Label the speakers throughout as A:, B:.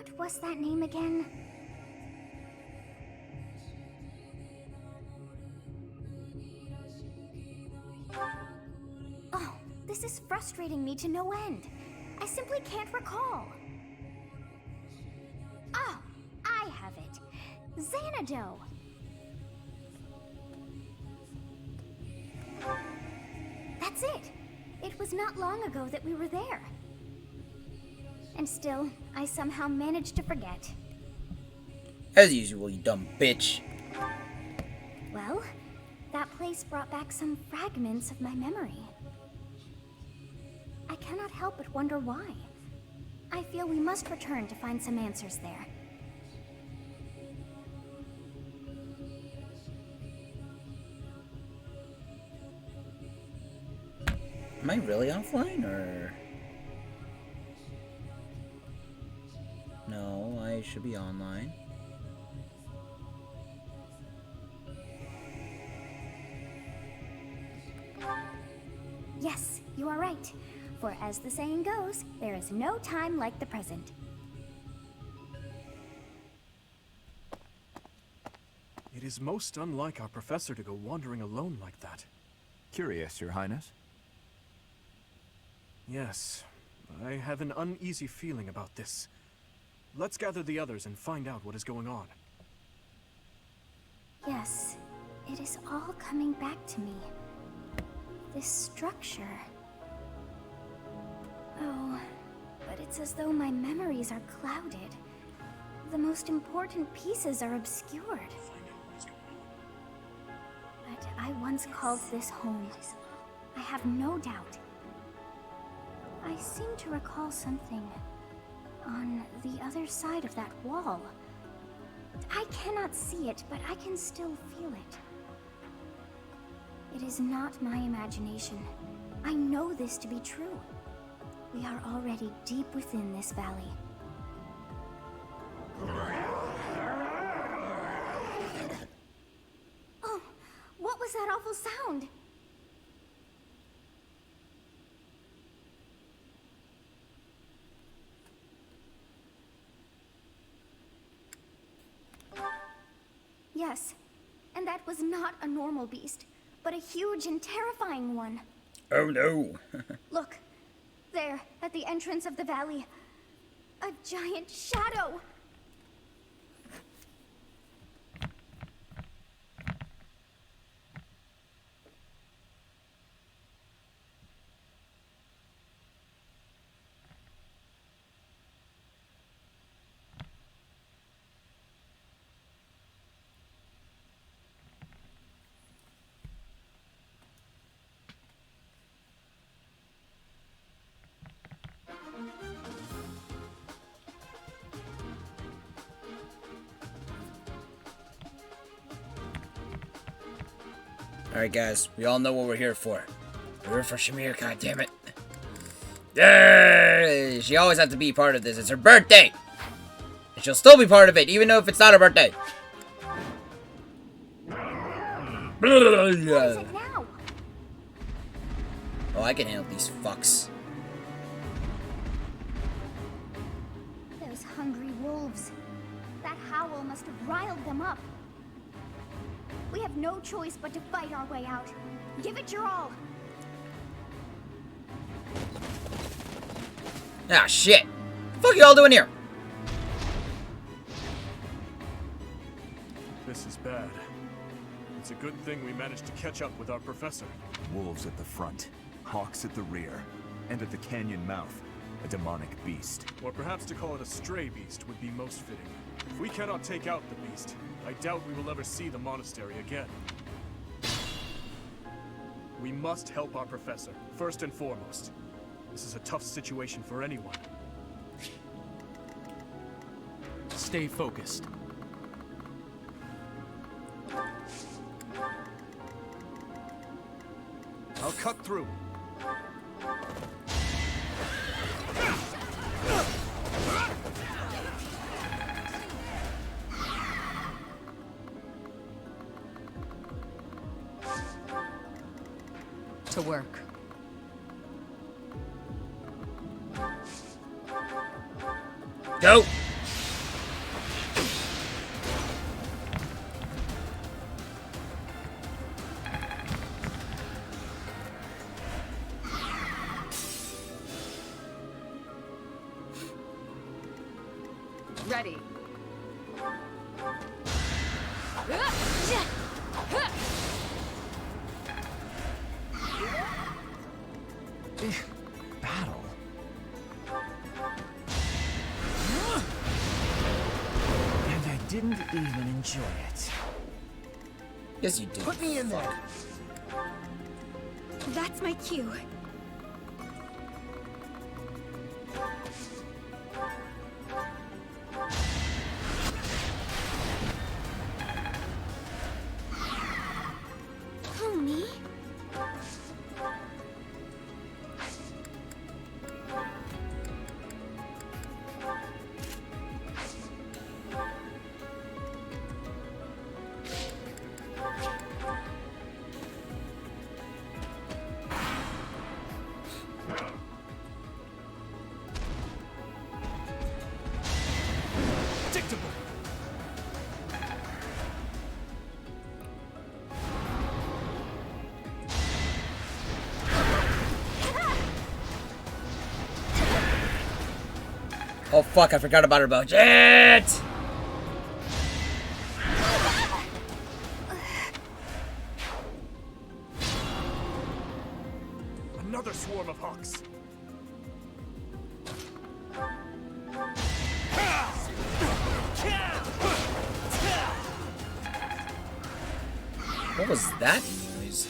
A: What was that name again? Oh, this is frustrating me to no end. I simply can't recall. Oh, I have it. Xanadu. That's it. It was not long ago that we were there. And still, I somehow managed to forget.
B: As usual, you dumb bitch.
A: Well, that place brought back some fragments of my memory. I cannot help but wonder why. I feel we must return to find some answers there.
B: Am I really offline, or...? No, I should be online.
A: Yes, you are right. For as the saying goes, there is no time like the present.
C: It is most unlike our professor to go wandering alone like that.
D: Curious, Your Highness.
C: Yes, I have an uneasy feeling about this. Let's gather the others and find out what is going on.
A: Yes, it is all coming back to me. This structure. Oh, but it's as though my memories are clouded. The most important pieces are obscured. But I once called this home. I have no doubt. I seem to recall something on the other side of that wall. I cannot see it, but I can still feel it. It is not my imagination. I know this to be true. We are already deep within this valley. Oh, what was that awful sound? Yes, and that was not a normal beast, but a huge and terrifying one.
B: Oh no.
A: Look, there, at the entrance of the valley, a giant shadow.
B: Alright guys, we all know what we're here for. We're here for Shamir, god damn it. Yay! She always has to be part of this. It's her birthday! And she'll still be part of it, even though if it's not her birthday.
A: What is it now?
B: Oh, I can handle these fucks.
A: Those hungry wolves. That howl must have riled them up. We have no choice but to fight our way out. Give it your all.
B: Ah, shit. What the fuck y'all doing here?
C: This is bad. It's a good thing we managed to catch up with our professor.
D: Wolves at the front, hawks at the rear, and at the canyon mouth, a demonic beast.
C: Or perhaps to call it a stray beast would be most fitting. If we cannot take out the beast, I doubt we will ever see the monastery again. We must help our professor, first and foremost. This is a tough situation for anyone.
E: Stay focused.
C: I'll cut through.
F: To work.
B: Go!
F: ready.
D: Battle? And I didn't even enjoy it.
B: Yes, you did.
G: Put me in there.
A: That's my cue. Homie?
C: Predictable.
B: Oh fuck, I forgot about her bow. Shit!
C: Another swarm of hawks.
B: What was that noise?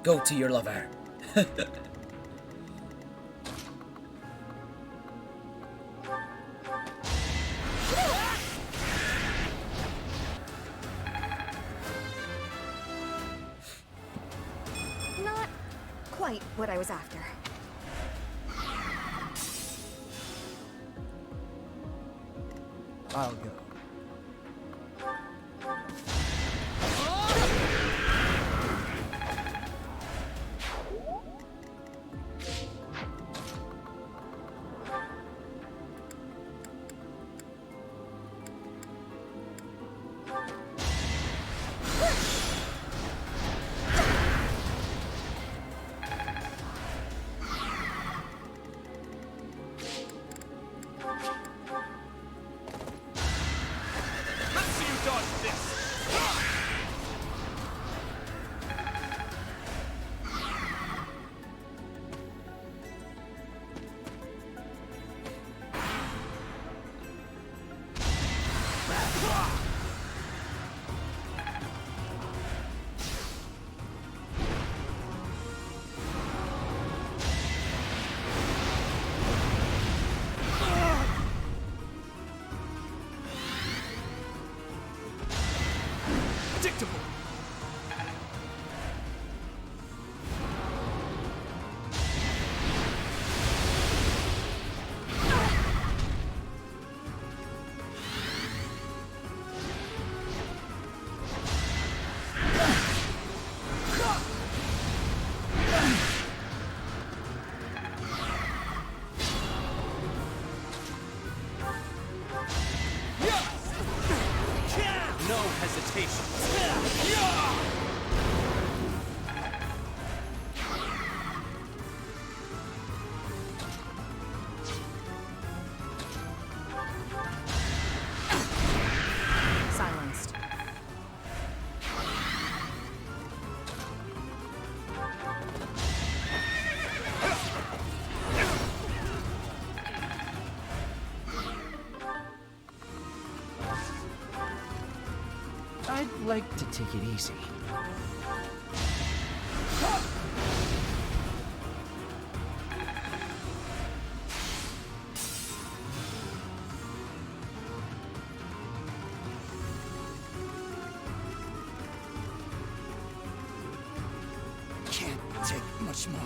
B: Go to your lover.
F: Not quite what I was after.
G: I'll go.
C: Let's see you dodge this. Predictable.
E: No hesitation.
F: Silenced.
E: I'd like to take it easy.
G: Can't take much more.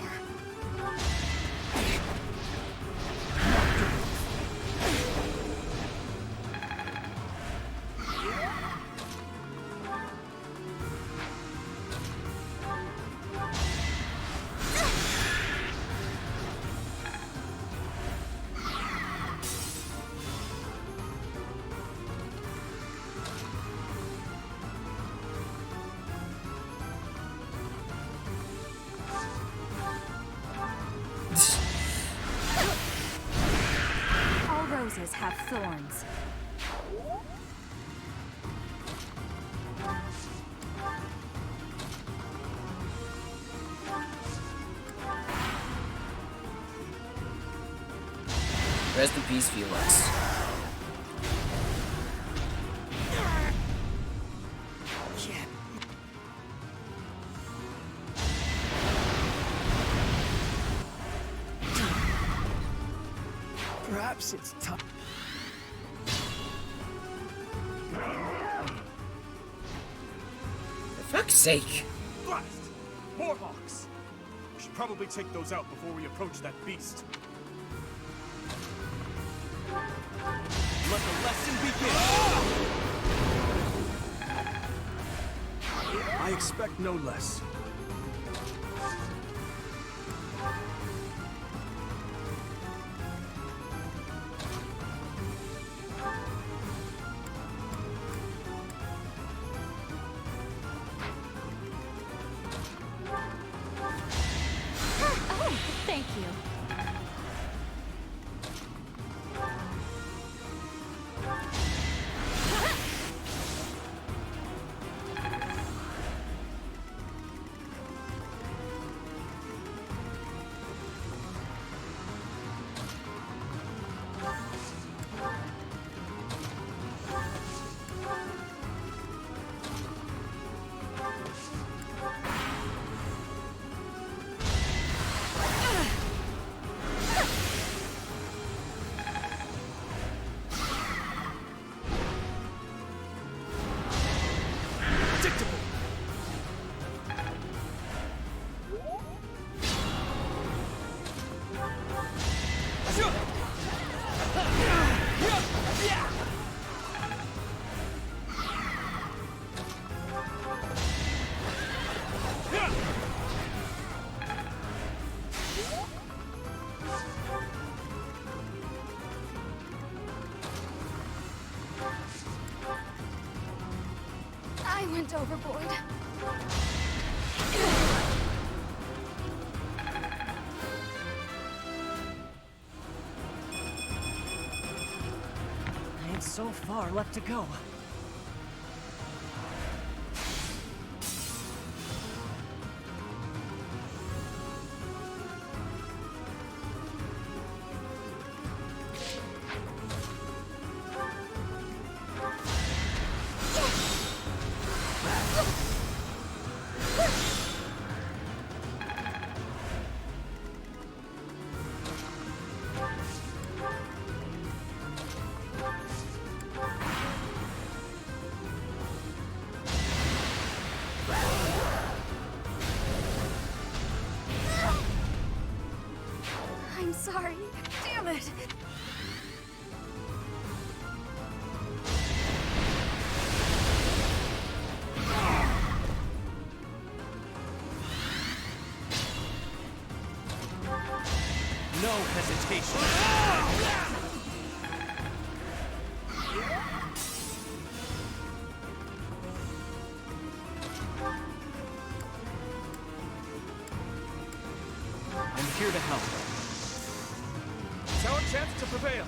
F: thorns.
B: Rest in peace, Felix.
G: Can't. Perhaps it's time.
B: For fuck's sake.
C: Blast! More hawks! We should probably take those out before we approach that beast. Let the lesson begin! I expect no less.
F: Oh, thank you.
A: I went overboard.
E: I have so far left to go.
A: I'm sorry. Damn it.
C: No hesitation. I'm here to help. It's our chance to prevail.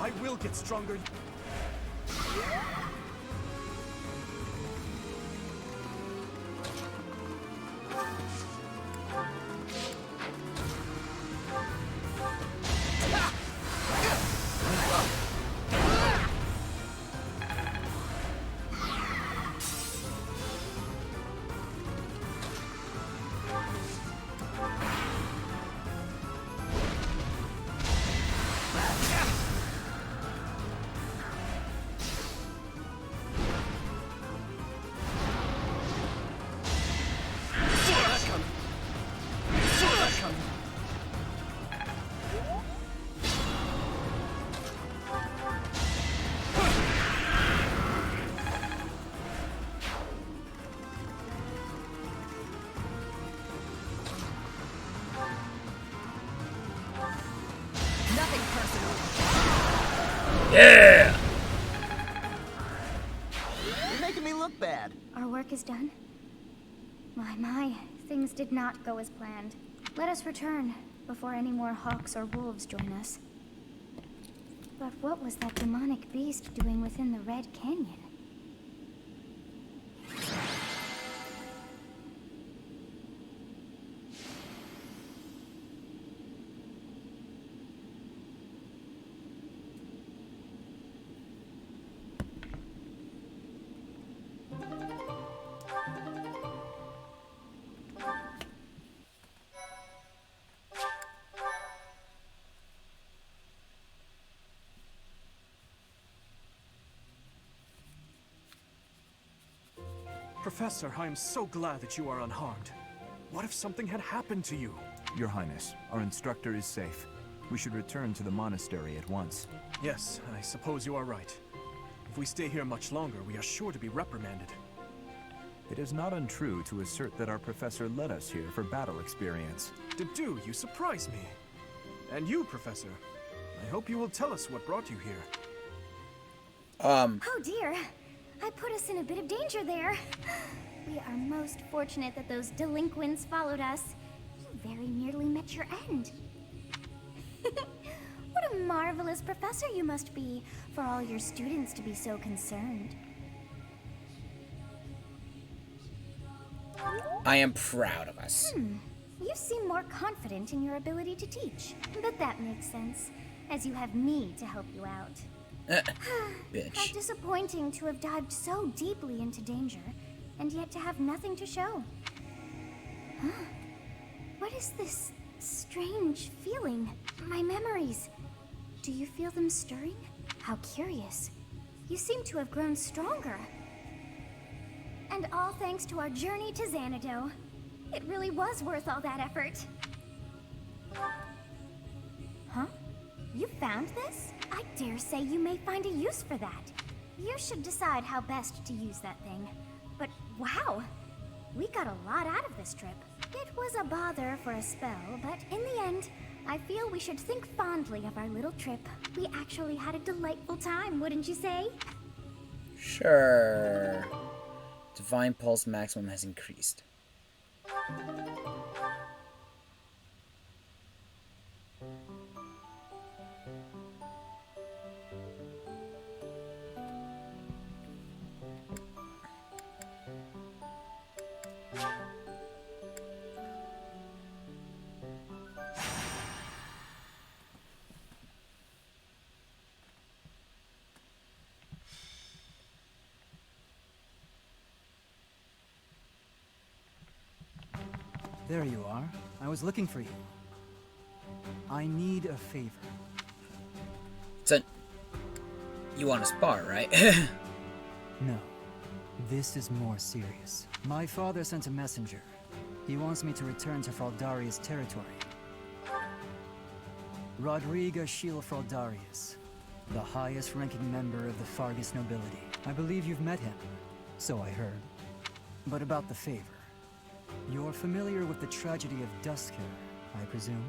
C: I will get stronger.
F: Nothing personal.
B: Yeah!
G: You're making me look bad.
A: Our work is done. My, things did not go as planned. Let us return before any more hawks or wolves join us. But what was that demonic beast doing within the Red Canyon?
C: Professor, I am so glad that you are unharmed. What if something had happened to you?
D: Your Highness, our instructor is safe. We should return to the monastery at once.
C: Yes, I suppose you are right. If we stay here much longer, we are sure to be reprimanded.
D: It is not untrue to assert that our professor led us here for battle experience.
C: You surprise me. And you, Professor. I hope you will tell us what brought you here.
A: Oh dear. I put us in a bit of danger there. We are most fortunate that those delinquents followed us. You very nearly met your end. What a marvelous professor you must be for all your students to be so concerned.
B: I am proud of us.
A: You seem more confident in your ability to teach. But that makes sense, as you have me to help you out. How
B: Bitch.
A: disappointing to have dived so deeply into danger, and yet to have nothing to show. Huh? What is this strange feeling? My memories. Do you feel them stirring? How curious. You seem to have grown stronger. And all thanks to our journey to Xanadu. It really was worth all that effort. Huh? You found this? I dare say you may find a use for that. You should decide how best to use that thing. But wow, we got a lot out of this trip. It was a bother for a spell, but in the end, I feel we should think fondly of our little trip. We actually had a delightful time, wouldn't you say?
B: Sure. Divine Pulse maximum has increased.
G: There you are. I was looking for you. I need a favor.
B: So, you want to spar, right?
G: No. This is more serious. My father sent a messenger. He wants me to return to Fraldaria's territory. Rodriga Shiel Fraldarius, the highest-ranking member of the Fargus nobility. I believe you've met him. So I heard. But about the favor. You're familiar with the tragedy of Dusker, I presume?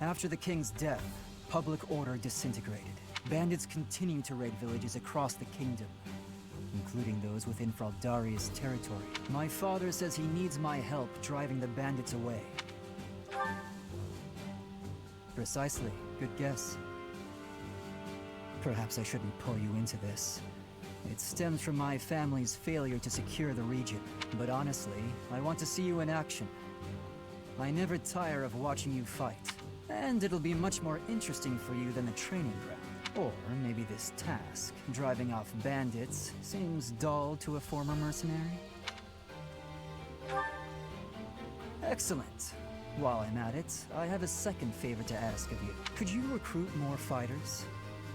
G: After the king's death, public order disintegrated. Bandits continue to raid villages across the kingdom, including those within Fraldaria's territory. My father says he needs my help driving the bandits away. Precisely. Good guess. Perhaps I shouldn't pull you into this. It stems from my family's failure to secure the region. But honestly, I want to see you in action. I never tire of watching you fight. And it'll be much more interesting for you than the training ground. Or maybe this task, driving off bandits, seems dull to a former mercenary? Excellent. While I'm at it, I have a second favor to ask of you. Could you recruit more fighters?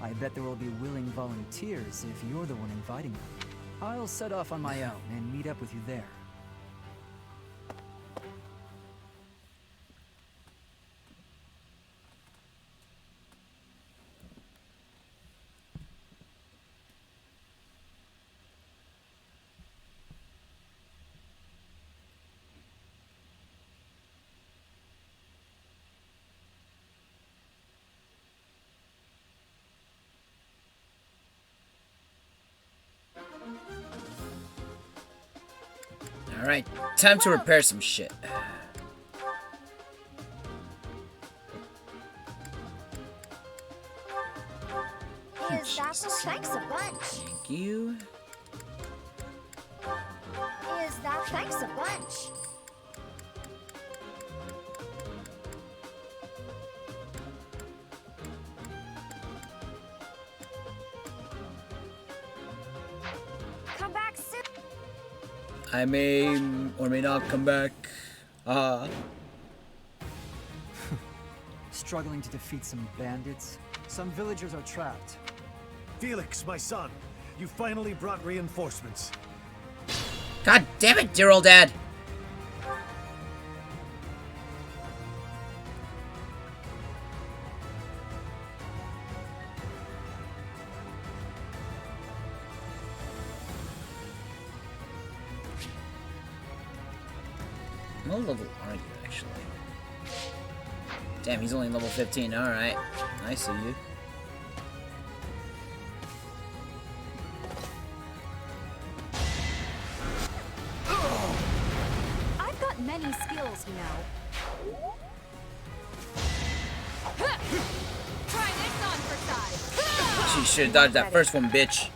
G: I bet there will be willing volunteers if you're the one inviting them. I'll set off on my own and meet up with you there.
B: Alright, time to repair some shit.
A: Is that the thanks a bunch?
B: Thank you.
A: Is that thanks a bunch? Come back soon.
B: I may or may not come back.
G: Struggling to defeat some bandits. Some villagers are trapped.
H: Felix, my son, you finally brought reinforcements.
B: God damn it, dear old dad. What level are you, actually? Damn, he's only level 15. Alright. I see you.
F: I've got many skills, you know. Try this on for size.
B: She should have dodged that first one, bitch.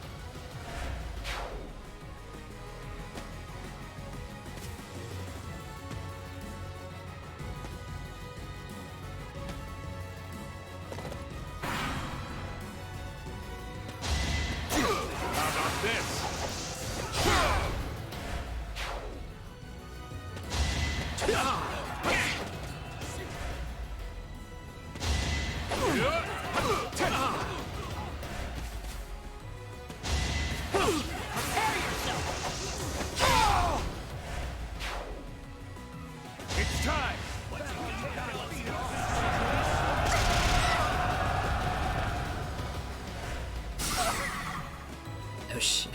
C: It's time!
B: Oh shit.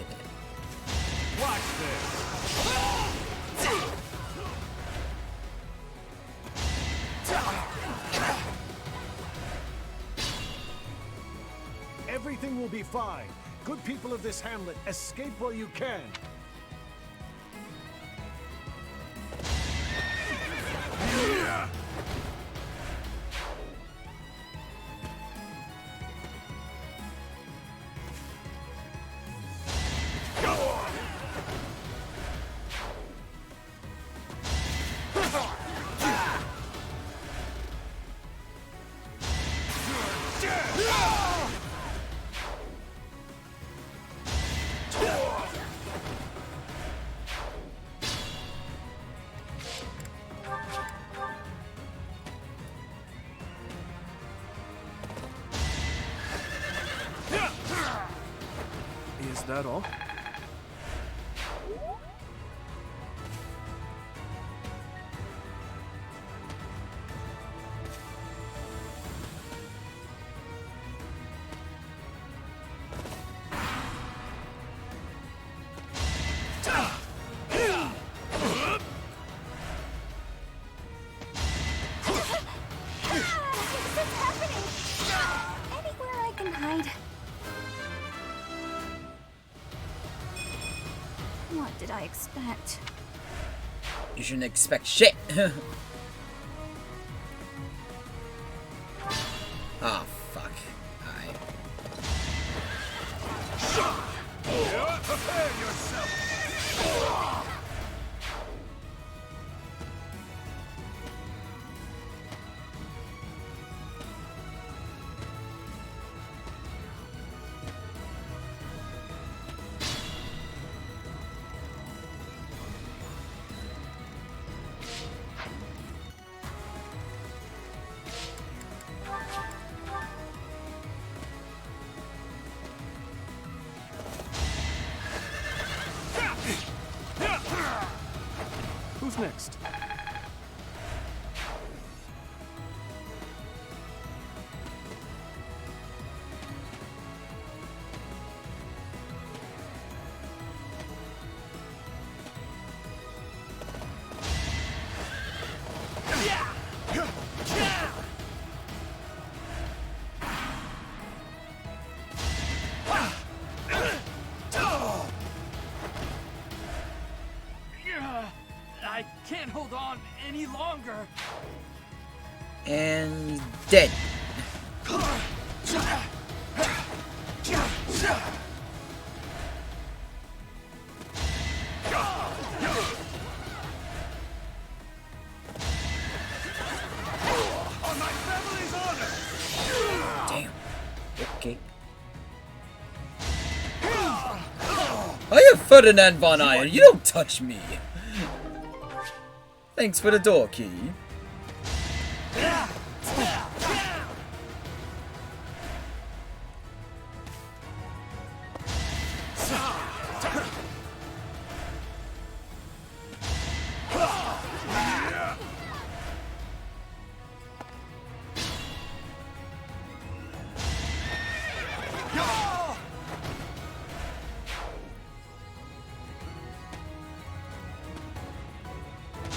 C: Watch this!
H: Everything will be fine. Good people of this hamlet, escape while you can.
C: Is that all?
A: What's happening? Anywhere I can hide. What did I expect?
B: You shouldn't expect shit. Ah, fuck. Alright.
C: Prepare yourself!
E: on any longer.
B: And dead.
C: On my family's honor!
B: Damn. Okay. I am Ferdinand von Iron. You don't touch me. Thanks for the door key.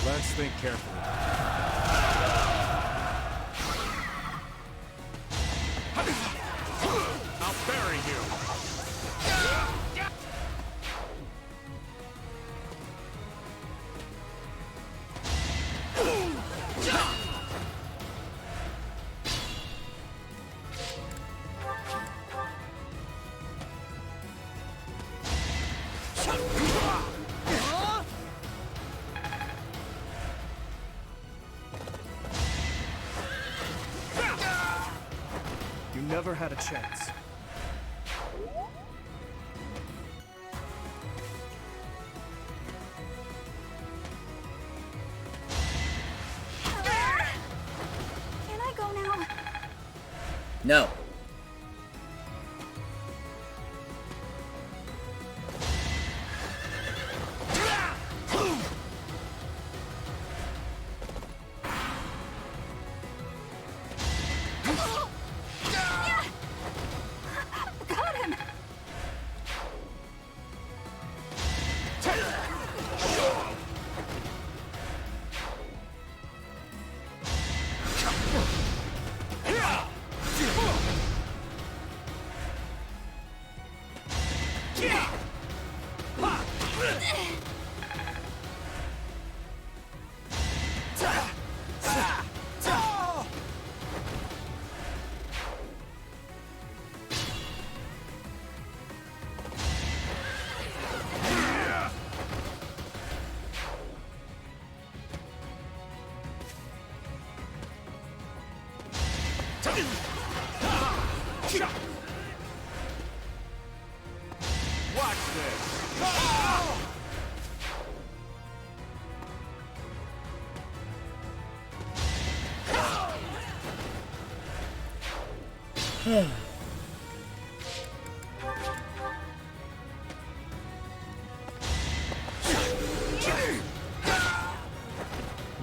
C: Let's think carefully. I'll bury you.
H: You never had a chance.
A: Can I go now?
B: No.
A: Got him!
C: Watch this.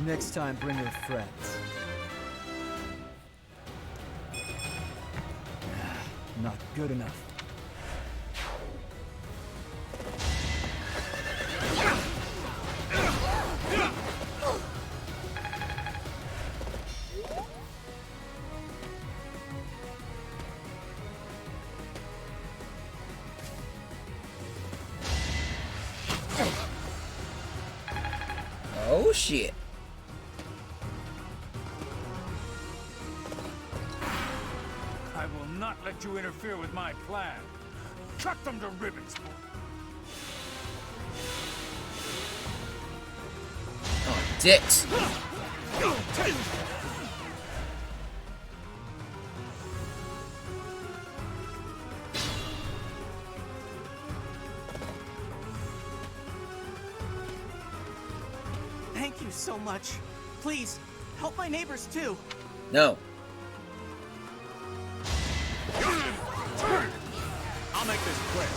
G: Next time, bring your friends. Not good enough.
B: Oh shit.
E: I will not let you interfere with my plan. Cut them to ribbons.
B: Oh, dicks.
I: Thank you so much. Please, help my neighbors too.
B: No.
C: I'll make this quick.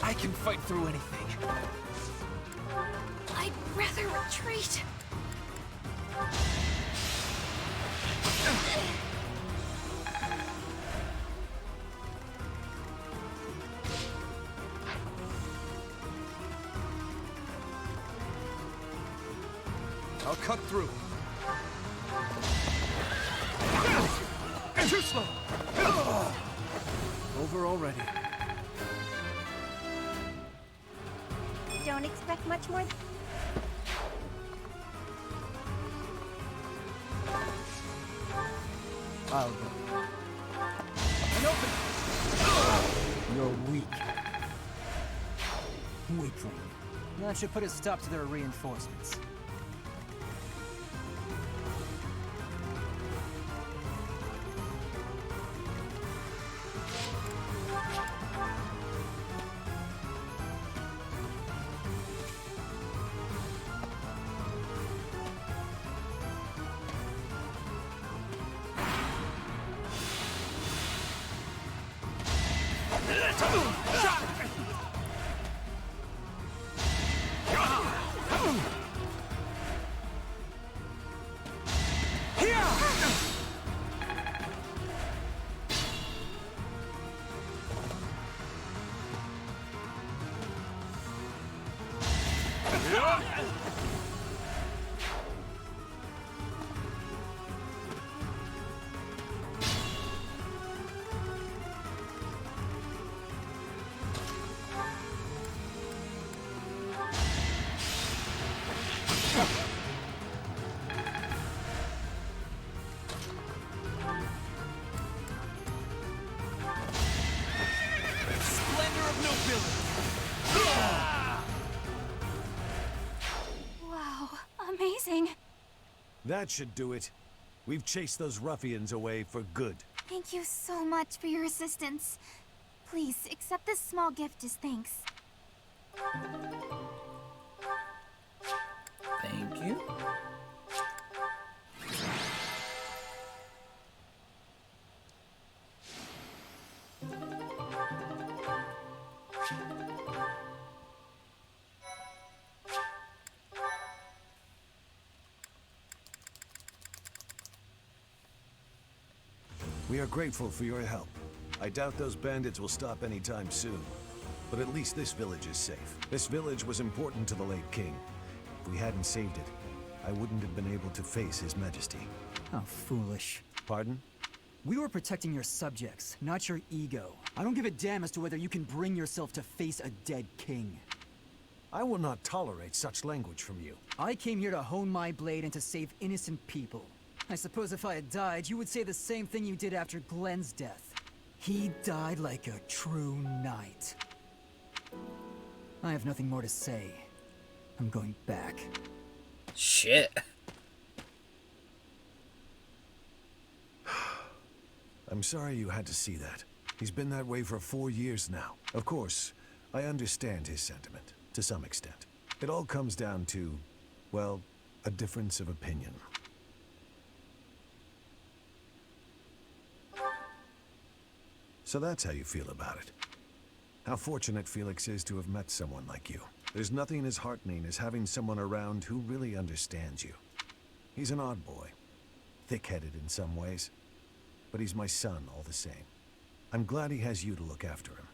E: I can fight through anything.
A: I'd rather retreat.
C: I'll cut through. Too slow. Over already.
A: Don't expect much more.
G: I'll go.
C: And open.
G: You're weak. Weakling. That should put a stop to their reinforcements.
A: Wow, amazing.
H: That should do it. We've chased those ruffians away for good.
A: Thank you so much for your assistance. Please, accept this small gift as thanks.
B: Thank you.
H: We are grateful for your help. I doubt those bandits will stop anytime soon. But at least this village is safe. This village was important to the late king. If we hadn't saved it, I wouldn't have been able to face his majesty.
G: How foolish.
H: Pardon?
G: We were protecting your subjects, not your ego. I don't give a damn as to whether you can bring yourself to face a dead king.
H: I will not tolerate such language from you.
G: I came here to hone my blade and to save innocent people. I suppose if I had died, you would say the same thing you did after Glenn's death. He died like a true knight. I have nothing more to say. I'm going back.
B: Shit.
H: I'm sorry you had to see that. He's been that way for 4 years now. Of course, I understand his sentiment, to some extent. It all comes down to, well, a difference of opinion. So that's how you feel about it. How fortunate Felix is to have met someone like you. There's nothing as heartening as having someone around who really understands you. He's an odd boy, thick-headed in some ways, but he's my son all the same. I'm glad he has you to look after him.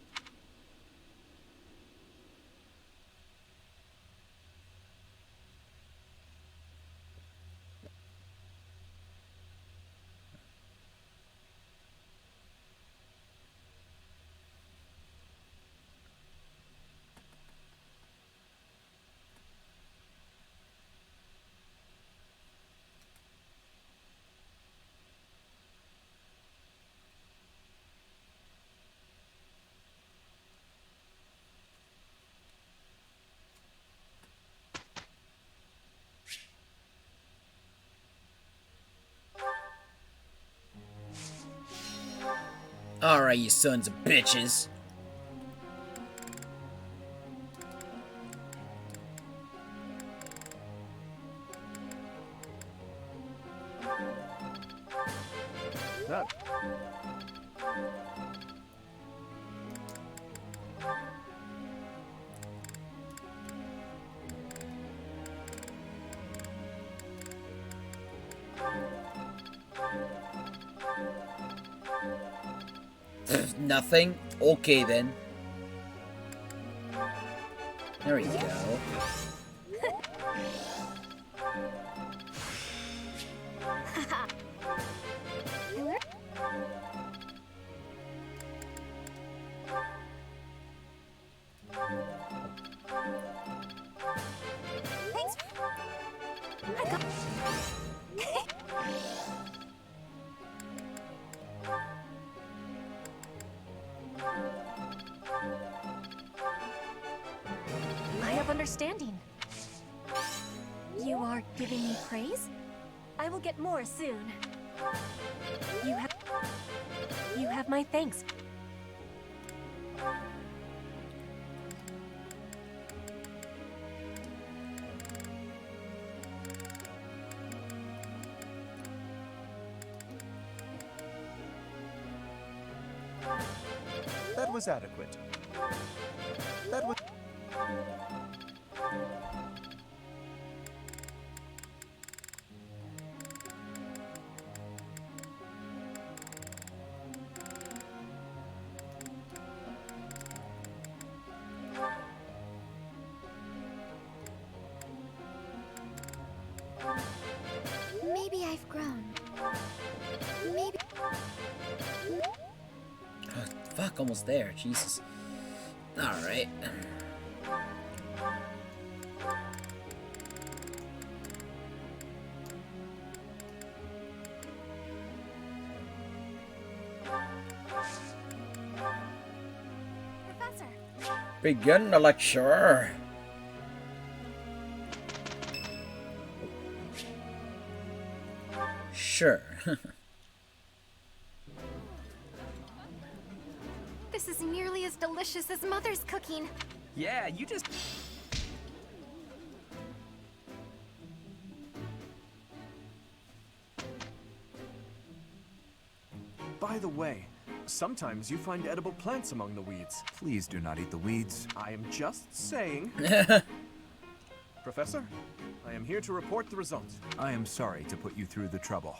B: Alright, you sons of bitches. Nothing? Okay then. There we go.
F: I have understanding. You are giving me praise? I will get more soon. You have my thanks.
J: That was adequate. That was...
A: Maybe I've grown. Maybe.
B: Oh, fuck, almost there. Jesus. Alright.
A: Professor.
B: Begin the lecture. Sure.
A: This is nearly as delicious as Mother's cooking.
I: Yeah, you just...
C: By the way, sometimes you find edible plants among the weeds.
D: Please do not eat the weeds.
C: I am just saying. Professor, I am here to report the results.
D: I am sorry to put you through the trouble.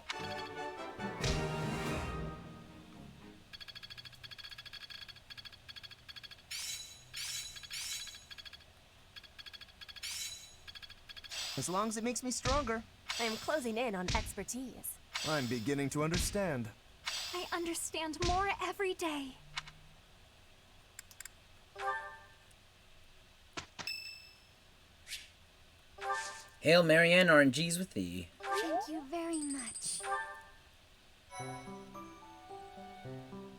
I: As long as it makes me stronger.
F: I am closing in on expertise.
J: I'm beginning to understand.
A: I understand more every day.
B: Hail Marianne, RNG's with thee.
A: Thank you very much.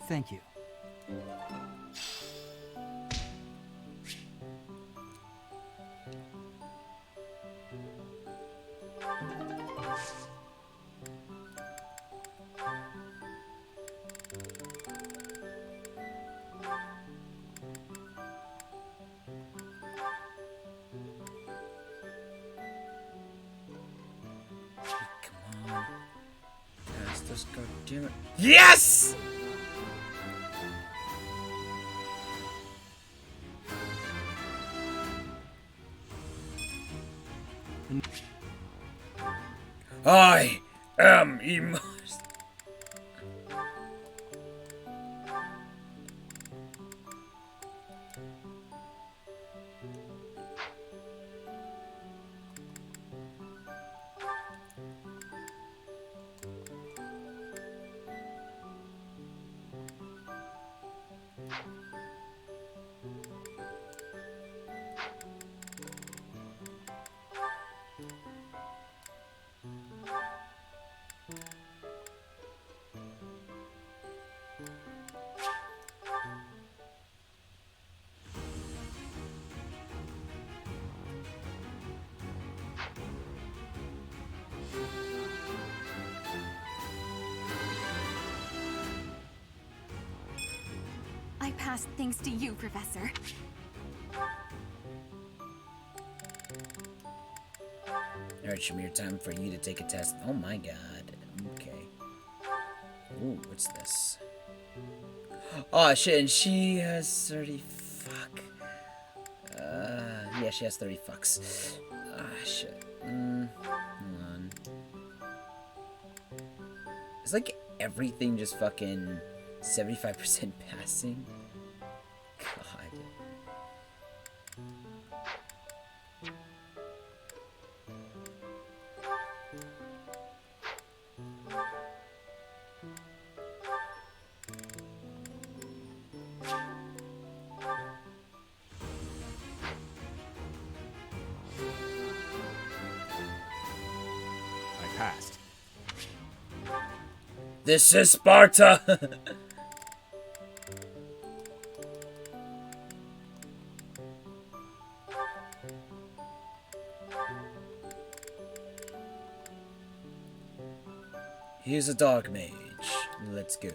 G: Thank you.
B: Come on. Let's go do it. Yes! I am immortal.
F: I passed thanks to you, Professor.
B: Alright, Shamir, time for you to take a test. Oh my god. Okay. Ooh, what's this? Oh shit, and she has 30. Fuck. Yeah, she has 30 fucks. Ah, shit. Hold on. It's like everything just fucking 75% passing. God.
D: past.
B: This is Sparta! Here's a dark mage. Let's go.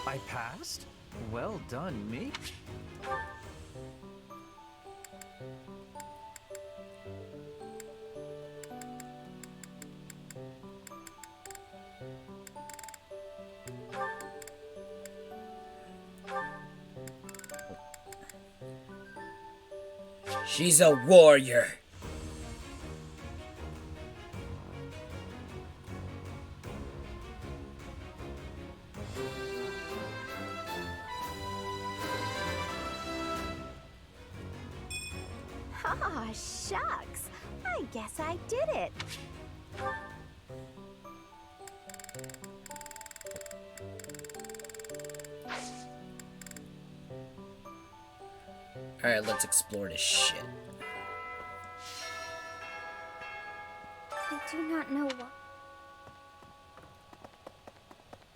G: I passed? Well done, me.
B: She's a warrior.
F: Ah, shucks. I guess I did it.
B: Alright, let's explore this shit.
A: I do not know what.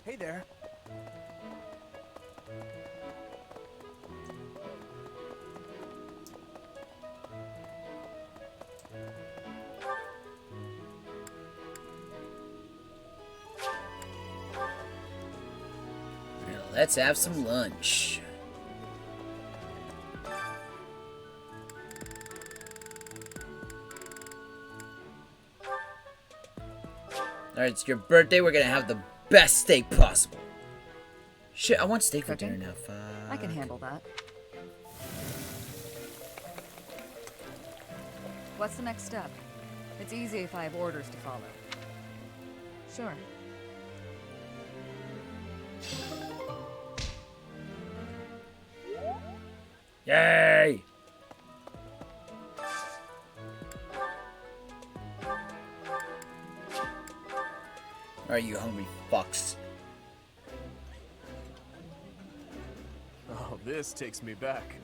J: Hey there.
B: Now, let's have some lunch. Alright, it's your birthday. We're gonna have the best steak possible. Shit, I want steak for dinner now. Fuck.
K: I can handle that. What's the next step? It's easy if I have orders to follow. Sure.
B: Yay! Are you hungry fucks?
C: Oh, this takes me back.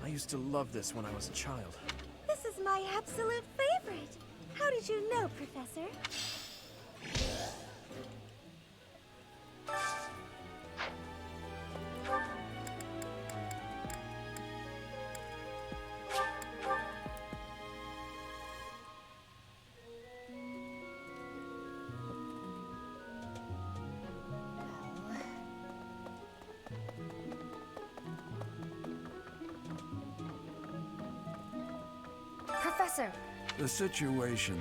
C: I used to love this when I was a child.
F: This is my absolute favorite. How did you know, Professor?
A: Professor!
E: The situation.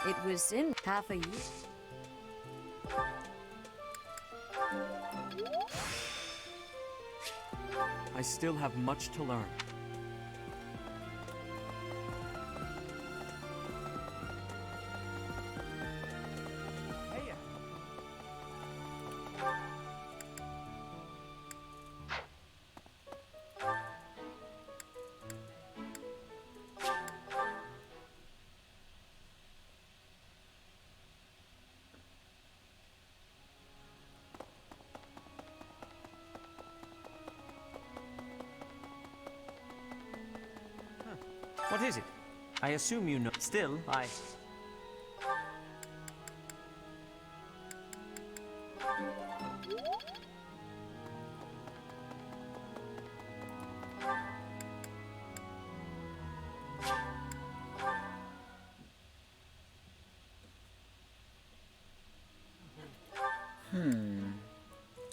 K: It was in half a year.
I: I still have much to learn. What is it? I assume you know. Still, I...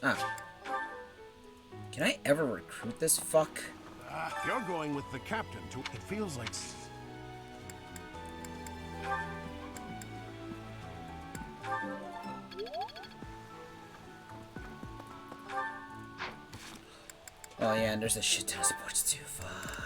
B: Ah. Can I ever recruit this fuck?
L: You're going with the captain to... It feels like...
B: Oh yeah, and there's a shit ton of sports too. Fuck.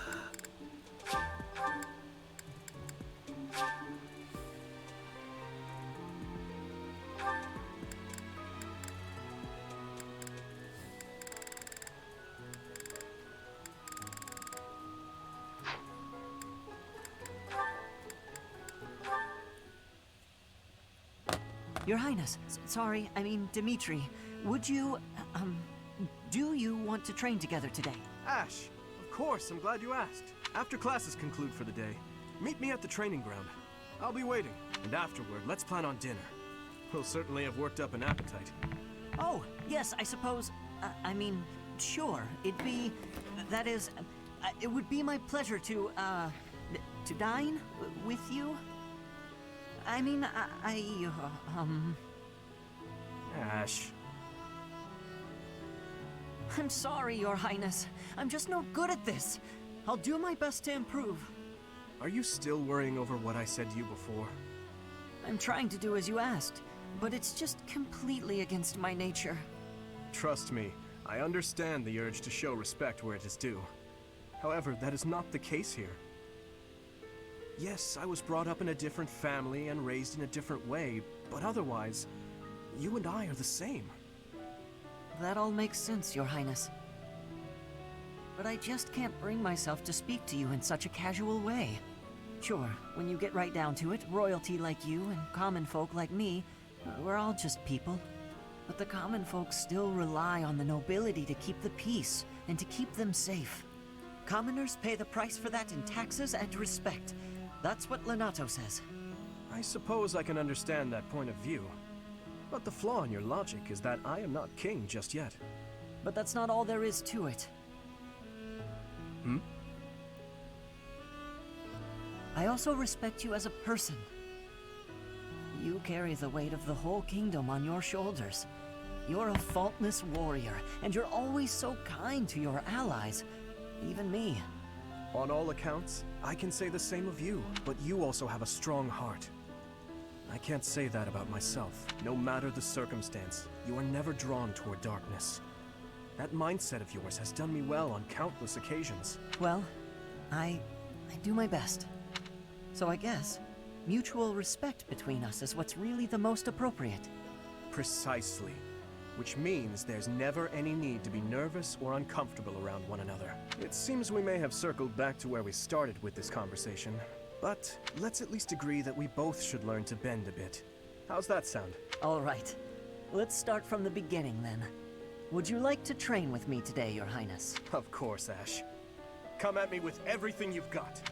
I: Your Highness, sorry, I mean Dimitri. Would you, do you want to train together today?
C: Ash, of course, I'm glad you asked. After classes conclude for the day, meet me at the training ground. I'll be waiting, and afterward, let's plan on dinner. We'll certainly have worked up an appetite.
I: Oh, yes, I suppose, I mean, sure, that is, it would be my pleasure to dine with you. I mean,
C: Ash.
I: I'm sorry, Your Highness. I'm just no good at this. I'll do my best to improve.
C: Are you still worrying over what I said to you before?
I: I'm trying to do as you asked, but it's just completely against my nature.
C: Trust me, I understand the urge to show respect where it is due. However, that is not the case here. Yes, I was brought up in a different family and raised in a different way, but otherwise, you and I are the same.
I: That all makes sense, Your Highness. But I just can't bring myself to speak to you in such a casual way. Sure, when you get right down to it, royalty like you and common folk like me, we're all just people. But the common folk still rely on the nobility to keep the peace and to keep them safe. Commoners pay the price for that in taxes and respect. That's what Lenato says.
C: I suppose I can understand that point of view. But the flaw in your logic is that I am not king just yet.
I: But that's not all there is to it.
C: Hmm?
I: I also respect you as a person. You carry the weight of the whole kingdom on your shoulders. You're a faultless warrior, and you're always so kind to your allies, even me.
C: On all accounts, I can say the same of you, but you also have a strong heart. I can't say that about myself. No matter the circumstance, you are never drawn toward darkness. That mindset of yours has done me well on countless occasions.
I: Well, I do my best. So I guess mutual respect between us is what's really the most appropriate.
C: Precisely. Which means there's never any need to be nervous or uncomfortable around one another. It seems we may have circled back to where we started with this conversation, but let's at least agree that we both should learn to bend a bit. How's that sound?
I: All right. Let's start from the beginning then. Would you like to train with me today, Your Highness?
C: Of course, Ash. Come at me with everything you've got.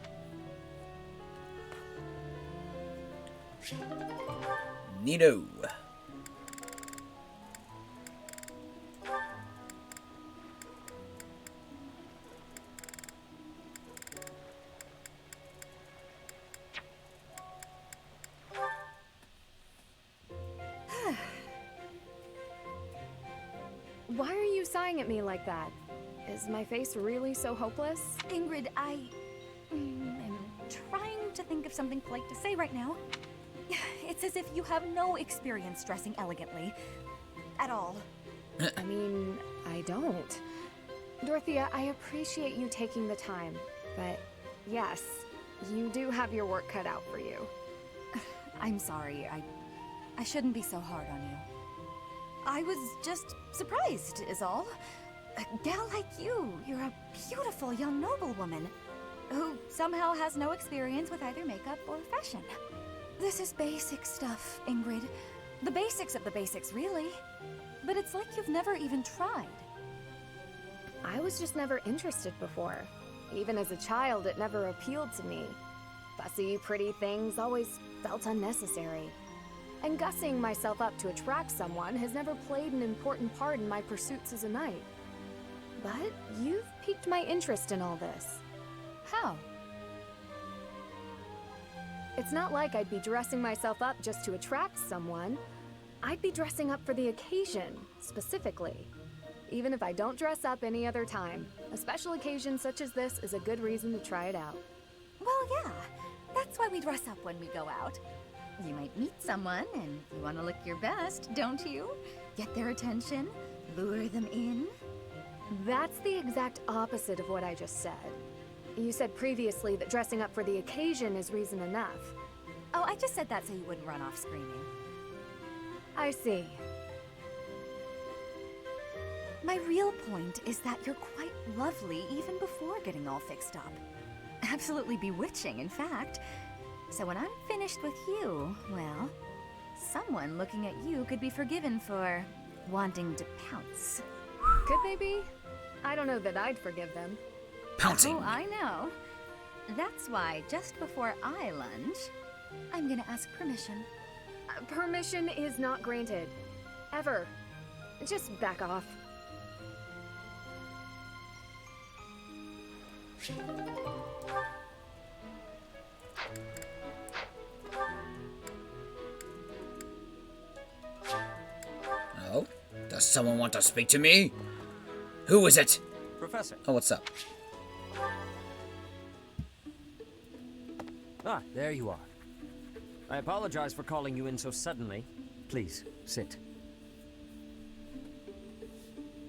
B: Neato.
K: Why are you sighing at me like that? Is my face really so hopeless?
F: Ingrid, I am trying to think of something polite to say right now. It's as if you have no experience dressing elegantly. At all.
K: I mean, I don't. Dorothea, I appreciate you taking the time, but yes, you do have your work cut out for you.
F: I'm sorry, I shouldn't be so hard on you. I was just surprised, is all. A gal like you, you're a beautiful young noblewoman who somehow has no experience with either makeup or fashion. This is basic stuff, Ingrid. The basics of the basics, really. But it's like you've never even tried.
K: I was just never interested before. Even as a child, it never appealed to me. Fussy, pretty things always felt unnecessary. And gussing myself up to attract someone has never played an important part in my pursuits as a knight. But you've piqued my interest in all this.
F: How?
K: It's not like I'd be dressing myself up just to attract someone. I'd be dressing up for the occasion, specifically. Even if I don't dress up any other time, a special occasion such as this is a good reason to try it out.
F: Well, yeah. That's why we dress up when we go out. You might meet someone, and you want to look your best, don't you? Get their attention, lure them in.
K: That's the exact opposite of what I just said. You said previously that dressing up for the occasion is reason enough.
F: Oh, I just said that so you wouldn't run off screaming.
K: I see.
F: My real point is that you're quite lovely even before getting all fixed up. Absolutely bewitching, in fact. So when I'm finished with you, well, Someone looking at you could be forgiven for wanting to pounce.
K: Could they be? I don't know that I'd forgive them.
B: Pouncing.
F: Oh, I know. That's why, just before I lunge, I'm gonna ask permission.
K: Permission is not granted. Ever. Just back off.
B: Oh? Does someone want to speak to me? Who is it?
M: Professor.
B: Oh, what's up?
M: Ah, there you are. I apologize for calling you in so suddenly. Please, sit.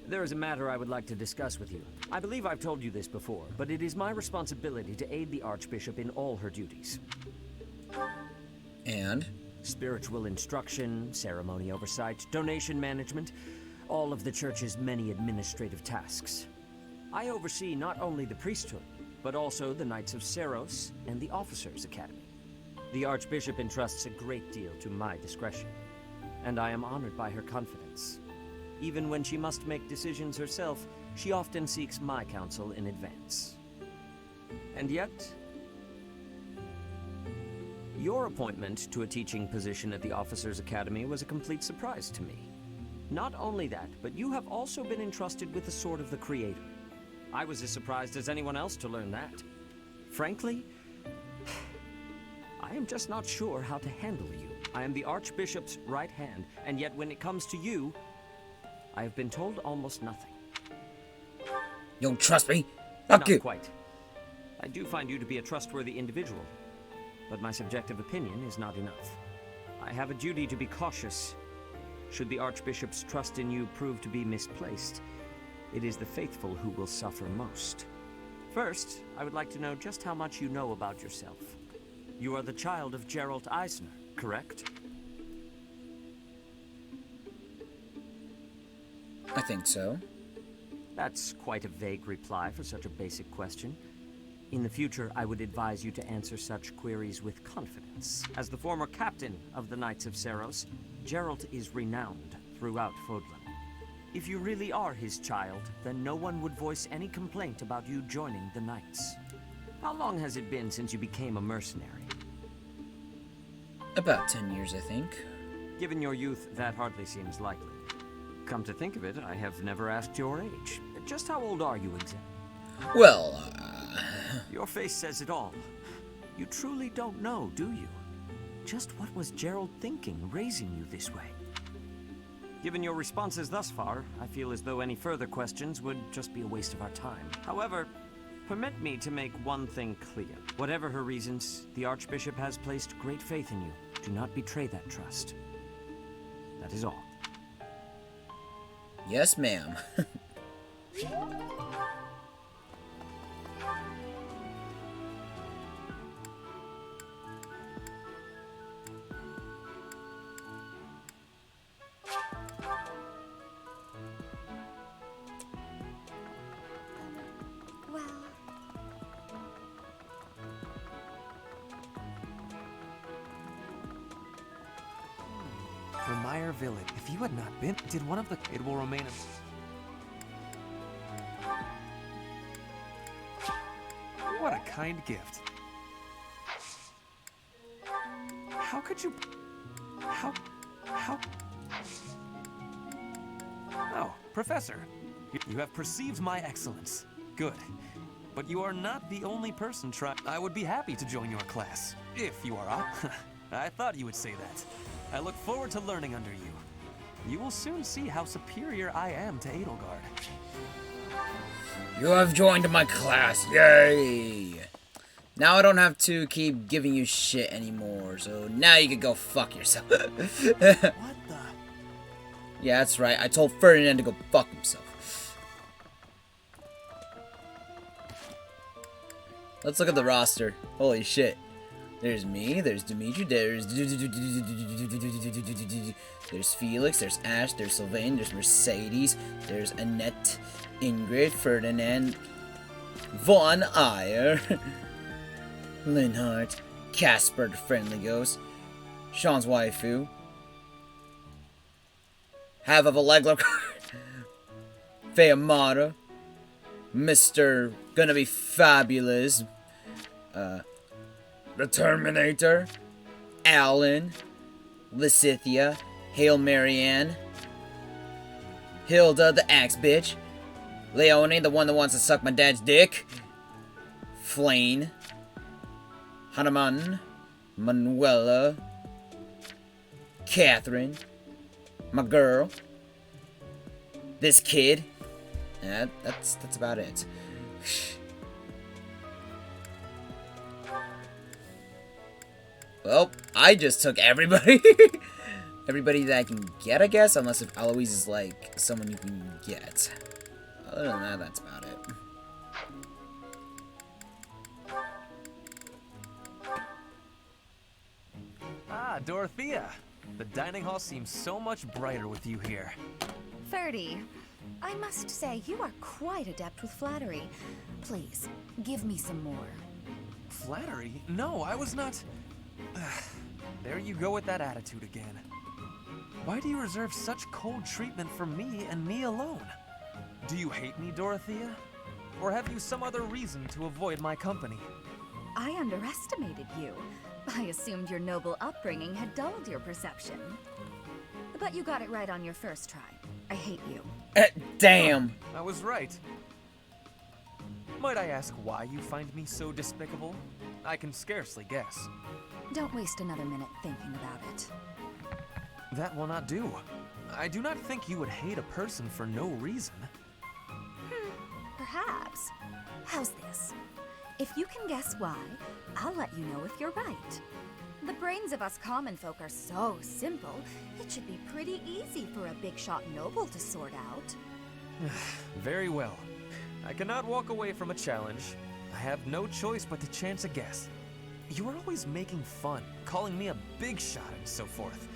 M: There is a matter I would like to discuss with you. I believe I've told you this before, but it is my responsibility to aid the Archbishop in all her duties.
B: And?
M: Spiritual instruction, ceremony oversight, donation management, all of the Church's many administrative tasks. I oversee not only the priesthood, but also the Knights of Seros and the Officers' Academy. The Archbishop entrusts a great deal to my discretion, and I am honored by her confidence. Even when she must make decisions herself, she often seeks my counsel in advance. And yet, your appointment to a teaching position at the Officers' Academy was a complete surprise to me. Not only that, but you have also been entrusted with the Sword of the Creator. I was as surprised as anyone else to learn that. Frankly, I am just not sure how to handle you. I am the Archbishop's right hand, and yet when it comes to you, I have been told almost nothing.
B: You don't trust me? Fuck you!
M: Not quite. I do find you to be a trustworthy individual, but my subjective opinion is not enough. I have a duty to be cautious. Should the Archbishop's trust in you prove to be misplaced, it is the faithful who will suffer most. First, I would like to know just how much you know about yourself. You are the child of Geralt Eisner, correct?
B: I think so.
M: That's quite a vague reply for such a basic question. In the future, I would advise you to answer such queries with confidence. As the former captain of the Knights of Seros, Geralt is renowned throughout Fodlan. If you really are his child, then no one would voice any complaint about you joining the Knights. How long has it been since you became a mercenary?
B: About 10 years, I think.
M: Given your youth, that hardly seems likely. Come to think of it, I have never asked your age. Just how old are you exactly?
B: Well,
M: Your face says it all. You truly don't know, do you? Just what was Gerald thinking, raising you this way? Given your responses thus far, I feel as though any further questions would just be a waste of our time. However, permit me to make one thing clear. Whatever her reasons, the Archbishop has placed great faith in you. Do not betray that trust. That is all.
B: yes, ma'am.
J: Vermeer Village. If you had not been, did one of the... It will remain a... What a kind gift. How could you... How... Oh, Professor. You have perceived my excellence. Good. But you are not the only person trying... I would be happy to join your class, if you are up. I thought you would say that. I look forward to learning under you. You will soon see how superior I am to Edelgard.
B: You have joined my class, yay! Now I don't have to keep giving you shit anymore, so now you can go fuck yourself.
J: What the?
B: Yeah, that's right, I told Ferdinand to go fuck himself. Let's look at the roster. Holy shit. There's me, there's Dimitri, there's Felix, there's Ash, there's Sylvain, there's Mercedes, there's Annette, Ingrid, Ferdinand, Von Eyre, Linhardt, Casper the Friendly Ghost, Sean's waifu, half of a Leglo Feamata, Mr. Gonna Be Fabulous, the Terminator, Alan, Lysithia, Hail Marianne, Hilda the Axe Bitch, Leone the one that wants to suck my dad's dick, Flane, Hanuman, Manuela, Catherine, my girl, this kid. Yeah, that's about it. Well, I just took everybody. Everybody that I can get, I guess, unless if Eloise is like someone you can get. Other than that, that's about it.
J: Ah, Dorothea. The dining hall seems so much brighter with you here.
F: 30. I must say, you are quite adept with flattery. Please, give me some more.
J: Flattery? No, I was not... There you go with that attitude again. Why do you reserve such cold treatment for me and me alone? Do you hate me, Dorothea? Or have you some other reason to avoid my company?
F: I underestimated you. I assumed your noble upbringing had dulled your perception. But you got it right on your first try. I hate you.
B: Damn.
J: I was right. Might I ask why you find me so despicable? I can scarcely guess.
F: Don't waste another minute thinking about it.
J: That will not do. I do not think you would hate a person for no reason.
F: Perhaps. How's this? If you can guess why, I'll let you know if you're right. The brains of us common folk are so simple, it should be pretty easy for a big shot noble to sort out.
J: Very well. I cannot walk away from a challenge. I have no choice but to chance a guess. You are always making fun, calling me a big shot and so forth.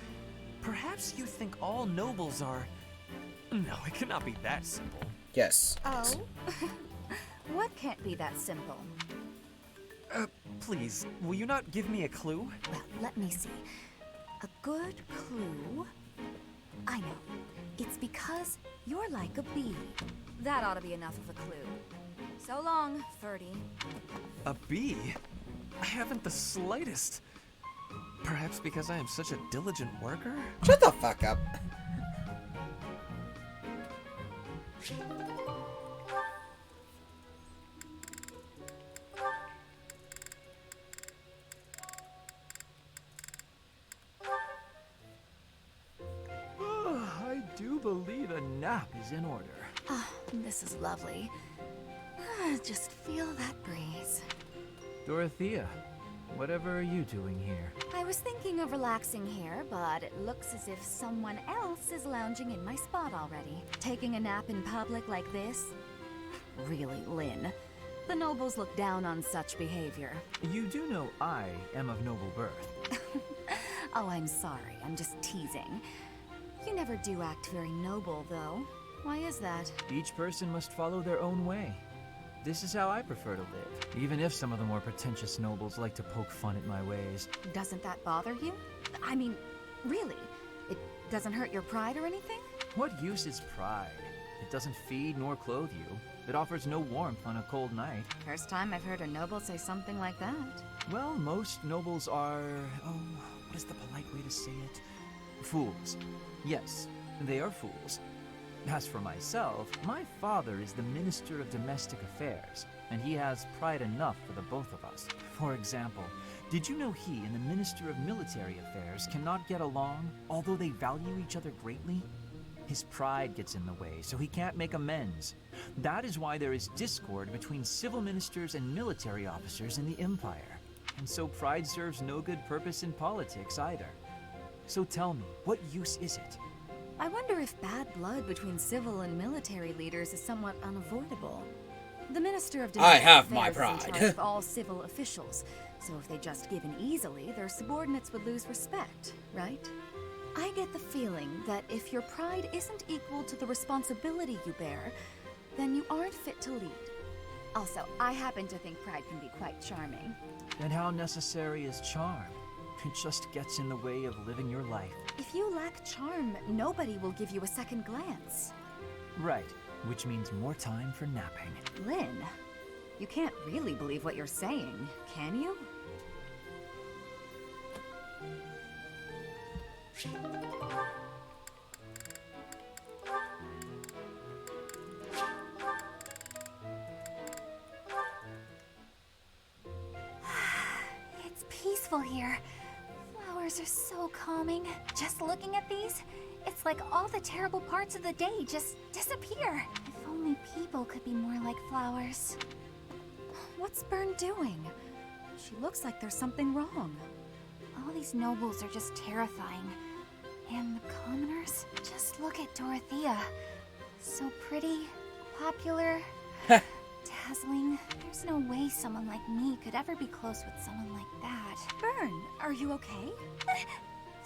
J: Perhaps you think all nobles are... No, it cannot be that simple.
B: Yes.
F: Oh? What can't be that simple?
J: Please, will you not give me a clue?
F: Well, let me see. A good clue? I know. It's because you're like a bee. That ought to be enough of a clue. So long, Ferdy.
J: A bee? I haven't the slightest. Perhaps because I am such a diligent worker?
B: Shut the fuck up.
G: I do believe a nap is in order.
F: Oh, this is lovely. Just feel that breeze.
G: Dorothea, whatever are you doing here?
F: I was thinking of relaxing here, but it looks as if someone else is lounging in my spot already. Taking a nap in public like this? Really, Lynn. The nobles look down on such behavior.
G: You do know I am of noble birth.
F: Oh, I'm sorry. I'm just teasing. You never do act very noble, though. Why is that?
G: Each person must follow their own way. This is how I prefer to live, even if some of the more pretentious nobles like to poke fun at my ways.
F: Doesn't that bother you? I mean, really? It doesn't hurt your pride or anything?
G: What use is pride? It doesn't feed nor clothe you. It offers no warmth on a cold night.
F: First time I've heard a noble say something like that.
G: Well, most nobles are... oh, what is the polite way to say it? Fools. Yes, they are fools. As for myself, my father is the Minister of Domestic Affairs, and he has pride enough for the both of us. For example, did you know he and the Minister of Military Affairs cannot get along, although they value each other greatly? His pride gets in the way, so he can't make amends. That is why there is discord between civil ministers and military officers in the Empire. And so pride serves no good purpose in politics either. So tell me, what use is it?
F: I wonder if bad blood between civil and military leaders is somewhat unavoidable. The Minister of Domestic Affairs is in charge of all civil officials, so if they just give in easily, their subordinates would lose respect, right? I get the feeling that if your pride isn't equal to the responsibility you bear, then you aren't fit to lead. Also, I happen to think pride can be quite charming.
G: Then how necessary is charm?
J: It just gets in the way of living your life.
F: If you lack charm, nobody will give you a second glance.
J: Right, which means more time for napping.
F: Lynn, you can't really believe what you're saying, can you?
A: It's peaceful here. Flowers are so calming. Just looking at these, it's like all the terrible parts of the day just disappear. If only people could be more like flowers.
F: What's Byrne doing? She looks like there's something wrong.
A: All these nobles are just terrifying. And the commoners? Just look at Dorothea. So pretty, popular, dazzling. There's no way someone like me could ever be close with someone like that.
F: Byrne, are you okay?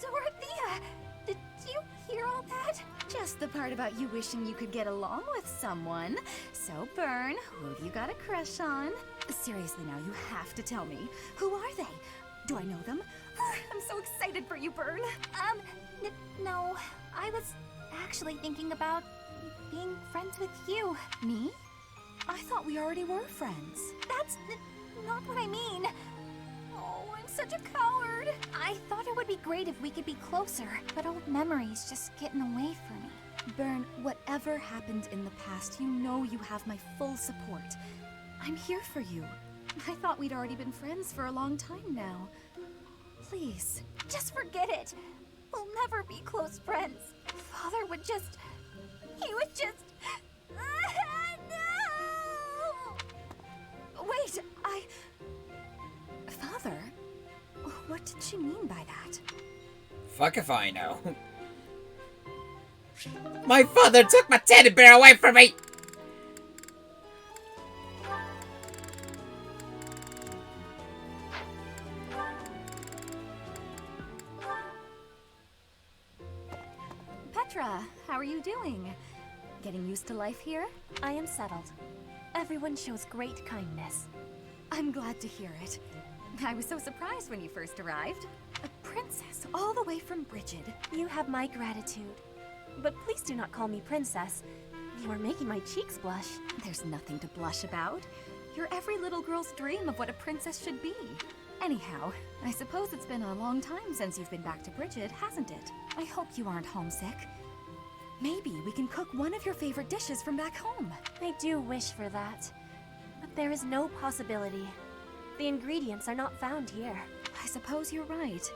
A: Dorothea! Did you hear all that?
F: Just the part about you wishing you could get along with someone. So, Byrne, who have you got a crush on? Seriously now, you have to tell me. Who are they? Do I know them? I'm so excited for you, Byrne.
A: No. I was actually thinking about being friends with you.
F: Me? I thought we already were friends.
A: That's not what I mean. Oh, I'm such a coward. I thought it would be great if we could be closer, but old memories just get in the way for me.
F: Byrne, whatever happened in the past, you know you have my full support. I'm here for you. I thought we'd already been friends for a long time now. Please.
A: Just forget it. We'll never be close friends. Father would just... He would just...
F: No! Wait, Father? What did she mean by that?
B: Fuck if I know. My father took my teddy bear away from me!
F: Petra, how are you doing? Getting used to life here?
A: I am settled. Everyone shows great kindness.
F: I'm glad to hear it. I was so surprised when you first arrived. A princess all the way from Brigid.
A: You have my gratitude. But please do not call me princess. You are making my cheeks blush.
F: There's nothing to blush about. You're every little girl's dream of what a princess should be. Anyhow, I suppose it's been a long time since you've been back to Brigid, hasn't it? I hope you aren't homesick. Maybe we can cook one of your favorite dishes from back home.
A: I do wish for that. But there is no possibility. The ingredients are not found here.
F: I suppose you're right.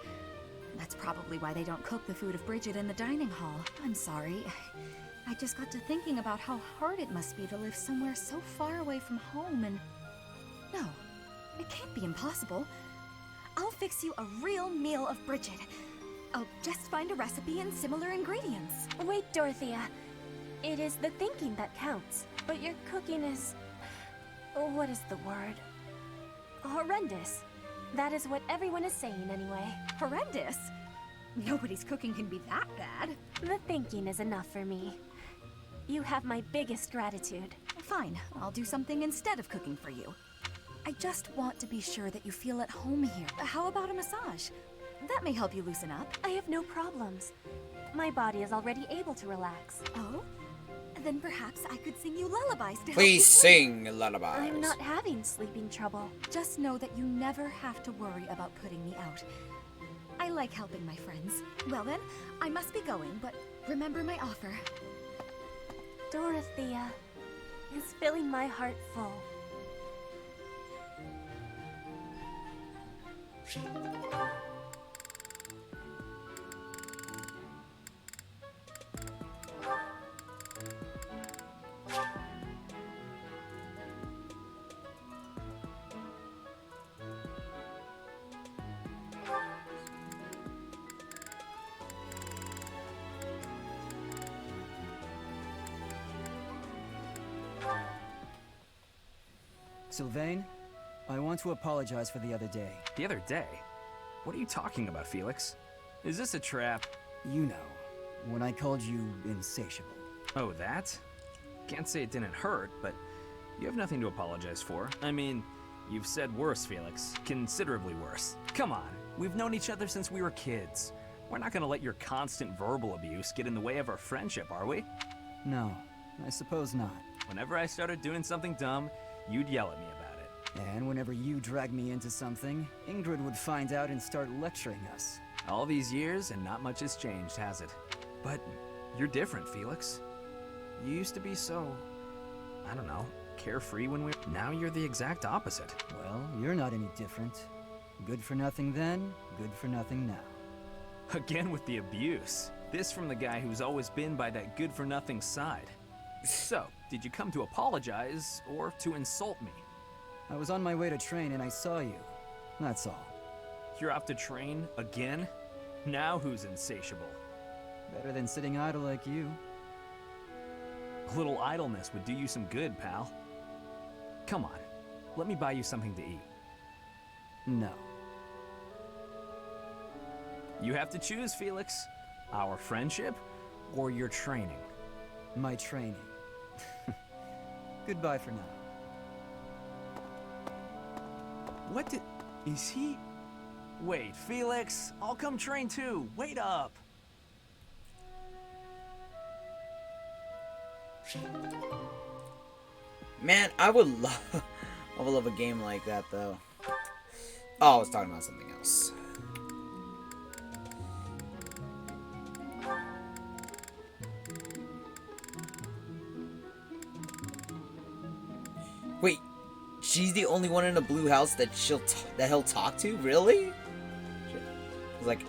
F: That's probably why they don't cook the food of Brigid in the dining hall. I'm sorry. I just got to thinking about how hard it must be to live somewhere so far away from home and... No, it can't be impossible. I'll fix you a real meal of Brigid. I'll just find a recipe and similar ingredients.
A: Wait, Dorothea. It is the thinking that counts. But your cooking is... What is the word? Horrendous. That is what everyone is saying anyway.
F: Horrendous? Nobody's cooking can be that bad.
A: The thinking is enough for me. You have my biggest gratitude.
F: Fine, I'll do something instead of cooking for you. I just want to be sure that you feel at home here. How about a massage? That may help you loosen up.
A: I have no problems. My body is already able to relax.
F: Oh? Then perhaps I could sing you lullabies to help you
B: Please
F: sleep.
B: sing lullabies.
A: I'm not having sleeping trouble.
F: Just know that you never have to worry about putting me out. I like helping my friends. Well then, I must be going, but remember my offer.
A: Dorothea is filling my heart full.
G: Sylvain, I want to apologize for the other day.
J: The other day? What are you talking about, Felix? Is this a trap?
G: You know, when I called you insatiable.
J: Oh, that? Can't say it didn't hurt, but you have nothing to apologize for. I mean, you've said worse, Felix. Considerably worse. Come on, We've known each other since we were kids. We're not gonna let your constant verbal abuse get in the way of our friendship, are we?
G: No, I suppose not.
J: Whenever I started doing something dumb, you'd yell at me about it.
G: And whenever you drag me into something, Ingrid would find out and start lecturing us.
J: All these years, and not much has changed, has it? But you're different, Felix. You used to be so, I don't know, carefree when we... Now you're the exact opposite.
G: Well, you're not any different. Good for nothing then, good for nothing now.
J: Again with the abuse. This from the guy who's always been by that good-for-nothing side. So, did you come to apologize, or to insult me?
G: I was on my way to train and I saw you. That's all.
J: You're off to train again? Now who's insatiable?
G: Better than sitting idle like you.
J: A little idleness would do you some good, pal. Come on, let me buy you something to eat.
G: No.
J: You have to choose, Felix. Our friendship, or your training?
G: My training. Goodbye for now.
J: What did... Is he... Wait, Felix, I'll come train too. Wait up.
B: Man, I would love a game like that though. Oh, I was talking about something else. Wait, she's the only one in a blue house that he'll talk to? Really? He's like,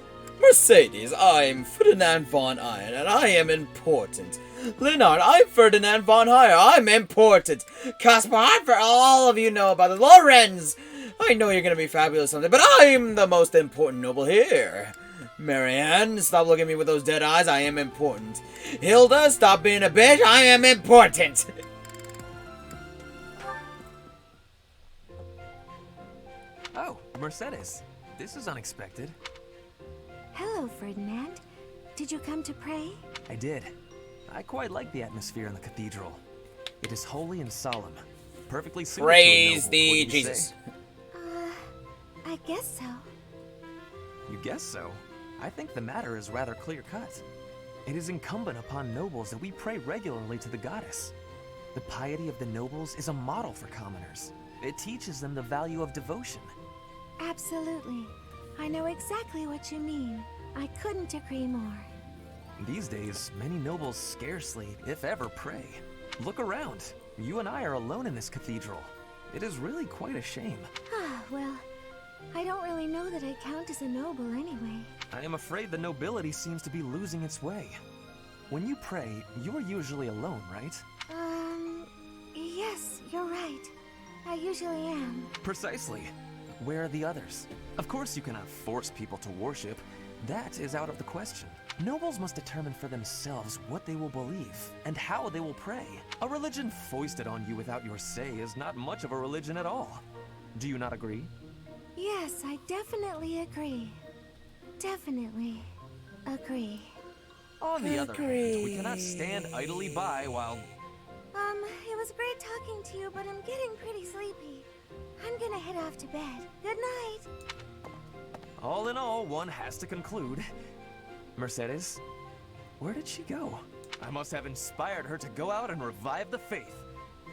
B: Mercedes, I'm Ferdinand von Iron, and I am important. Leonard, I'm Ferdinand von Iron, I'm important. Caspar, I'm for all of you know about the Lorenz. I know you're gonna be fabulous someday, but I'm the most important noble here. Marianne, stop looking at me with those dead eyes, I am important. Hilda, stop being a bitch, I am important.
J: Oh, Mercedes. This is unexpected.
A: Hello, Ferdinand. Did you come to pray?
J: I did. I quite like the atmosphere in the cathedral. It is holy and solemn. Perfectly suited
B: Praise
J: to a noble,
B: the
J: wouldn't you
B: Jesus.
J: say?
A: I guess so.
J: You guess so? I think the matter is rather clear-cut. It is incumbent upon nobles that we pray regularly to the goddess. The piety of the nobles is a model for commoners. It teaches them the value of devotion.
A: Absolutely. I know exactly what you mean. I couldn't agree more.
J: These days, many nobles scarcely, if ever, pray. Look around. You and I are alone in this cathedral. It is really quite a shame.
A: Well, I don't really know that I count as a noble anyway.
J: I am afraid the nobility seems to be losing its way. When you pray, you're usually alone, right?
A: Yes, you're right. I usually am.
J: Precisely. Where are the others? Of course you cannot force people to worship. That is out of the question. Nobles must determine for themselves what they will believe and how they will pray. A religion foisted on you without your say is not much of a religion at all. Do you not agree?
A: Yes, I definitely agree. Definitely agree.
J: On the other hand, we cannot stand idly by while...
A: It was great talking to you, but I'm getting pretty sleepy. I'm gonna head off to bed. Good night.
J: All in all, one has to conclude. Mercedes, where did she go? I must have inspired her to go out and revive the faith.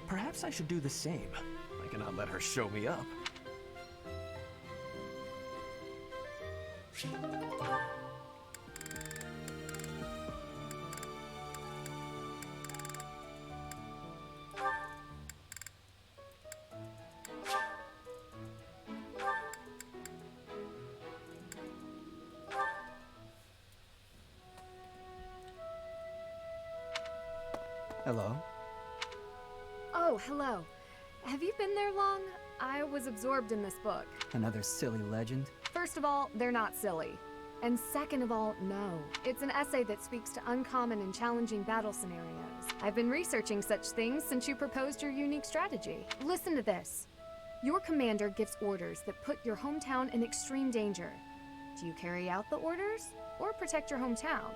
J: Perhaps I should do the same. I cannot let her show me up.
G: Hello?
K: Oh, hello. Have you been there long? I was absorbed in this book.
G: Another silly legend?
K: First of all, they're not silly. And second of all, no. It's an essay that speaks to uncommon and challenging battle scenarios. I've been researching such things since you proposed your unique strategy. Listen to this. Your commander gives orders that put your hometown in extreme danger. Do you carry out the orders or protect your hometown?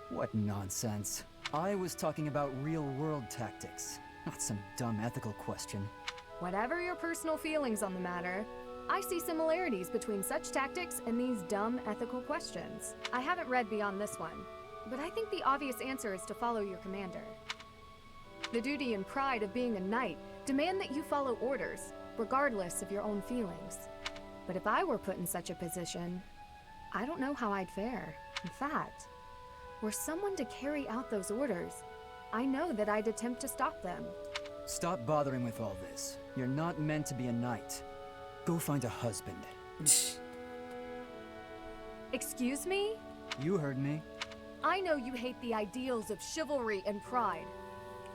G: What nonsense. I was talking about real-world tactics, not some dumb ethical question.
K: Whatever your personal feelings on the matter, I see similarities between such tactics and these dumb ethical questions. I haven't read beyond this one, but I think the obvious answer is to follow your commander. The duty and pride of being a knight demand that you follow orders, regardless of your own feelings. But if I were put in such a position, I don't know how I'd fare. In fact, were someone to carry out those orders, I know that I'd attempt to stop them.
G: Stop bothering with all this. You're not meant to be a knight. Go find a husband.
K: Excuse me?
G: You heard me.
K: I know you hate the ideals of chivalry and pride.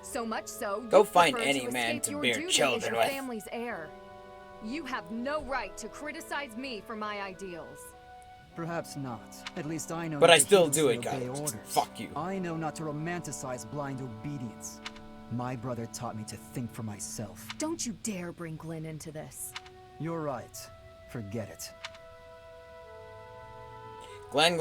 K: So much so,
B: Go
K: you
B: find
K: prefer
B: any
K: to
B: man
K: escape
B: to
K: your
B: bear
K: duty
B: children
K: as your
B: with.
K: family's heir. You have no right to criticize me for my ideals.
G: Perhaps not. At least I know
B: But
G: not
B: I
G: to
B: still do
G: heedlessly
B: it,
G: obey
B: guys.
G: orders.
B: Fuck you.
G: I know not to romanticize blind obedience. My brother taught me to think for myself.
K: Don't you dare bring Glenn into this.
G: You're right. Forget it.
B: Glenn.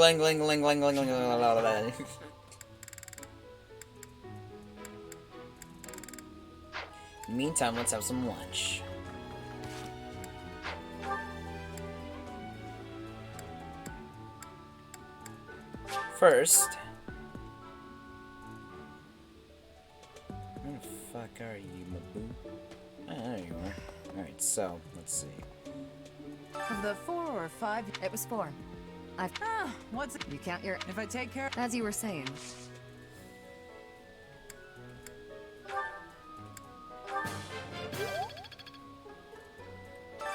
B: Meantime, let's have some lunch. First, where the fuck are you, my boo? Ah, there you are. Alright, so, let's see.
F: The 4 or 5? It was 4. What's it? You count your... If I take care... As you were saying.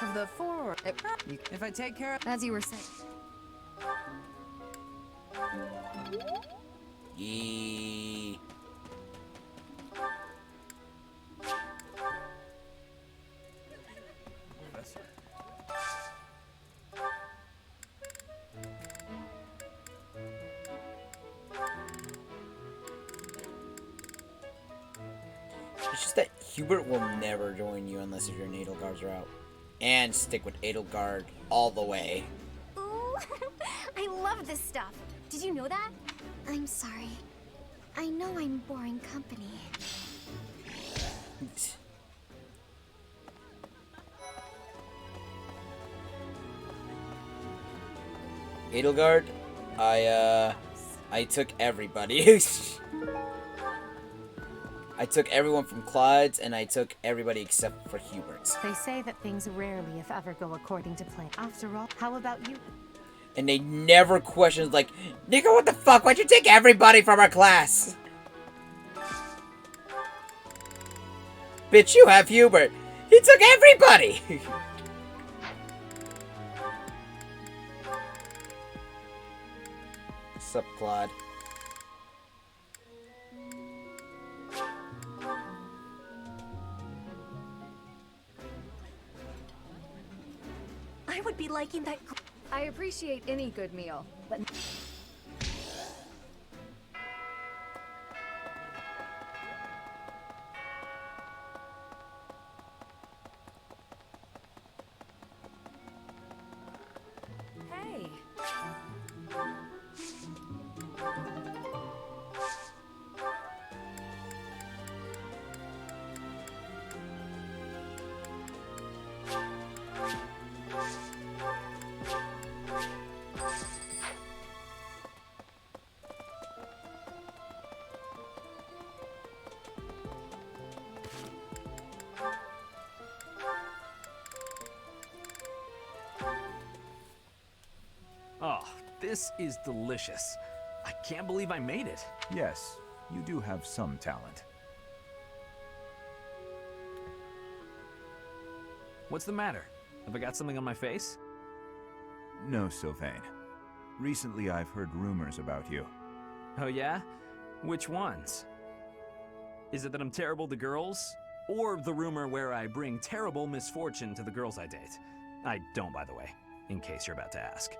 F: Of the 4 or... If I take care... As you were saying.
B: Yee. It's just that Hubert will never join you unless if your Nadelgards are out. And stick with Edelgard all the way.
A: Ooh, I love this stuff. Did you know that? I'm sorry. I know I'm boring company.
B: Edelgard, I took everybody. I took everyone from Claude's, and I took everybody except for Hubert's.
N: They say that things rarely, if ever, go according to plan. After all, how about you?
B: And they never questioned, like, nigga, what the fuck? Why'd you take everybody from our class? Bitch, you have Hubert. He took everybody. Sup, Claude?
K: I would be liking that. I appreciate any good meal, but.
F: Hey.
J: Oh, this is delicious. I can't believe I made it.
D: Yes, you do have some talent.
J: What's the matter? Have I got something on my face?
D: No, Sylvain. Recently I've heard rumors about you.
J: Oh yeah? Which ones? Is it that I'm terrible to girls? Or the rumor where I bring terrible misfortune to the girls I date? I don't, by the way, in case you're about to ask.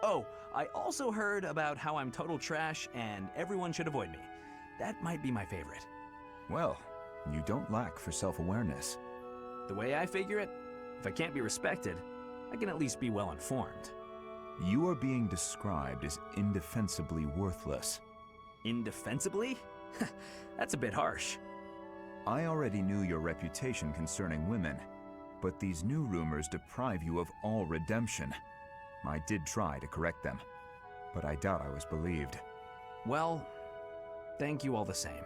J: Oh, I also heard about how I'm total trash and everyone should avoid me. That might be my favorite.
D: Well, you don't lack for self-awareness.
J: The way I figure it, if I can't be respected, I can at least be well informed.
D: You are being described as indefensibly worthless.
J: Indefensibly? That's a bit harsh.
D: I already knew your reputation concerning women, But these new rumors deprive you of all redemption. I did try to correct them, but I doubt I was believed.
J: Well, thank you all the same.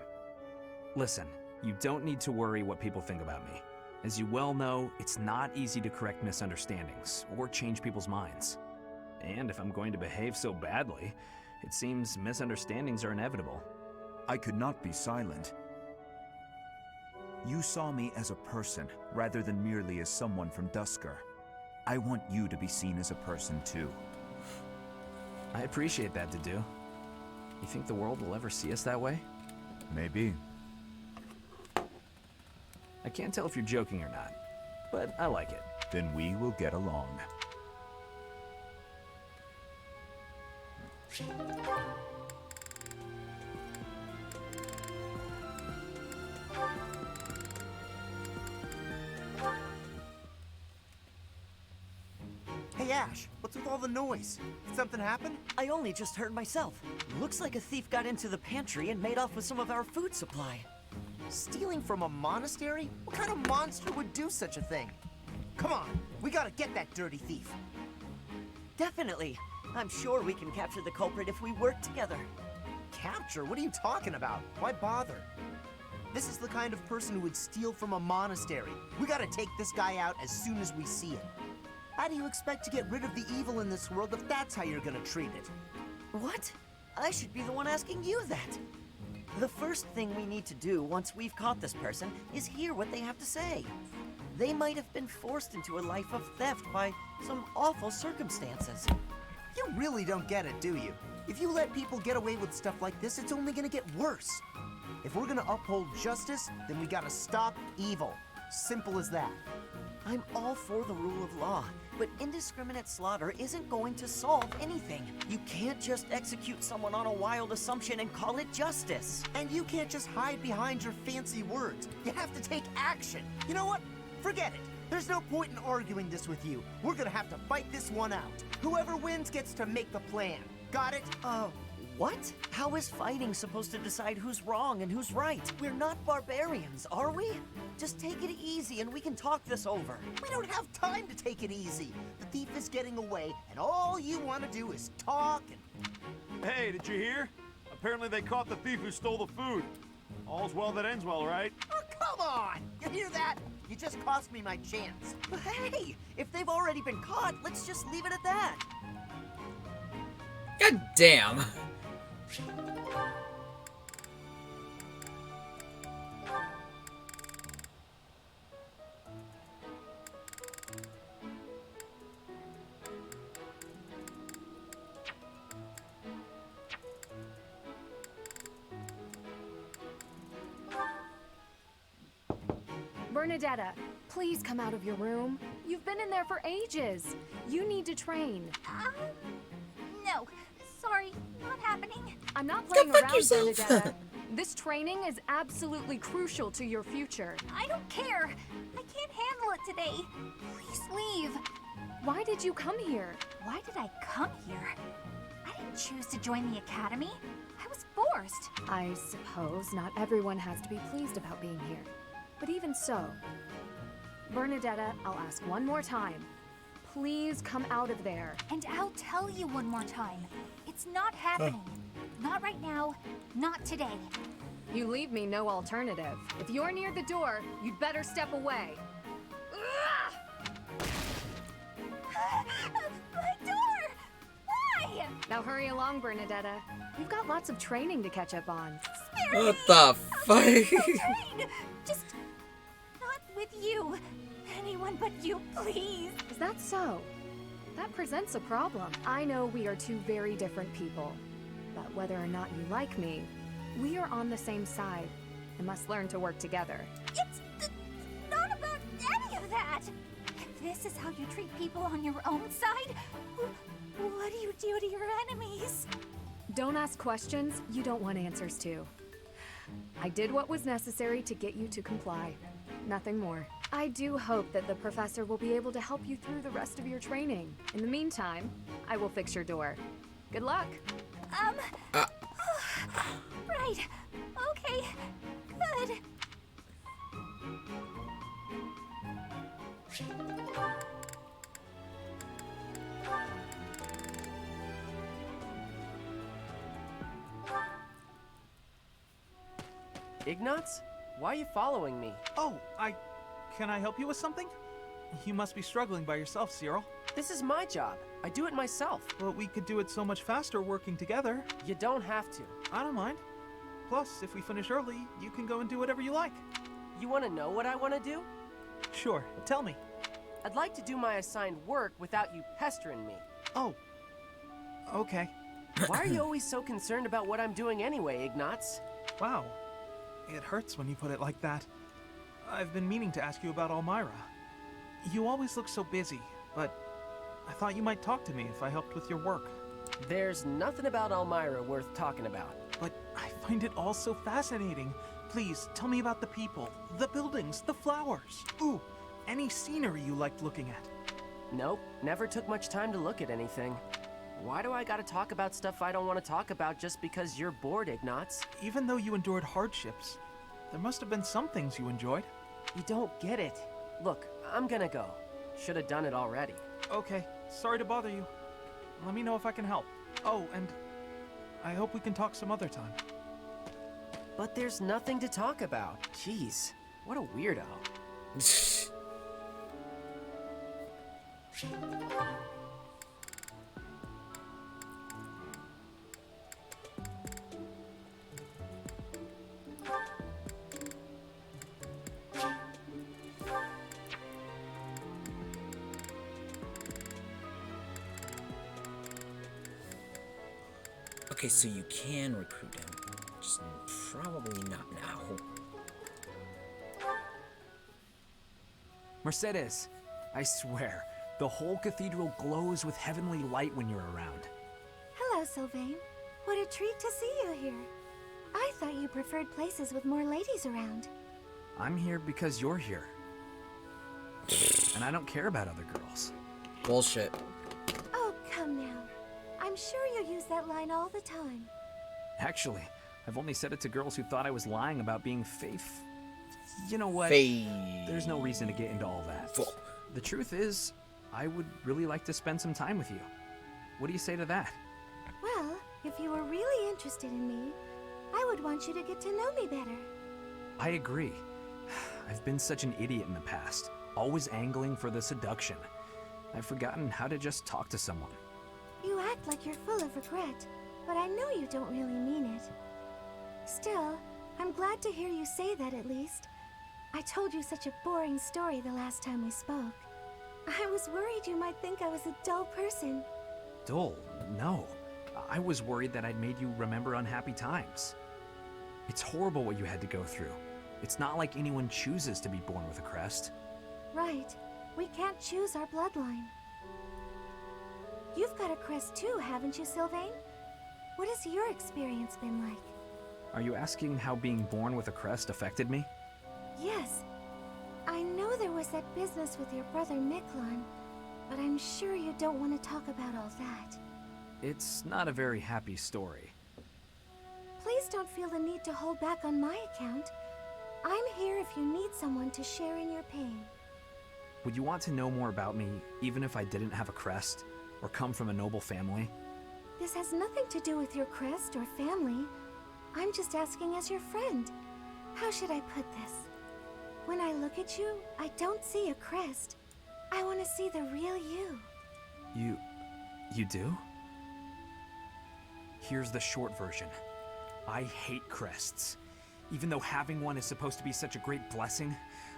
J: Listen, you don't need to worry what people think about me. As you well know, it's not easy to correct misunderstandings or change people's minds. And if I'm going to behave so badly, it seems misunderstandings are inevitable.
D: I could not be silent. You saw me as a person, rather than merely as someone from Dusker. I want you to be seen as a person, too.
J: I appreciate that, Dedu. You think the world will ever see us that way?
D: Maybe.
J: I can't tell if you're joking or not, but I like it.
D: Then we will get along.
O: Hey Ash, what's with all the noise? Did something happen?
I: I only just heard myself. Looks like a thief got into the pantry and made off with some of our food supply.
O: Stealing from a monastery? What kind of monster would do such a thing? Come on, we gotta get that dirty thief.
I: Definitely. I'm sure we can capture the culprit if we work together.
O: Capture? What are you talking about? Why bother? This is the kind of person who would steal from a monastery. We gotta take this guy out as soon as we see it. How do you expect to get rid of the evil in this world if that's how you're gonna treat it?
I: What? I should be the one asking you that. The first thing we need to do once we've caught this person is hear what they have to say. They might have been forced into a life of theft by some awful circumstances.
O: You really don't get it, do you? If you let people get away with stuff like this, it's only gonna get worse. If we're gonna uphold justice, then we gotta stop evil. Simple as that.
I: I'm all for the rule of law, but indiscriminate slaughter isn't going to solve anything. You can't just execute someone on a wild assumption and call it justice.
O: And you can't just hide behind your fancy words. You have to take action. You know what? Forget it. There's no point in arguing this with you. We're gonna have to fight this one out. Whoever wins gets to make the plan. Got it?
I: What? How is fighting supposed to decide who's wrong and who's right? We're not barbarians, are we? Just take it easy and we can talk this over.
O: We don't have time to take it easy. The thief is getting away, and all you want to do is talk and...
P: Hey, did you hear? Apparently they caught the thief who stole the food. All's well that ends well, right?
O: Oh, come on! You hear that? You just cost me my chance.
I: But hey, if they've already been caught, let's just leave it at that.
B: God damn.
K: Bernadetta, please come out of your room. You've been in there for ages. You need to train.
A: No. Sorry, not happening.
K: I'm not playing
B: fuck
K: around,
B: yourself.
K: Bernadetta. This training is absolutely crucial to your future.
A: I don't care. I can't handle it today. Please leave.
K: Why did you come here?
A: Why did I come here? I didn't choose to join the academy. I was forced.
K: I suppose not everyone has to be pleased about being here. But even so, Bernadetta, I'll ask one more time. Please come out of there.
A: And I'll tell you one more time. It's not happening. Not right now. Not today.
K: You leave me no alternative. If you're near the door, you'd better step away.
A: My door! Why?
K: Now hurry along, Bernadetta. You've got lots of training to catch up on.
A: Spare
B: What
A: me.
B: the
A: I'll
B: fuck?
A: train. Just not with you. Anyone but you, please.
K: Is that so? That presents a problem. I know we are two very different people, but whether or not you like me, we are on the same side and must learn to work together.
A: It's not about any of that. If this is how you treat people on your own side, what do you do to your enemies?
K: Don't ask questions you don't want answers to. I did what was necessary to get you to comply. Nothing more. I do hope that the professor will be able to help you through the rest of your training. In the meantime, I will fix your door. Good luck.
A: Right. Okay. Good.
Q: Ignatz? Why are you following me?
R: Oh, Can I help you with something? You must be struggling by yourself, Cyril.
Q: This is my job. I do it myself.
R: But we could do it so much faster working together.
Q: You don't have to.
R: I don't mind. Plus, if we finish early, you can go and do whatever you like.
Q: You want to know what I want to do?
R: Sure, tell me.
Q: I'd like to do my assigned work without you pestering me.
R: Oh. Okay.
Q: Why are you always so concerned about what I'm doing anyway, Ignatz?
R: Wow. It hurts when you put it like that. I've been meaning to ask you about Elmira. You always look so busy, but I thought you might talk to me if I helped with your work.
Q: There's nothing about Elmira worth talking about.
R: But I find it all so fascinating. Please, tell me about the people, the buildings, the flowers. Ooh, any scenery you liked looking at.
Q: Nope, never took much time to look at anything. Why do I gotta talk about stuff I don't want to talk about just because you're bored, Ignatz?
R: Even though you endured hardships, there must have been some things you enjoyed.
Q: You don't get it. Look, I'm gonna go. Should have done it already.
R: Okay, sorry to bother you. Let me know if I can help. Oh, and I hope we can talk some other time.
Q: But there's nothing to talk about. Jeez, what a weirdo.
B: Okay, so you can recruit him. Just probably not now.
J: Mercedes, I swear, the whole cathedral glows with heavenly light when you're around.
A: Hello, Sylvain. What a treat to see you here. I thought you preferred places with more ladies around.
J: I'm here because you're here. And I don't care about other girls.
B: Bullshit.
A: Oh, come now. I'm sure you use that line all the time.
J: Actually, I've only said it to girls who thought I was lying about being faith. You know what? There's no reason to get into all that. The truth is, I would really like to spend some time with you. What do you say to that?
A: Well, if you were really interested in me, I would want you to get to know me better.
J: I agree. I've been such an idiot in the past, always angling for the seduction. I've forgotten how to just talk to someone.
A: You act like you're full of regret, but I know you don't really mean it. Still, I'm glad to hear you say that at least. I told you such a boring story the last time we spoke. I was worried you might think I was a dull person.
J: Dull? No. I was worried that I'd made you remember unhappy times. It's horrible what you had to go through. It's not like anyone chooses to be born with a crest.
A: Right. We can't choose our bloodline. You've got a crest too, haven't you, Sylvain? What has your experience been like?
J: Are you asking how being born with a crest affected me?
A: Yes. I know there was that business with your brother Miklon, but I'm sure you don't want to talk about all that.
J: It's not a very happy story.
A: Please don't feel the need to hold back on my account. I'm here if you need someone to share in your pain.
J: Would you want to know more about me, even if I didn't have a crest, or come from a noble family?
A: This has nothing to do with your crest or family. I'm just asking as your friend. How should I put this? When I look at you, I don't see a crest. I want to see the real you.
J: You do? Here's the short version. I hate crests. Even though having one is supposed to be such a great blessing,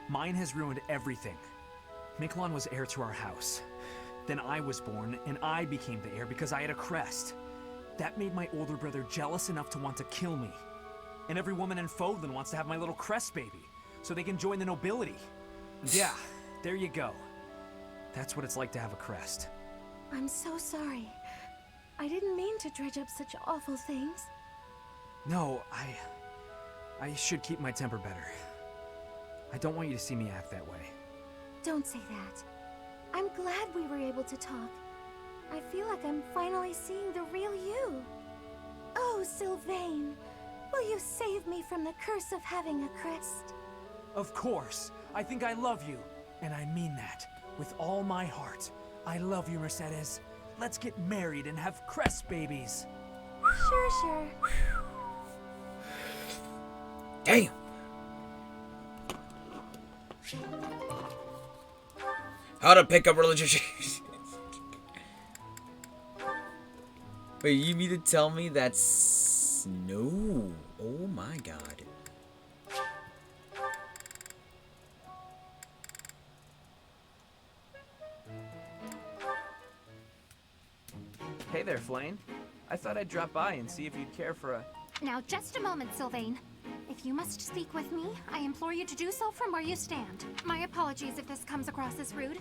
J: mine has ruined everything. Miklon was heir to our house. Then I was born, and I became the heir because I had a crest. That made my older brother jealous enough to want to kill me. And every woman in Fodlan wants to have my little crest baby, so they can join the nobility. Yeah, there you go. That's what it's like to have a crest.
A: I'm so sorry. I didn't mean to dredge up such awful things.
J: No, I should keep my temper better. I don't want you to see me act that way.
A: Don't say that. I'm glad we were able to talk. I feel like I'm finally seeing the real you. Oh, Sylvain, will you save me from the curse of having a crest?
J: Of course. I think I love you.
S: And I mean that with all my heart. I love you, Mercedes. Let's get married and have crest babies.
K: Sure.
B: Damn. How to pick up relationship. Wait, you mean to tell me that's... No. Oh my god.
T: Hey there, Flayn. I thought I'd drop by and see if you'd care for a...
N: Now, just a moment, Sylvain. If you must speak with me, I implore you to do so from where you stand. My apologies if this comes across as rude,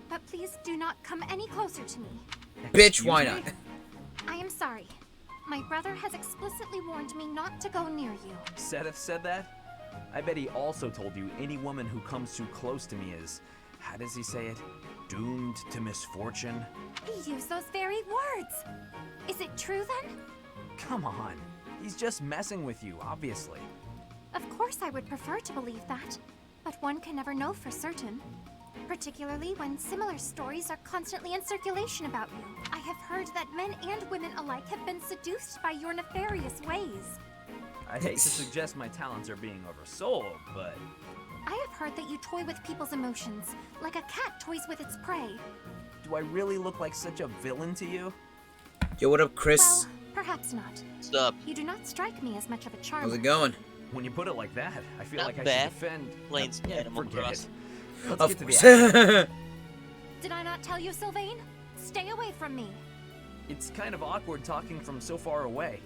N: but please do not come any closer to me.
B: Bitch, why not?
N: I am sorry. My brother has explicitly warned me not to go near you.
T: Seth said that? I bet he also told you any woman who comes too close to me is... How does he say it? Doomed to misfortune?
N: He used those very words. Is it true then?
T: Come on. He's just messing with you, obviously.
N: Of course I would prefer to believe that, but one can never know for certain. Particularly when similar stories are constantly in circulation about you. I have heard that men and women alike have been seduced by your nefarious ways.
T: I'd hate to suggest my talents are being oversold, but...
N: I have heard that you toy with people's emotions, like a cat toys with its prey.
T: Do I really look like such a villain to you?
B: Yo, what up, Chris?
N: Well, perhaps not.
S: What's up?
N: You do not strike me as much of a charmer.
B: How's it going?
T: When you put it like that, I feel
S: Not
T: like
S: bad.
T: I should defend...
S: Lane's Animal
T: forget
S: Crossing.
T: it. Let's
B: Of
T: get to
B: course.
T: the action.
N: Did I not tell you, Sylvain? Stay away from me.
T: It's kind of awkward talking from so far away.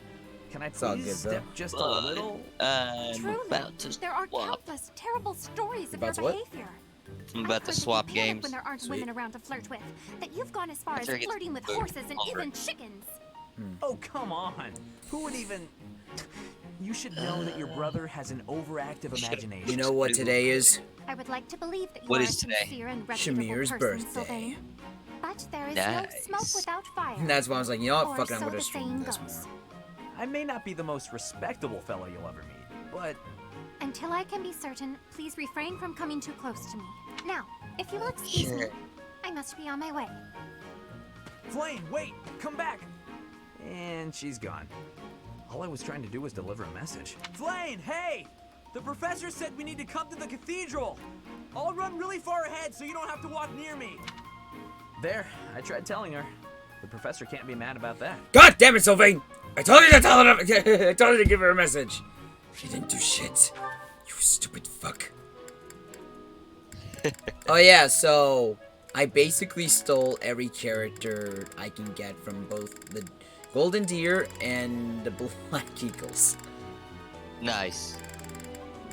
T: Can I
B: all
T: please
B: good, though.
T: step just a little?
S: I'm
N: Truly,
S: about to
N: there are
S: swap.
N: countless terrible stories of
B: About
N: your
B: what?
N: behavior.
S: I'm about
N: I've
S: to
N: heard
S: swap
N: that you panic
S: games.
N: when there aren't
B: Sweet.
N: women around to flirt with. That you've gone as far as
S: After I get
N: flirting with
S: food,
N: horses and
S: over.
N: even chickens.
T: Oh, come on. Who would even... You should know that your brother has an overactive imagination.
B: You know what today is?
N: I would like to believe that you
S: What
N: are a
S: is today?
N: sincere and reputable
B: Shamir's
N: person,
B: birthday.
N: Sylvain. But there is
S: Nice.
N: no smoke without fire.
B: And that's why I was like, you know what?
N: Or
B: Fuck it, I'm
N: so
B: gonna
N: the
B: stream
N: saying
B: this
N: goes.
B: more.
T: I may not be the most respectable fellow you'll ever meet, but...
N: Until I can be certain, please refrain from coming too close to me. Now, if you will excuse me,
S: Sure.
N: I must be on my way.
T: Flayn, wait! Come back! And she's gone. All I was trying to do was deliver a message. Flayn, hey! The professor said we need to come to the cathedral! I'll run really far ahead so you don't have to walk near me! There, I tried telling her. The professor can't be mad about that.
B: God damn it, Sylvain! I told you to tell her. I told you to give her a message. She didn't do shit. You stupid fuck. Oh yeah, so I basically stole every character I can get from both the Golden Deer and the Black Eagles.
S: Nice.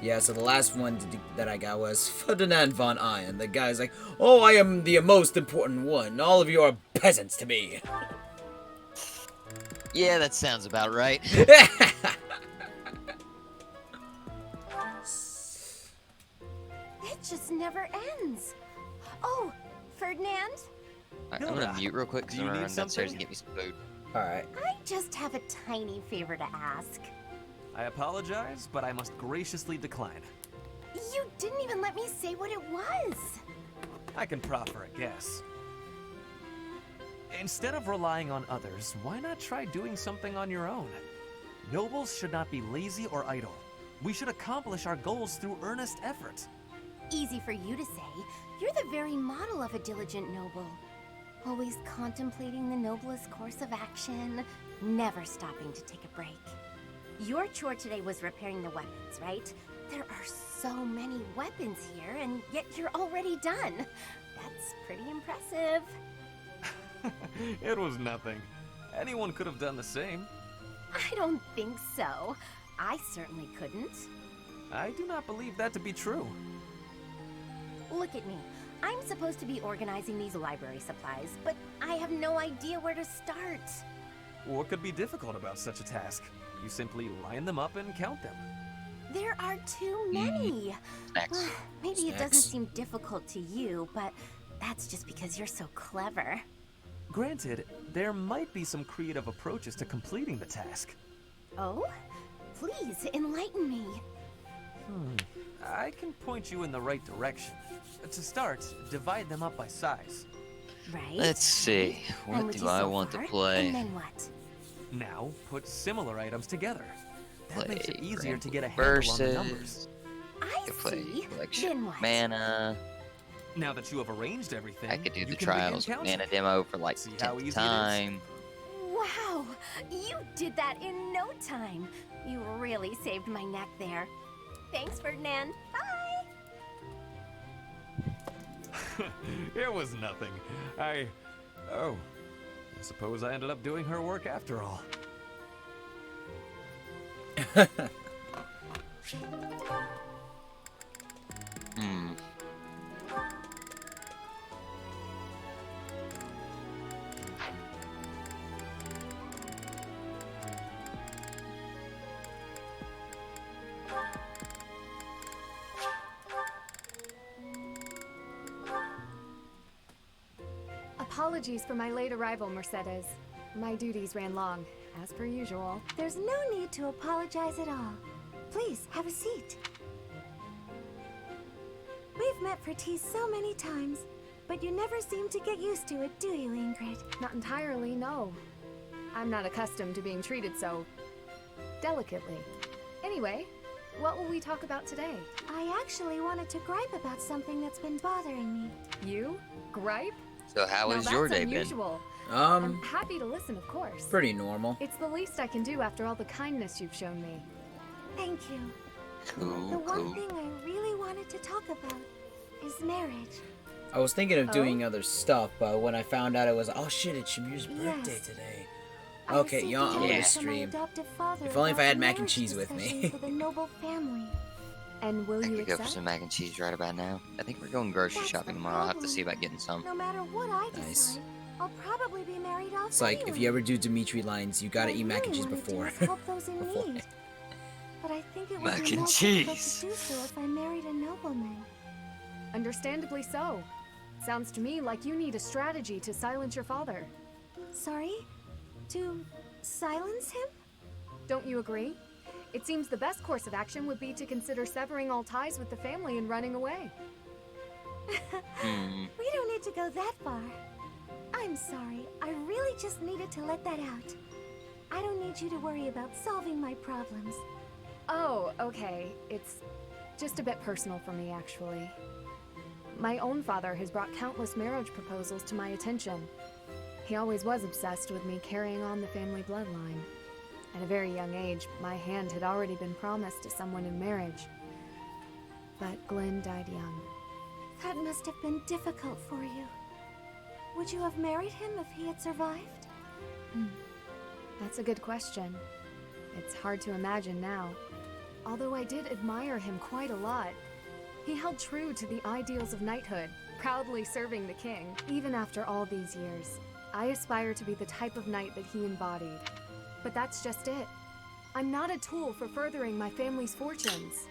B: Yeah, so the last one that I got was Ferdinand von Iron. The guy's like, oh, I am the most important one. All of you are peasants to me.
S: Yeah, that sounds about right.
K: It just never ends. Oh, Ferdinand?
S: I'm gonna mute real quick because
T: do
S: I'm
T: you
S: gonna
T: need
S: run downstairs
T: something?
S: and get me some food.
B: Alright.
K: I just have a tiny favor to ask.
T: I apologize, but I must graciously decline.
K: You didn't even let me say what it was.
T: I can proffer a guess. Instead of relying on others, why not try doing something on your own? Nobles should not be lazy or idle. We should accomplish our goals through earnest effort.
K: Easy for you to say. You're the very model of a diligent noble. Always contemplating the noblest course of action, never stopping to take a break. Your chore today was repairing the weapons, right? There are so many weapons here, and yet you're already done. That's pretty impressive.
T: It was nothing. Anyone could have done the same.
K: I don't think so. I certainly couldn't.
T: I do not believe that to be true.
K: Look at me. I'm supposed to be organizing these library supplies, but I have no idea where to start.
T: What could be difficult about such a task? You simply line them up and count them.
K: There are too many.
S: Snacks.
K: Maybe it doesn't
B: Snacks.
K: seem difficult to you, but that's just because you're so clever.
T: Granted, there might be some creative approaches to completing the task.
K: Oh? Please, enlighten me.
J: I can point you in the right direction. To start, divide them up by size.
A: Right.
S: Let's see. What do I want to play?
A: And then what?
J: Now, put similar items together. That
S: Play
J: makes it easier
S: Grand
J: to get a
S: Blue
J: handle on the
S: Versus.
J: numbers.
A: I
S: could play
A: see.
S: Collection
A: Then what?
S: Mana.
J: Now that you have arranged everything,
S: I could do
J: you
S: the
J: can
S: Trials
J: begin
S: Mana
J: counting.
S: demo for like
J: See how
S: 10th
J: easy it is?
S: time.
A: Wow, you did that in no time. You really saved my neck there. Thanks, Ferdinand. Bye.
J: It was nothing. Oh. I suppose I ended up doing her work after all.
S: Hmm.
K: Apologies for my late arrival, Mercedes. My duties ran long, as per usual.
A: There's no need to apologize at all. Please, have a seat. We've met for tea so many times, but you never seem to get used to it, do you, Ingrid?
K: Not entirely, no. I'm not accustomed to being treated so delicately. Anyway, what will we talk about today?
A: I actually wanted to gripe about something that's been bothering me.
K: You? Gripe?
S: So how
K: Now
S: has
K: that's
S: your day
K: unusual.
B: been?
K: I'm happy to listen, of course.
B: Pretty normal.
K: It's the least I can do after all the kindness you've shown me.
A: Thank you.
S: Cool,
A: The one
S: cool.
A: thing I really wanted to talk about is marriage.
B: I was thinking of
A: Oh?
B: doing other stuff, but when I found out it was, oh shit, it's Shamir's birthday
A: Yes.
B: today.
A: I
B: Okay,
A: received
B: y'all,
A: a
B: I'm
A: letter
B: gonna
A: from my
B: stream.
A: adoptive father
B: If only if I
A: about
B: had
A: the
B: mac and
A: marriage
B: cheese with me.
A: discussions with a noble family.
K: And will
S: I
K: you
S: could go for
K: accept?
S: some mac and cheese right about now. I think we're going grocery shopping tomorrow. I'll have to see about getting some.
A: No matter what I decide,
B: Nice.
A: I'll probably be married off
B: It's like, if you ever do Dimitri lines, you gotta
A: What I
B: eat mac and
A: really
B: cheese
A: wanna do
B: before.
A: is help those in
B: Before.
A: need. But I think it would
S: Mac
A: be
S: and
A: more difficult
S: cheese.
A: to do so if I married a nobleman.
K: Understandably so. Sounds to me like you need a strategy to silence your father.
A: Sorry? To silence him?
K: Don't you agree? It seems the best course of action would be to consider severing all ties with the family and running away.
A: We don't need to go that far. I'm sorry. I really just needed to let that out. I don't need you to worry about solving my problems.
K: Oh, okay. It's just a bit personal for me, actually. My own father has brought countless marriage proposals to my attention. He always was obsessed with me carrying on the family bloodline. At a very young age, my hand had already been promised to someone in marriage. But Glenn died young.
A: That must have been difficult for you. Would you have married him if he had survived?
K: That's a good question. It's hard to imagine now. Although I did admire him quite a lot. He held true to the ideals of knighthood, proudly serving the king. Even after all these years, I aspire to be the type of knight that he embodied. But that's just it. I'm not a tool for furthering my family's fortunes.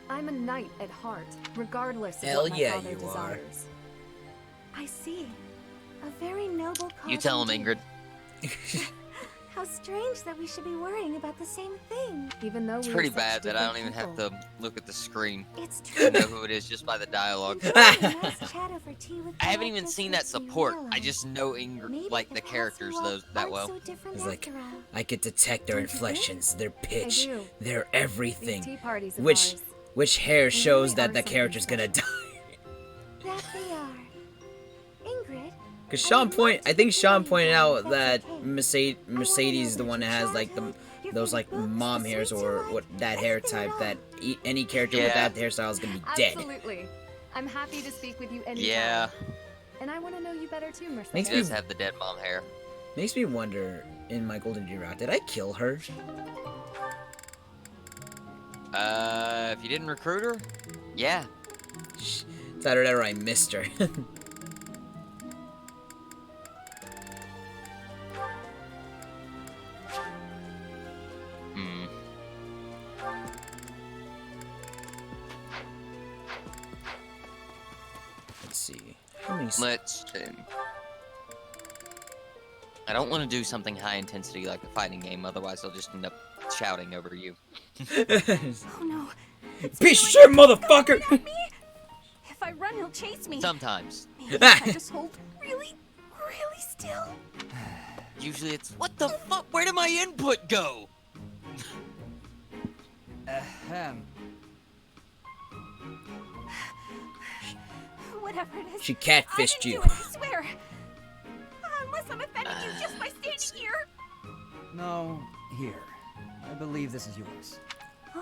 K: I'm a knight at heart, regardless of
B: Hell
K: what my
B: yeah,
K: father
B: you are.
K: desires.
A: I see. A very noble cause.
S: You tell him,
A: indeed.
S: Ingrid.
A: How strange that we should be worrying about the same thing.
K: Even though
S: It's
K: we are
S: pretty
K: such
S: bad that I don't
K: different
S: even have
K: people.
S: to look at the screen.
A: It's
S: I know who it is just by the dialogue.
A: Nice chat over tea with
S: I
A: the
S: haven't even
A: actress
S: seen that
A: makes me
S: support. I
A: realize
S: just know Ingrid, like the characters those that
A: aren't
S: well.
A: so different
B: It's like,
A: after all.
B: I could detect their inflections, their pitch,
K: do.
B: their everything.
K: These tea parties of
B: Which
K: ours,
B: hair
K: they
B: shows
K: really
B: that
K: are
B: the
K: something
B: character's gonna
K: special.
B: die.
A: That they are. Ingrid,
B: Cause I think Sean pointed out that Mercedes is the one that has like those like mom hairs or what that hair type that any character with
S: Yeah.
B: that hairstyle is gonna be dead.
K: Absolutely. I'm happy to speak with you anytime.
S: Yeah,
K: And I want to know you better too, Mercedes.
B: Makes
S: he does have the dead mom hair.
B: Makes me wonder in my Golden Deer route, did I kill her?
S: If you didn't recruit her, yeah.
B: It's either that or I missed her.
S: Hmm.
B: Let's see. How many
S: Let's see. I don't want to do something high intensity like a fighting game, otherwise I'll just end up
N: shouting over you.
F: Oh no.
B: Piece of shit, motherfucker!
F: If I run, he'll chase me.
N: Sometimes.
F: Maybe if I just hold really still.
N: Usually it's, what the fuck? Where did my input go?
G: Ahem.
F: Whatever it is.
B: She catfished you.
F: I swear. Unless I'm offending you just by standing here.
G: No, here. I believe this is yours.
F: Huh?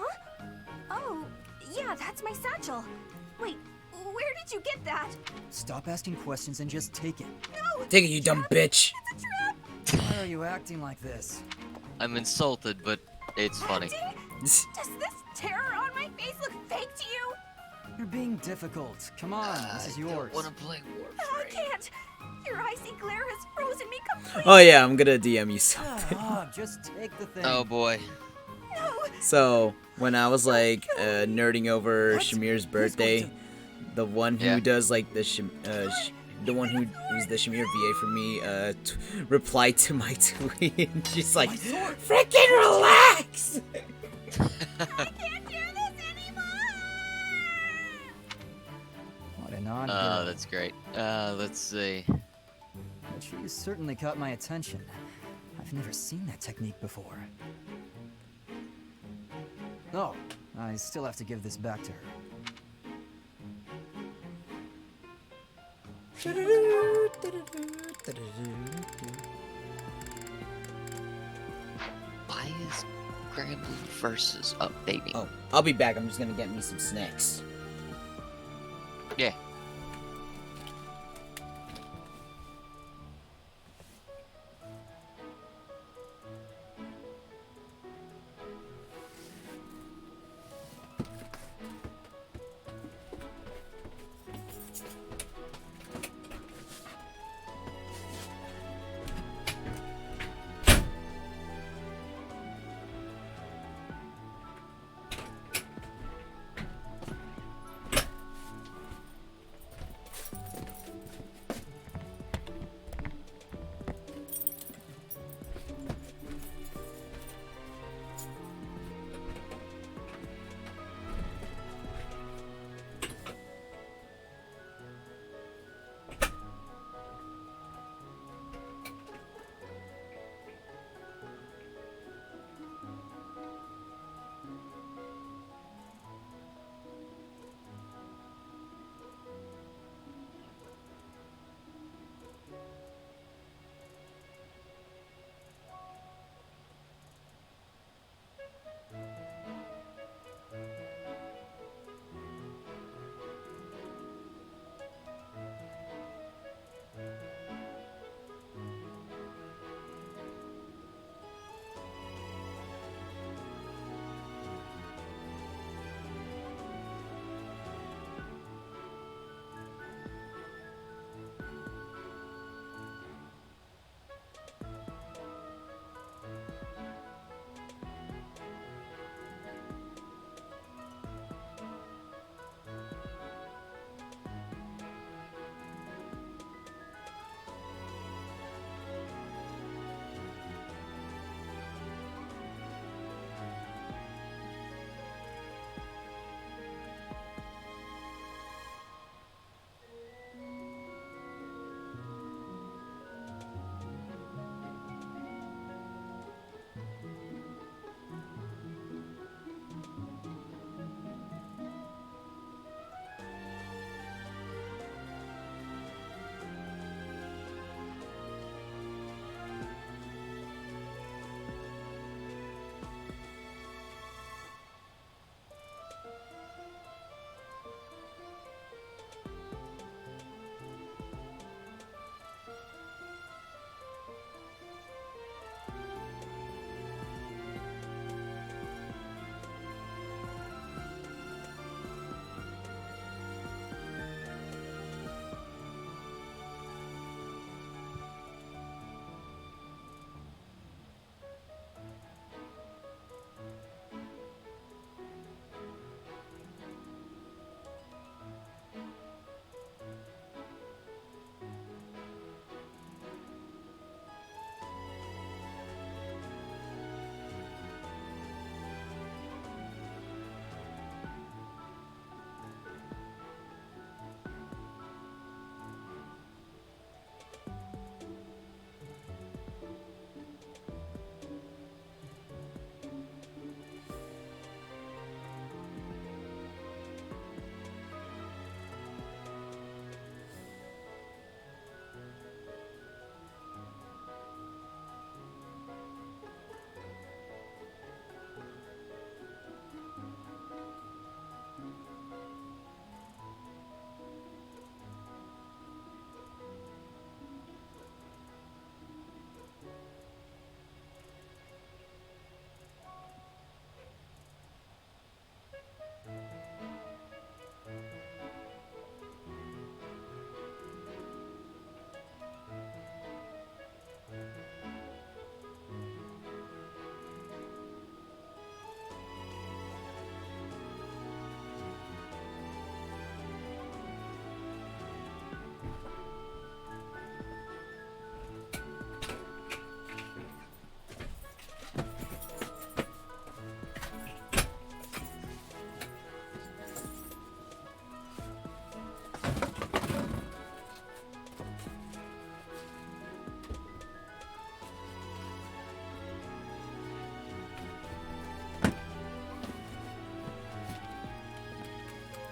F: Oh, yeah, that's my satchel. Wait, where did you get that?
G: Stop asking questions and just take it.
F: No!
B: Take it, you dumb bitch.
F: It's a trap!
G: Why are you acting like this?
N: I'm insulted, but it's funny.
F: Does this terror on my face look fake to you?
G: You're being difficult. Come on, this is yours.
N: I want to play Warframe.
F: I can't. Your icy glare has frozen me completely.
B: Oh yeah, I'm gonna DM you something.
G: Just take the thing.
N: Oh boy.
F: No.
B: So, when I was like nerding over Shamir's birthday, the one who does like the the one who's the Shamir VA for me replied to my tweet and she's like, "Freaking relax."
F: I can't do this anymore.
G: What an odd
N: Oh,
G: girl.
N: that's great. Let's see.
G: But she's certainly caught my attention. I've never seen that technique before. Oh, I still have to give this back to her.
N: Why is Gramble versus updating?
B: Oh, I'll be back. I'm just gonna get me some snacks.
N: Yeah.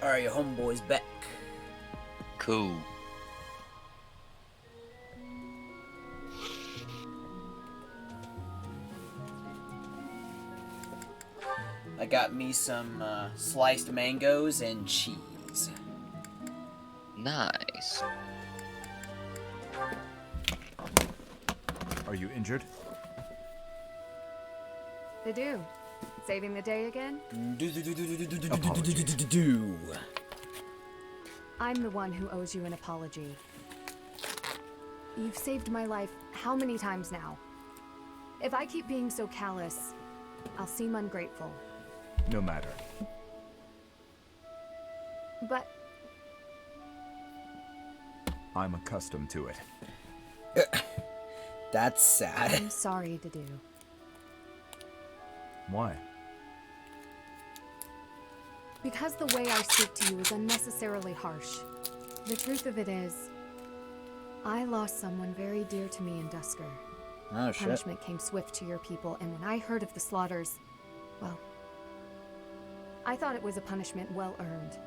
B: Alright, your homeboy's back.
U: Cool.
B: I got me some sliced mangoes and cheese.
U: Nice.
D: Are you injured?
K: They do. Saving the day again? I'm the one who owes you an apology. You've saved my life how many times now? If I keep being so callous, I'll seem ungrateful.
D: No matter.
K: But
D: I'm accustomed to it.
B: That's sad.
K: I'm sorry to do.
D: Why?
K: Because the way I speak to you is unnecessarily harsh. The truth of it is, I lost someone very dear to me in Dusker.
B: Oh, shit.
K: Punishment came swift to your people, and when I heard of the slaughters, well, I thought it was a punishment well earned.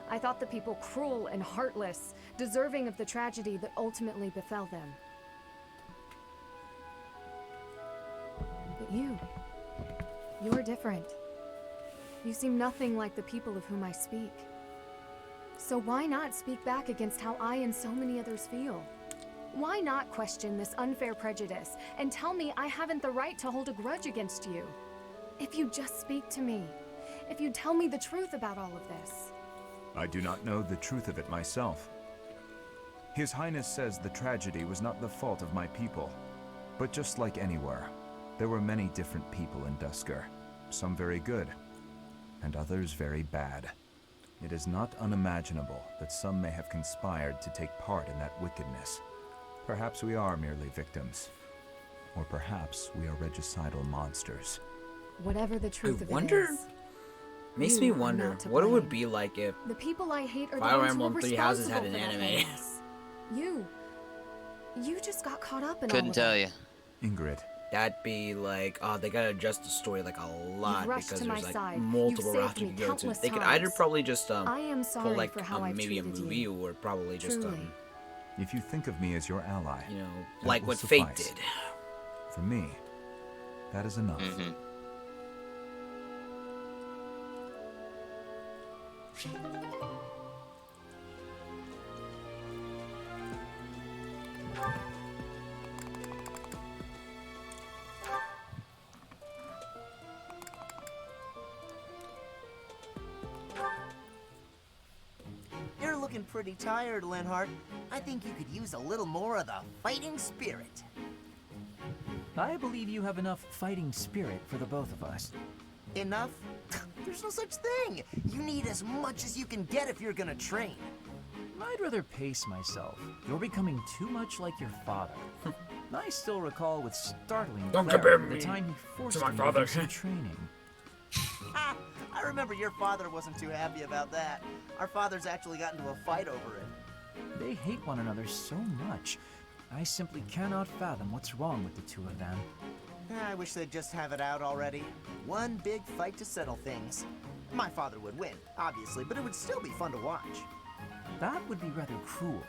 K: I thought the people cruel and heartless, deserving of the tragedy that ultimately befell them. But you're different. You seem nothing like the people of whom I speak. So why not speak back against how I and so many others feel? Why not question this unfair prejudice and tell me I haven't the right to hold a grudge against you? If you just speak to me, if you tell me the truth about all of this.
D: I do not know the truth of it myself. His Highness says the tragedy was not the fault of my people. But just like anywhere, there were many different people in Dusker. Some very good, and others very bad. It is not unimaginable that some may have conspired to take part in that wickedness. Perhaps we are merely victims. Or perhaps we are regicidal monsters.
K: Whatever the truth of
B: wonder-
K: it is.
B: Makes me wonder what it would be like if
K: The people I hate are the
B: Fire
K: ones who are
B: Emblem Three Houses had
K: responsible
B: an
K: for that
B: anime.
K: madness. You just got caught up in all
U: Couldn't
K: of
U: tell
K: it.
U: you.
D: Ingrid.
B: That'd be like, oh, they gotta adjust the story like a lot
K: rushed
B: because
K: to my
B: there's like
K: side.
B: multiple
K: You've
B: routes
K: saved
B: you
K: me
B: can go to.
K: countless
B: They could either
K: times.
B: probably just
K: I am
B: pull
K: sorry
B: like
K: for how I've
B: maybe a
K: treated
B: movie
K: you.
B: or probably just
K: Truly.
D: If you think of me as your ally,
B: you know,
D: that
B: like
D: will
B: what Fate
D: suffice.
B: did.
D: For me, that is enough.
O: You're looking pretty tired, Linhardt. I think you could use a little more of the fighting spirit.
S: I believe you have enough fighting spirit for the both of us.
O: Enough? There's no such thing. You need as much as you can get if you're gonna train.
S: I'd rather pace myself. You're becoming too much like your father. I still recall with startling
B: Don't
S: clarity
B: compare me
S: the time he forced
B: to my
S: me
B: father.
S: to do some training.
O: I remember your father wasn't too happy about that. Our fathers actually got into a fight over it.
S: They hate one another so much. I simply cannot fathom what's wrong with the two of them.
O: I wish they'd just have it out already. One big fight to settle things. My father would win, obviously, but it would still be fun to watch.
S: That would be rather cruel.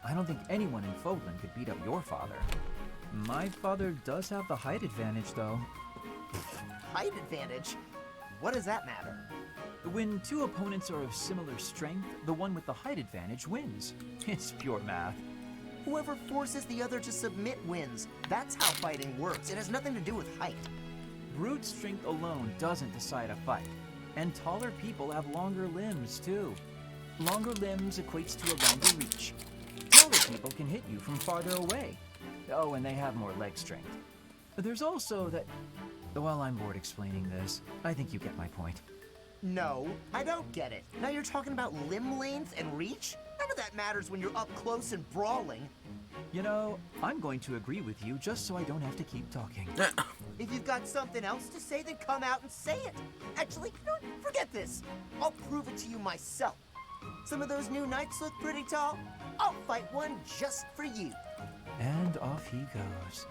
S: I don't think anyone in Fodlan could beat up your father. My father does have the height advantage, though.
O: Height advantage? What does that matter?
S: When two opponents are of similar strength, the one with the height advantage wins. It's pure math.
O: Whoever forces the other to submit wins. That's how fighting works. It has nothing to do with height.
S: Brute strength alone doesn't decide a fight. And taller people have longer limbs, too. Longer limbs equates to a longer reach. Taller people can hit you from farther away. Oh, and they have more leg strength. There's also that... Well, I'm bored explaining this. I think you get my point.
O: No, I don't get it. Now you're talking about limb length and reach? None of that matters when you're up close and brawling.
S: You know, I'm going to agree with you just so I don't have to keep talking.
O: If you've got something else to say, then come out and say it. Actually, no, forget this. I'll prove it to you myself. Some of those new knights look pretty tall. I'll fight one just for you.
S: And off he goes.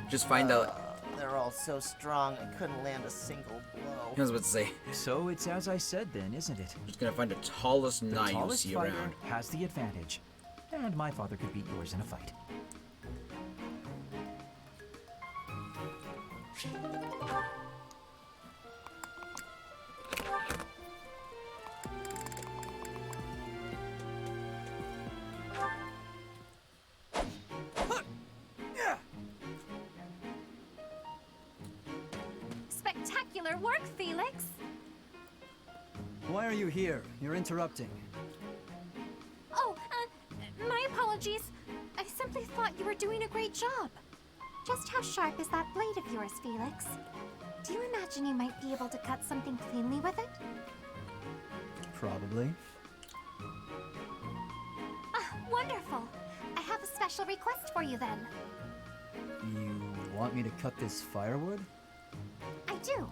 B: Just find out.
O: They're all so strong, I couldn't land a single blow.
B: I was about to say.
S: So it's as I said then, isn't it?
B: Just gonna find the tallest
S: The
B: knight you
S: tallest
B: see
S: fighter
B: around.
S: has the advantage. And my father could beat yours in a fight.
N: Spectacular work, Felix!
G: Why are you here? You're interrupting.
N: Oh, my apologies. I simply thought you were doing a great job. Just how sharp is that blade of yours, Felix? Do you imagine you might be able to cut something cleanly with it?
G: Probably.
N: Ah, wonderful. I have a special request for you then.
G: You want me to cut this firewood?
N: I do.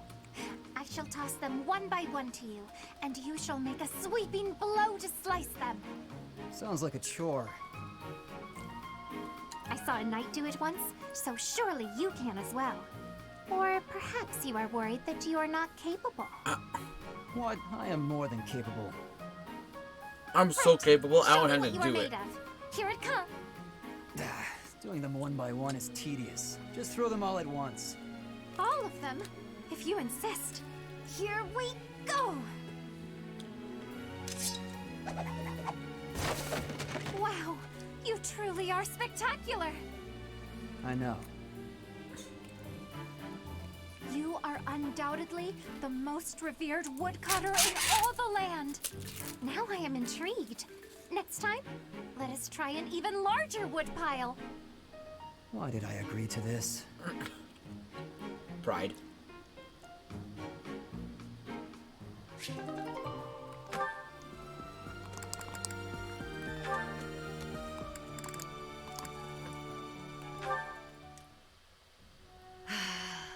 N: I shall toss them one by one to you, and you shall make a sweeping blow to slice them.
G: Sounds like a chore.
N: I saw a knight do it once, so surely you can as well. Or perhaps you are worried that you are not capable.
G: What? I am more than capable.
B: I'm so capable, I
N: Show
B: don't
N: me
B: have
N: what
B: to
N: you are
B: do it.
N: made of. Here it comes.
G: Doing them one by one is tedious. Just throw them all at once.
N: All of them, if you insist. Here we go! Wow, you truly are spectacular!
G: I know.
N: You are undoubtedly the most revered woodcutter in all the land. Now I am intrigued. Next time, let us try an even larger woodpile.
G: Why did I agree to this?
B: Pride.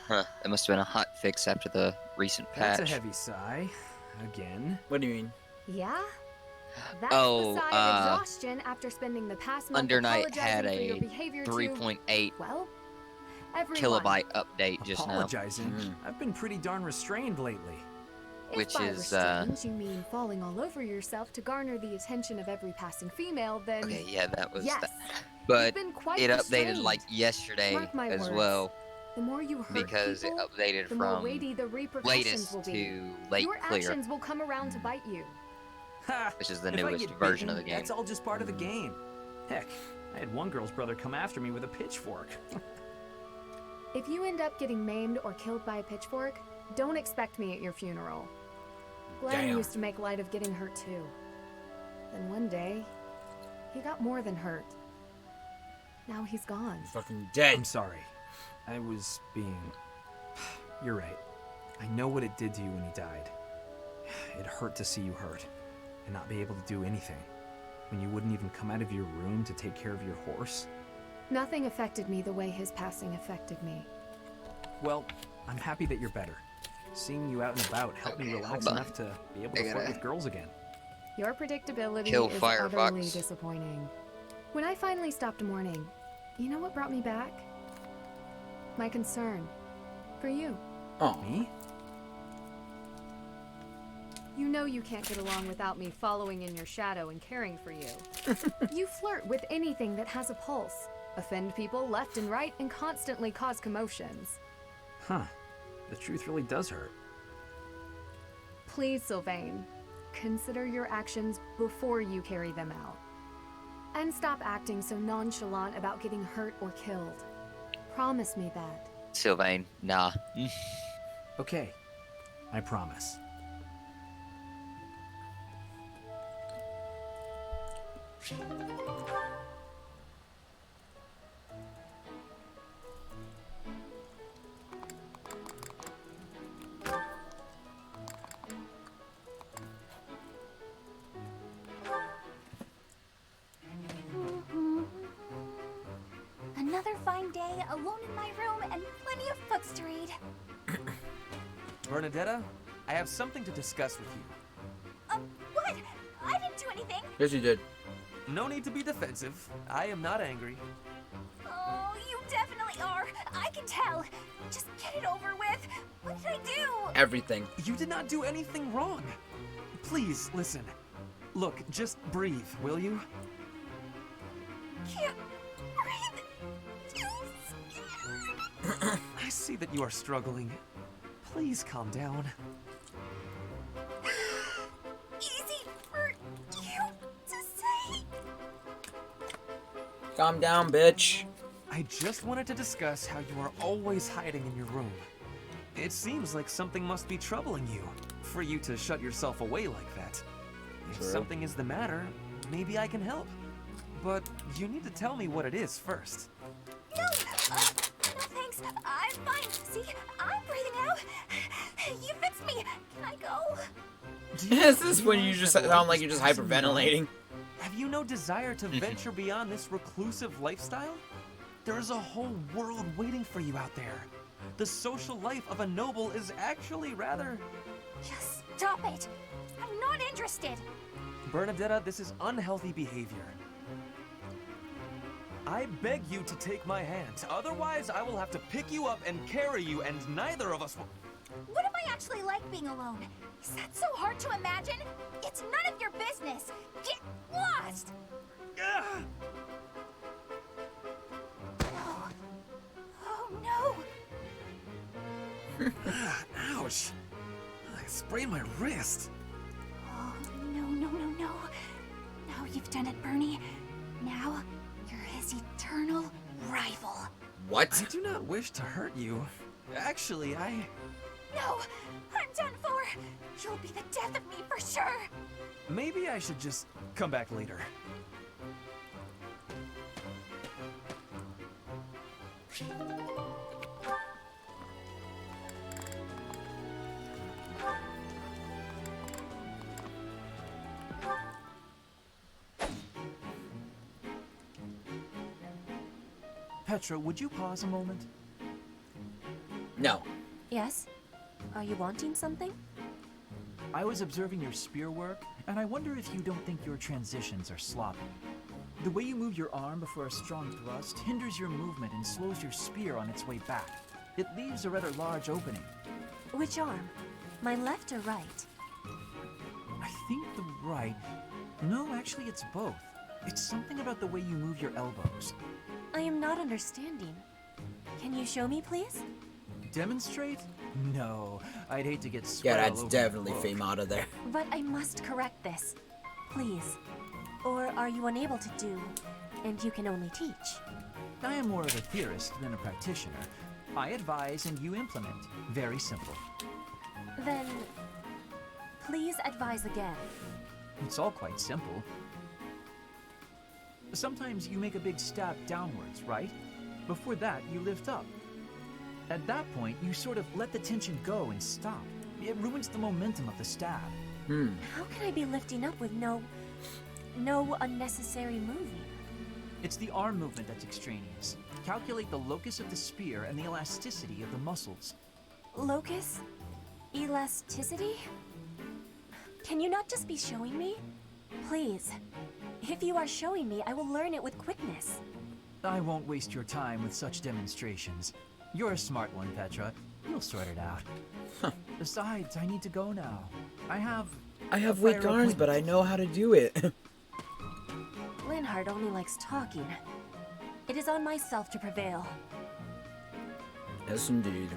U: Huh, that must have been a hot fix after the recent patch.
T: That's a heavy sigh. Again.
B: What do you mean?
K: Yeah? That's
U: Oh,
K: the sigh of exhaustion after spending the past month
U: Undernight
K: apologizing
U: had
K: for your
U: a
K: behavior
U: 3.8
K: well, everyone.
U: kilobyte update just now.
T: Apologizing? I've been pretty darn restrained lately.
K: If
U: Which
K: by
U: is,
K: restrained you mean falling all over yourself to garner the attention of every passing female, then
U: Okay, yeah, that was
K: yes,
U: that. But
K: been quite
U: it updated
K: restrained.
U: like yesterday
K: Mark my
U: as
K: words.
U: well.
K: The more you hurt
U: Because
K: people,
U: it updated
K: the more
U: from
K: weighty the repercussions
U: latest
K: will be.
U: to late
K: Your
U: clear,
K: actions will come around to bite you.
U: which is the
T: If I
U: newest
T: get
U: version
T: bitten,
U: of the game.
T: That's all just part of the game. Heck, I had one girl's brother come after me with a pitchfork.
K: If you end up getting maimed or killed by a pitchfork, don't expect me at your funeral. Glenn
B: Damn.
K: used to make light of getting hurt too. Then one day, he got more than hurt. Now he's gone.
B: Fucking dead.
T: I'm sorry. I was being... You're right. I know what it did to you when he died. It hurt to see you hurt, and not be able to do anything. When you wouldn't even come out of your room to take care of your horse.
K: Nothing affected me the way his passing affected me.
T: Well, I'm happy that you're better. Seeing you out and about helped me relax
U: hold on.
T: enough to be able to
U: I
T: flirt
U: gotta
T: with girls again.
K: Your predictability
U: Kill
K: is
U: Firefox.
K: utterly disappointing. When I finally stopped mourning, you know what brought me back? My concern. For you.
B: Oh.
T: Me?
K: You know you can't get along without me following in your shadow and caring for you. You flirt with anything that has a pulse, offend people left and right, and constantly cause commotions.
T: Huh. The truth really does hurt.
K: Please, Sylvain, consider your actions before you carry them out. And stop acting so nonchalant about getting hurt or killed. Promise me that.
U: Sylvain, nah.
T: Okay. I promise.
N: Another fine day, alone in my room, and plenty of books to read.
J: Bernadetta, I have something to discuss with you.
N: What? I didn't do anything.
B: Yes, you did.
J: No need to be defensive. I am not angry.
N: Oh, you definitely
F: they are. I can tell. Just get it over with. What did I do?
B: Everything.
J: You did not do anything wrong. Please, listen. Look, just breathe, will you?
F: Can't breathe. Too scared.
J: I see that you are struggling. Please calm down.
F: Easy for you to say.
B: Calm down, bitch.
J: I just wanted to discuss how you are always hiding in your room. It seems like something must be troubling you, for you to shut yourself away like that. If
B: True.
J: something is the matter, maybe I can help. But you need to tell me what it is first.
F: No, no thanks. I'm fine. See, I'm breathing out. You fixed me. Can I go?
B: This is when you just sound like you're just hyperventilating.
J: Have you no desire to venture beyond this reclusive lifestyle? There is a whole world waiting for you out there. The social life of a noble is actually rather...
N: Just stop it. I'm not interested.
J: Bernadetta, this is unhealthy behavior. I beg you to take my hand. Otherwise, I will have to pick you up and carry you, and neither of us will...
N: What if I actually like being alone? Is that so hard to imagine? It's none of your business. Get lost! Oh no!
J: Ouch! I sprained my wrist.
N: Oh no, no, no, no. Now you've done it, Bernie. Now you're his eternal rival.
B: What?
J: I do not wish to hurt you. Actually,
N: No! I'm done for! You'll be the death of me for sure!
J: maybe I should just come back later.
S: Petra, would you pause a moment?
B: No.
H: Yes? Are you wanting something?
S: I was observing your spear work, and I wonder if you don't think your transitions are sloppy. The way you move your arm before a strong thrust hinders your movement and slows your spear on its way back. It leaves a rather large opening.
H: Which arm? My left or right?
S: I think the right... No, actually it's both. It's something about the way you move your elbows.
H: I am not understanding. Can you show me, please?
S: Demonstrate? No, I'd hate to get sweat
B: Yeah,
S: all
B: that's
S: over
B: definitely
S: my book.
B: Fame out of there.
H: But I must correct this. Please. Or are you unable to do, and you can only teach?
S: I am more of a theorist than a practitioner. I advise and you implement. Very simple.
H: Then, please advise again.
S: It's all quite simple. Sometimes you make a big stab downwards, right? Before that, you lift up. At that point, you sort of let the tension go and stop. It ruins the momentum of the stab.
H: How can I be lifting up with no unnecessary moving?
S: It's the arm movement that's extraneous. Calculate the locus of the spear and the elasticity of the muscles.
H: Locus? Elasticity? Can you not just be showing me? Please. If you are showing me, I will learn it with quickness.
S: I won't waste your time with such demonstrations. You're a smart one, Petra. You'll sort it out. Besides, I need to go now. I have
B: weak arms, but I know how to do it.
H: Linhardt only likes talking. It is on myself to prevail.
B: Yes, indeed.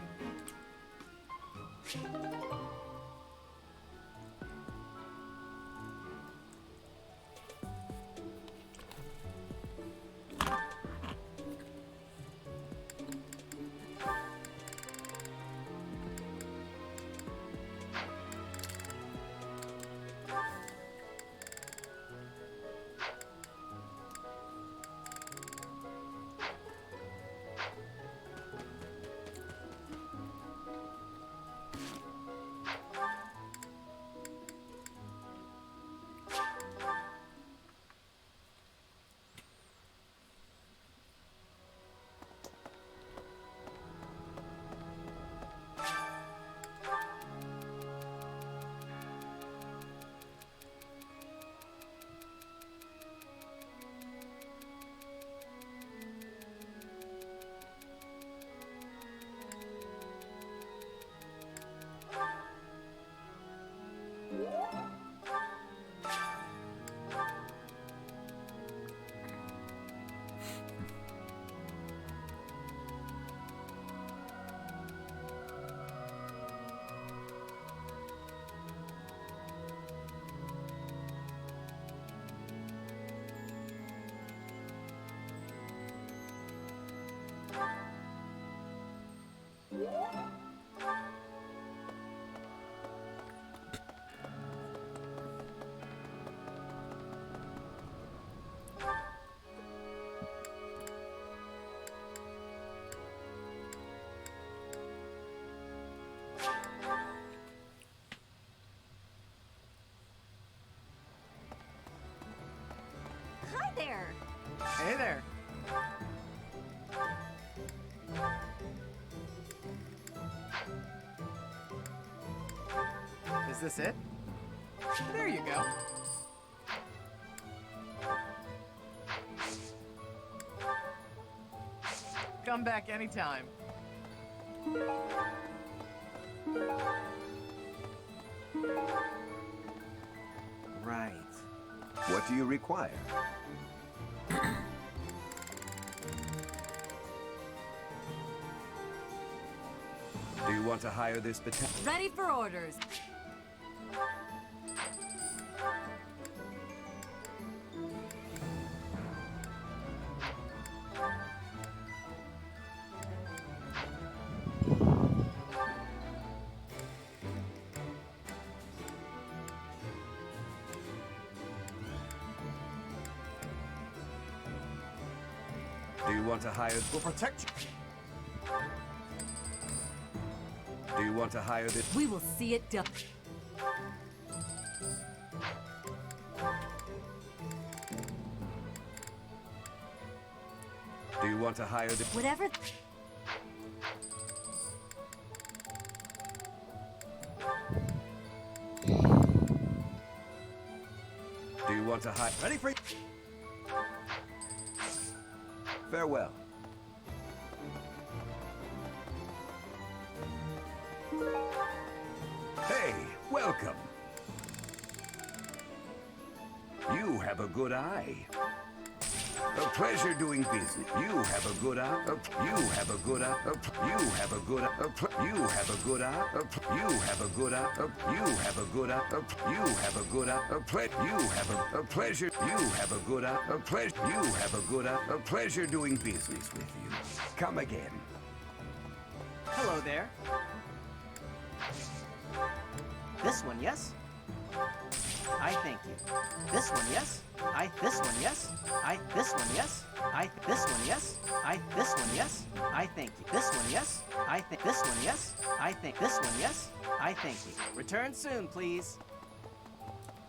F: Hi there.
O: Hey there. Is this it? There you go. Come back anytime.
E: Right. What do you require?
D: Do you want to hire this battalion?
F: Ready for orders.
D: Do you want to hire?
L: We'll protect you.
D: Do you want to hire this?
F: We will see it done.
D: Do you want to hire this?
F: Whatever.
D: Do you want to hire?
L: Ready for...
E: Farewell.
D: Hey, welcome. You have a good eye. A pleasure doing business. You have a good eye. You have a good eye. You have a good eye. You have a good eye. You have a good eye. You have a good eye. You have a good eye. You have a pleasure. You have a good eye. A pleasure. You have a good eye. A pleasure doing business with you. Come again.
O: Hello there. This one, yes? I thank you. This one, yes? This one, yes? This one, yes? This one, yes? This one, yes? I thank you. This one, yes? This one, yes? This one, yes? I thank you. Return soon, please.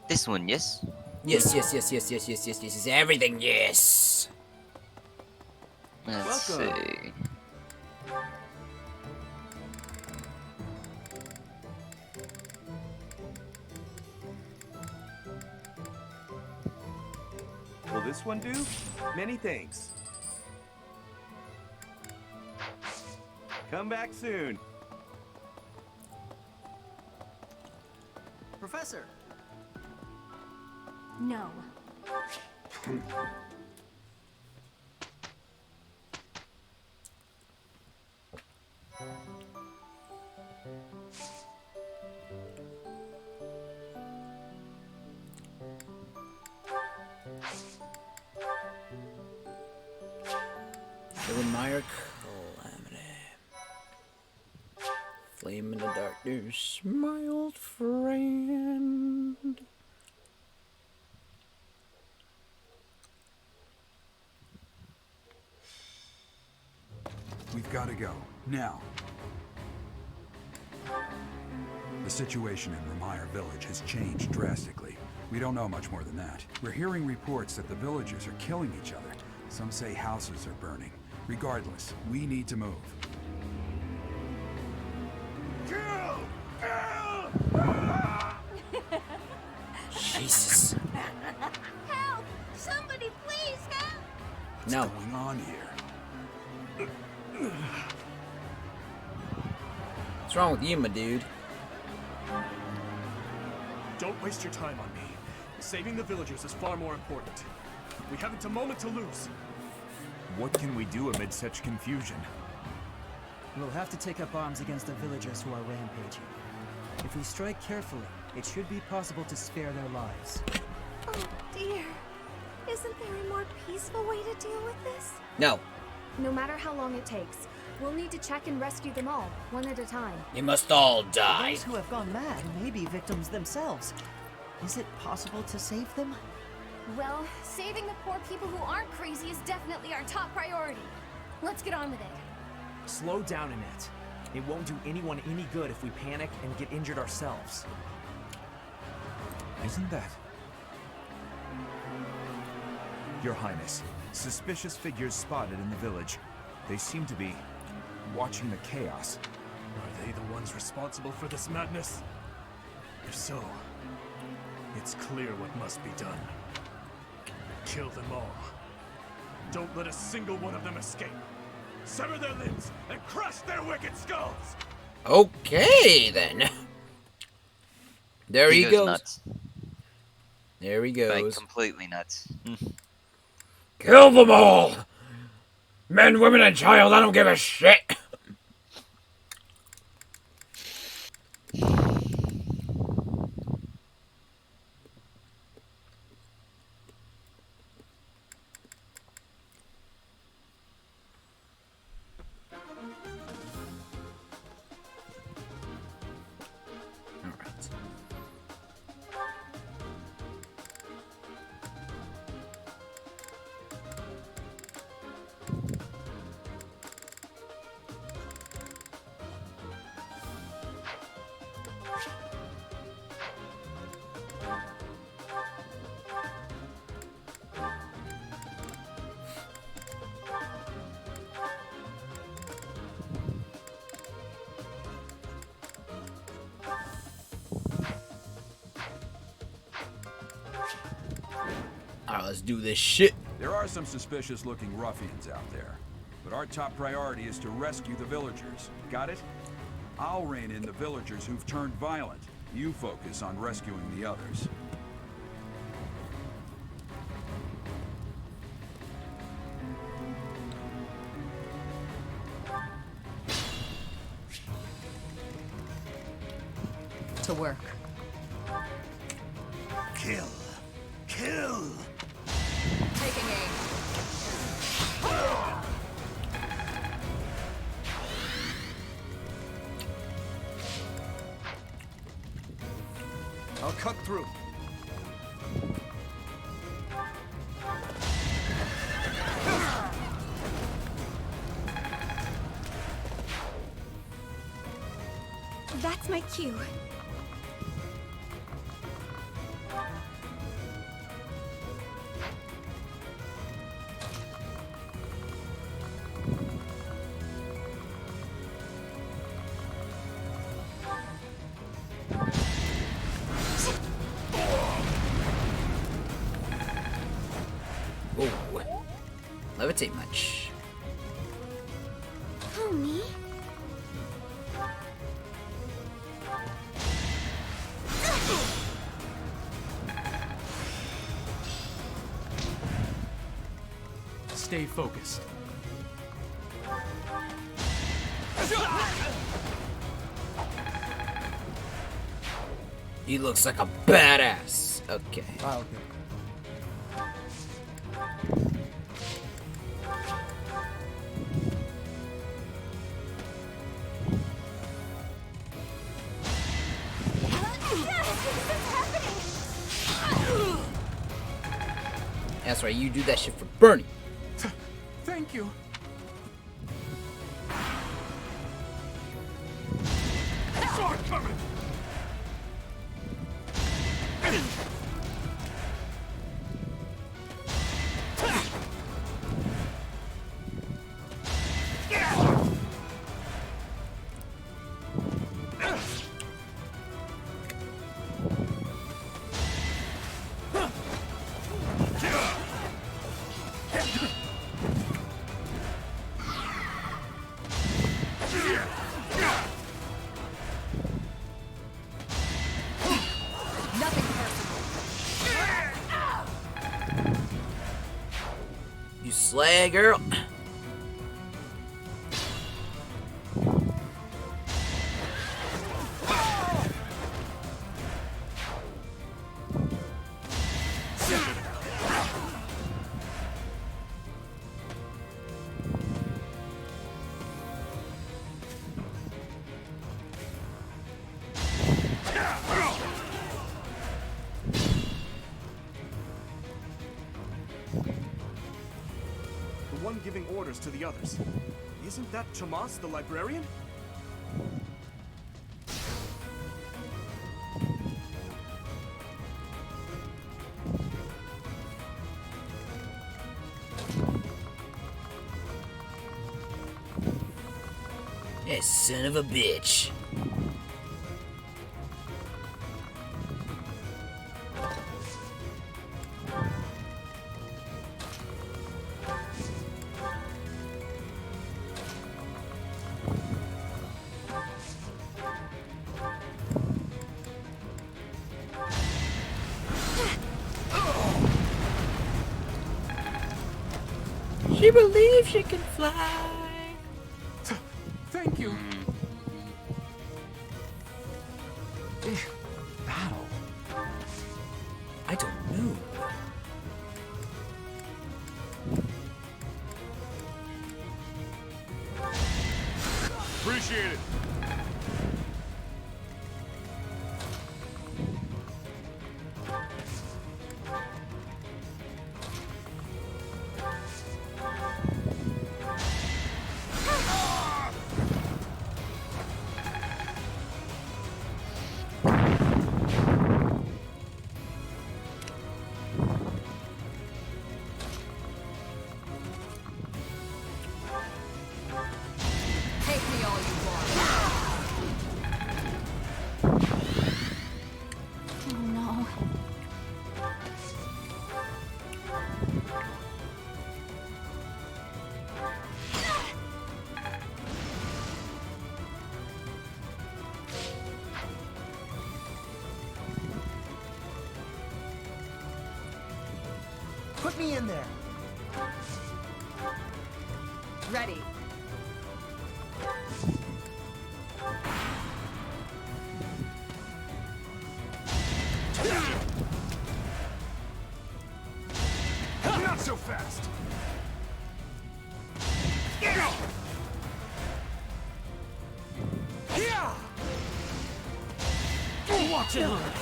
U: This one, yes?
B: Yes, yes, yes, yes, yes, yes, yes, yes, yes, everything, yes!
U: Let's see.
T: Will this one do? Many thanks. Come back soon.
O: Professor.
H: No.
B: Meyer Calamity. Flame in the darkness, my old friend.
D: We've got to go. Now. The situation in Ramire village has changed drastically. We don't know much more than that. We're hearing reports that the villagers are killing each other. Some say houses are burning. Regardless, we need to move.
L: Kill! Kill!
B: Jesus.
N: Help! Somebody please help!
D: What's going on here?
B: What's wrong with you, my dude?
C: Don't waste your time on me. Saving the villagers is far more important. We haven't a moment to lose.
D: What can we do amid such confusion?
G: We'll have to take up arms against the villagers who are rampaging. If we strike carefully, it should be possible to spare their lives.
N: Oh dear. Isn't there a more peaceful way to deal with this?
B: No.
K: No matter how long it takes, We'll need to check and rescue them all, one at a time.
B: You must all die.
I: Those who have gone mad may be victims themselves. Is it possible to save them?
N: Well, saving the poor people who aren't crazy is definitely our top priority. Let's get on with it.
S: Slow down, Annette. It won't do anyone any good if we panic and get injured ourselves.
D: Isn't that... Your Highness, suspicious figures spotted in the village. They seem to be watching the chaos.
C: Are they the ones responsible for this madness? If so, it's clear what must be done. Kill them all. Don't let a single one of them escape. Sever their limbs and crush their wicked skulls!
B: Okay, then. There he goes.
U: Nuts.
B: There he
U: Like,
B: goes.
U: completely nuts.
B: Kill them all! Men, women, and child, I don't give a shit! Alright, let's do this shit.
M: There are some suspicious-looking ruffians out there, but our top priority is to rescue the villagers. Got it? I'll rein in the villagers who've turned violent. You focus on rescuing the others.
F: To work.
L: Kill. Kill!
F: Taking aim.
C: I'll cut through.
N: That's my cue.
B: Ooh. Levitate much.
N: Who, me?
R: Stay focused.
B: He looks like a badass. Okay.
R: Okay.
B: That's right, you do that shit for Bernie.
C: Thank you. Sword coming!
F: Nothing personal.
B: You slay, girl.
C: The one giving orders to the others. Isn't that Tomas, the librarian?
B: That son of a bitch. She believes she can fly.
M: Thank you.
B: Battle? I don't know.
M: Appreciate it.
F: Take me all you want.
A: Oh no.
O: Put me in there.
F: Ready.
M: Not so fast.
O: Watch it learn.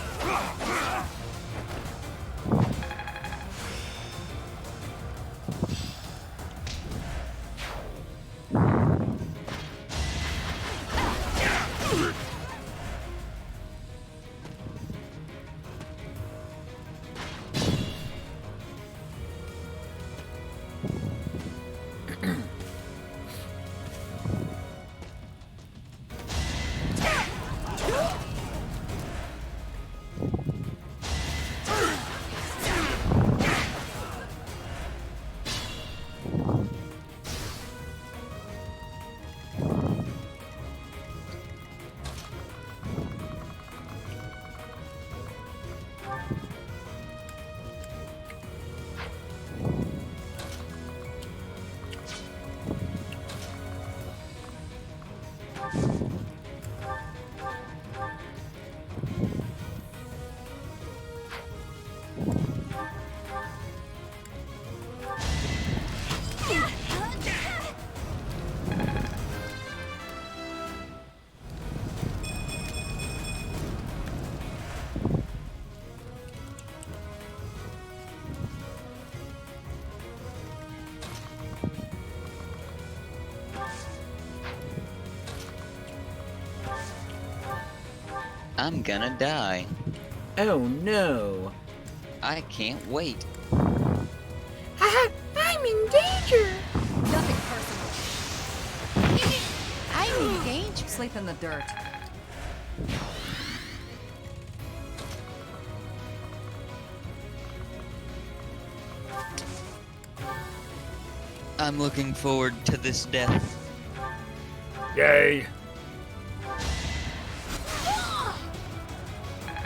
U: I'm gonna die.
B: Oh no.
U: I can't wait.
A: Haha, I'm in danger.
F: Nothing personal. I'm in danger. Sleep in the dirt.
U: I'm looking forward to this death.
B: Yay.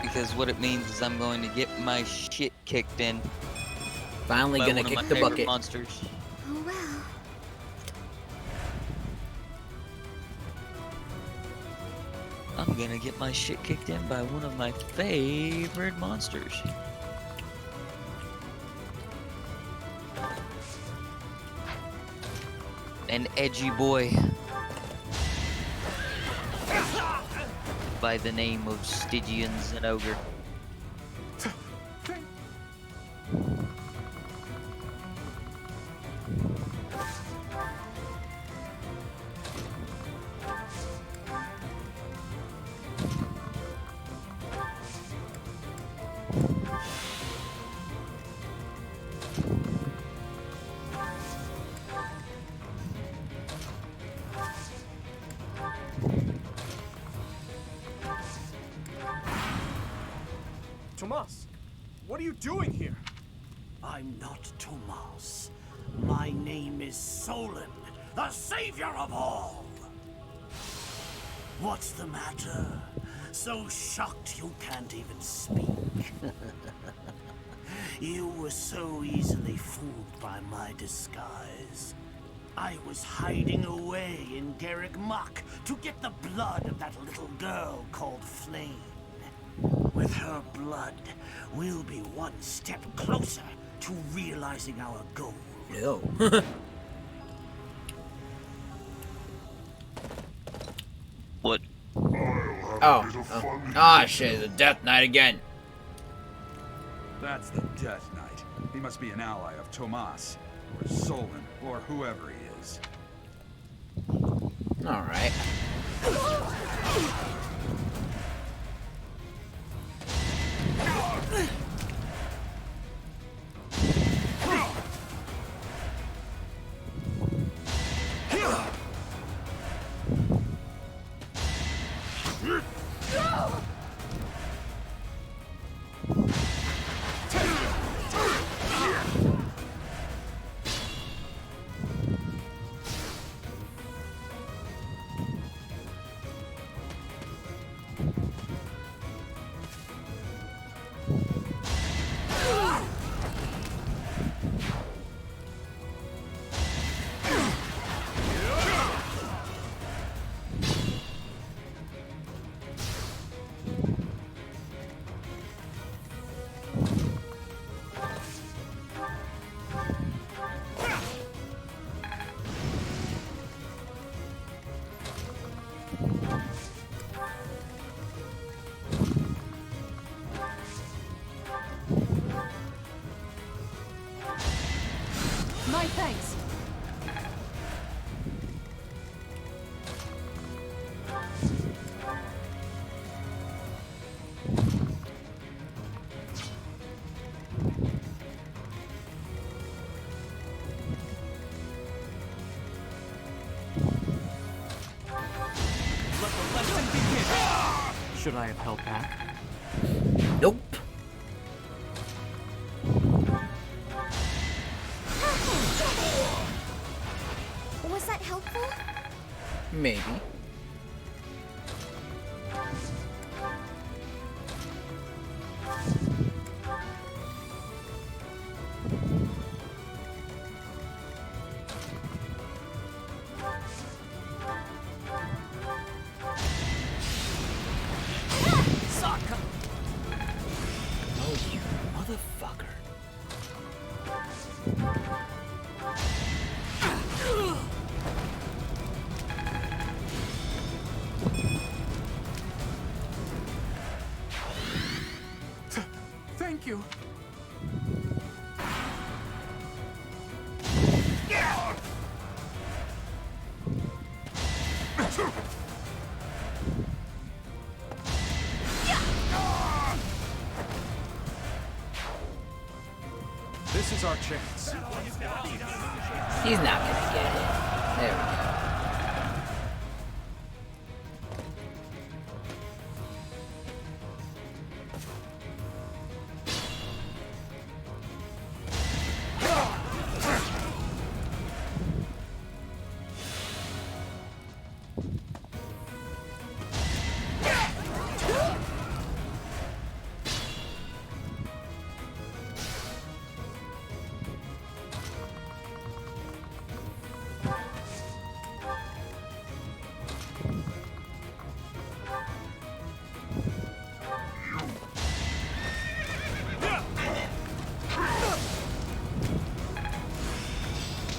U: Because what it means is I'm going to get my shit kicked in.
B: Finally
U: by
B: gonna
U: one of
B: kick
U: my
B: the
U: favorite
B: bucket.
U: monsters.
A: Oh well.
U: I'm gonna get my shit kicked in by one of my favorite monsters. An edgy boy by the name of Stygian an ogre.
L: doing here?
P: I'm not Tomas. My name is Solon, the savior of all. What's the matter? So shocked you can't even speak. You were so easily fooled by my disguise. I was hiding away in Garrick Mach to get the blood of that little girl called Flame. With her blood, we'll be one step closer to realizing our goal.
B: No.
U: What?
B: Ah, shit, the Death Knight again.
M: That's the Death Knight. He must be an ally of Tomas, or Solon, or whoever he is.
B: Alright.
F: My thanks.
Q: Should I have held back?
B: Nope.
N: Was that helpful?
B: Maybe. Oh, you motherfucker.
L: Thank you.
M: This is our chance.
B: He's not gonna get it. There we go.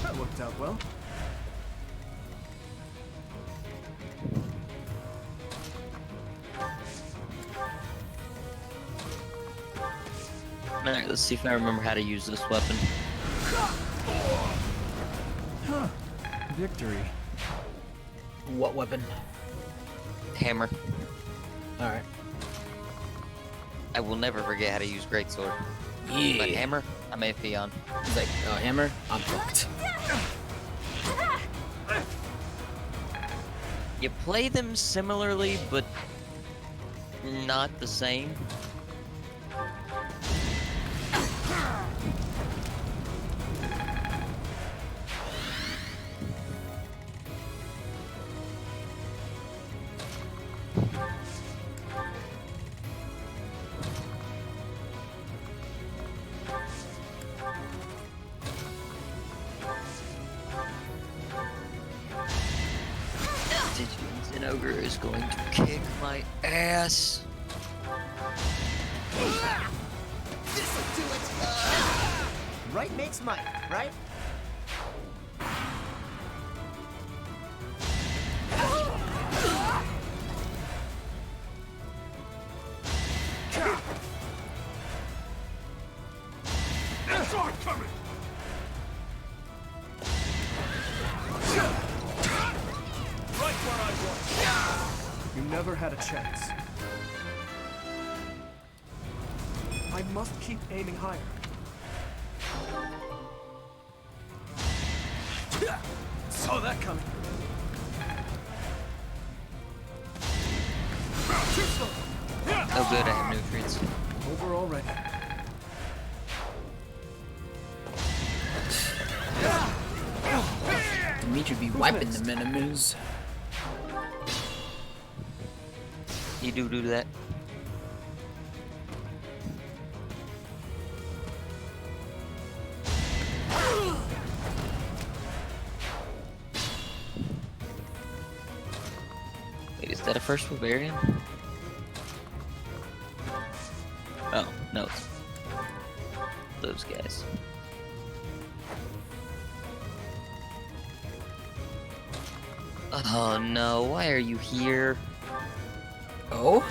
C: That worked out well.
U: Alright, let's see if I remember how to use this weapon.
G: Huh. Victory.
B: What weapon?
U: Hammer.
B: Alright.
U: I will never forget how to use greatsword.
B: Yeah.
U: But hammer, I'm AFP on.
B: He's like, oh, hammer? I'm fucked.
U: You play them similarly, but not the same. Shamir is going to kick my ass.
O: This'll do it! Right makes might, right?
L: Sword coming!
C: Right where I was. You never had a chance. I must keep aiming higher. Saw that coming. Too slow.
U: Oh good, I have nutrients.
C: Over already.
B: Dimitri be wiping them enemies.
U: You do that. Wait, is that a first Bavarian? Oh, no. It's those guys. Oh no, why are you here?
B: Oh?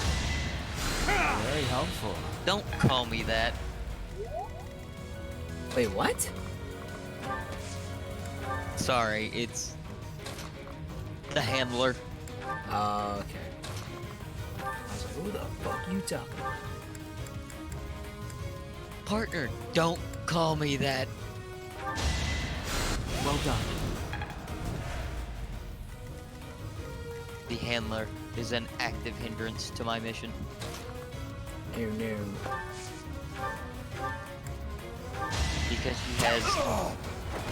T: Very helpful.
U: Don't call me that.
B: Wait, what?
U: Sorry, it's the handler.
B: Oh, okay. I was like, who the fuck you talking about?
U: Partner, don't call me that.
T: Well done.
U: The handler is an active hindrance to my mission.
B: Oh no.
U: Because she has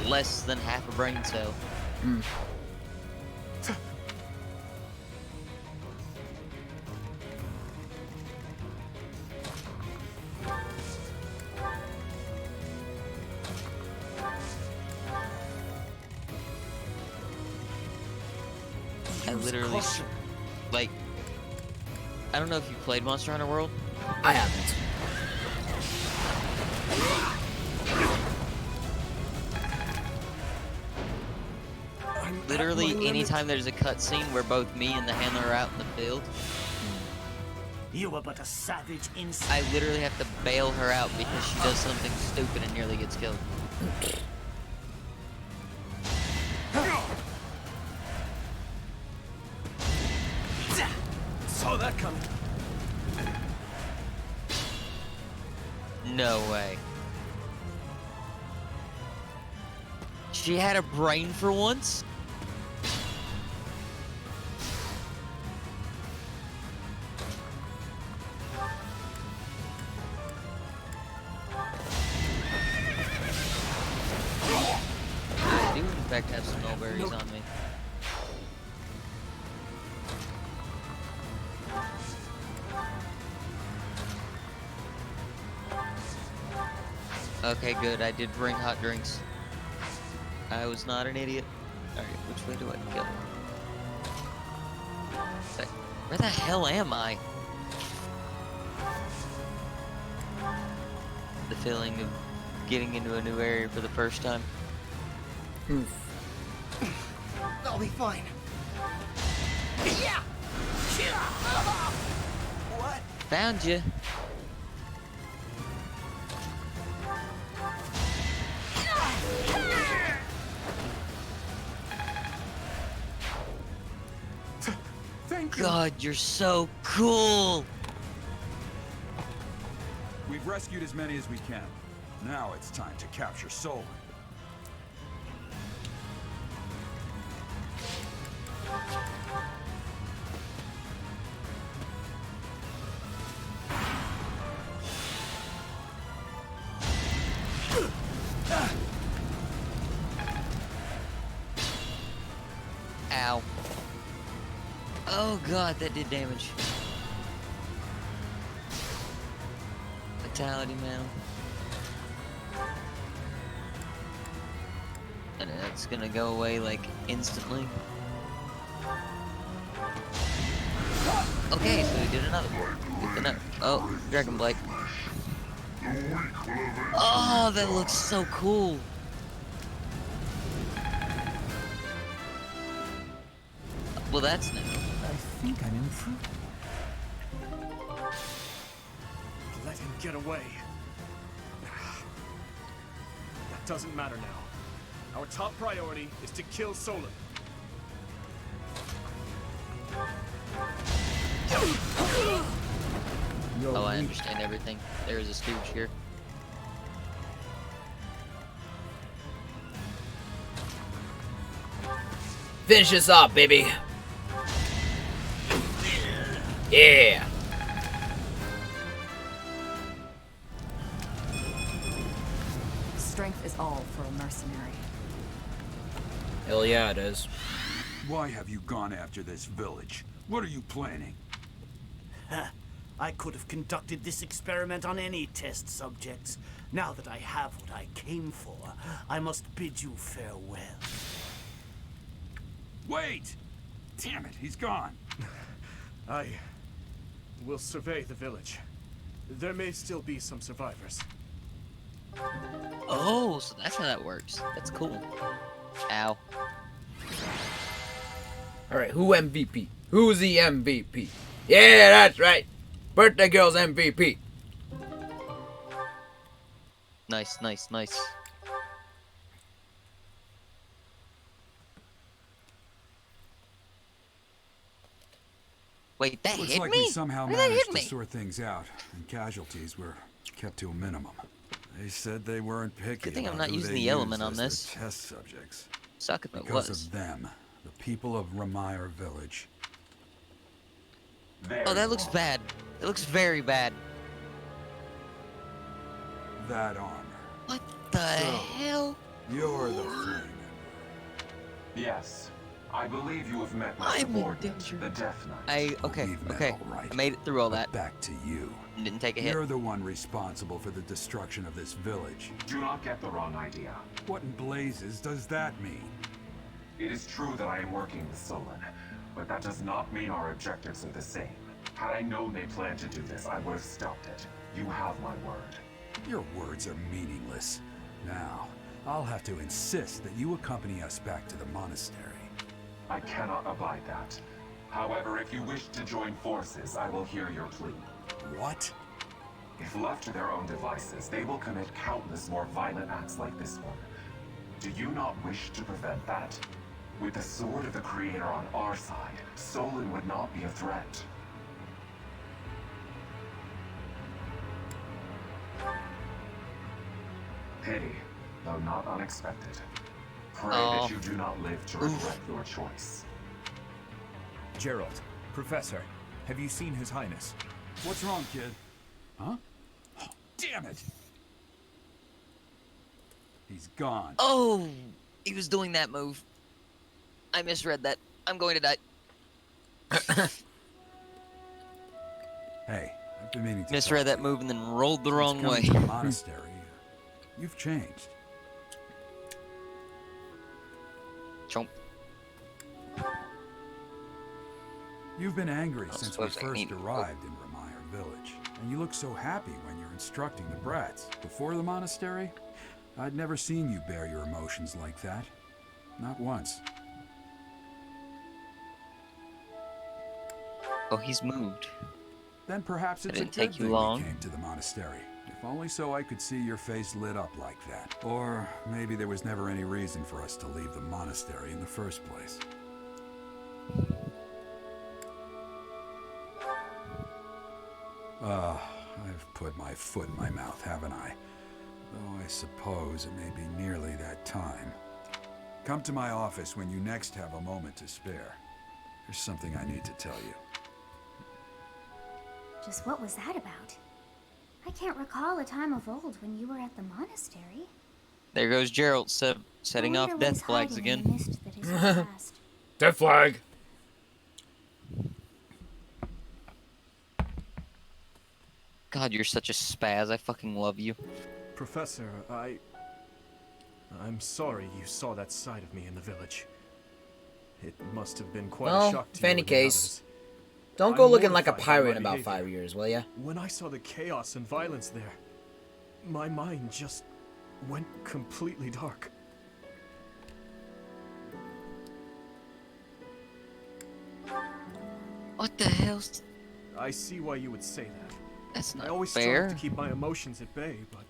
U: less than half a brain cell.
B: Mm.
U: I literally, like, I don't know if you played Monster Hunter World.
B: I haven't.
U: Literally, anytime there's a cutscene where both me and the handler are out in the field,
P: You were but a savage insect.
U: I literally have to bail her out because she does something stupid and nearly gets killed.
C: Saw that coming.
U: No way. She had a brain for once? I do in fact have some mulberries on me. Okay, good. I did bring hot drinks. I was not an idiot. Alright, which way do I go? Where the hell am I? The feeling of getting into a new area for the first time.
O: I'll be fine. Yeah! What?
U: Found you.
C: Thank you.
U: God, you're so cool.
M: We've rescued as many as we can. Now it's time to capture Solon.
U: Ow. Oh god, that did damage. Fatality, man. And it's gonna go away like instantly. Okay, so we did another one. Oh, Dragon Blight. Oh, that looks so cool. Well, that's new.
C: I think I'm improving. Let him get away. That doesn't matter now. Our top priority is to kill Solon.
U: Oh, I understand everything. There is a stooge here.
B: Finish this off, baby. Yeah.
F: Strength is all for a mercenary.
B: Hell yeah, it is.
M: Why have you gone after this village? What are you planning?
P: I could have conducted this experiment on any test subjects. Now that I have what I came for, I must bid you farewell.
M: Wait! Damn it, he's gone.
C: I will survey the village. There may still be some survivors.
U: Oh, so that's how that works. That's cool. Ow.
B: Alright, who MVP? Who's the MVP? Yeah, that's right. Birthday girl's MVP.
U: Nice, nice, nice. Wait, that
M: Looks
U: hit
M: like
U: me?
M: we somehow
U: Where did that
M: managed
U: hit
M: to
U: me?
M: sort things out, and casualties were kept to a minimum. They said they weren't picky.
U: Good thing I'm
M: about
U: not
M: who
U: using
M: they
U: the element
M: used
U: on
M: as their
U: this.
M: test subjects.
U: Suck if it
M: Because
U: was.
M: of them, the people of Ramire Village.
U: Oh, that looks bad. It looks very bad.
M: That armor.
U: What the hell?
M: You're the Flame.
J: Yes. I believe you have met my
U: I'm in
J: subordinate,
U: danger.
J: the Death Knight.
U: Okay.
M: All right.
U: I made it through all that.
M: Back to you.
U: Didn't take a hit.
M: You're the one responsible for the destruction of this village.
J: Do not get the wrong idea.
M: What in blazes does that mean?
J: It is true that I am working with Solon, but that does not mean our objectives are the same. Had I known they planned to do this, I would have stopped it. You have my word.
M: Your words are meaningless. Now, I'll have to insist that you accompany us back to the monastery.
J: I cannot abide that. However, if you wish to join forces, I will hear your plea.
M: What?
J: If left to their own devices, they will commit countless more violent acts like this one. Do you not wish to prevent that? With the sword of the Creator on our side, Solon would not be a threat. Pity, though not unexpected. Pray that you do not live to regret your choice.
D: Gerald, Professor, have you seen His Highness?
M: What's wrong, kid? Huh? Oh, damn it! He's gone.
U: Oh, he was doing that move. I misread that. I'm going to die.
M: Hey, I've been meaning to
U: Misread that move and then rolled the wrong way.
M: To the monastery, you've changed.
U: Chomp.
M: You've been angry
U: I
M: since we
U: suppose I
M: first
U: need-
M: arrived in Ramire Village, and you look so happy when you're instructing the brats. Before the monastery, I'd never seen you bear your emotions like that. Not once.
U: Oh, he's moved.
M: Then perhaps
U: It
M: it's a
U: didn't
M: good
U: take you
M: thing
U: long.
M: we came to the monastery. If only so I could see your face lit up like that. Or maybe there was never any reason for us to leave the monastery in the first place. I've put my foot in my mouth, haven't I? Though I suppose it may be nearly that time. Come to my office when you next have a moment to spare. There's something I need to tell you.
A: Just what was that about? I can't recall a time of old when you were at the monastery.
U: There goes Gerald setting
A: I
U: off
A: wonder what
U: death
A: is
U: flags
A: hiding in
U: again.
A: the mist that is your past.
B: Death flag.
U: God, you're such a spaz. I fucking love you.
C: Professor, I'm sorry you saw that side of me in the village. It must have been quite a
B: Well,
C: shock to
B: if
C: you
B: any
C: and the
B: case, Don't go
C: I'm
B: looking like a
C: mortified by
B: pirate
C: my
B: in about
C: behavior.
B: 5 years, will ya?
C: When I saw the chaos and violence there, my mind just went completely dark.
U: What the hell's...
C: I see why you would say that.
U: That's not
C: I always
U: fair.
C: strive to keep my emotions at bay, but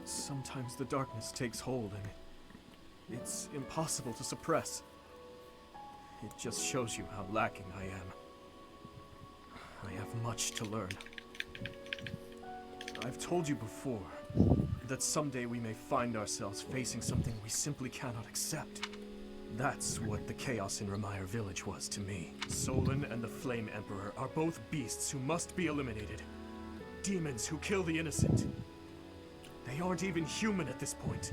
C: sometimes the darkness takes hold and it's impossible to suppress. It just shows you how lacking I am. I have much to learn. I've told you before that someday we may find ourselves facing something we simply cannot accept. That's what the chaos in Ramire village was to me. Solon and the Flame Emperor are both beasts who must be eliminated. Demons who kill the innocent. They aren't even human at this point.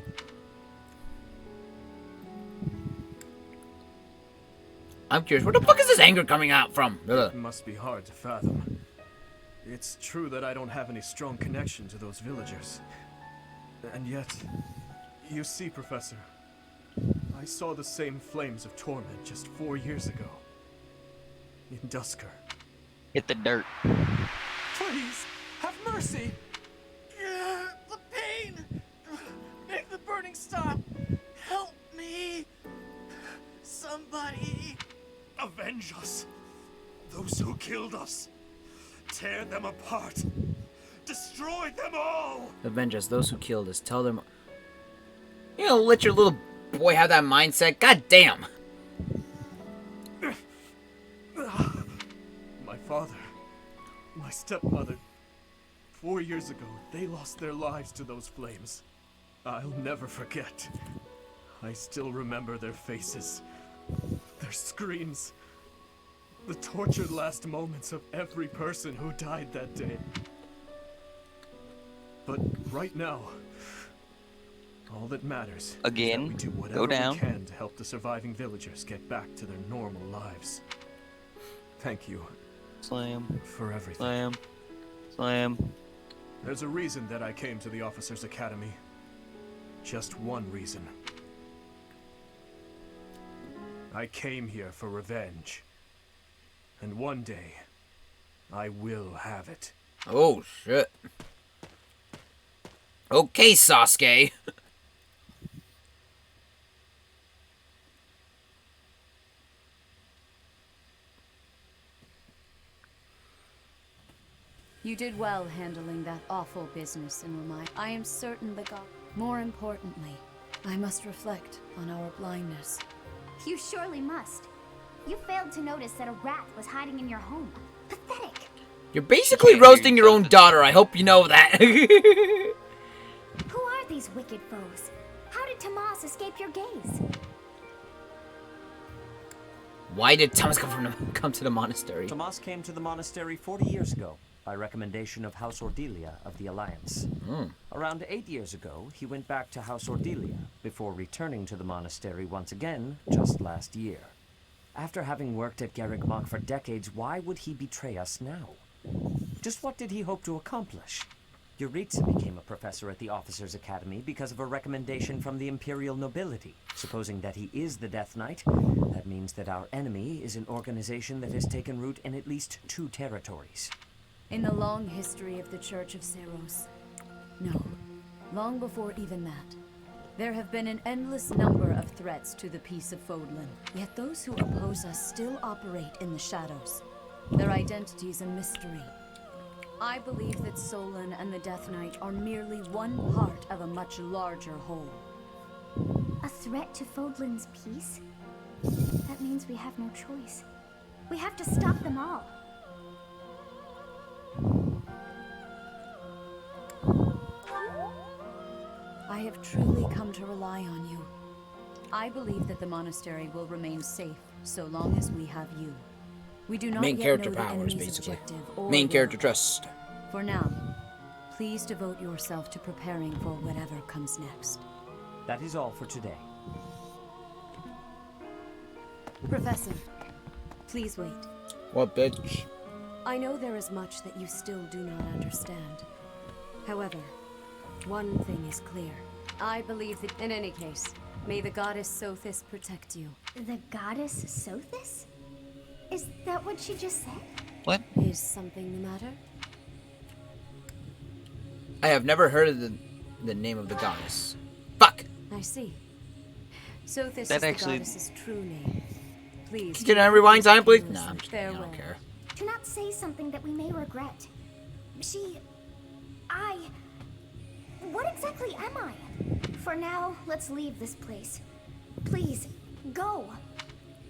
B: I'm curious, where the fuck is this anger coming out from? Ugh.
C: It must be hard to fathom. It's true that I don't have any strong connection to those villagers. And yet, you see, Professor, I saw the same flames of torment just 4 years ago. In Dusker.
U: Hit the dirt.
R: Please, have mercy!
P: The pain! Make the burning stop! Help me! Somebody!
L: Avenge us! Those who killed us! Tear them apart! Destroy them all!
B: Avenge us, those who killed us. Tell them... You know, let your little boy have that mindset? God damn!
C: My father, my stepmother, 4 years ago, they lost their lives to those flames. I'll never forget. I still remember their faces, their screams, the tortured last moments of every person who died that day. But right now, all that matters
U: Again,
C: is that we do whatever
U: go down.
C: we can to help the surviving villagers get back to their normal lives. Thank you.
U: Slam.
C: For everything.
U: Slam. Slam.
C: There's a reason that I came to the Officers' Academy. Just one reason. I came here for revenge. And one day, I will have it.
B: Oh, shit. Okay, Sasuke.
F: You did well handling that awful business in Ramai. I am certain the god. More importantly, I must reflect on our blindness.
A: You surely must. You failed to notice that a rat was hiding in your home. Pathetic.
B: You're basically roasting your own daughter. I hope you know that.
A: Who are these wicked foes? How did Tomas escape your gaze?
B: Why did Thomas come to the monastery?
Q: Tomas came to the monastery 40 years ago, by recommendation of House Ordelia of the Alliance. Around 8 years ago, he went back to House Ordelia, before returning to the monastery once again, just last year. After having worked at Garrick Mach for decades, why would he betray us now? Just what did he hope to accomplish? Yuritsa became a professor at the Officers' Academy because of a recommendation from the Imperial nobility. Supposing that he is the Death Knight, that means that our enemy is an organization that has taken root in at least 2 territories.
F: In the long history of the Church of Seros. No, long before even that. There have been an endless number of threats to the peace of Fodlan. Yet those who oppose us still operate in the shadows. Their identities a mystery. I believe that Solon and the Death Knight are merely one part of a much larger whole.
A: A threat to Fodlan's peace? That means we have no choice. We have to stop them all.
F: I have truly come to rely on you. I believe that the monastery will remain safe so long as we have you. We do not
B: Main
F: yet
B: character
F: know the
B: powers,
F: enemy's
B: basically.
F: objective or
B: Main
F: will.
B: character trust.
F: For now, please devote yourself to preparing for whatever comes next.
Q: That is all for today.
F: Professor, please wait.
B: What, bitch?
F: I know there is much that you still do not understand. However, one thing is clear. I believe that in any case, may the goddess Sothis protect you.
A: The goddess Sothis? Is that what she just said?
U: What?
E: Is something the matter?
B: I have never heard of the name of the goddess. Fuck!
E: I see. So this
U: That
E: is the
U: actually-
E: goddess's true name. Please.
B: Can I rewind time, please? Nah, I'm just kidding. I
E: Farewell.
B: don't care.
A: Do not say something that we may regret. What exactly am I? For now, let's leave this place. Please, go.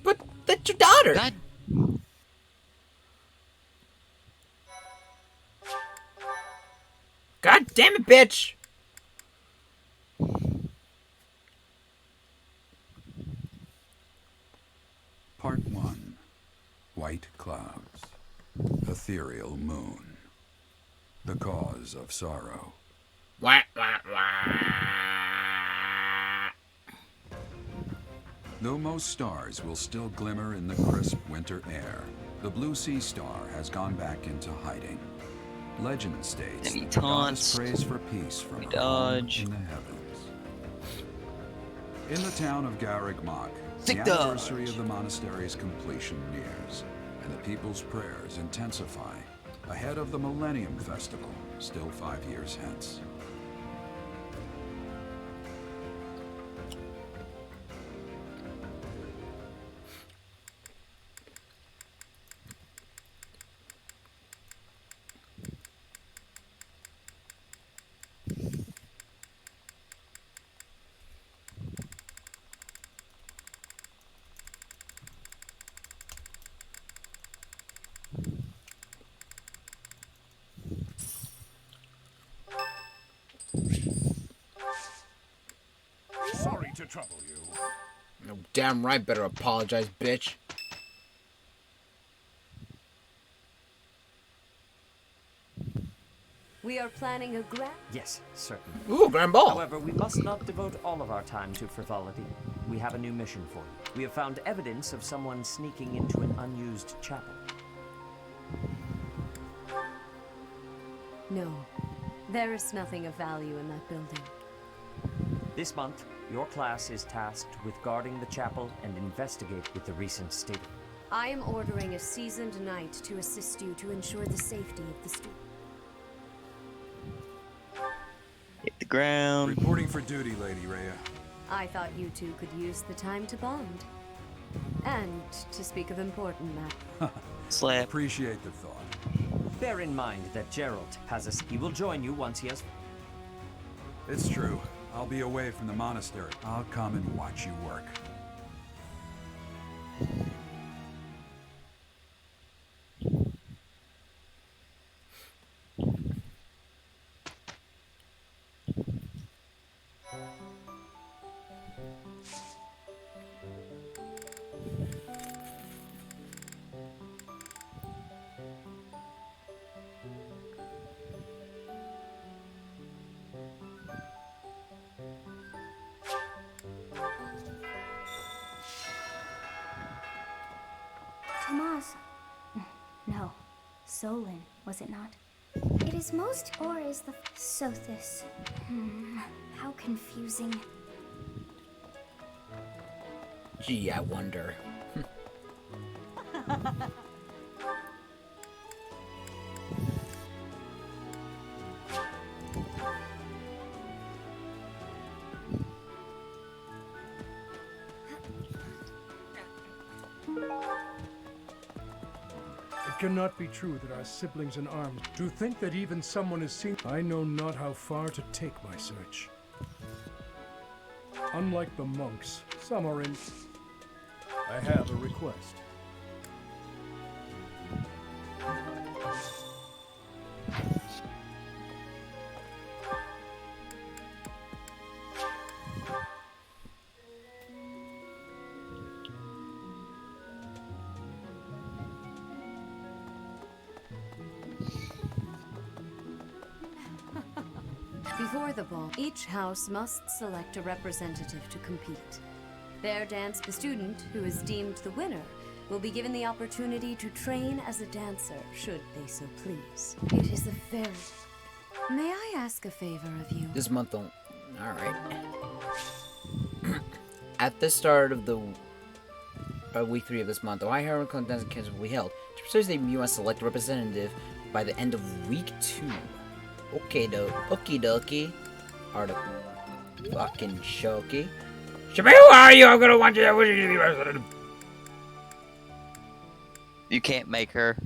B: But that's your daughter.
U: God.
B: God damn it, bitch!
M: Part 1. White clouds. Ethereal moon. The cause of sorrow.
B: Wah, wah, wah.
M: Though most stars will still glimmer in the crisp winter air, the blue sea star has gone back into hiding. Legend states
U: And he
M: that the goddess
U: taunts.
M: prays for peace from
U: We
M: her home
U: dodge.
M: in the heavens. In the town of Garreg Mach, the
U: Thick dodge.
M: anniversary of the monastery's completion nears, and the people's prayers intensify ahead of the Millennium Festival, still 5 years hence.
L: Sorry to trouble you.
B: No, damn right, better apologize, bitch.
E: We are planning a grand.
Q: Yes, certainly.
B: Ooh, grand ball.
Q: However, we must not devote all of our time to frivolity. We have a new mission for you. We have found evidence of someone sneaking into an unused chapel.
E: No, there is nothing of value in that building.
Q: This month, your class is tasked with guarding the chapel and investigate with the recent state.
E: I am ordering a seasoned knight to assist you to ensure the safety of the student.
U: Hit the ground.
M: Reporting for duty, Lady Rhea.
E: I thought you two could use the time to bond. And to speak of important matters.
U: Slap.
M: Appreciate the thought.
Q: Bear in mind that Gerald has us. He will join you once he has.
M: It's true. I'll be away from the monastery. I'll come and watch you work.
A: Tomas. No. Solon, was it not? It is most, or is the Sothis? How confusing.
B: Gee, I wonder.
V: It cannot be true that our siblings in arms. To think that even someone has seen. I know not how far to take my search. Unlike the monks, some are in. I have a request.
E: Before the ball, each house must select a representative to compete. The student who is deemed the winner will be given the opportunity to train as a dancer, should they so please. It is a very... May I ask a favor of you?
B: This month don't. Alright. At the start of the week 3 of this month, Ohio Heroin Dance Camps will be held. To Thursday, you must select a representative by the end of week 2. Okay, okie dokie. Are the fucking shoky. Shamir, who are you? I'm gonna want you to be representative.
U: You can't make her.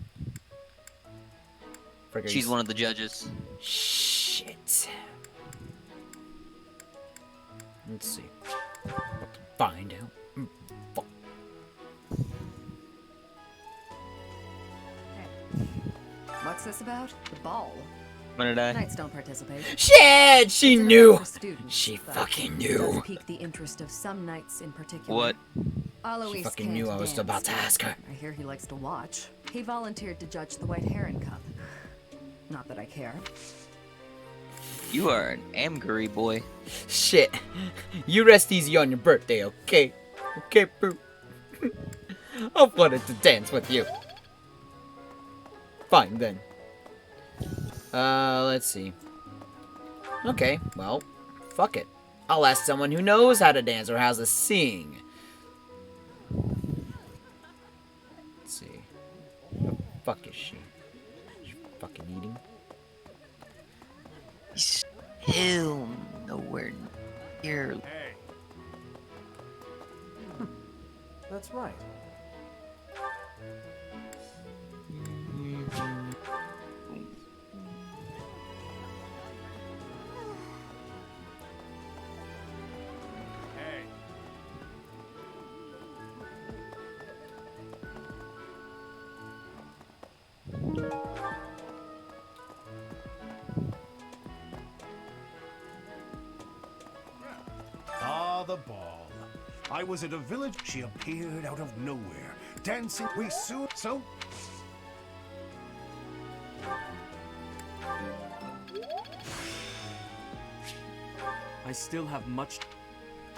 B: Friggers.
U: She's one of the judges.
B: Shit. Let's see. Find out.
F: What's this about? The ball.
U: When did I?
F: Knights don't participate.
B: Shit! She
F: It's an
B: knew!
F: event for students,
B: She
F: but
B: fucking
F: it
B: knew!
F: does pique the interest of some knights in particular.
U: What?
F: Alois
B: She fucking
F: can't
B: knew I was
F: dance,
B: about to ask her.
F: I hear he likes to watch. He volunteered to judge the White Heron Cup. Not that I care.
U: You are an angry boy.
B: Shit. You rest easy on your birthday, okay? Okay, boo. I wanted to dance with you. Fine, then. Let's see. Okay, well, fuck it. I'll ask someone who knows how to dance or how to sing. Let's see. Who the fuck is she? She fucking eating?
U: Still nowhere near.
C: Hey. That's right. Hey.
L: Ah, the ball. I was at a village. She appeared out of nowhere, dancing. We soon. So.
C: I still have much.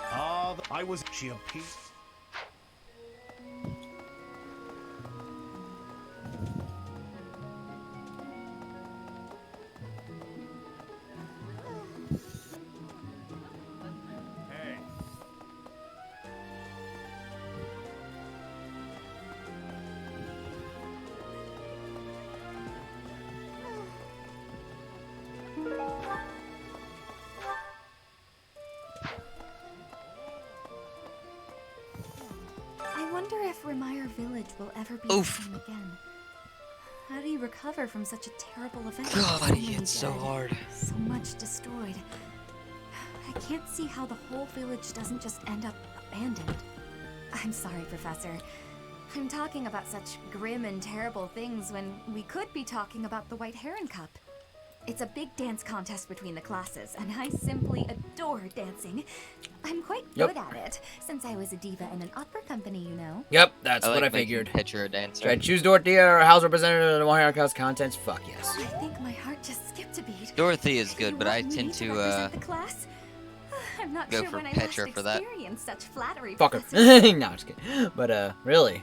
L: Ah, I was. She appeared. Hey.
F: I wonder if Remire Village will ever be
U: Oof.
F: the same again. How do you recover from such a terrible event?
U: God,
F: So many
U: it's so
F: dead,
U: hard.
F: So much destroyed. I can't see how the whole village doesn't just end up abandoned. I'm sorry, Professor. I'm talking about such grim and terrible things when we could be talking about the White Heron Cup. It's a big dance contest between the classes, and I simply adore dancing. I'm quite
B: Yep.
F: good at it, since I was a diva in an opera company, you know.
B: Yep, that's
U: I
B: what I
U: like making
B: figured.
U: Picture a dancer.
B: Should I choose Dorothea or House Representative of the White House contents? Fuck yes.
F: I think my heart just skipped a beat.
U: Dorothy is good,
F: You
U: but I
F: want me
U: tend to
F: represent the class? I'm not
U: go
F: sure
U: for
F: when I
U: Petra
F: last
U: for that.
F: experienced such flattery.
B: Fuck her.
F: Professor.
B: No, I'm just kidding. But, really.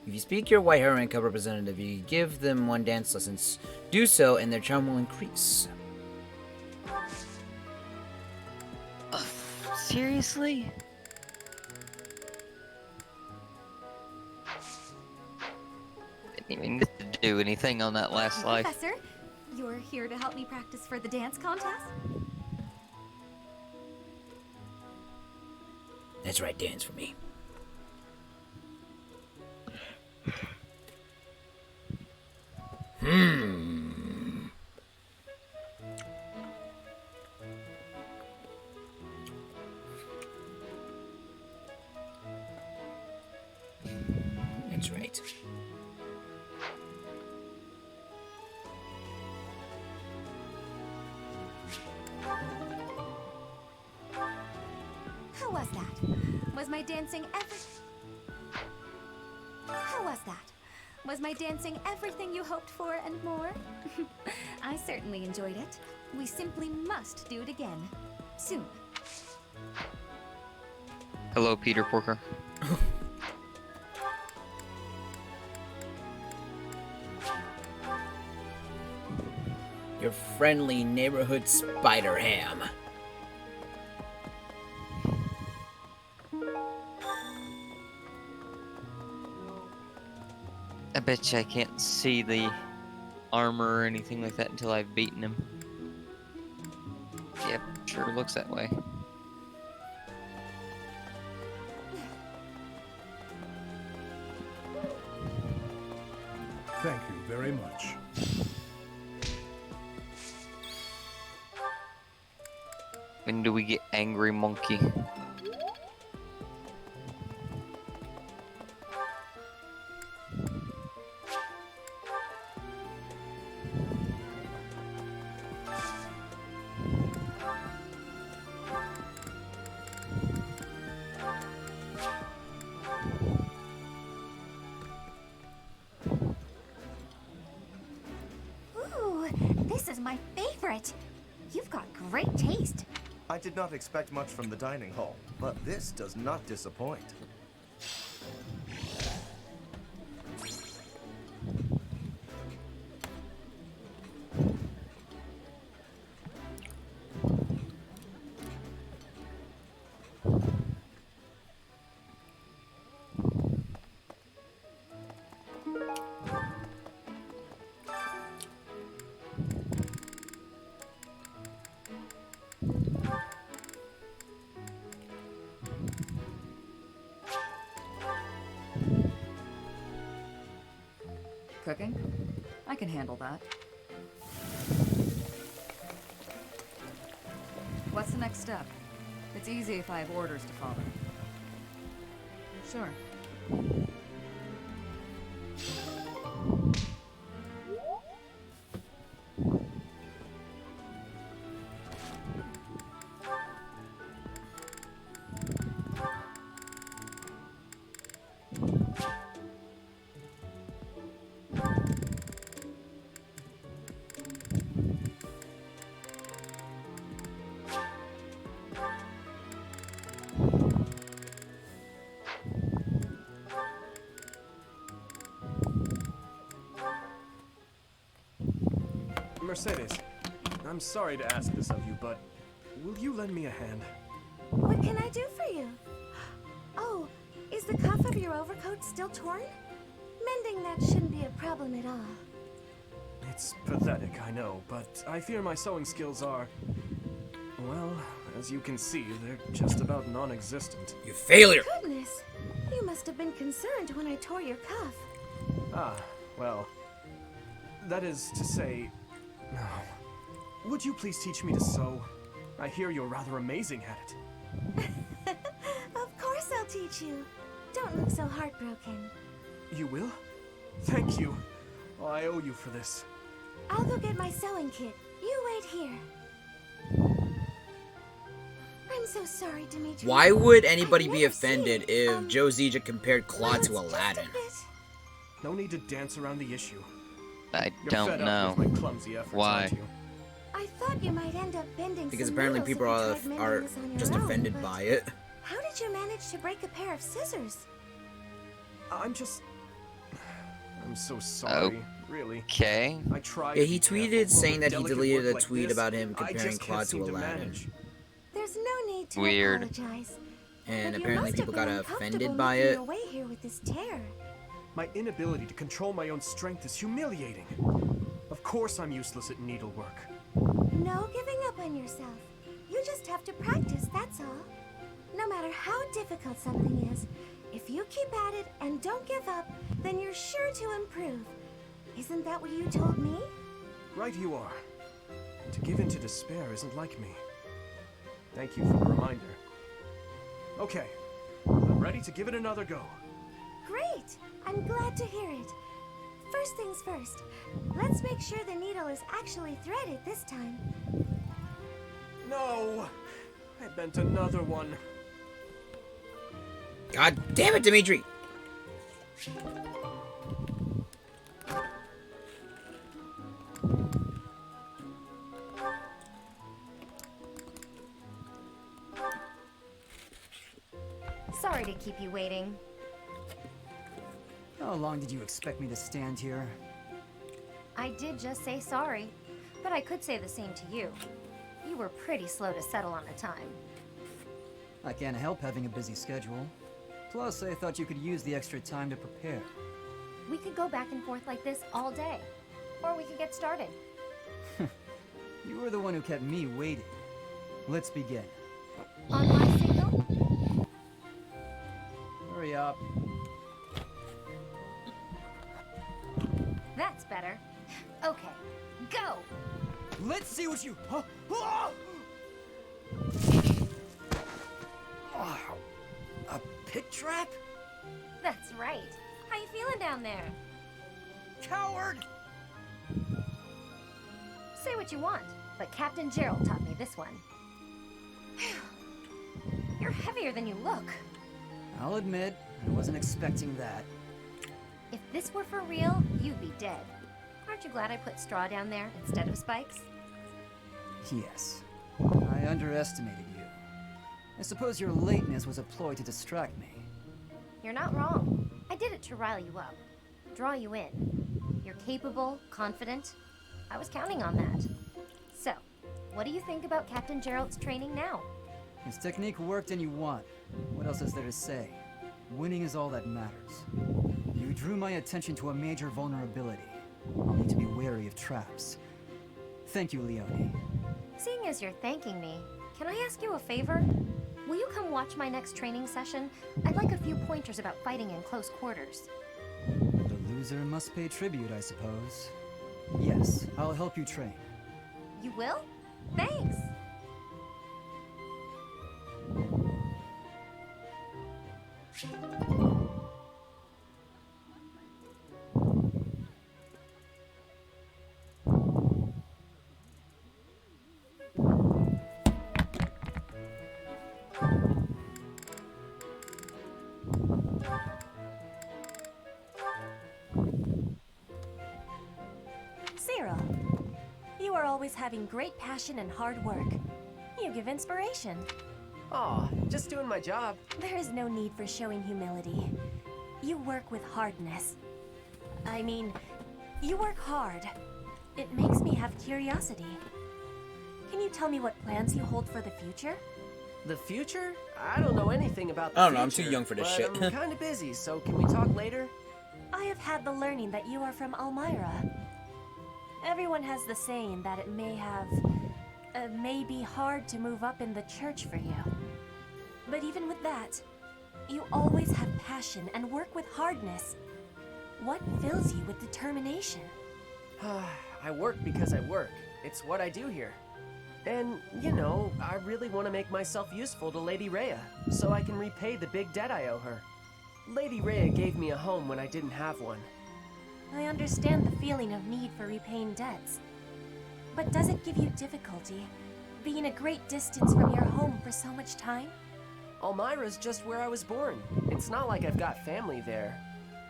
B: If you speak your White Heron Cup representative, you give them 1 dance lessons. Do so, and their charm will increase.
U: Seriously? Didn't even get to do anything on that last slide.
F: Professor, you're here to help me practice for the dance contest?
B: That's right, dance for me. That's right.
F: How was that? Was my dancing How was that? Was my dancing everything you hoped for and more? I certainly enjoyed it. We simply must do it again. Soon.
U: Hello, Peter Porker.
B: Your friendly neighborhood spider ham.
U: bet you I can't see the armor or anything like that until I've beaten him. Yep, sure looks that way.
V: Thank you very much.
U: When do we get Angry Monkey?
A: Ooh, this is my favorite. You've got great taste.
O: I did not expect much from the dining hall, but this does not disappoint.
H: Cooking? I can handle that. What's the next step? It's easy if I have orders to follow. Sure.
C: Mercedes, I'm sorry to ask this of you, but will you lend me a hand?
N: What can I do for you? Oh, is the cuff of your overcoat still torn? Mending that shouldn't be a problem at all.
C: It's pathetic, I know, but I fear my sewing skills are... well, as you can see, they're just about non-existent.
B: You failure!
N: Goodness, you must have been concerned when I tore your cuff.
C: Ah, well... that is to say... would you please teach me to sew? I hear you're rather amazing at it.
N: Of course I'll teach you. Don't look so heartbroken.
C: You will? Thank you. Oh, I owe you for this.
N: I'll go get my sewing kit. You wait here. I'm so sorry, Dimitri.
B: Why would anybody be offended if Josija compared Claude to Aladdin?
C: No need to dance around the issue.
U: I
C: You're
U: don't
C: fed
U: know.
C: up with my clumsy efforts,
U: Why?
C: aren't you?
N: I thought you might end up bending
B: Because
N: some
B: apparently
N: needles if
B: people
N: you
B: are,
N: tried mending
B: are
N: this on your
B: just
N: own,
B: offended
N: but
B: by it.
N: How did you manage to break a pair of scissors?
C: I'm so sorry, really.
U: Okay.
C: I tried.
B: Yeah,
C: to
B: he
C: be
B: tweeted
C: careful, but
B: saying
C: with
B: that he
C: delicate
B: deleted
C: work
B: a
C: like
B: tweet
C: this,
B: about him
C: I
B: comparing
C: just
B: Claude
C: can't
B: to
C: seem to
B: Aladdin.
C: manage.
N: There's no need to
U: Weird.
N: apologize.
B: And
N: But you
B: apparently
N: must
B: people
N: have been
B: got offended
N: uncomfortable
B: by
N: making
B: it.
N: your way here with this tear.
C: My inability to control my own strength is humiliating. Of course I'm useless at needlework.
N: No giving up on yourself. You just have to practice, that's all. No matter how difficult something is, if you keep at it and don't give up, then you're sure to improve. Isn't that what you told me?
C: Right you are. To give in to despair isn't like me. Thank you for the reminder. Okay, I'm ready to give it another go.
N: Great! I'm glad to hear it. First things first, let's make sure the needle is actually threaded this time.
C: No! I bent another one.
B: God damn it, Dimitri!
A: Sorry to keep you waiting.
G: How long did you expect me to stand here?
A: I did just say sorry, but I could say the same to you. You were pretty slow to settle on a time.
G: I can't help having a busy schedule. Plus, I thought you could use the extra time to prepare.
I: We could go back and forth like this all day. Or we could get started.
G: You were the one who kept me waiting. Let's begin.
I: On my signal?
G: Hurry up.
I: That's better. Okay, go!
G: Let's see what you...
Q: Wow. A pit trap?
I: That's right. How you feeling down there?
Q: Coward!
I: Say what you want, but Captain Gerald taught me this one. You're heavier than you look.
G: I'll admit, I wasn't expecting that.
I: If this were for real, you'd be dead. Aren't you glad I put straw down there instead of spikes?
G: Yes. I underestimated you. I suppose your lateness was a ploy to distract me.
I: You're not wrong. I did it to rile you up, draw you in. You're capable, confident. I was counting on that. So, what do you think about Captain Gerald's training now?
G: His technique worked and you won. What else is there to say? Winning is all that matters. You drew my attention to a major vulnerability. I'll need to be wary of traps. Thank you, Leone.
I: Seeing as you're thanking me, can I ask you a favor? Will you come watch my next training session? I'd like a few pointers about fighting in close quarters.
G: The loser must pay tribute, I suppose. Yes, I'll help you train.
I: You will? Thanks!
K: Cyril, you are always having great passion and hard work. You give inspiration.
W: Aw, just doing my job.
K: There is no need for showing humility. You work with hardness. I mean, you work hard. It makes me have curiosity. Can you tell me what plans you hold for the future?
W: The future? I don't know anything about the
B: I don't know,
W: future,
B: I'm too young for this
W: but
B: shit.
W: I'm kinda busy, so can we talk later?
K: I have had the learning that you are from Elmira. Everyone has the saying that it may be hard to move up in the church for you. But even with that, you always have passion and work with hardness. What fills you with determination?
W: I work because I work. It's what I do here. And, you know, I really want to make myself useful to Lady Rhea, so I can repay the big debt I owe her. Lady Rhea gave me a home when I didn't have one.
K: I understand the feeling of need for repaying debts. But does it give you difficulty, being a great distance from your home for so much time?
W: Elmira's just where I was born. It's not like I've got family there.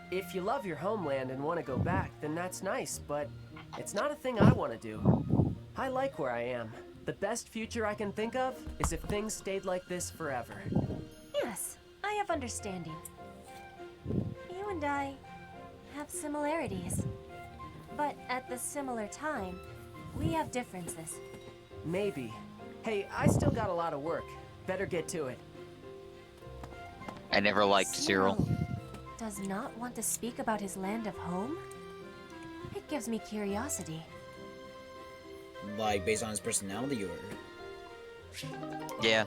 W: If you love your homeland and want to go back, then that's nice, but it's not a thing I want to do. I like where I am. The best future I can think of is if things stayed like this forever.
K: Yes, I have understanding. You and I have similarities. But at the similar time, we have differences.
W: Maybe. Hey, I still got a lot of work. Better get to it.
U: I never liked Cyril.
K: Does not want to speak about his land of home? It gives me curiosity.
B: Like, based on his personality, or...?
U: Yeah.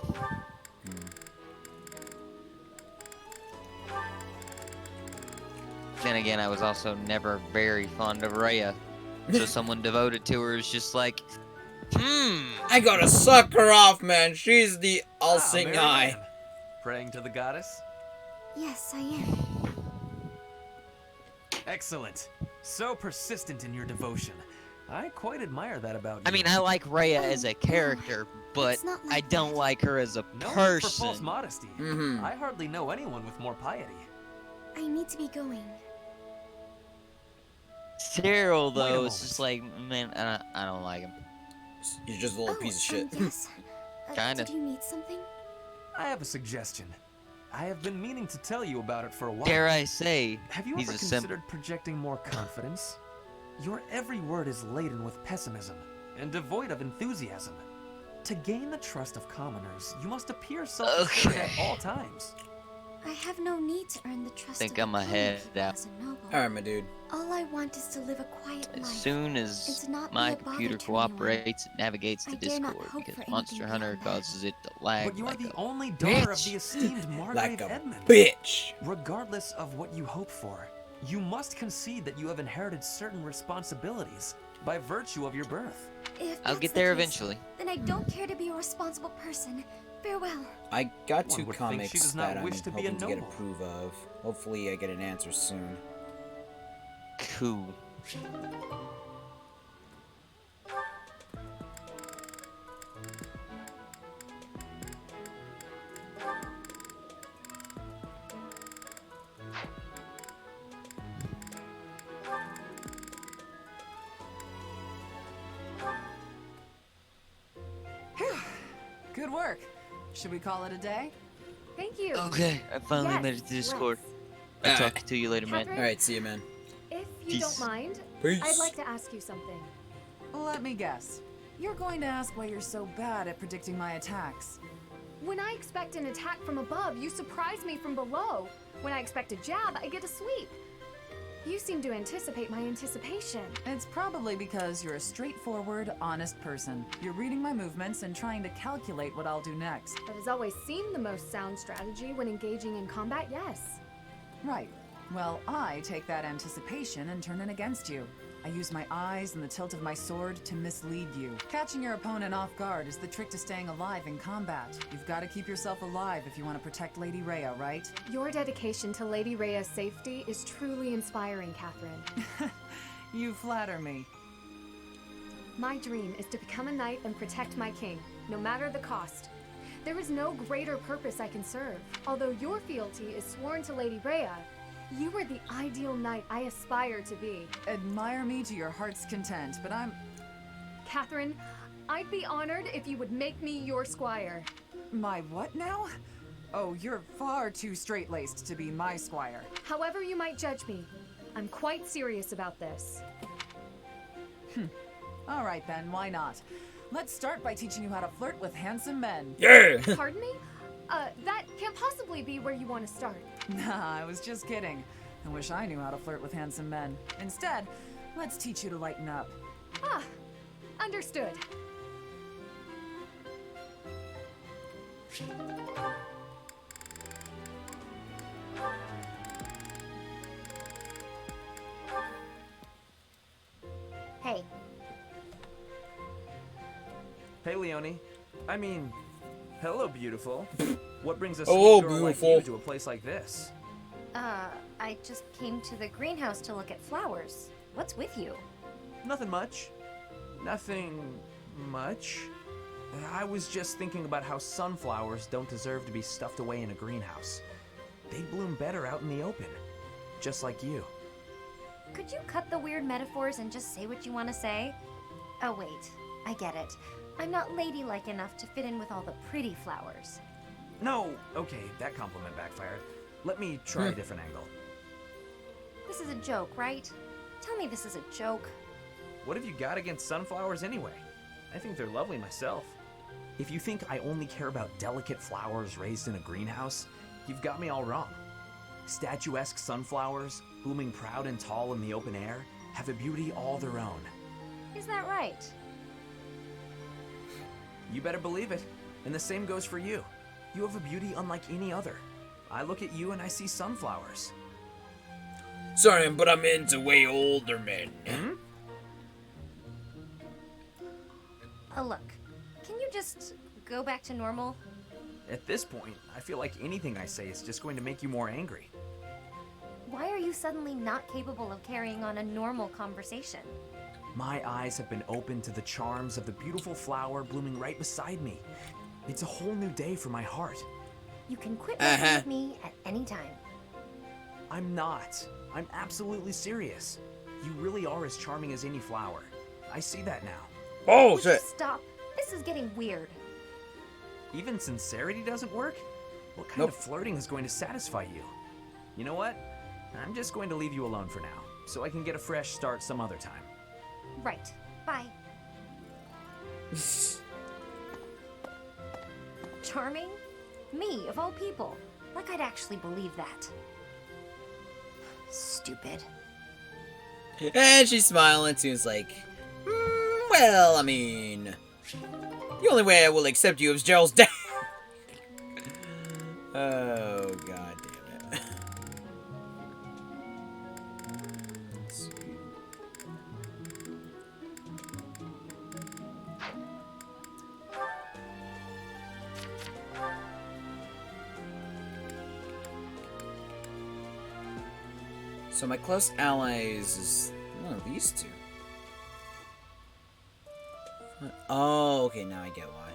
U: Then again, I was also never very fond of Rhea. So someone devoted to her is just like,
B: I gotta suck her off, man. She's the all-seeing eye.
T: Praying to the goddess?
A: Yes, I am.
T: Excellent. So persistent in your devotion. I quite admire that about you.
U: I mean, I like Rhea as a character, but I don't like her as a
T: No need
U: person.
T: for false modesty. I hardly know anyone with more piety.
A: I need to be going.
U: Cyril, though, is just like, man, I don't like him.
B: He's just a little piece of shit.
A: Yes.
U: Kinda.
A: Did you need something?
T: I have a suggestion. I have been meaning to tell you about it for a while.
U: Dare I say,
T: Have you
U: he's
T: ever
U: a simp.
T: considered projecting more confidence? Your every word is laden with pessimism and devoid of enthusiasm. To gain the trust of commoners, you must appear self-assured at all times.
A: I have no need to earn the trust
U: think
A: of
U: I'm
A: the common
U: ahead
A: people
U: out.
A: as a noble.
B: Alright, my dude.
A: All I want is to live a quiet
U: As
A: life.
U: soon
A: and
U: as
A: to not
U: my
A: be a bother
U: computer
A: to anyone.
U: cooperates, it navigates
A: I
U: to
A: dare not
U: Discord
A: hope
U: because
A: for
U: Monster
A: anything
U: Hunter
A: beyond that.
U: causes it to lag
T: But you are
U: like
T: the
U: a
T: only daughter of
U: bitch.
T: the esteemed Margrave
B: Like a
T: Edmund.
B: bitch.
T: Regardless of what you hope for, you must concede that you have inherited certain responsibilities by virtue of your birth.
A: If
U: I'll
A: that's
U: get
A: the
U: there
A: case,
U: eventually.
A: Then I don't care to be a responsible person. Farewell.
B: I got
T: One
B: 2
T: would think
B: comics
T: she does not
B: that I'm
T: wish to be a
B: hoping to get
T: noble.
B: approved of. Hopefully I get an answer soon.
U: Cool.
H: Good work. Should we call it a day?
F: Thank you.
U: Okay, I finally
F: Yes,
U: made it to
F: let's.
U: Discord. I'll
B: Alright.
U: talk to you later, man.
F: Catherine?
B: Alright, see you, man.
F: If you
U: Peace.
F: don't mind,
B: Peace.
F: I'd like to ask you something.
H: Let me guess. You're going to ask why you're so bad at predicting my attacks.
F: When I expect an attack from above, you surprise me from below. When I expect a jab, I get a sweep. You seem to anticipate my anticipation.
H: It's probably because you're a straightforward, honest person. You're reading my movements and trying to calculate what I'll do next.
F: That has always seemed the most sound strategy when engaging in combat, yes.
H: Right. Well, I take that anticipation and turn it against you. I use my eyes and the tilt of my sword to mislead you. Catching your opponent off guard is the trick to staying alive in combat. You've got to keep yourself alive if you want to protect Lady Rhea, right?
F: Your dedication to Lady Rhea's safety is truly inspiring, Catherine.
H: You flatter me.
F: My dream is to become a knight and protect my king, no matter the cost. There is no greater purpose I can serve. Although your fealty is sworn to Lady Rhea, you are the ideal knight I aspire to be.
H: Admire me to your heart's content, but I'm...
F: Catherine, I'd be honored if you would make me your squire.
H: My what now? Oh, you're far too straight-laced to be my squire.
F: However you might judge me, I'm quite serious about this.
H: All right then, why not? Let's start by teaching you how to flirt with handsome men.
B: Yeah!
F: Pardon me? That can't possibly be where you want to start.
H: Nah, I was just kidding. I wish I knew how to flirt with handsome men. Instead, let's teach you to lighten up.
F: Ah, understood.
I: Hey,
T: Hey, Leonie. I mean, hello, beautiful. What brings a
B: Hello,
T: sweet girl like
B: beautiful.
T: you to a place like this?
I: I just came to the greenhouse to look at flowers. What's with you?
T: Nothing much. Nothing much. I was just thinking about how sunflowers don't deserve to be stuffed away in a greenhouse. They bloom better out in the open. Just like you.
I: Could you cut the weird metaphors and just say what you want to say? Oh, wait. I get it. I'm not ladylike enough to fit in with all the pretty flowers.
T: No, okay, that compliment backfired. Let me try a different angle.
I: This is a joke, right? Tell me this is a joke.
T: What have you got against sunflowers anyway? I think they're lovely myself. If you think I only care about delicate flowers raised in a greenhouse, you've got me all wrong. Statuesque sunflowers, blooming proud and tall in the open air, have a beauty all their own.
I: Is that right?
T: You better believe it. And the same goes for you. You have a beauty unlike any other. I look at you and I see sunflowers.
B: Sorry, but I'm into way older men.
I: Look, can you just go back to normal?
T: At this point, I feel like anything I say is just going to make you more angry.
I: Why are you suddenly not capable of carrying on a normal conversation?
T: My eyes have been opened to the charms of the beautiful flower blooming right beside me. It's a whole new day for my heart.
I: You can quit messing with me at any time.
T: I'm not. I'm absolutely serious. You really are as charming as any flower. I see that now.
B: Oh,
I: Would you stop? This is getting weird.
T: Even sincerity doesn't work? What kind of flirting is going to satisfy you? You know what? I'm just going to leave you alone for now, so I can get a fresh start some other time.
I: Right. Bye. Charming? Me, of all people. Like I'd actually believe that. Stupid.
B: And she's smiling. Seems like, well, I mean, the only way I will accept you is Gerald's dead. Oh, god damn it. Let's see. So my close allies is one of these two. Oh, okay, now I get why.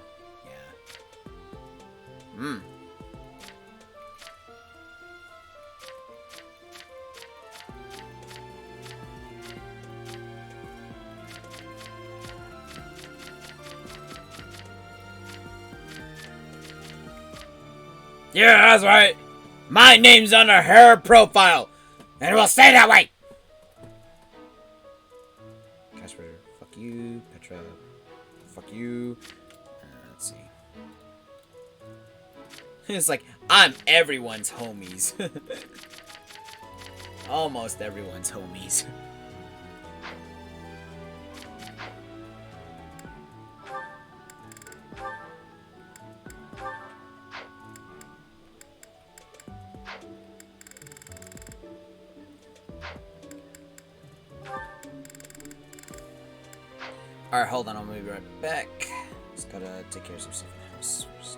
B: Yeah. Yeah, that's right. My name's under her profile, and it will stay that way. Casper, fuck you. Petra, fuck you. Let's see. It's like, I'm everyone's homies. Almost everyone's homies. Alright, hold on, I'll be right back. Just gotta take care of some stuff in the house first.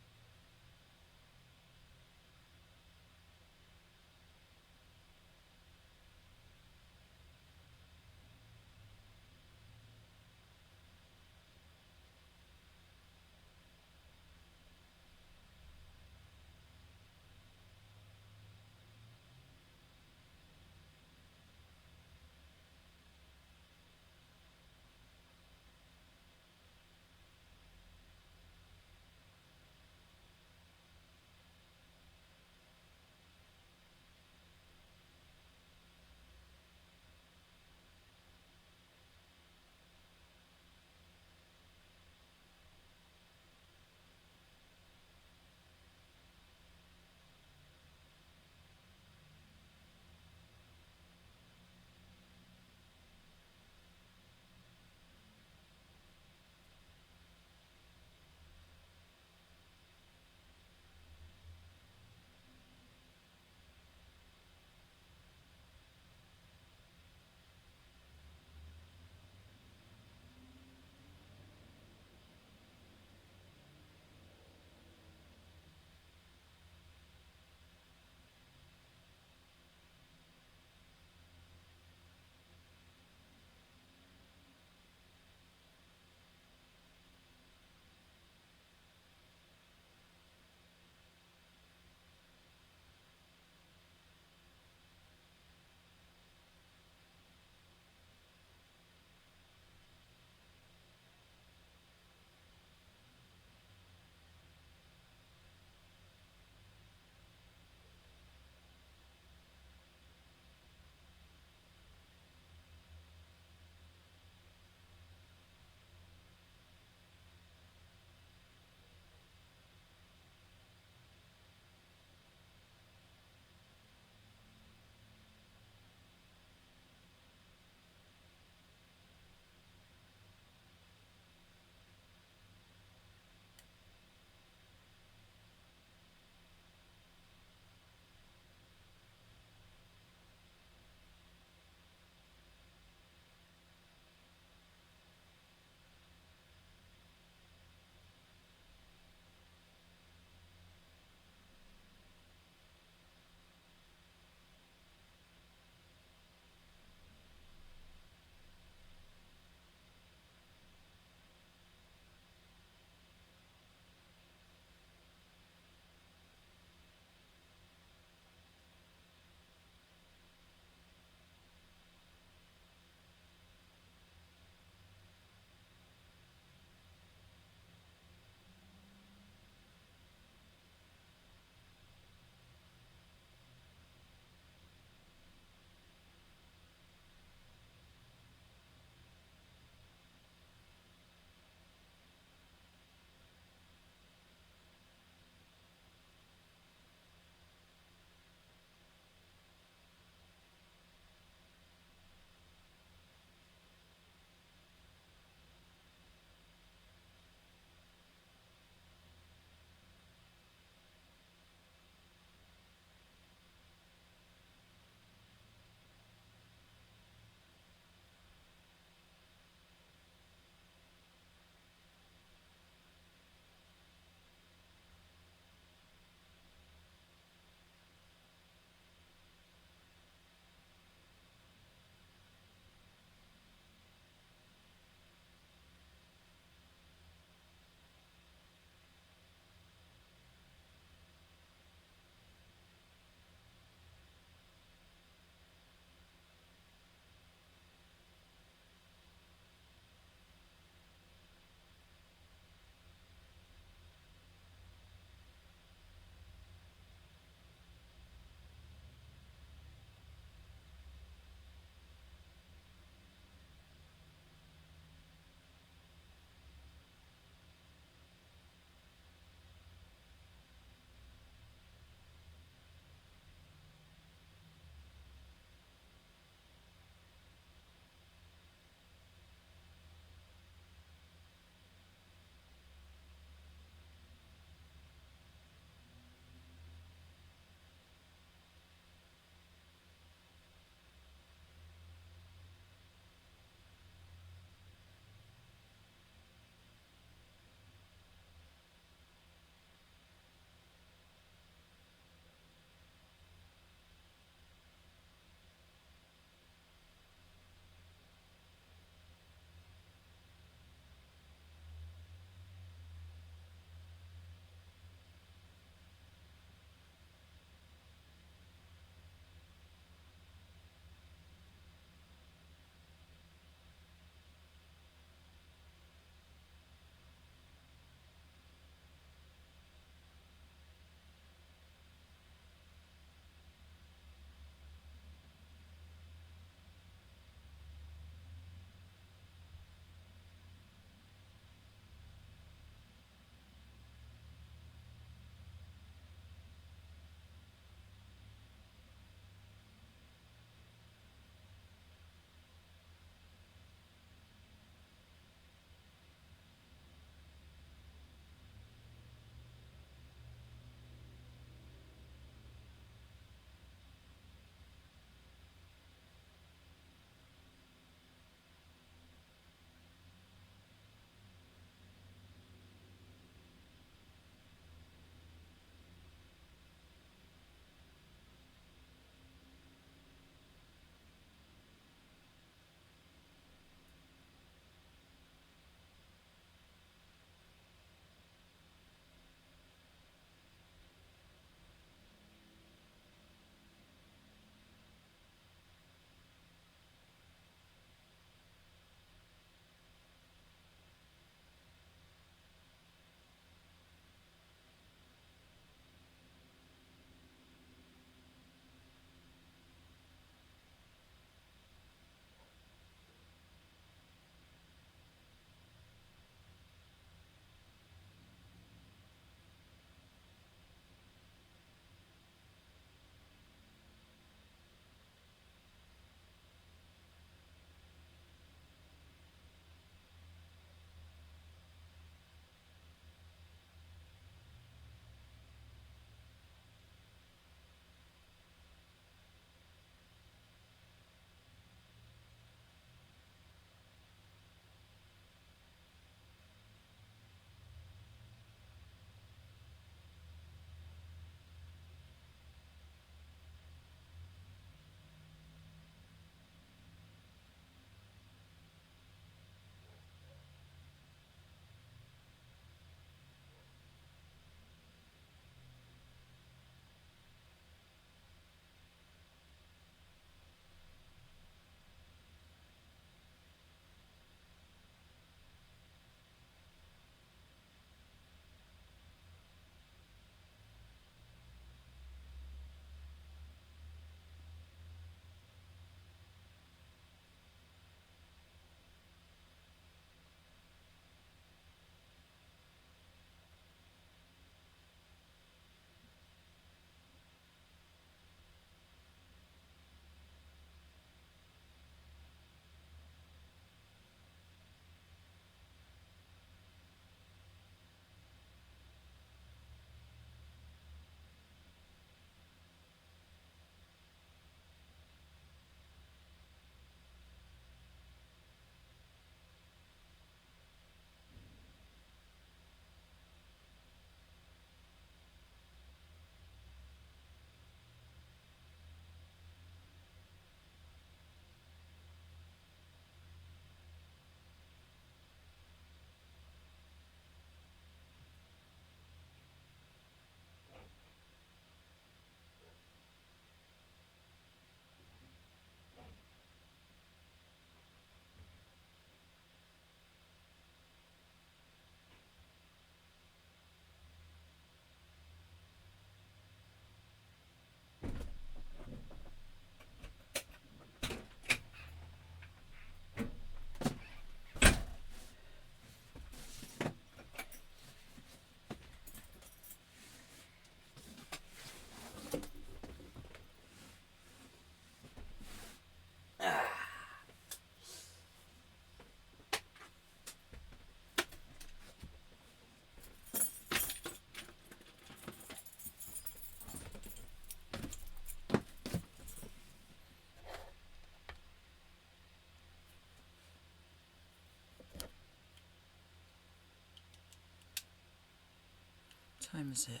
B: time is it?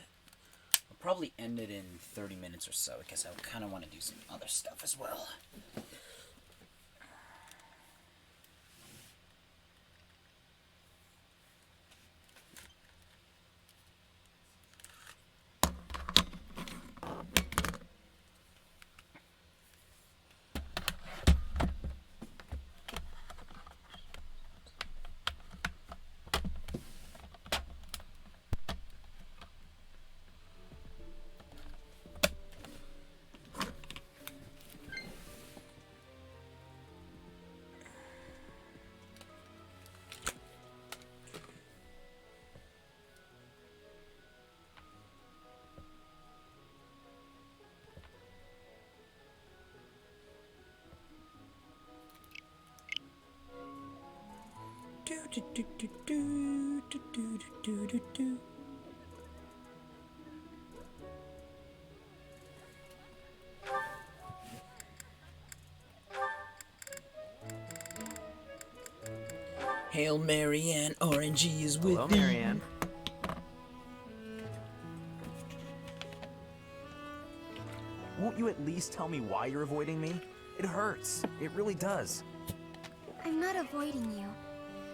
B: I'll probably end it in 30 minutes or so because I kind of want to do some other stuff as well. Hail Mary and RNG is with
T: Hello,
B: thee.
T: Marianne. Won't you at least tell me why you're avoiding me? It hurts. It really does.
N: I'm not avoiding you.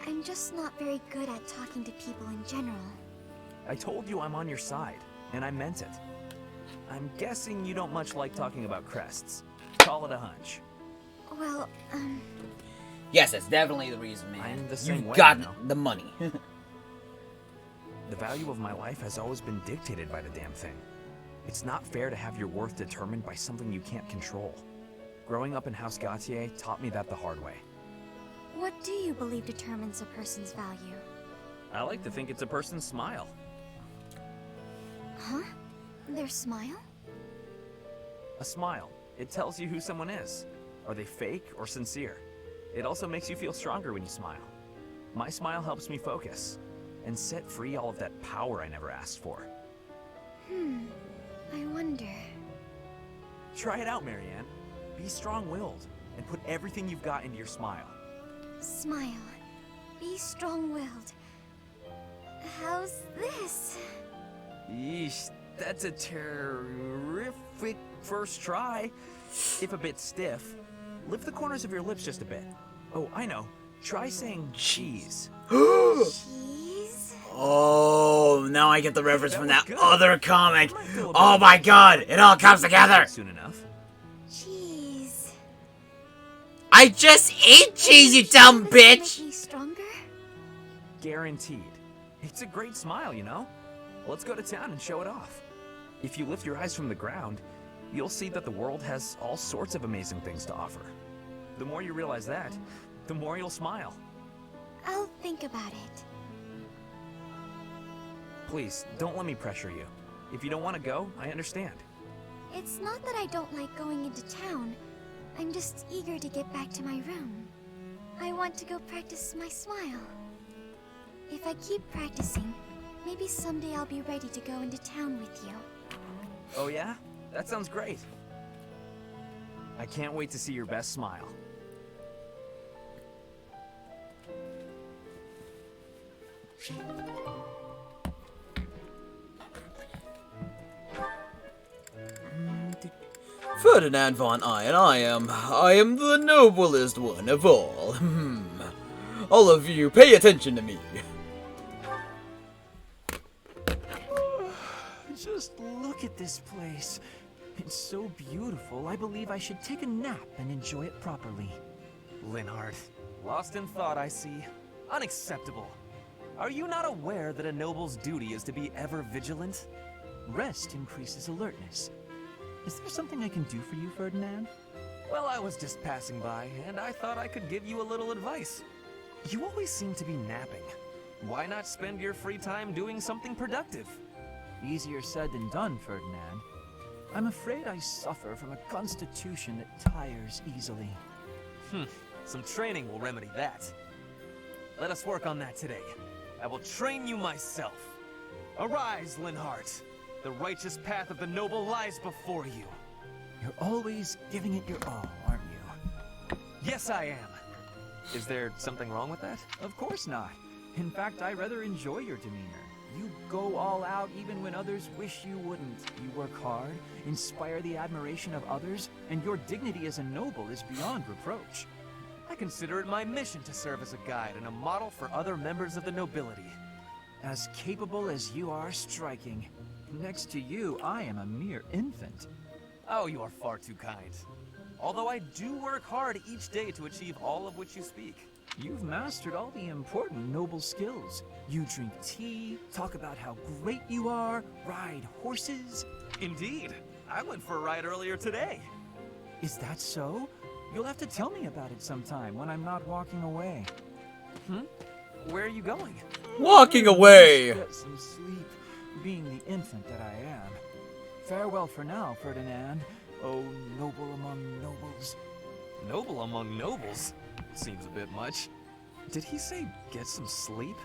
N: I'm just not very good at talking to people in general.
T: I told you I'm on your side, and I meant it. I'm guessing you don't much like talking about crests. Call it a hunch.
N: Well,
B: Yes, that's definitely the reason, man.
T: I'm the same
B: You
T: way,
B: got
T: you know.
B: the money.
T: The value of my life has always been dictated by the damn thing. It's not fair to have your worth determined by something you can't control. Growing up in House Gautier taught me that the hard way.
N: what do you believe determines a person's value?
T: I like to think it's a person's smile.
N: Huh? Their smile?
T: A smile. It tells you who someone is. Are they fake or sincere? It also makes you feel stronger when you smile. My smile helps me focus and set free all of that power I never asked for.
N: I wonder.
T: Try it out, Marianne. Be strong-willed and put everything you've got into your smile.
N: Smile. Be strong-willed. How's this?
T: Yeesh, that's a terrific first try. If a bit stiff, lift the corners of your lips just a bit. Oh, I know. Try saying cheese.
N: Cheese?
B: Oh, now I get the reference from that other comic. Oh my god, it all comes together.
T: Soon enough.
N: Cheese.
B: I just ate cheese, you dumb bitch.
N: Make me stronger?
T: Guaranteed. It's a great smile, you know? Let's go to town and show it off. If you lift your eyes from the ground, you'll see that the world has all sorts of amazing things to offer. The more you realize that, the more you'll smile.
N: I'll think about it.
T: Please, don't let me pressure you. If you don't want to go, I understand.
N: It's not that I don't like going into town. I'm just eager to get back to my room. I want to go practice my smile. If I keep practicing, maybe someday I'll be ready to go into town with you.
T: Oh yeah? That sounds great. I can't wait to see your best smile.
B: Ferdinand von Iron, I am the noblest one of all. All of you, pay attention to me.
G: Just look at this place. It's so beautiful, I believe I should take a nap and enjoy it properly.
T: Linhardt, lost in thought, I see. Unacceptable. Are you not aware that a noble's duty is to be ever vigilant?
G: Rest increases alertness. Is there something I can do for you, Ferdinand?
T: Well, I was just passing by, and I thought I could give you a little advice. You always seem to be napping. Why not spend your free time doing something productive?
G: Easier said than done, Ferdinand. I'm afraid I suffer from a constitution that tires easily.
T: Some training will remedy that. Let us work on that today. I will train you myself. Arise, Linhardt. The righteous path of the noble lies before you.
G: You're always giving it your all, aren't you?
T: Yes, I am. Is there something wrong with that?
G: Of course not. In fact, I rather enjoy your demeanor.
T: You go all out even when others wish you wouldn't. You work hard, inspire the admiration of others, and your dignity as a noble is beyond reproach.
D: I consider it my mission to serve as a guide and a model for other members of the nobility.
T: As capable as you are striking. Next to you, I am a mere infant.
D: Oh, you are far too kind. Although I do work hard each day to achieve all of which you speak.
T: You've mastered all the important noble skills. You drink tea, talk about how great you are, ride horses.
D: Indeed. I went for a ride earlier today.
T: Is that so? You'll have to tell me about it sometime when I'm not walking away.
D: Where are you going?
B: Walking away!
T: Get some sleep, being the infant that I am. Farewell for now, Ferdinand. Oh, noble among nobles.
D: Noble among nobles? Seems a bit much. Did he say get some sleep?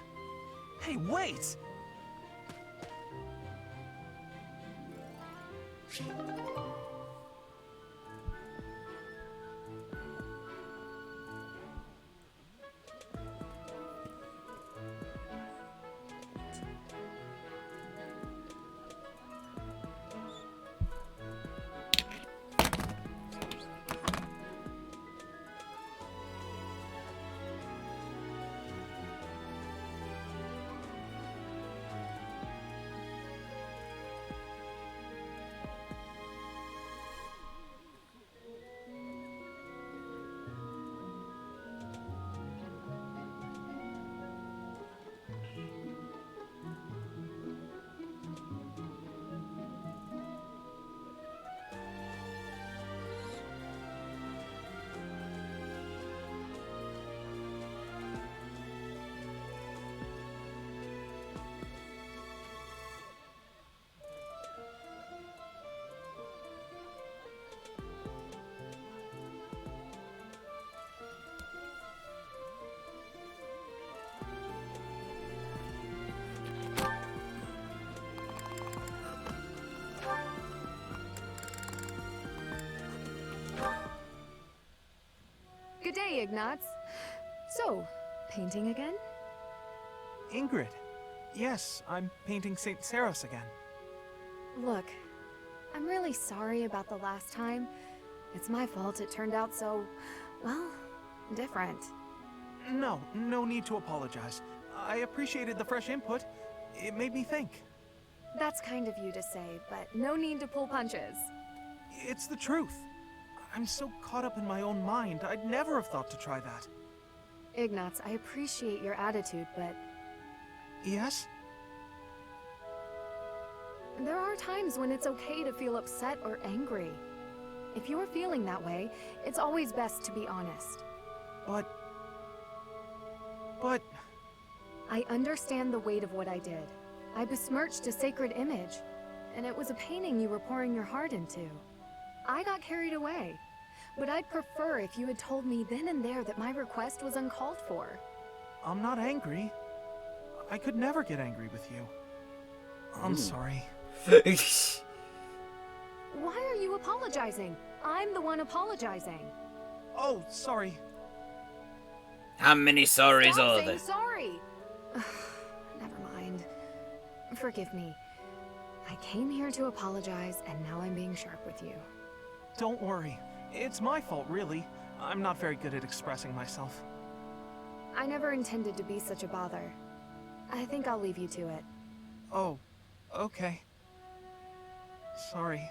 D: Hey, wait!
F: Good day, Ignatz. So, painting again?
R: Ingrid. Yes, I'm painting St. Saros again.
F: Look, I'm really sorry about the last time. It's my fault it turned out so, well, different.
R: No need to apologize. I appreciated the fresh input. It made me think.
F: That's kind of you to say, but no need to pull punches.
R: It's the truth. I'm so caught up in my own mind, I'd never have thought to try that.
F: Ignatz, I appreciate your attitude, but...
R: Yes?
F: There are times when it's okay to feel upset or angry. If you're feeling that way, it's always best to be honest.
R: But...
F: I understand the weight of what I did. I besmirched a sacred image, and it was a painting you were pouring your heart into. I got carried away, but I'd prefer if you had told me then and there that my request was uncalled for.
R: I'm not angry. I could never get angry with you. I'm sorry.
F: Why are you apologizing? I'm the one apologizing.
R: Oh, sorry.
B: How many sorries
F: Stop
B: are
F: saying
B: there?
F: sorry. Never mind. Forgive me. I came here to apologize, and now I'm being sharp with you.
R: Don't worry. It's my fault, really. I'm not very good at expressing myself.
F: I never intended to be such a bother. I think I'll leave you to it.
R: Oh, okay. Sorry.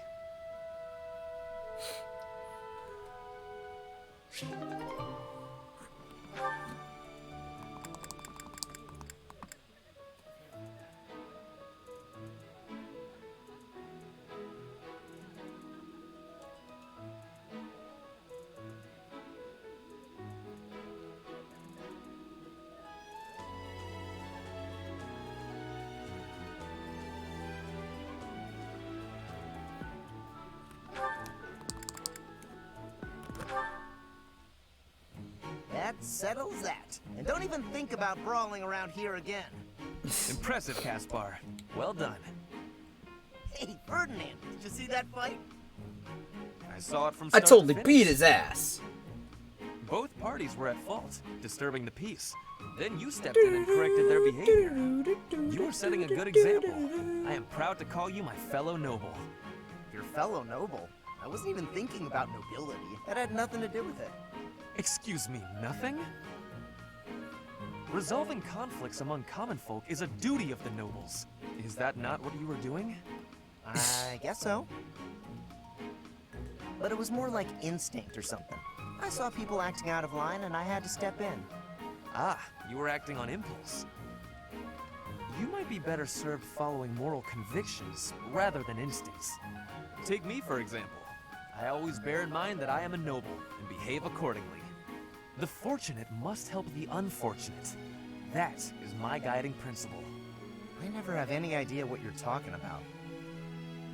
O: That settles that. And don't even think about brawling around here again.
D: Impressive, Caspar. Well done.
O: Hey, Ferdinand, did you see that fight?
D: I saw it from
B: I
D: start
B: totally
D: to
B: beat
D: finish.
B: his ass.
D: Both parties were at fault, disturbing the peace. Then you stepped in and corrected their behavior. You are setting a good example. I am proud to call you my fellow noble.
O: Your fellow noble? I wasn't even thinking about nobility. That had nothing to do with it.
D: Excuse me, nothing? Resolving conflicts among common folk is a duty of the nobles. Is that not what you were doing?
O: I guess so. But it was more like instinct or something. I saw people acting out of line and I had to step in.
D: Ah, you were acting on impulse. You might be better served following moral convictions rather than instincts. Take me, for example. I always bear in mind that I am a noble and behave accordingly. The fortunate must help the unfortunate. That is my guiding principle.
O: I never have any idea what you're talking about.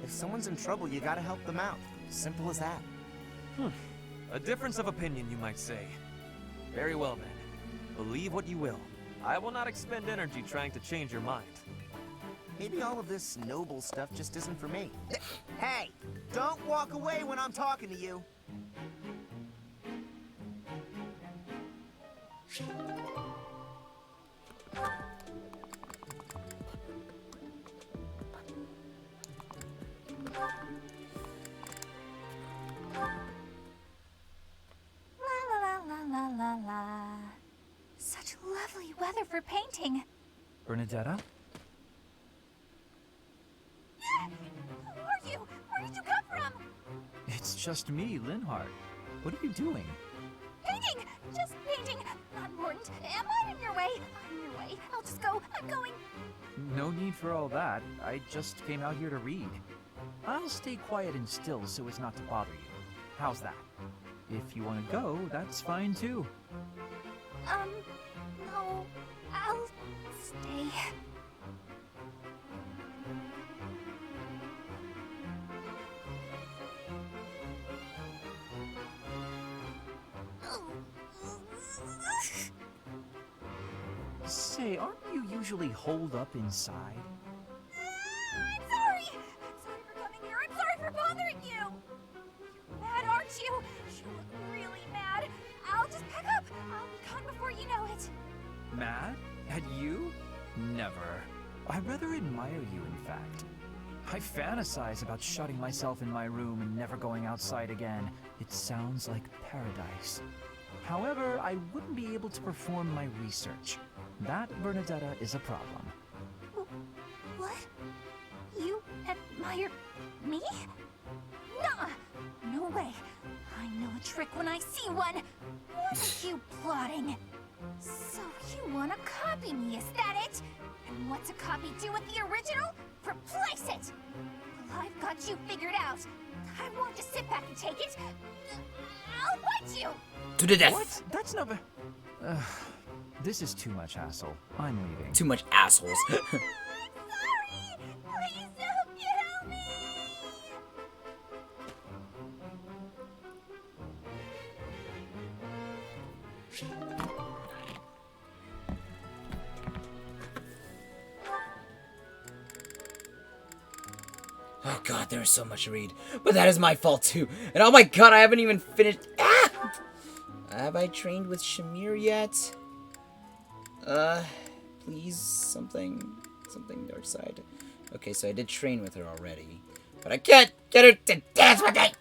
O: If someone's in trouble, you gotta help them out. Simple as that.
D: A difference of opinion, you might say. Very well, then. Believe what you will. I will not expend energy trying to change your mind.
O: Maybe all of this noble stuff just isn't for me. Hey! Don't walk away when I'm talking to you!
N: La. Such lovely weather for painting.
G: Bernadetta?
N: Who are you? Where did you come from?
G: It's just me, Linhardt. What are you doing?
N: Painting! Just painting. Not important. Am I in your way? I'm in your way. I'll just go. I'm going.
G: No need for all that. I just came out here to read. I'll stay quiet and still so as not to bother you. How's that? If you want to go, that's fine too.
N: No. I'll stay.
G: Say, aren't you usually holed up inside?
N: I'm sorry! I'm sorry for coming here. I'm sorry for bothering you! You're mad, aren't you? You look really mad. I'll just pack up. I'll be gone before you know it.
G: Mad? At you? Never. I rather admire you, in fact. I fantasize about shutting myself in my room and never going outside again. It sounds like paradise. However, I wouldn't be able to perform my research. That, Bernadetta, is a problem.
N: What? You admire me? Nuh-uh. No way. I know a trick when I see one. What are you plotting? So you want to copy me, is that it? And what's a copy do with the original? Replace it! Well, I've got you figured out. I won't just sit back and take it. I'll bite you!
B: To the death!
G: What? That's not... This is too much hassle. I'm leaving.
B: Too much assholes.
N: Sorry! Please help me!
B: Oh god, there is so much to read. But that is my fault too. And oh my god, I haven't even finished. Ah! Have I trained with Shamir yet? Please, something dark side. Okay, so I did train with her already. But I can't get her to dance with me!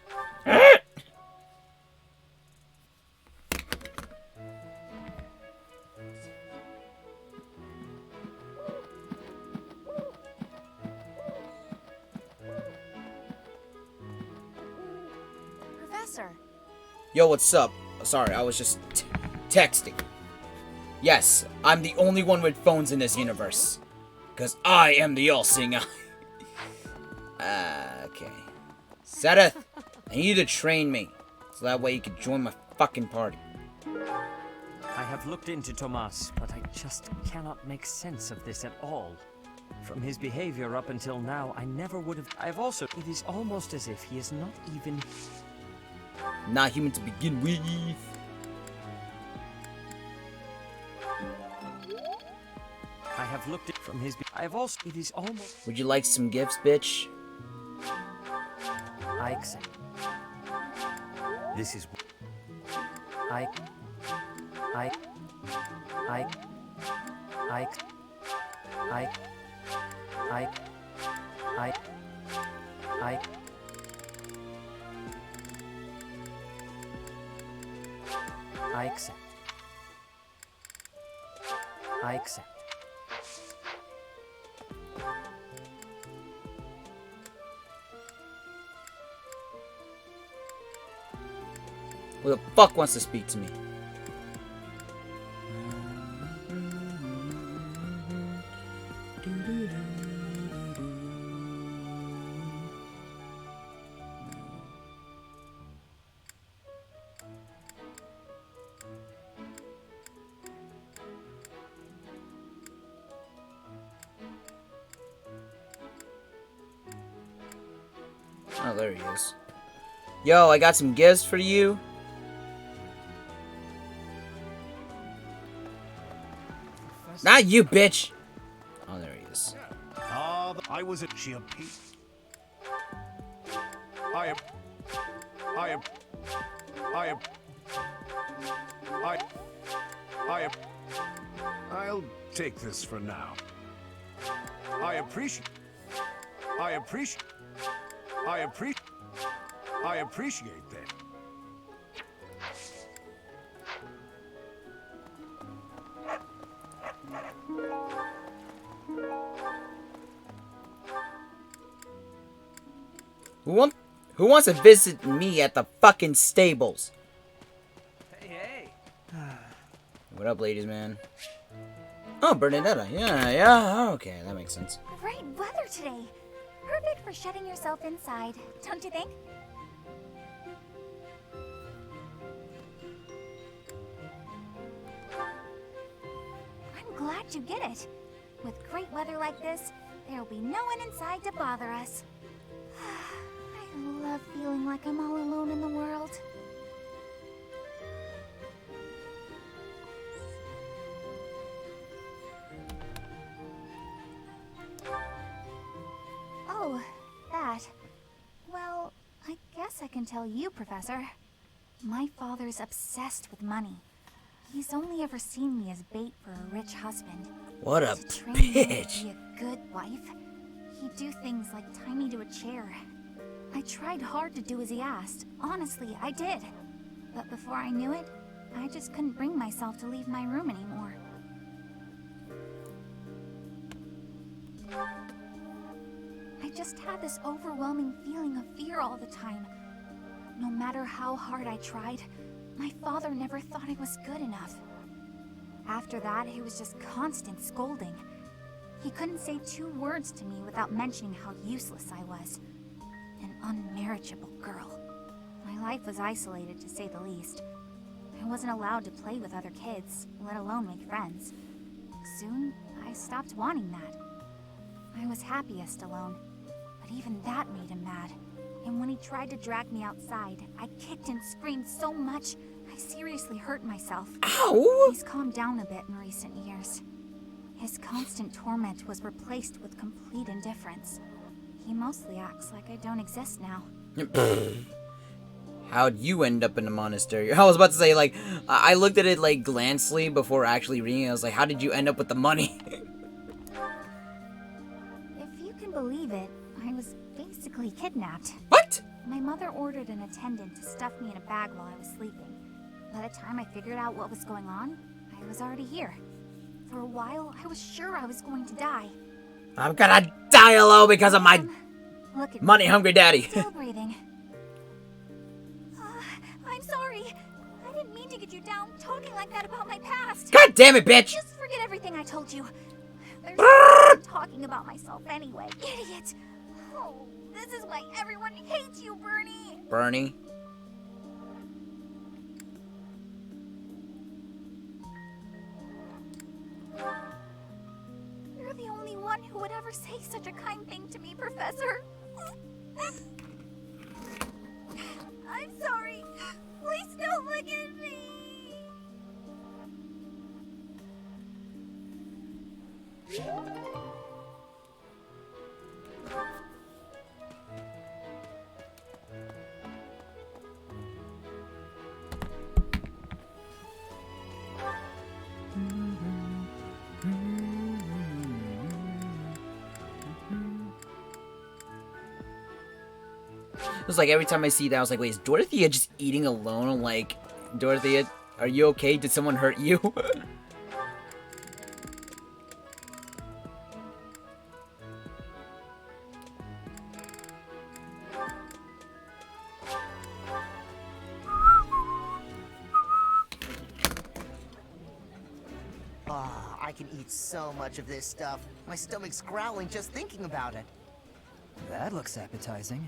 F: Professor.
B: Yo, what's up? Sorry, I was just texting. Yes, I'm the only one with phones in this universe. Because I am the all-seeing eye. Okay. Seth, I need you to train me. So that way you can join my fucking party.
Q: I have looked into Tomas, but I just cannot make sense of this at all. From his behavior up until now, I never would have... It is almost as if he is not even...
B: Not human to begin with.
Q: I have looked at from his... It is almost...
B: Would you like some gifts, bitch?
Q: I accept. This is...
W: I accept. I accept.
B: Who the fuck wants to speak to me? Oh, there he is. Yo, I got some gifts for you. Not you, bitch! Oh, there he is.
L: I was at GMP. I'll take this for now. I appreciate that.
B: Who wants to visit me at the fucking stables?
T: Hey.
B: What up, ladies, man? Oh, Bernadetta. Yeah, okay, that makes sense.
N: Great weather today. Perfect for shutting yourself inside, don't you think? I'm glad you get it. With great weather like this, there'll be no one inside to bother us. I love feeling like I'm all alone in the world. Oh, that. Well, I guess I can tell you, Professor. My father's obsessed with money. He's only ever seen me as bait for a rich husband.
B: What a
N: To train me
B: bitch.
N: to be a good wife, he'd do things like tie me to a chair. I tried hard to do as he asked. Honestly, I did. But before I knew it, I just couldn't bring myself to leave my room anymore. I just had this overwhelming feeling of fear all the time. No matter how hard I tried, my father never thought I was good enough. After that, it was just constant scolding. He couldn't say 2 words to me without mentioning how useless I was. An unmarriageable girl. My life was isolated, to say the least. I wasn't allowed to play with other kids, let alone make friends. Soon, I stopped wanting that. I was happiest alone, but even that made him mad. And when he tried to drag me outside, I kicked and screamed so much, I seriously hurt myself.
B: Ow!
N: He's calmed down a bit in recent years. His constant torment was replaced with complete indifference. He mostly acts like I don't exist now.
B: How'd you end up in a monastery? I was about to say, like, I looked at it, like, glancingly before actually reading it. I was like, how did you end up with the money?
N: If you can believe it, I was basically kidnapped.
B: What?
N: My mother ordered an attendant to stuff me in a bag while I was sleeping. By the time I figured out what was going on, I was already here. For a while, I was sure I was going to die.
B: I'm gonna die alone because of my
N: Look at
B: money-hungry daddy.
N: Still breathing. I'm sorry. I didn't mean to get you down talking like that about my past.
B: God damn it, bitch!
N: Just forget everything I told you. There's no point talking about myself anyway. Idiot. Oh, this is why everyone hates you, Bernie.
B: Bernie.
N: You're the only one who would ever say such a kind thing to me, Professor. I'm sorry. Please don't look at me.
B: It was like every time I see that, I was like, wait, is Dorothea just eating alone? I'm like, Dorothea, are you okay? Did someone hurt you?
O: Ah, I can eat so much of this stuff. My stomach's growling just thinking about it.
G: That looks appetizing.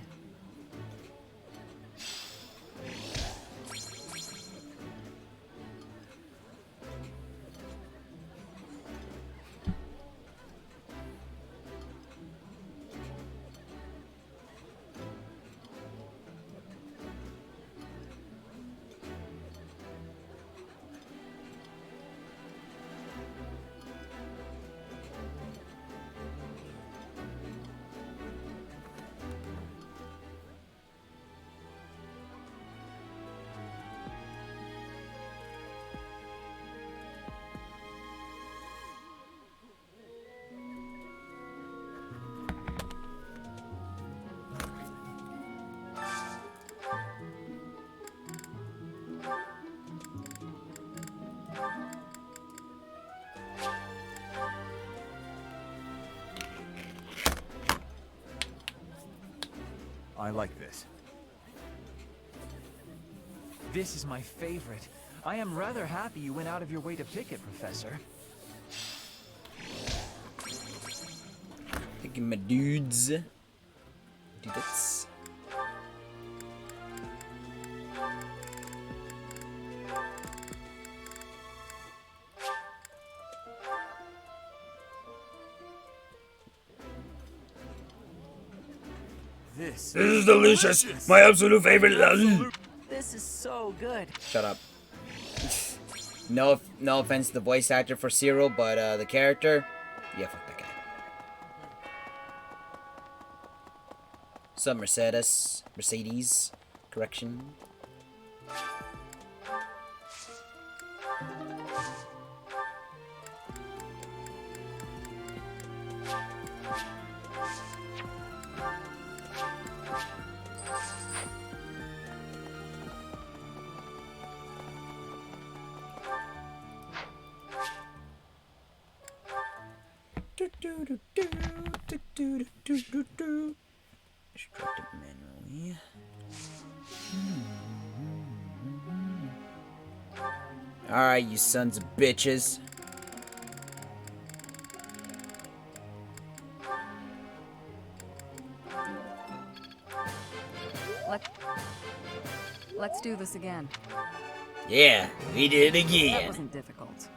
T: I like this. This is my favorite. I am rather happy you went out of your way to pick it, Professor.
B: Picking my dudes. Dudettes.
T: This
B: is delicious. My absolute favorite.
K: This is so good.
B: Shut up. No offense to the voice actor for Cyril, but the character, yeah, fuck that guy. Some Mercedes, correction. Extract it manually. Alright, you sons of bitches.
H: Let's do this again.
B: Yeah, we did it again.
H: That wasn't difficult.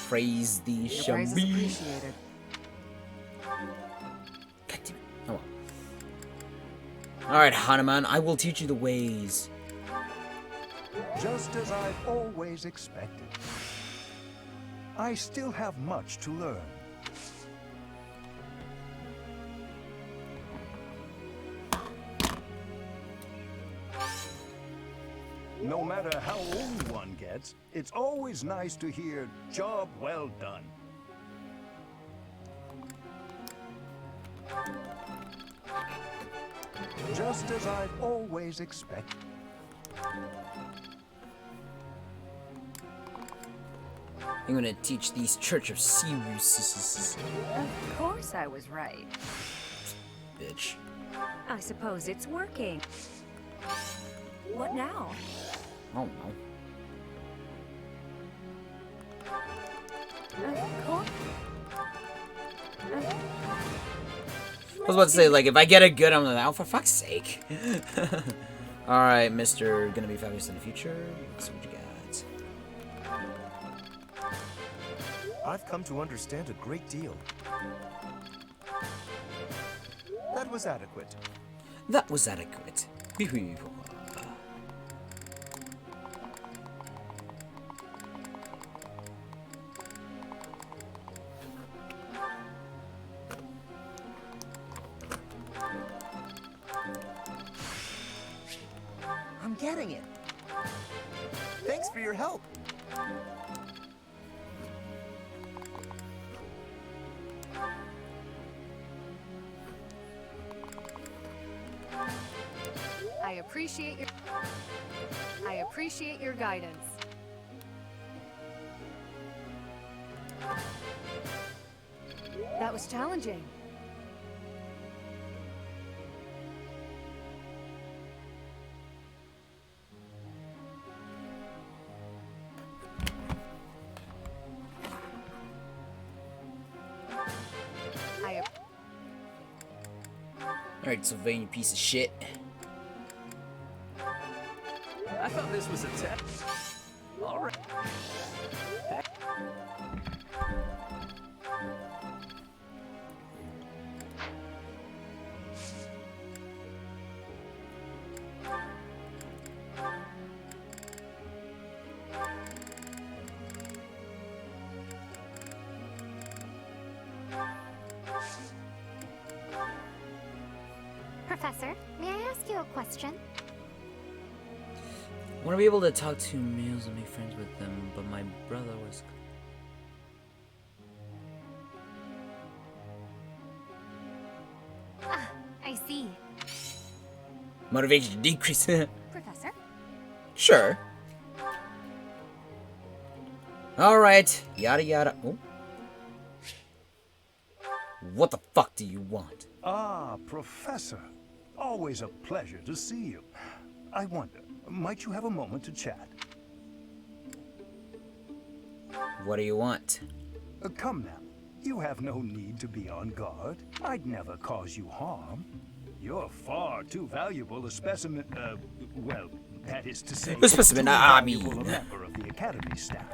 B: Praise the
H: Your praise is
B: Shamir.
H: appreciated.
B: Oh well. Alright, Hanuman, I will teach you the ways.
J: Just as I've always expected. I still have much to learn. No matter how old one gets, it's always nice to hear, "Job well done." Just as I've always expected.
B: I'm gonna teach these Church of Sirius.
P: Of course I was right.
B: Bitch.
P: I suppose it's working. What now?
B: Oh no.
P: Of course.
B: I was about to say, like, if I get it good, I'm like, oh, for fuck's sake. Alright, Mr. Gonna be fabulous in the future. Let's see what you got.
C: I've come to understand a great deal. That was adequate.
B: That was adequate.
O: I'm getting it. Thanks for your help.
E: I appreciate your guidance. That was challenging.
B: Alright, Sylvain, you piece of shit.
T: I thought this was a test. All right.
N: Professor, may I ask you a question?
B: I want to be able to talk to males and make friends with them, but my brother was...
N: Ah, I see.
B: Motivation decrease.
N: Professor?
B: Sure. Alright. Yada yada. Oh. What the fuck do you want?
J: Ah, Professor. Always a pleasure to see you. I wonder, might you have a moment to chat?
B: What do you want?
J: Come now. You have no need to be on guard. I'd never cause you harm. You're far too valuable a specimen, well, that is to say,
B: A specimen,
J: too
B: I
J: valuable
B: mean.
J: a member of the Academy staff.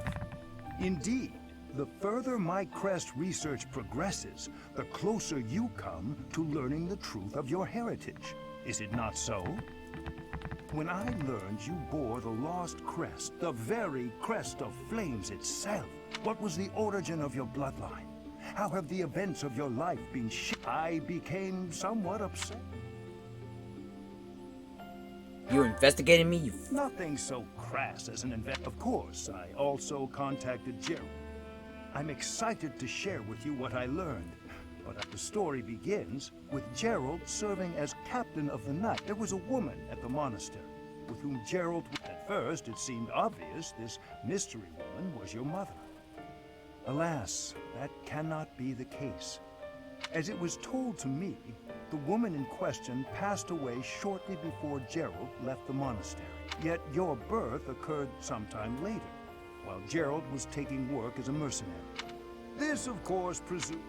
J: Indeed, the further my crest research progresses, the closer you come to learning the truth of your heritage. Is it not so? When I learned you bore the lost crest, the very crest of flames itself, what was the origin of your bloodline? How have the events of your life been I became somewhat upset.
B: You investigating me? You
J: Nothing so crass as an event. Of course, I also contacted Gerald. I'm excited to share with you what I learned. But the story begins with Gerald serving as captain of the night. There was a woman at the monastery with whom Gerald... At first, it seemed obvious this mystery woman was your mother. Alas, that cannot be the case. As it was told to me, the woman in question passed away shortly before Gerald left the monastery. Yet your birth occurred sometime later, while Gerald was taking work as a mercenary. This, of course, presumes...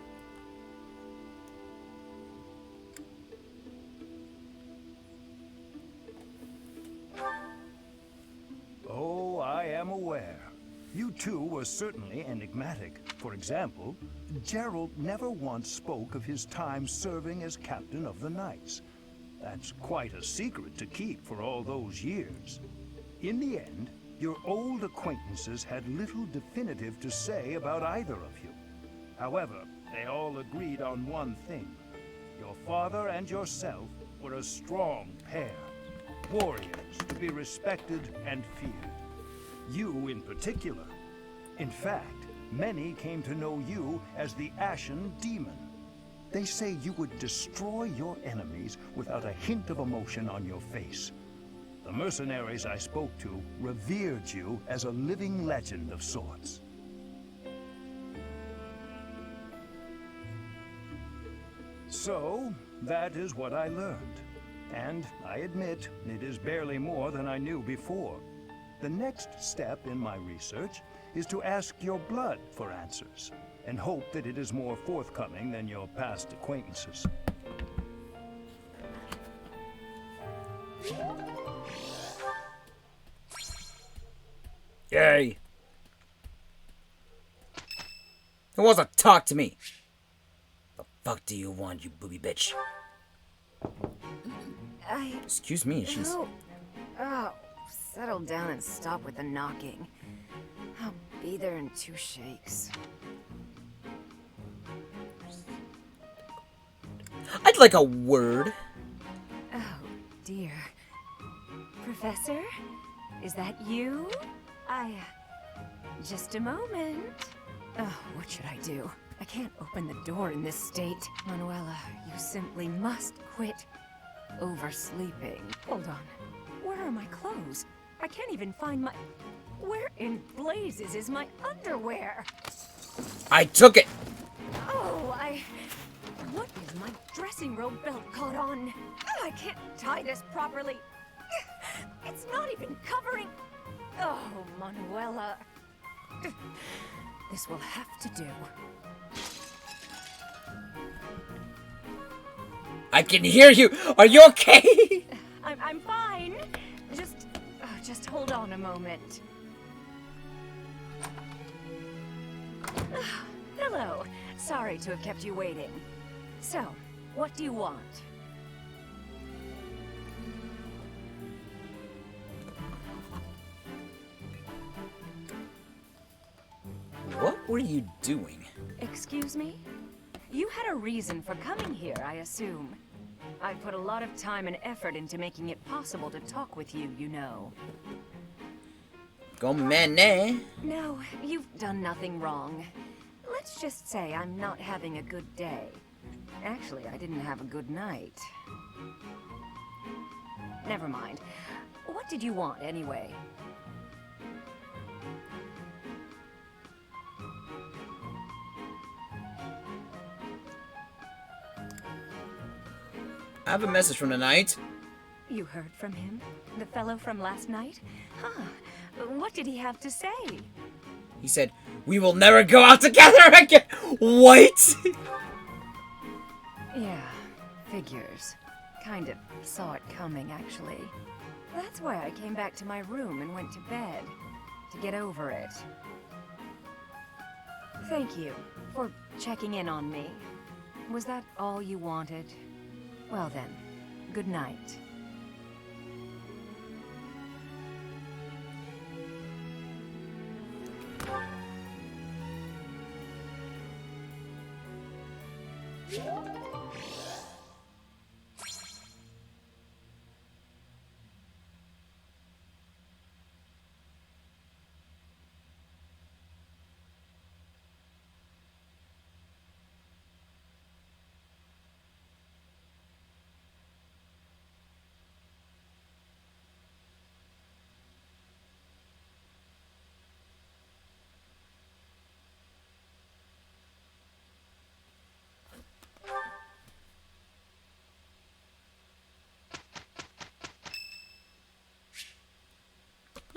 J: Oh, I am aware. You too were certainly enigmatic. For example, Gerald never once spoke of his time serving as captain of the Knights. That's quite a secret to keep for all those years. In the end, your old acquaintances had little definitive to say about either of you. However, they all agreed on one thing. Your father and yourself were a strong pair. Warriors to be respected and feared. You in particular. In fact, many came to know you as the Ashen Demon. They say you would destroy your enemies without a hint of emotion on your face. The mercenaries I spoke to revered you as a living legend of sorts. So, that is what I learned. And I admit, it is barely more than I knew before. The next step in my research is to ask your blood for answers, and hope that it is more forthcoming than your past acquaintances.
B: Yay! Who wants to talk to me? The fuck do you want, you booby bitch? Excuse me, she's...
F: Oh, settle down and stop with the knocking. I'll be there in 2 shakes.
B: I'd like a word.
F: Oh, dear. Professor? Is that you? Just a moment. Oh, what should I do? I can't open the door in this state. Manuela, you simply must quit.
P: oversleeping. Hold on. Where are my clothes? I can't even find my... Where in blazes is my underwear?
B: I took it!
P: Oh, What is my dressing robe belt caught on? I can't tie this properly. It's not even covering... Oh, Manuela. This will have to do.
B: I can hear you! Are you okay?
P: I'm fine. Just hold on a moment. Hello. Sorry to have kept you waiting. So, what do you want?
B: What were you doing?
P: Excuse me? You had a reason for coming here, I assume. I put a lot of time and effort into making it possible to talk with you, you know.
B: Go mene.
P: No, you've done nothing wrong. Let's just say I'm not having a good day. Actually, I didn't have a good night. Never mind. What did you want, anyway?
B: I have a message from the knight.
P: You heard from him? The fellow from last night? Huh. What did he have to say?
B: He said, "We will never go out together again." What?
P: Yeah, figures. Kind of saw it coming, actually. That's why I came back to my room and went to bed. To get over it. Thank you for checking in on me. Was that all you wanted? Well then, good night.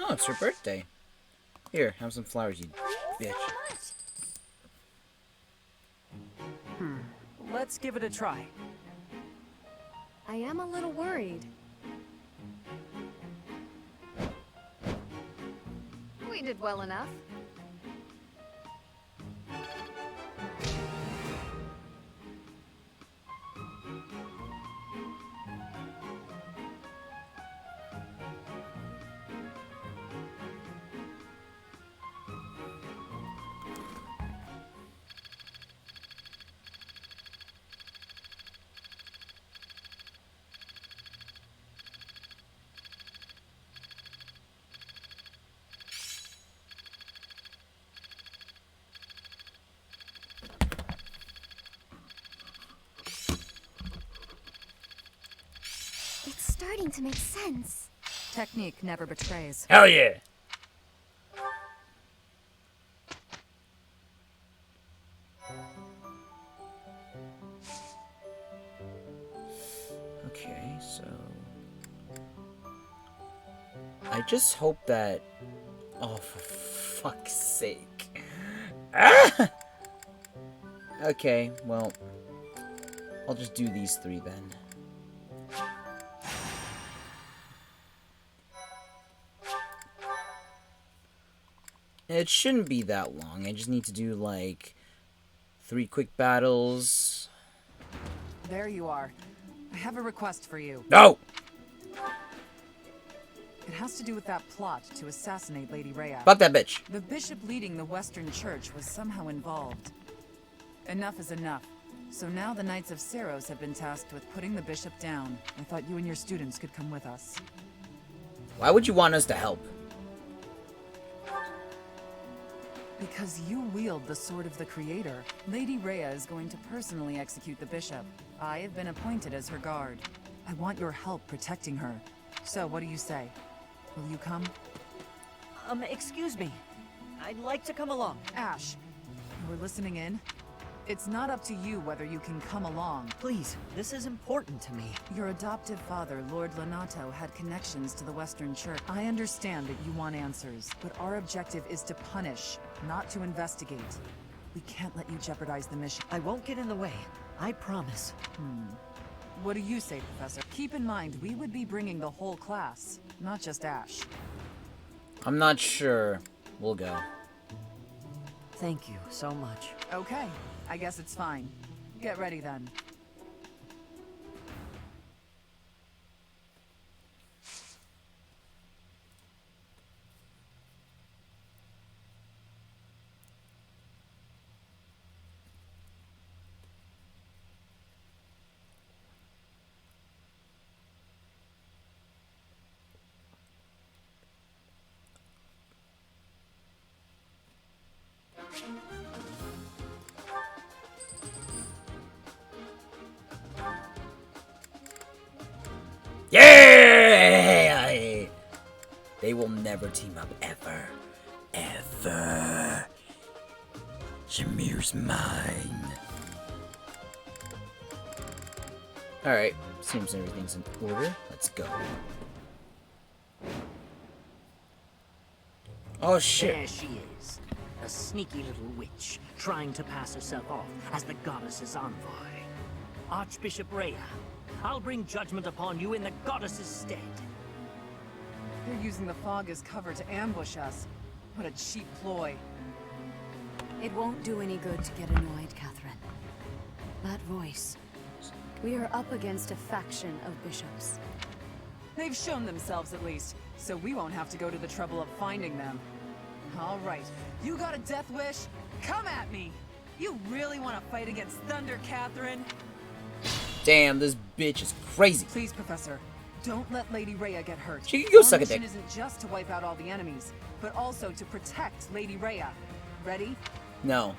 B: Oh, it's her birthday. Here, have some flowers, you bitch.
D: Let's give it a try.
E: I am a little worried. We did well enough.
N: It's starting to make sense.
F: Technique never betrays.
B: Hell yeah! Okay, so... I just hope that... Oh, for fuck's sake. Ah! Okay, well... I'll just do these three then. It shouldn't be that long. I just need to do, like, 3 quick battles.
H: There you are. I have a request for you.
B: No!
H: It has to do with that plot to assassinate Lady Rhea.
B: Fuck that bitch.
H: The bishop leading the Western Church was somehow involved. Enough is enough. So now the Knights of Seros have been tasked with putting the bishop down. I thought you and your students could come with us.
B: Why would you want us to help?
H: Because you wield the sword of the Creator. Lady Rhea is going to personally execute the bishop. I have been appointed as her guard. I want your help protecting her. So, what do you say? Will you come?
M: Excuse me. I'd like to come along.
H: Ash, you were listening in? It's not up to you whether you can come along.
M: Please, this is important to me.
H: Your adoptive father, Lord Lenato, had connections to the Western Church. I understand that you want answers, but our objective is to punish, not to investigate. We can't let you jeopardize the mission.
M: I won't get in the way. I promise.
H: What do you say, Professor? Keep in mind, we would be bringing the whole class, not just Ash.
B: I'm not sure. We'll go.
M: Thank you so much.
H: Okay, I guess it's fine. Get ready then.
B: Yeah! They will never team up ever. Ever. Shamir's mine. Alright, seems everything's in order. Let's go. Oh shit.
S: There she is. A sneaky little witch, trying to pass herself off as the goddess's envoy. Archbishop Rhea, I'll bring judgment upon you in the goddess's stead.
H: They're using the fog as cover to ambush us. What a cheap ploy.
F: It won't do any good to get annoyed, Catherine. That voice. We are up against a faction of bishops.
H: They've shown themselves at least, so we won't have to go to the trouble of finding them. All right, you got a death wish? Come at me! You really want to fight against Thunder, Catherine?
B: Damn, this bitch is crazy.
H: Please, Professor, don't let Lady Rhea get hurt.
B: She can go
H: Our
B: suck a
H: mission
B: dick.
H: isn't just to wipe out all the enemies, but also to protect Lady Rhea. Ready?
B: No.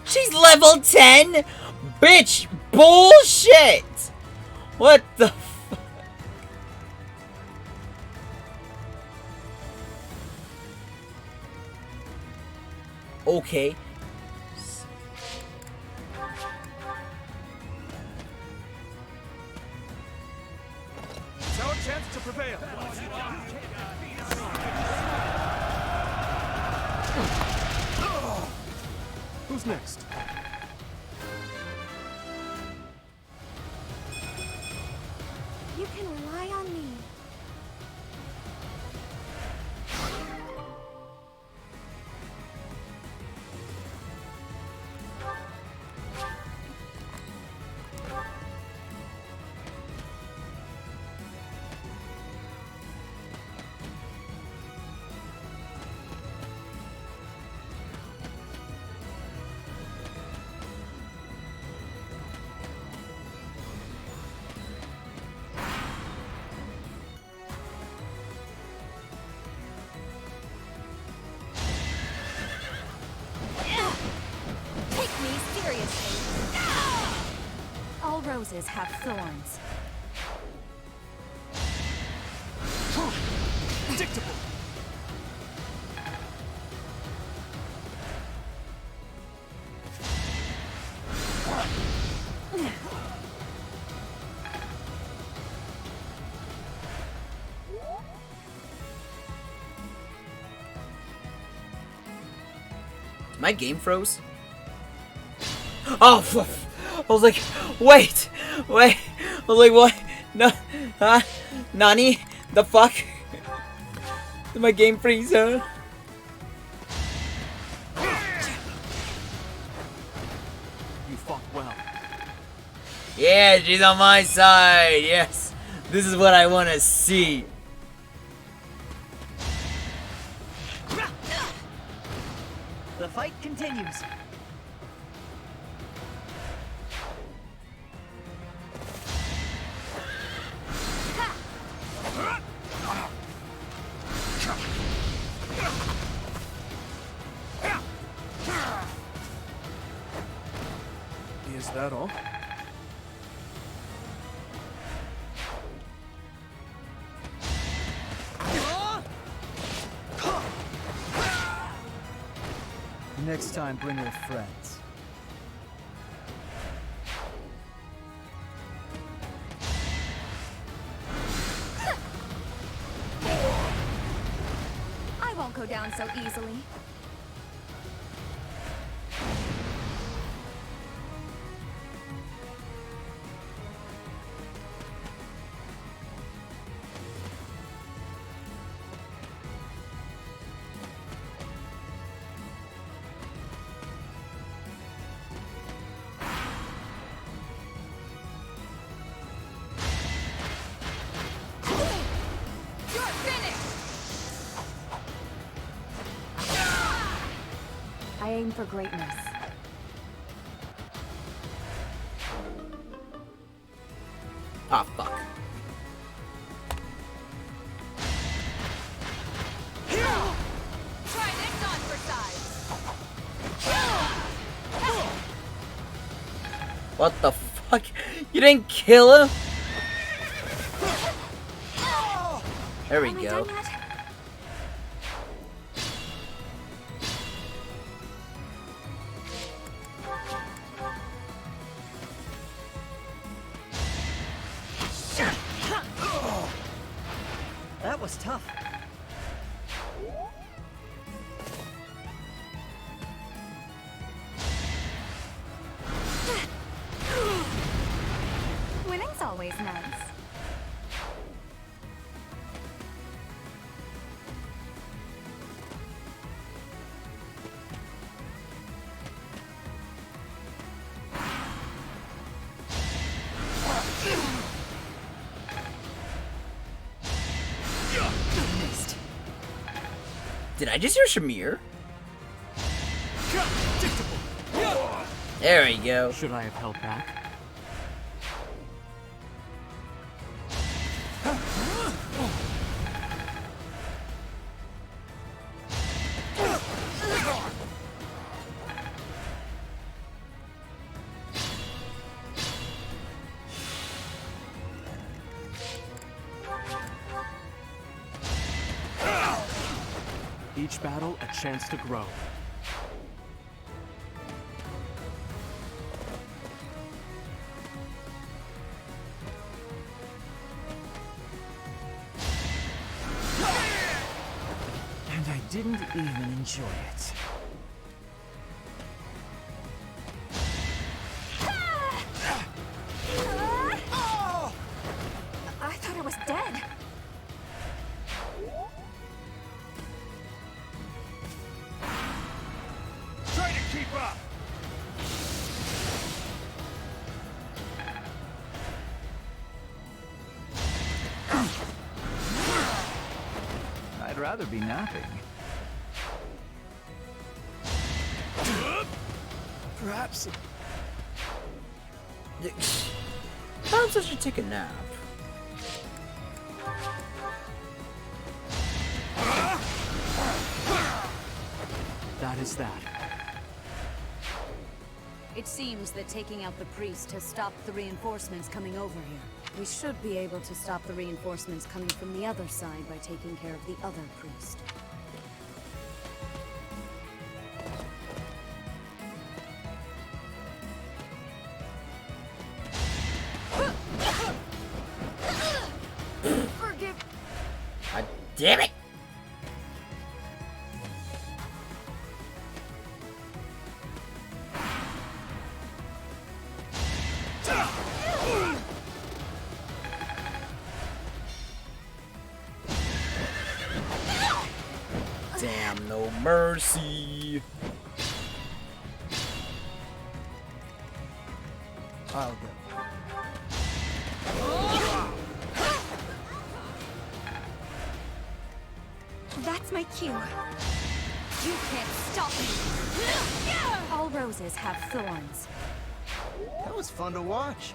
B: She's level 10? Bitch, bullshit! What the fuck? Okay.
C: It's our chance to prevail. Who's next?
N: You can rely on me.
P: Take me seriously. All roses have thorns.
C: Predictable.
B: My game froze? Oh, I was like, wait. I was like, what? No, Nani? The fuck? Did my game freeze, huh?
C: You fought well.
B: Yeah, she's on my side. Yes, this is what I want to see.
M: The fight continues.
C: Is that all?
G: Next time, bring your friends.
F: I won't go down so easily. I aim for greatness.
B: Ah, fuck.
P: Try this on for size.
B: What the fuck? You didn't kill him? There we go.
G: That was tough.
F: Winning's always nice.
B: Did I just hear Shamir? There we go.
D: Should I have held back? Each battle, a chance to grow.
G: And I didn't even enjoy it.
F: I thought I was dead.
L: Try to keep up!
T: I'd rather be napping.
L: Perhaps.
B: Bouncers should take a nap.
D: That is that.
A: It seems that taking out the priest has stopped the reinforcements coming over here. We should be able to stop the reinforcements coming from the other side by taking care of the other priest.
P: Forgive.
B: God damn it! Damn, no mercy.
G: I'll go.
F: That's my cue.
P: You can't stop me.
F: All roses have thorns.
O: That was fun to watch.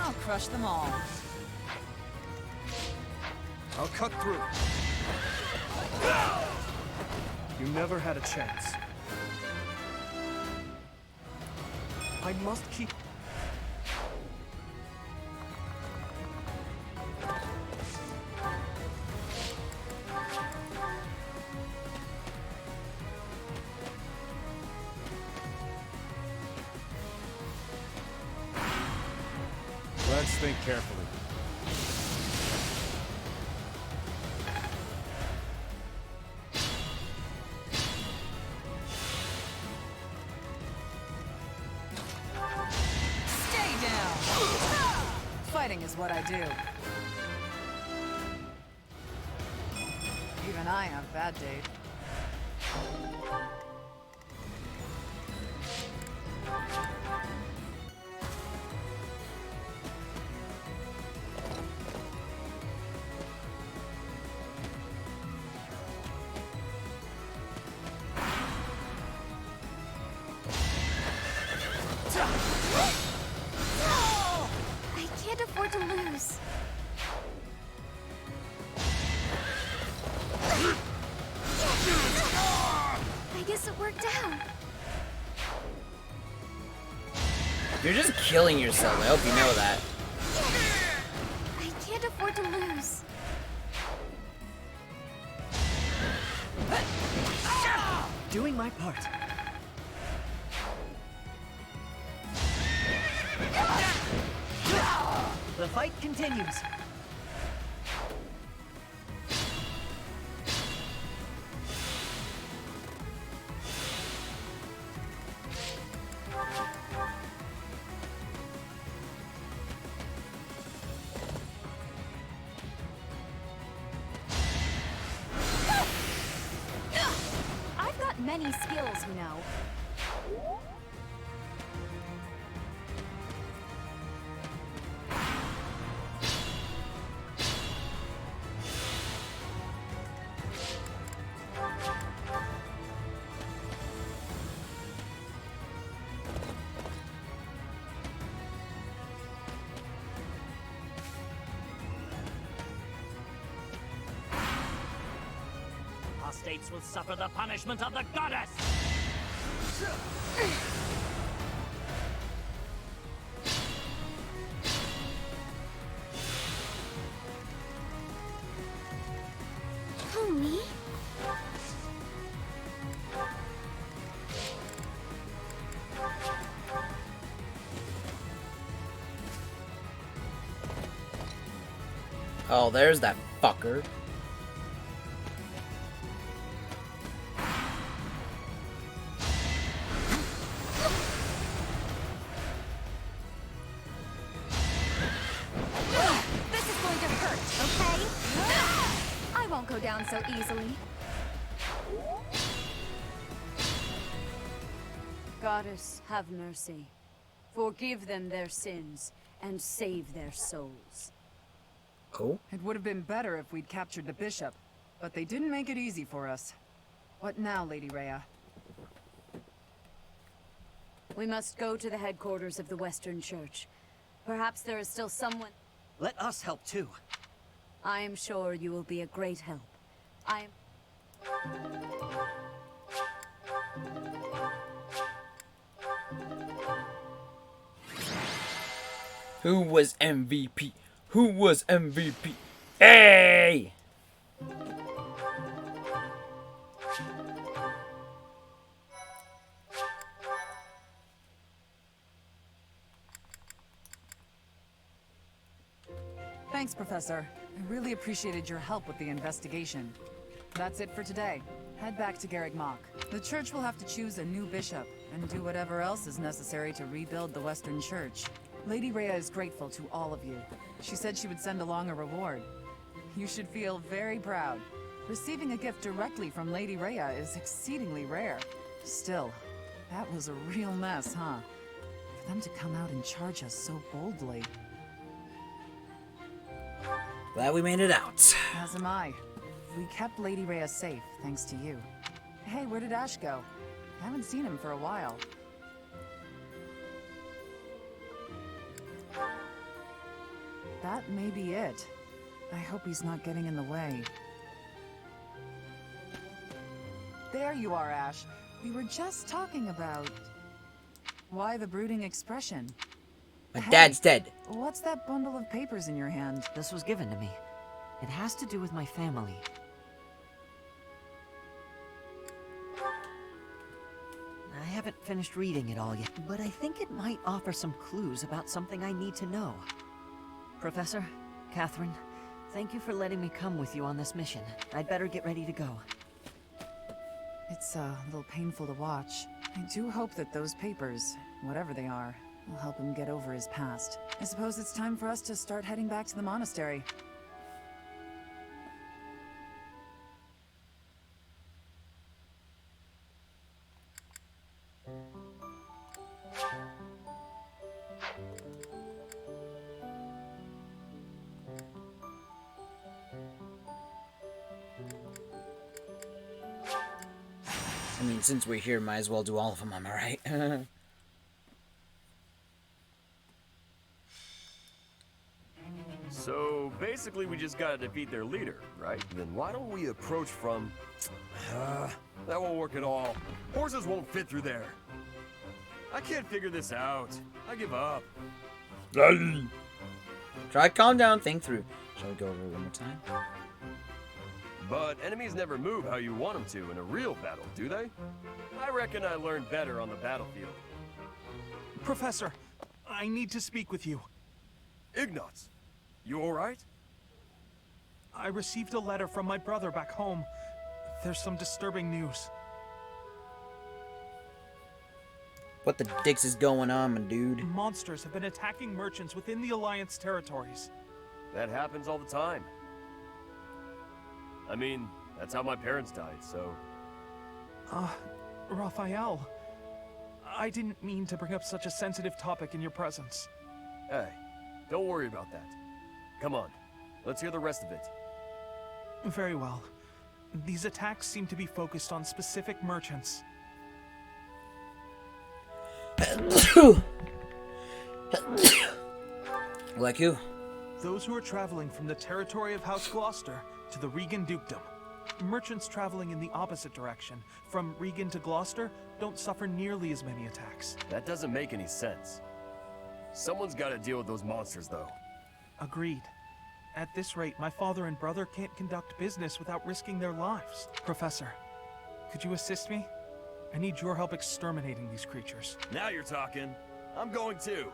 H: I'll crush them all.
C: I'll cut through. You never had a chance. I must keep...
L: Let's think carefully.
H: Stay down! Fighting is what I do. Even I have bad days.
N: I can't afford to lose. I guess it worked out.
B: You're just killing yourself. I hope you know that.
N: I can't afford to lose.
M: Doing my part. The fight continues.
F: I've got many skills, you know.
S: Apostates will suffer the punishment of the goddess!
N: Who, me?
B: Oh, there's that fucker.
F: This is going to hurt, okay? I won't go down so easily.
A: Goddess, have mercy. Forgive them their sins and save their souls.
B: Oh?
H: It would have been better if we'd captured the bishop, but they didn't make it easy for us. What now, Lady Rhea?
A: We must go to the headquarters of the Western Church. Perhaps there is still someone...
M: Let us help too.
A: I am sure you will be a great help. I am...
B: Who was MVP? Who was MVP? Hey!
H: Thanks, Professor. I really appreciated your help with the investigation. That's it for today. Head back to Garreg Mach. The church will have to choose a new bishop and do whatever else is necessary to rebuild the Western Church. Lady Rhea is grateful to all of you. She said she would send along a reward. You should feel very proud. Receiving a gift directly from Lady Rhea is exceedingly rare. Still, that was a real mess, huh? For them to come out and charge us so boldly.
B: Glad we made it out.
H: As am I. We kept Lady Rhea safe, thanks to you. Hey, where did Ash go? I haven't seen him for a while. That may be it. I hope he's not getting in the way. There you are, Ash. We were just talking about... Why the brooding expression?
B: My dad's dead.
H: What's that bundle of papers in your hand?
M: This was given to me. It has to do with my family. I haven't finished reading it all yet, but I think it might offer some clues about something I need to know. Professor, Catherine, thank you for letting me come with you on this mission. I'd better get ready to go.
H: It's a little painful to watch. I do hope that those papers, whatever they are, will help him get over his past. I suppose it's time for us to start heading back to the monastery.
B: I mean, since we're here, might as well do all of them, am I right?
I: So, basically we just gotta defeat their leader, right? Then why don't we approach from... that won't work at all. Horses won't fit through there. I can't figure this out. I give up.
B: Try to calm down, think through. Shall we go over it one more time?
I: But enemies never move how you want them to in a real battle, do they? I reckon I learned better on the battlefield.
R: Professor, I need to speak with you.
I: Ignatz, you alright?
R: I received a letter from my brother back home. There's some disturbing news.
B: What the dicks is going on, my dude?
R: Monsters have been attacking merchants within the Alliance territories.
I: That happens all the time. I mean, that's how my parents died, so...
R: Raphael, I didn't mean to bring up such a sensitive topic in your presence.
I: Hey, don't worry about that. Come on, let's hear the rest of it.
R: Very well. These attacks seem to be focused on specific merchants.
B: Like who?
R: Those who are traveling from the territory of House Gloucester to the Regan Dukedom. Merchants traveling in the opposite direction, from Regan to Gloucester, don't suffer nearly as many attacks.
I: That doesn't make any sense. Someone's got to deal with those monsters, though.
R: Agreed. At this rate, my father and brother can't conduct business without risking their lives. Professor, could you assist me? I need your help exterminating these creatures.
I: Now you're talking. I'm going too.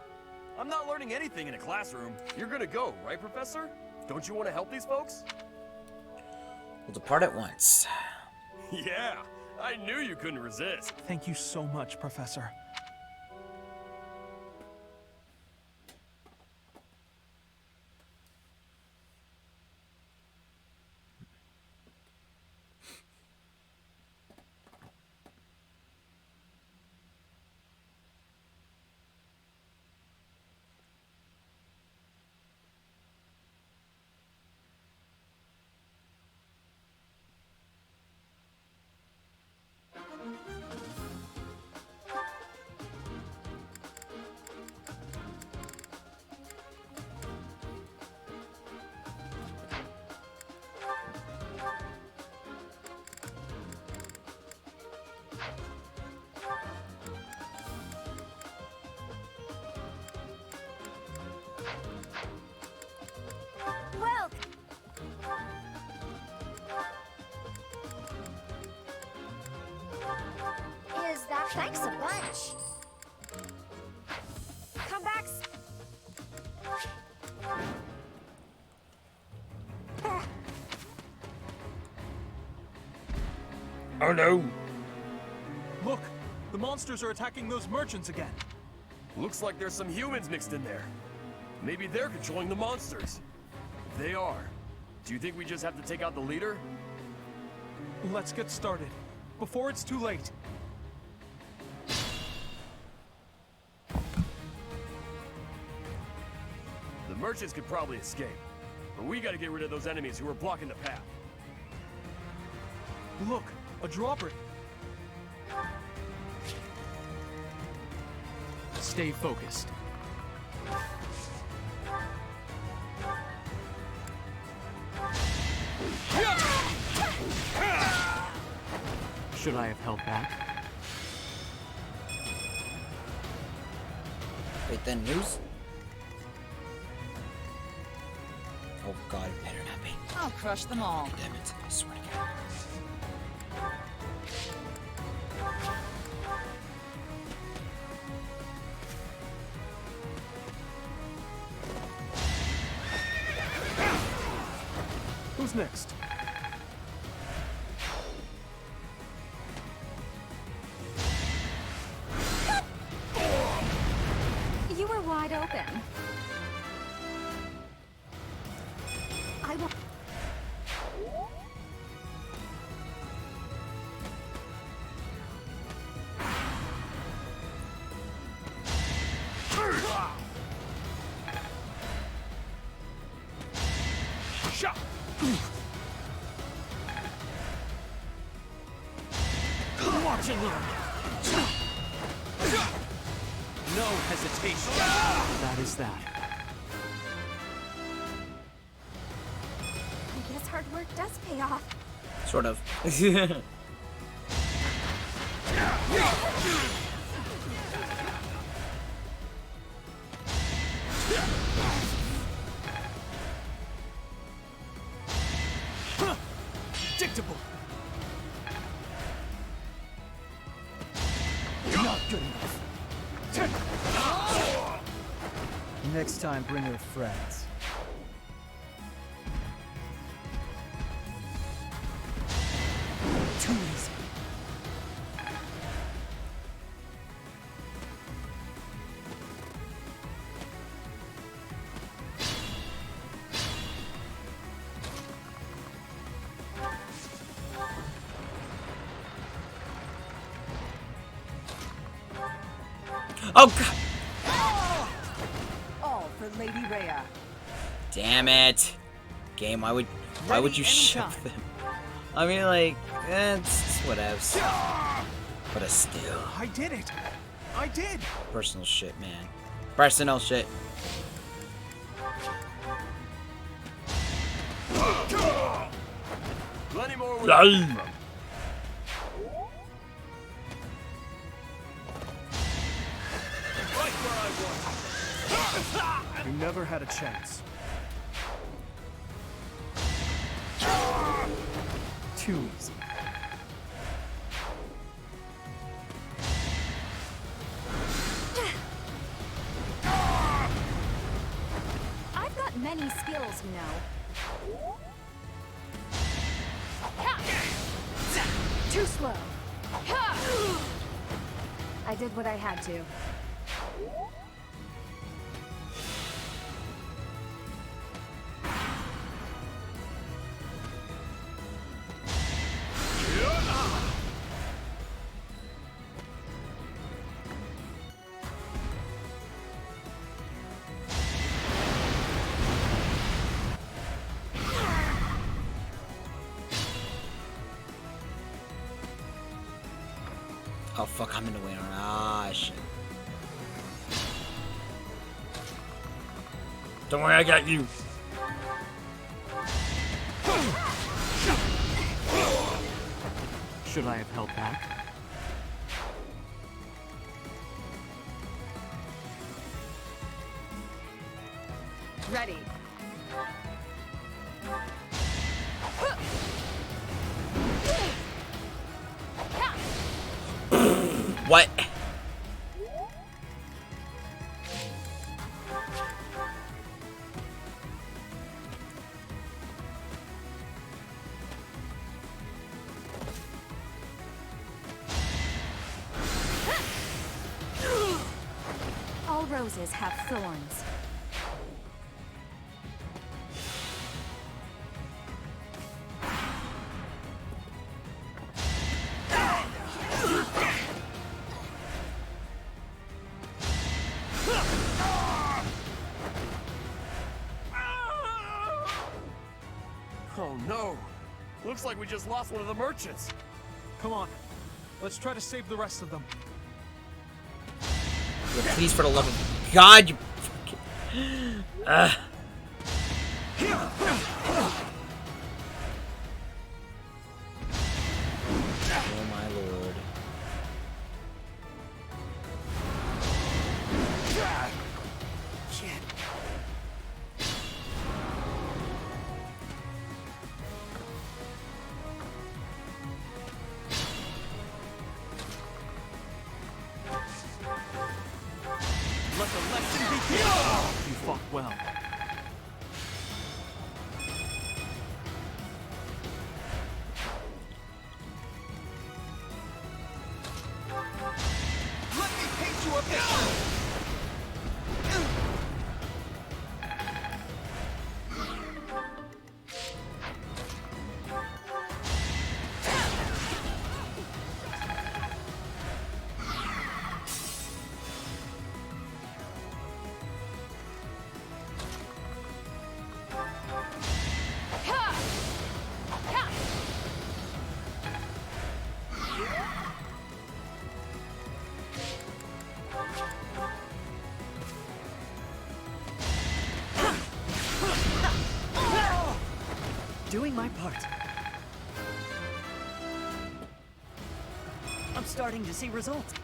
I: I'm not learning anything in a classroom. You're gonna go, right, Professor? Don't you want to help these folks?
B: We'll depart at once.
I: Yeah, I knew you couldn't resist.
R: Thank you so much, Professor.
P: Well, is that thanks a bunch? Come back.
B: Oh no!
R: Look, the monsters are attacking those merchants again.
I: Looks like there's some humans mixed in there. Maybe they're controlling the monsters. If they are, do you think we just have to take out the leader?
R: Let's get started, before it's too late.
I: The merchants could probably escape, but we gotta get rid of those enemies who are blocking the path.
R: Look, a drawbridge.
U: Stay focused. Should I have held back?
B: Wait, then news? Oh god, it better not be.
H: I'll crush them all.
B: Damn it, I swear to God.
C: Who's next?
F: You were wide open. I will.
S: Watching you.
T: No hesitation.
S: That is that.
N: I guess hard work does pay off.
B: Sort of.
T: Predictable.
G: Not good enough. Next time, bring your friends.
T: Too easy.
B: Oh god!
H: All for Lady Rhea.
B: Damn it! Game, why would you shove them? I mean, like, it's whatevs. But it's still
R: I did it! I did!
B: personal shit, man. Personal shit.
I: Plenty more where that came from. Right where I want.
C: You never had a chance.
G: Too easy.
F: I've got many skills, you know. Too slow. I did what I had to.
B: Oh fuck, I'm in the way. Ah shit. Don't worry, I got you.
U: Should I have held back?
H: Ready.
B: What?
F: All roses have thorns.
I: Oh no! Looks like we just lost one of the merchants.
R: Come on. Let's try to save the rest of them.
B: Yeah, please, for the love of God, you fucking... Oh my lord.
S: Let the lesson begin! You fought well.
M: doing my part. I'm starting to see results.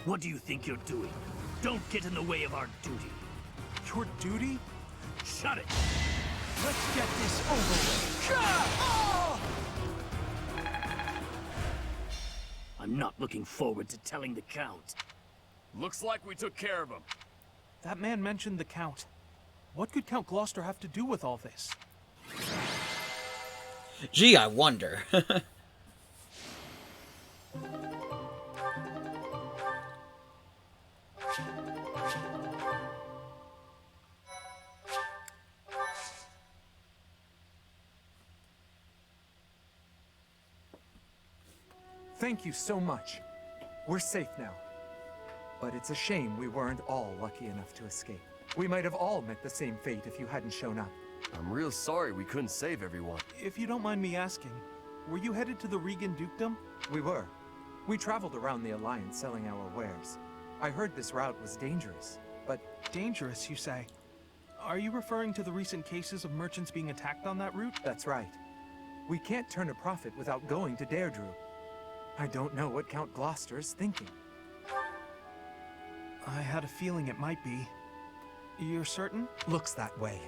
S: What do you think you're doing? Don't get in the way of our duty.
R: Your duty?
S: Shut it!
R: Let's get this over with.
S: I'm not looking forward to telling the Count.
I: Looks like we took care of him.
R: That man mentioned the Count. What could Count Gloucester have to do with all this?
B: Gee, I wonder.
Q: Thank you so much. We're safe now. But it's a shame we weren't all lucky enough to escape. We might have all met the same fate if you hadn't shown up.
I: I'm real sorry we couldn't save everyone.
R: If you don't mind me asking, were you headed to the Regan Dukedom?
Q: We were. We traveled around the Alliance selling our wares. I heard this route was dangerous, but...
R: Dangerous, you say? Are you referring to the recent cases of merchants being attacked on that route?
Q: That's right. We can't turn a profit without going to Deirdre. I don't know what Count Gloucester's thinking.
R: I had a feeling it might be. You're certain?
Q: Looks that way.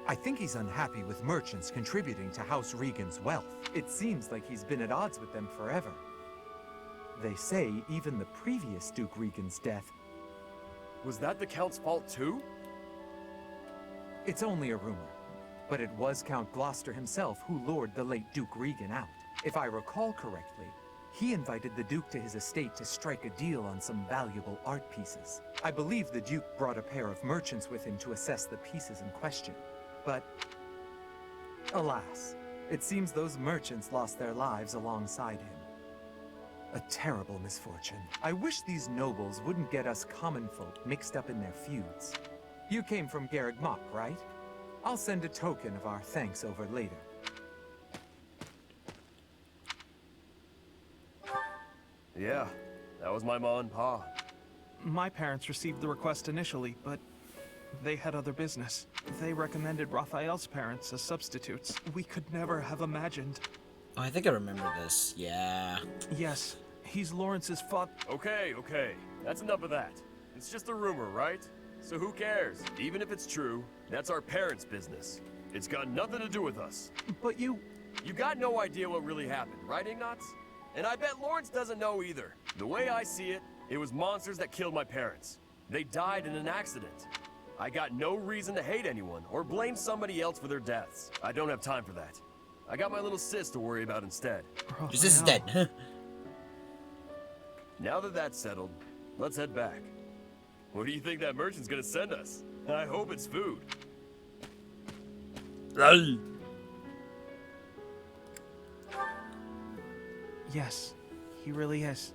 Q: I think he's unhappy with merchants contributing to House Regan's wealth. It seems like he's been at odds with them forever. They say even the previous Duke Regan's death...
I: Was that the Count's fault too?
Q: It's only a rumor, but it was Count Gloucester himself who lured the late Duke Regan out. If I recall correctly, he invited the Duke to his estate to strike a deal on some valuable art pieces. I believe the Duke brought a pair of merchants with him to assess the pieces in question. But, alas, it seems those merchants lost their lives alongside him. A terrible misfortune. I wish these nobles wouldn't get us common folk mixed up in their feuds. You came from Garreg Mach, right? I'll send a token of our thanks over later.
I: Yeah, that was my ma and pa.
R: My parents received the request initially, but they had other business. They recommended Raphael's parents as substitutes. We could never have imagined.
B: Oh, I think I remember this. Yeah.
R: Yes, he's Lawrence's father.
I: Okay. That's enough of that. It's just a rumor, right? So who cares? Even if it's true, that's our parents' business. It's got nothing to do with us.
R: But you
I: got no idea what really happened, right, Ignatz? And I bet Lawrence doesn't know either. The way I see it, it was monsters that killed my parents. They died in an accident. I got no reason to hate anyone or blame somebody else for their deaths. I don't have time for that. I got my little sis to worry about instead.
B: Your sis is dead.
I: Now that that's settled, let's head back. What do you think that merchant's gonna send us? I hope it's food.
R: Yes, he really is.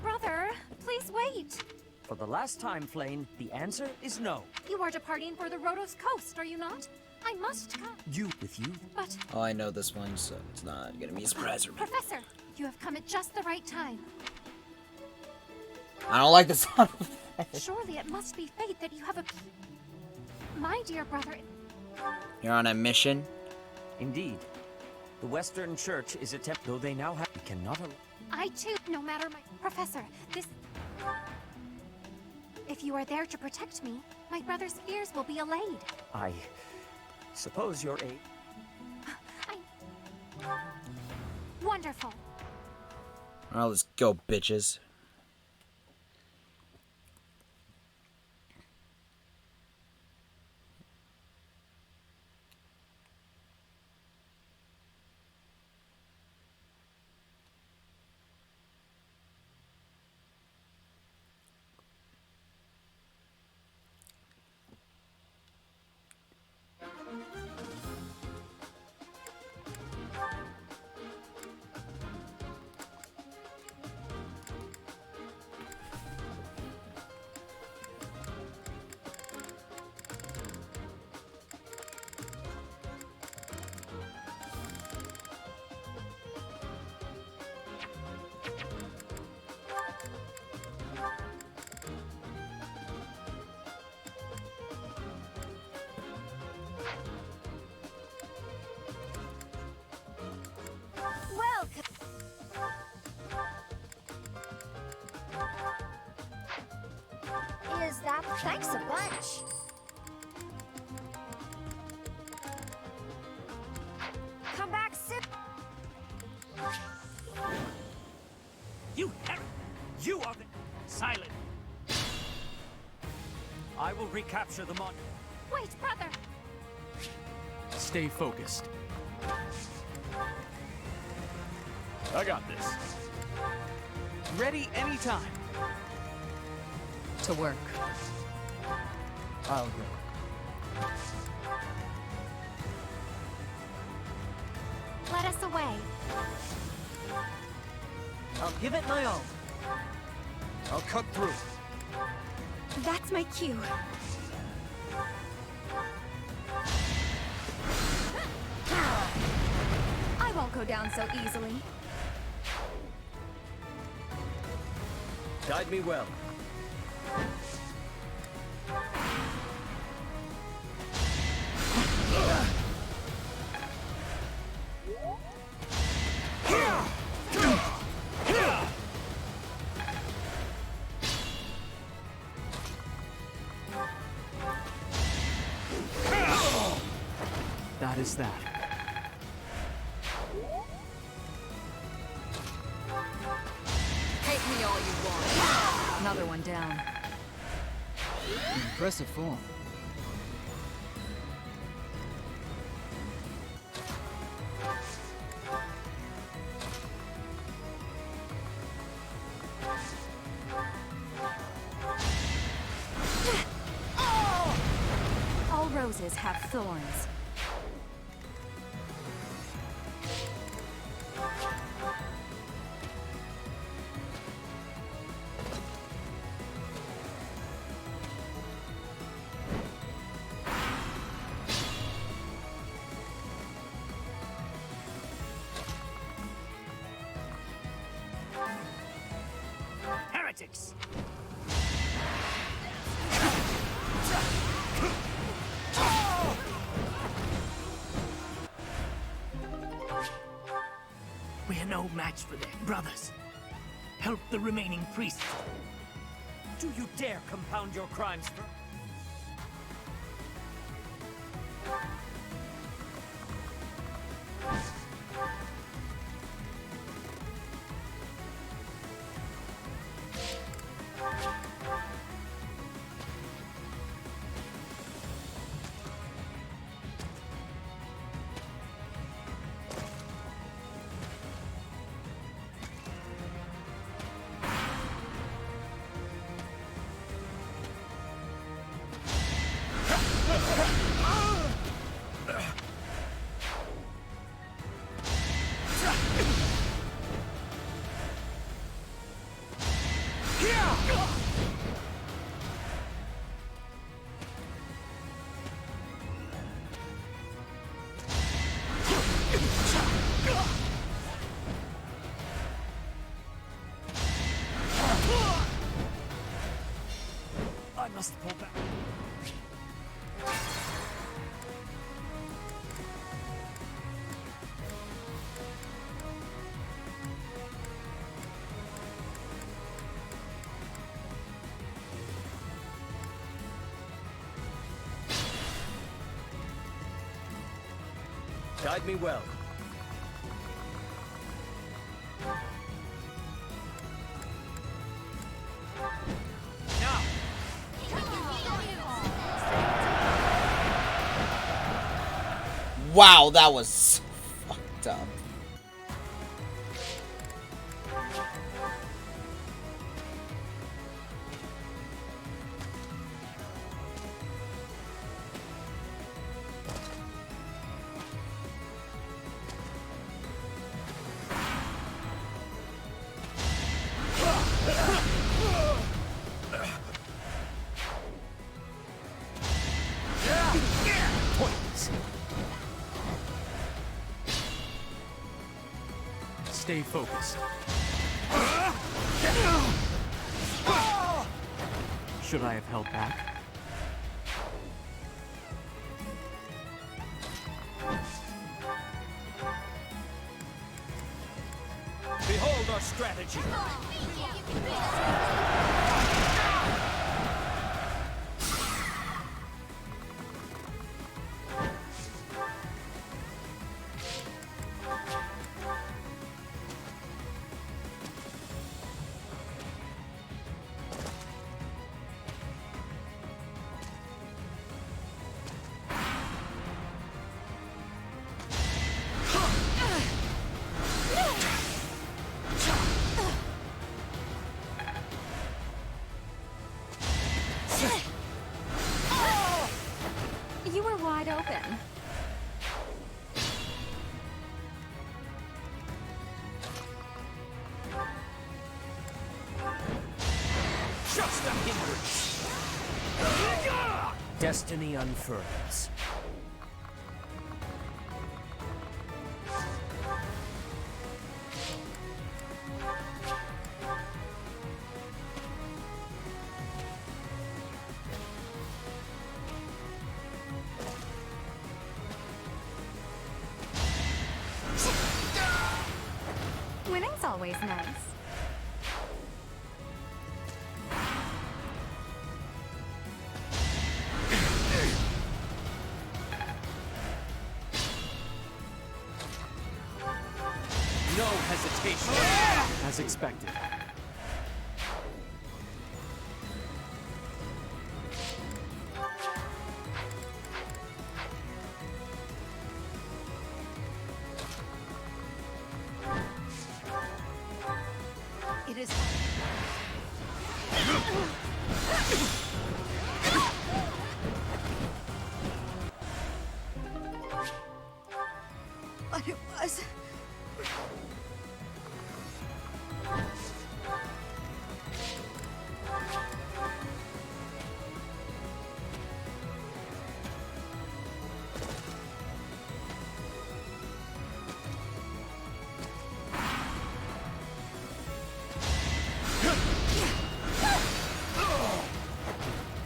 N: Brother, please wait.
S: For the last time, Flane, the answer is no.
N: You are departing for the Rhodos coast, are you not? I must come.
S: You with you?
N: But...
B: Oh, I know this one, so it's not gonna be a surprise for me.
N: Professor, you have come at just the right time.
B: I don't like the sound of that.
N: Surely it must be fate that you have a... My dear brother...
B: You're on a mission?
S: Indeed. The Western Church is though they now have... We cannot...
N: I too, no matter my... Professor, this... If you are there to protect me, my brother's fears will be allayed.
S: I suppose you're a...
N: Wonderful.
B: Alright, let's go, bitches.
P: Thanks a bunch. Come back soon.
S: You heretic! You are the... Silent! I will recapture the mod...
N: Wait, brother!
U: Stay focused.
I: I got this.
R: Ready anytime.
H: To work.
G: I'll go.
N: Let us away.
M: I'll give it my all.
C: I'll cut through.
F: That's my cue. I won't go down so easily.
I: Guide me well.
U: That is that.
F: Hate me all you want. Another one down.
G: Impressive form.
F: All roses have thorns.
S: Heretics! We are no match for them, brothers. Help the remaining priests. Do you dare compound your crimes for... I must pull back.
I: Guide me well.
B: Wow, that was so fucked up.
U: Stay focused. Should I have held back?
S: Behold our strategy.
F: wide open.
S: Just a hindrance. Destiny unfurls.
F: Winning's always nice.
U: No hesitation. As expected.
F: It is. But it was.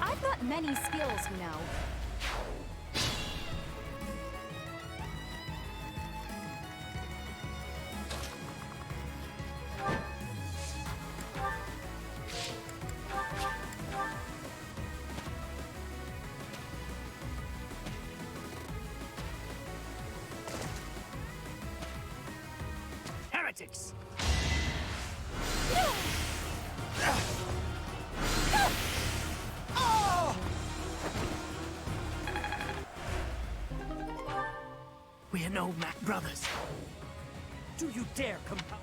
F: I've got many skills, you know.
S: Heretics! We're no Mac brothers. Do you dare come out?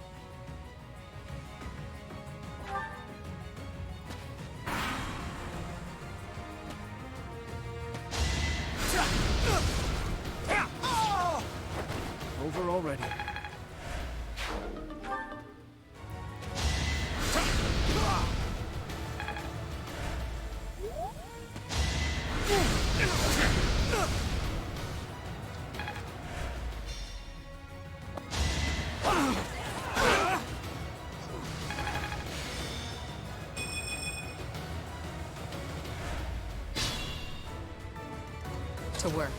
C: Over already.
H: To work.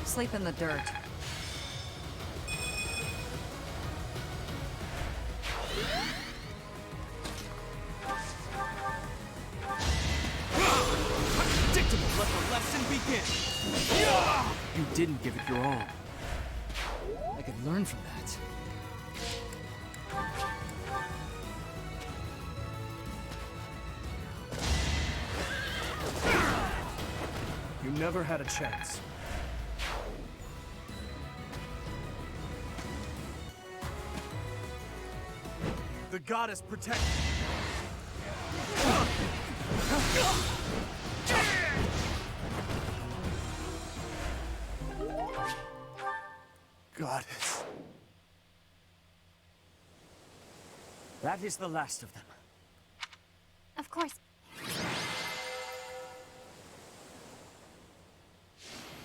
H: Sleep in the dirt.
U: Predictable. Let the lesson begin. You didn't give it your all.
G: I could learn from that.
C: You never had a chance.
L: The goddess protect.
C: Goddess.
S: That is the last of them.
N: Of course.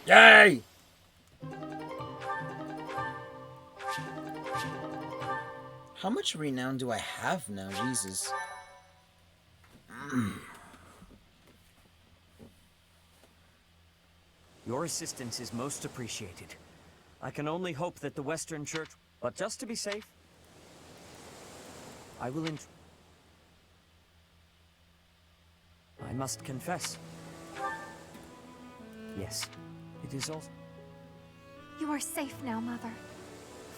B: Yay! How much renown do I have now? Jesus.
S: Your assistance is most appreciated. I can only hope that the Western Church... But just to be safe, I will I must confess. Yes, it is all...
N: You are safe now, Mother.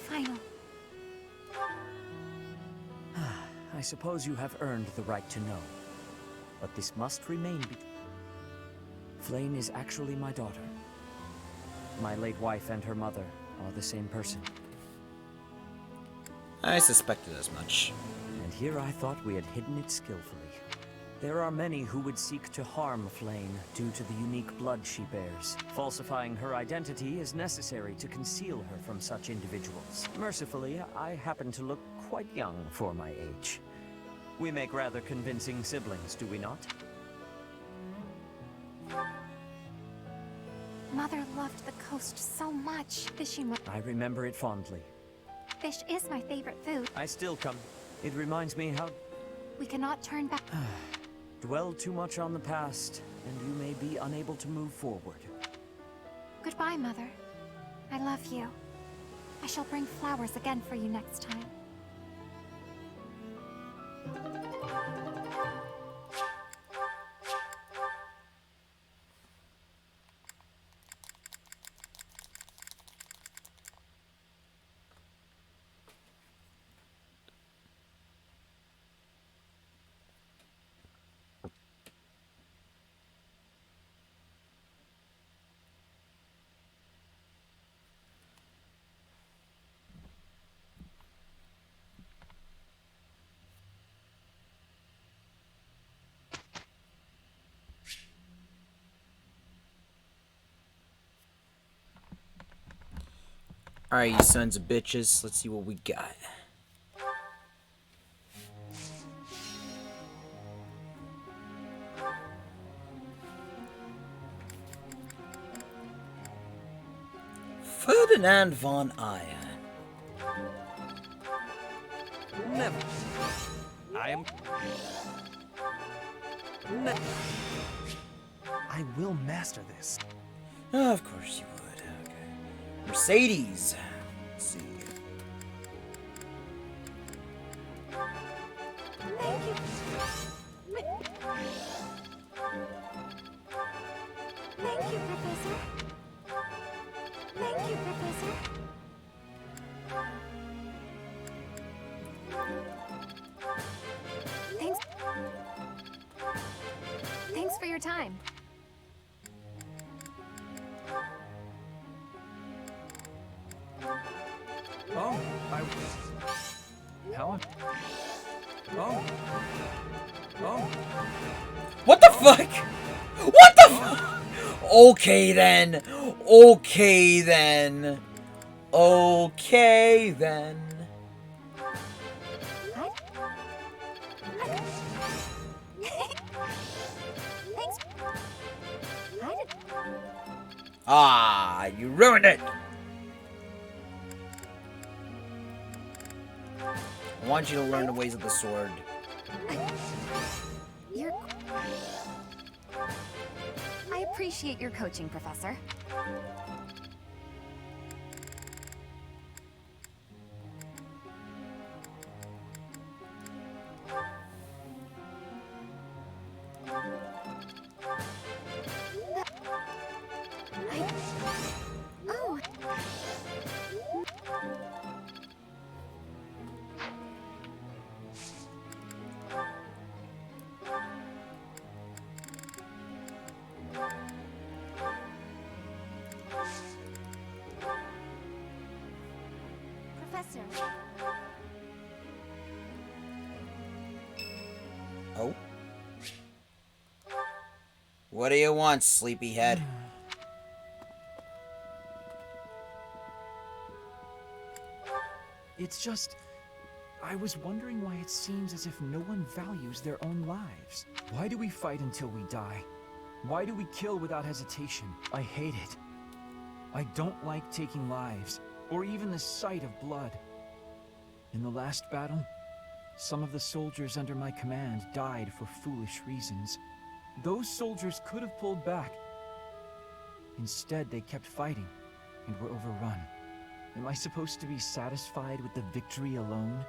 N: Finally.
S: I suppose you have earned the right to know. But this must remain Flame is actually my daughter. My late wife and her mother are the same person.
B: I suspected as much.
S: And here I thought we had hidden it skillfully. There are many who would seek to harm Flame due to the unique blood she bears. Falsifying her identity is necessary to conceal her from such individuals. Mercifully, I happen to look quite young for my age. We make rather convincing siblings, do we not?
N: Mother loved the coast so much. Fishing was...
S: I remember it fondly.
N: Fish is my favorite food.
S: I still come. It reminds me how...
N: We cannot turn back.
S: Dwell too much on the past, and you may be unable to move forward.
N: Goodbye, Mother. I love you. I shall bring flowers again for you next time.
B: Alright, you sons of bitches. Let's see what we got. Ferdinand von Iron.
D: Never. I am... Never. I will master this.
B: Oh, of course you would. Okay. Mercedes. Let's see.
N: Thank you. Thank you, Professor. Thank you, Professor. Thanks. Thanks for your time.
T: Oh, Helen? Oh. Oh.
B: What the fuck? What the fuck? Okay then. Okay then. Okay then.
N: Thanks.
B: Ah, you ruined it. I want you to learn the ways of the sword.
F: I appreciate your coaching, Professor.
N: Oh. Professor.
B: Oh? What do you want, sleepyhead?
K: It's just... I was wondering why it seems as if no one values their own lives. Why do we fight until we die? Why do we kill without hesitation? I hate it. I don't like taking lives, or even the sight of blood. In the last battle, some of the soldiers under my command died for foolish reasons. Those soldiers could have pulled back. Instead, they kept fighting, and were overrun. Am I supposed to be satisfied with the victory alone,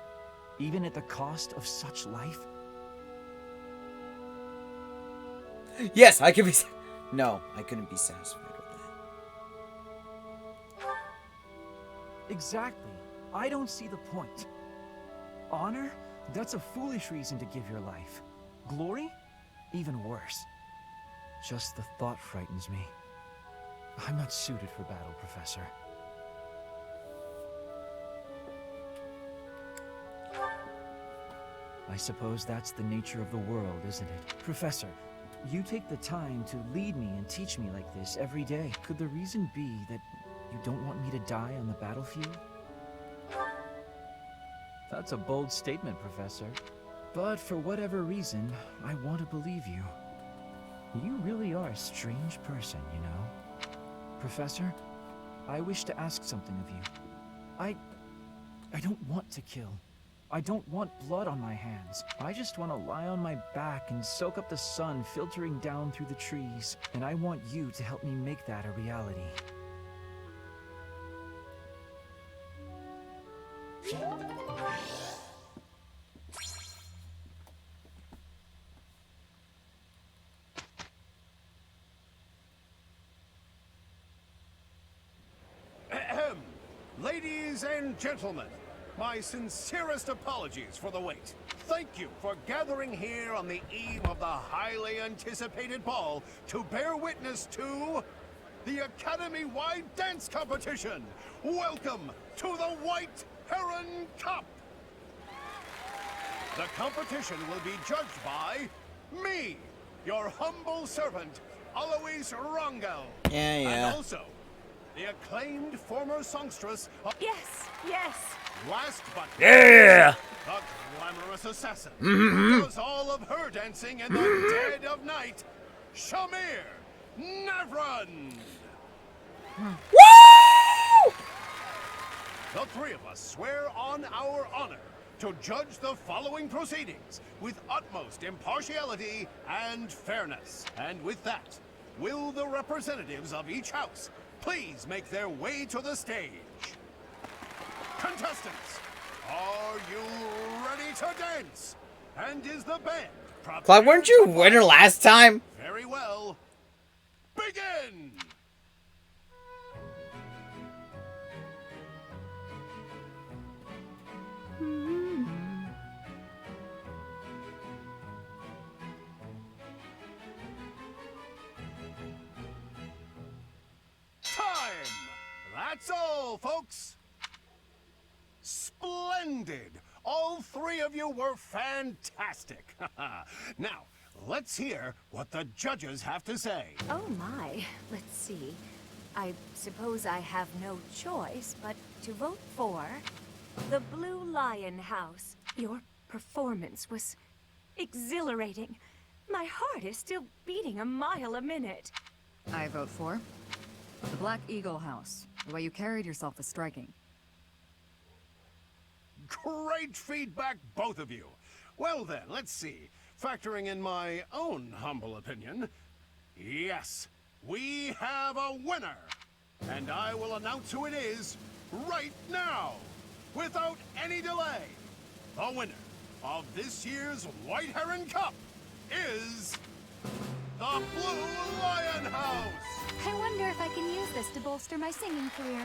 K: even at the cost of such life?
B: Yes, I can be... No, I couldn't be satisfied with that.
K: Exactly. I don't see the point. Honor? That's a foolish reason to give your life. Glory? Even worse. Just the thought frightens me. I'm not suited for battle, Professor. I suppose that's the nature of the world, isn't it? Professor, you take the time to lead me and teach me like this every day. Could the reason be that you don't want me to die on the battlefield? That's a bold statement, Professor. But for whatever reason, I want to believe you. You really are a strange person, you know. Professor, I wish to ask something of you. I don't want to kill. I don't want blood on my hands. I just want to lie on my back and soak up the sun filtering down through the trees. And I want you to help me make that a reality.
L: Ahem. Ladies and gentlemen, my sincerest apologies for the wait. Thank you for gathering here on the eve of the highly anticipated ball to bear witness to the Academy-wide dance competition. Welcome to the White Heron Cup. The competition will be judged by me, your humble servant, Alois Rangel.
B: Yeah.
L: And also, the acclaimed former songstress of...
P: Yes, yes.
L: Last but
B: Yeah!
L: the glamorous assassin
B: Mm-hmm.
L: who does all of her dancing in the dead of night, Shamir Navran.
B: Woo!
L: The three of us swear on our honor to judge the following proceedings with utmost impartiality and fairness. And with that, will the representatives of each house please make their way to the stage? Contestants, are you ready to dance? And is the band prepared?
B: Cloud, weren't you winner last time?
L: Very well. Begin! Time! That's all, folks. Splendid! All three of you were fantastic. Now, let's hear what the judges have to say.
A: Oh my. Let's see. I suppose I have no choice but to vote for the Blue Lion House. Your performance was exhilarating. My heart is still beating a mile a minute.
H: I vote for the Black Eagle House. The way you carried yourself was striking.
L: Great feedback, both of you. Well then, let's see. Factoring in my own humble opinion, yes, we have a winner. And I will announce who it is right now, without any delay. The winner of this year's White Heron Cup is the Blue Lion House.
N: I wonder if I can use this to bolster my singing career.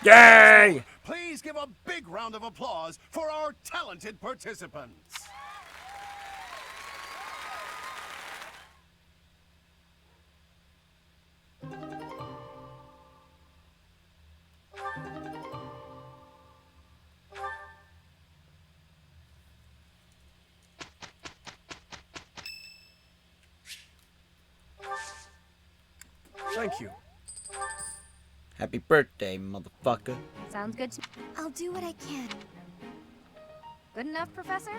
B: Yay!
L: Please give a big round of applause for our talented participants.
C: Thank you.
B: Happy birthday, motherfucker.
N: Sounds good to me. I'll do what I can.
F: Good enough, Professor?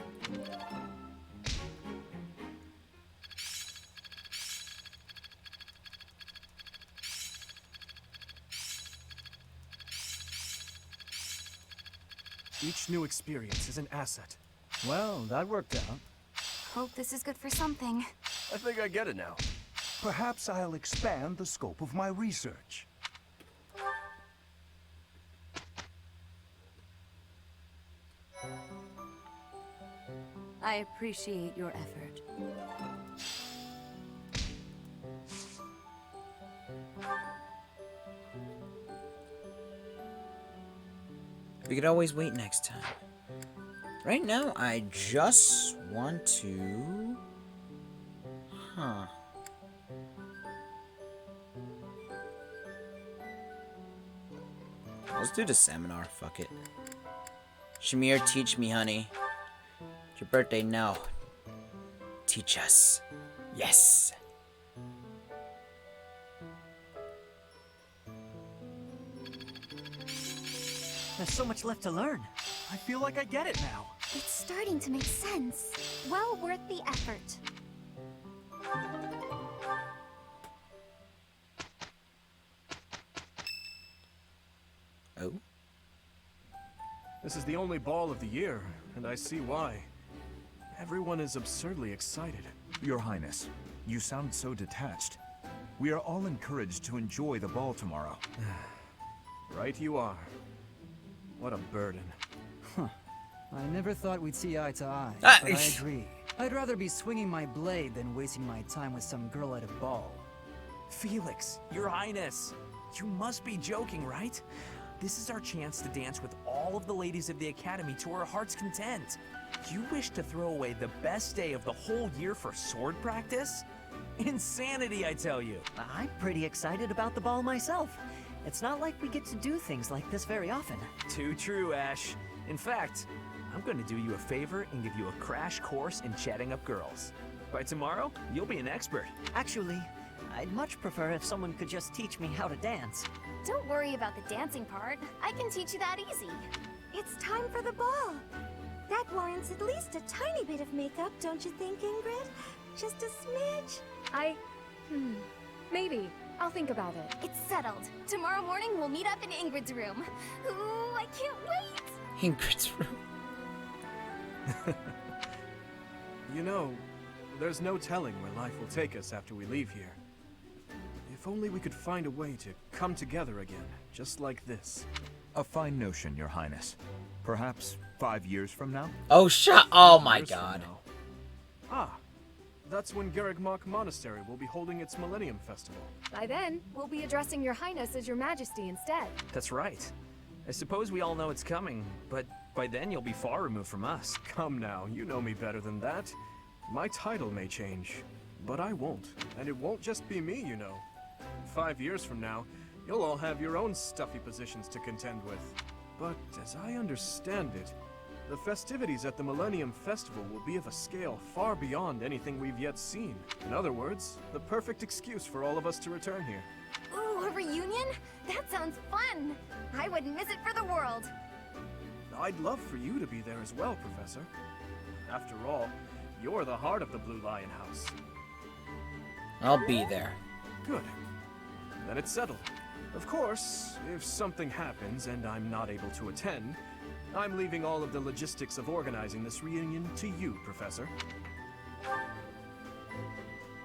C: Each new experience is an asset.
K: Well, that worked out.
N: Hope this is good for something.
I: I think I get it now.
J: Perhaps I'll expand the scope of my research.
A: I appreciate your effort.
B: We could always wait next time. Right now, I just want to... Huh. Let's do the seminar, fuck it. Shamir, teach me, honey. It's your birthday now. Teach us. Yes.
M: There's so much left to learn.
R: I feel like I get it now.
N: It's starting to make sense. Well worth the effort.
B: Oh?
C: This is the only ball of the year, and I see why. Everyone is absurdly excited.
J: Your Highness, you sound so detached. We are all encouraged to enjoy the ball tomorrow.
C: Right you are. What a burden.
G: Huh. I never thought we'd see eye to eye,
B: Ah,
G: but I agree. I'd rather be swinging my blade than wasting my time with some girl at a ball.
T: Felix, Your Highness, you must be joking, right? This is our chance to dance with all of the ladies of the Academy to our heart's content. You wish to throw away the best day of the whole year for sword practice? Insanity, I tell you.
M: I'm pretty excited about the ball myself. It's not like we get to do things like this very often.
T: Too true, Ash. In fact, I'm going to do you a favor and give you a crash course in chatting up girls. By tomorrow, you'll be an expert.
M: Actually, I'd much prefer if someone could just teach me how to dance.
N: Don't worry about the dancing part. I can teach you that easy. It's time for the ball. That warrants at least a tiny bit of makeup, don't you think, Ingrid? Just a smidge.
A: Maybe. I'll think about it.
N: It's settled. Tomorrow morning we'll meet up in Ingrid's room. Ooh, I can't wait!
B: Ingrid's room.
C: You know, there's no telling where life will take us after we leave here. If only we could find a way to come together again, just like this.
J: A fine notion, Your Highness. Perhaps 5 years from now?
B: Oh, oh my
C: Years from
B: god.
C: now. Ah, that's when Garrigmach Monastery will be holding its Millennium Festival.
A: By then, we'll be addressing your highness as your majesty instead.
T: That's right. I suppose we all know it's coming, but by then you'll be far removed from us.
C: Come now, you know me better than that. My title may change, but I won't. And it won't just be me, you know. 5 years from now, you'll all have your own stuffy positions to contend with. But as I understand it, the festivities at the Millennium Festival will be of a scale far beyond anything we've yet seen. In other words, the perfect excuse for all of us to return here.
N: Ooh, a reunion? That sounds fun! I wouldn't miss it for the world.
C: I'd love for you to be there as well, Professor. After all, you're the heart of the Blue Lion House.
B: I'll be there.
C: Good. Then it's settled. Of course, if something happens and I'm not able to attend, I'm leaving all of the logistics of organizing this reunion to you, Professor.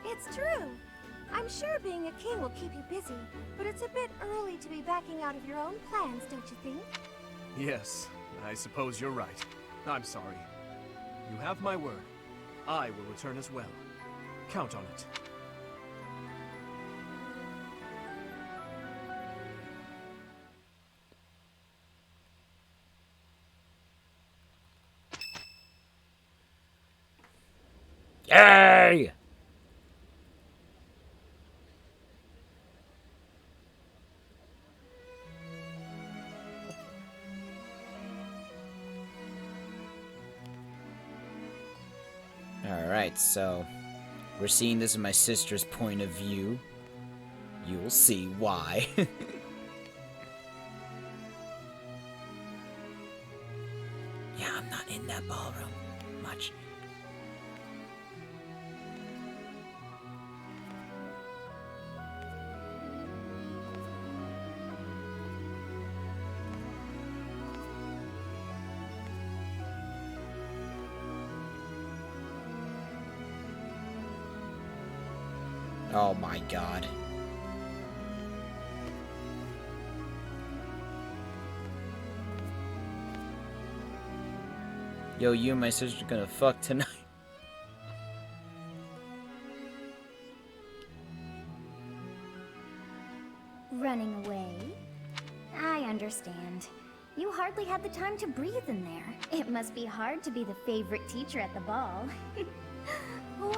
N: It's true. I'm sure being a king will keep you busy, but it's a bit early to be backing out of your own plans, don't you think?
C: Yes, I suppose you're right. I'm sorry. You have my word. I will return as well. Count on it.
B: Yay! Alright, so we're seeing this in my sister's point of view. You'll see why. Yeah, I'm not in that ballroom much. Oh my god. Yo, you and my sister gonna fuck tonight.
N: Running away? I understand. You hardly had the time to breathe in there. It must be hard to be the favorite teacher at the ball. Or...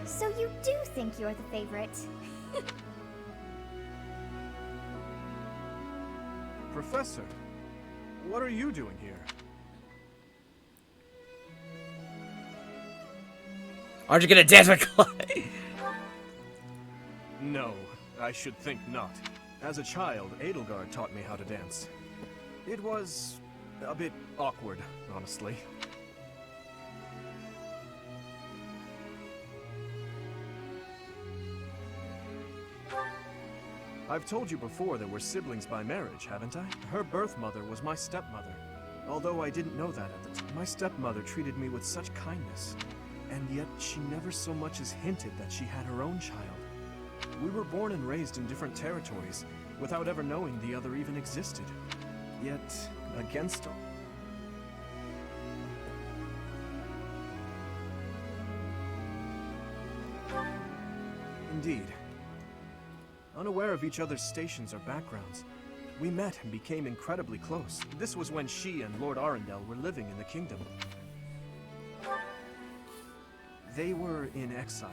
N: So you do think you're the favorite?
C: Professor, what are you doing here?
B: Aren't you gonna dance with Clay?
C: No, I should think not. As a child, Edelgard taught me how to dance. It was a bit awkward, honestly. I've told you before that we're siblings by marriage, haven't I? Her birth mother was my stepmother. Although I didn't know that at the time. My stepmother treated me with such kindness. And yet she never so much as hinted that she had her own child. We were born and raised in different territories, without ever knowing the other even existed. Yet, against all... Indeed. Unaware of each other's stations or backgrounds, we met and became incredibly close. This was when she and Lord Arundel were living in the kingdom. They were in exile.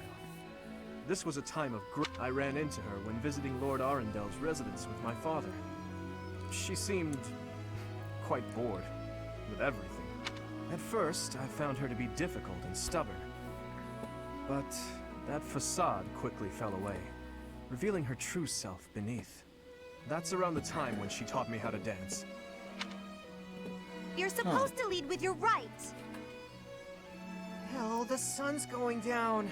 C: This was a time of I ran into her when visiting Lord Arundel's residence with my father. She seemed quite bored with everything. At first, I found her to be difficult and stubborn. But that facade quickly fell away, revealing her true self beneath. That's around the time when she taught me how to dance.
F: You're supposed to lead with your right.
O: Hell, the sun's going down.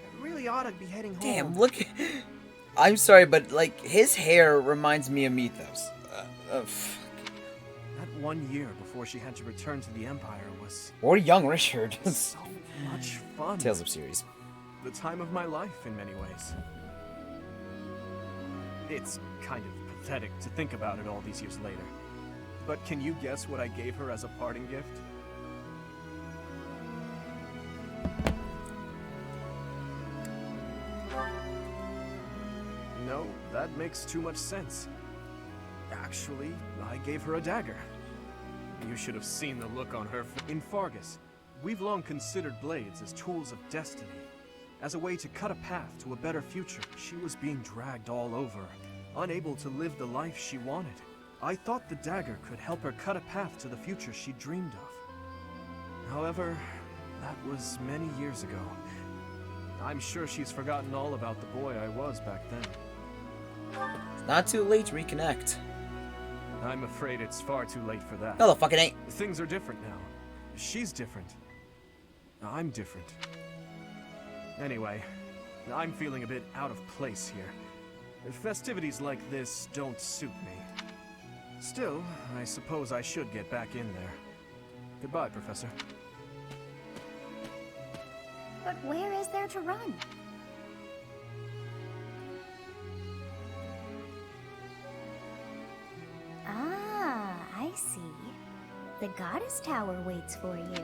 O: I really ought to be heading home.
B: Damn, look. I'm sorry, but like his hair reminds me of Mythos.
C: That 1 year before she had to return to the Empire was...
B: Or young Richard.
C: so much fun.
B: Tales of Series.
C: The time of my life in many ways. It's kind of pathetic to think about it all these years later. But can you guess what I gave her as a parting gift? No, that makes too much sense. Actually, I gave her a dagger. You should have seen the look on her face. In Fargus, we've long considered blades as tools of destiny. As a way to cut a path to a better future. She was being dragged all over, unable to live the life she wanted. I thought the dagger could help her cut a path to the future she dreamed of. However, that was many years ago. I'm sure she's forgotten all about the boy I was back then.
B: It's not too late to reconnect.
C: I'm afraid it's far too late for that.
B: No, the fuck it ain't.
C: Things are different now. She's different. I'm different. Anyway, I'm feeling a bit out of place here. Festivities like this don't suit me. Still, I suppose I should get back in there. Goodbye, Professor.
N: But where is there to run? Ah, I see. The Goddess Tower waits for you.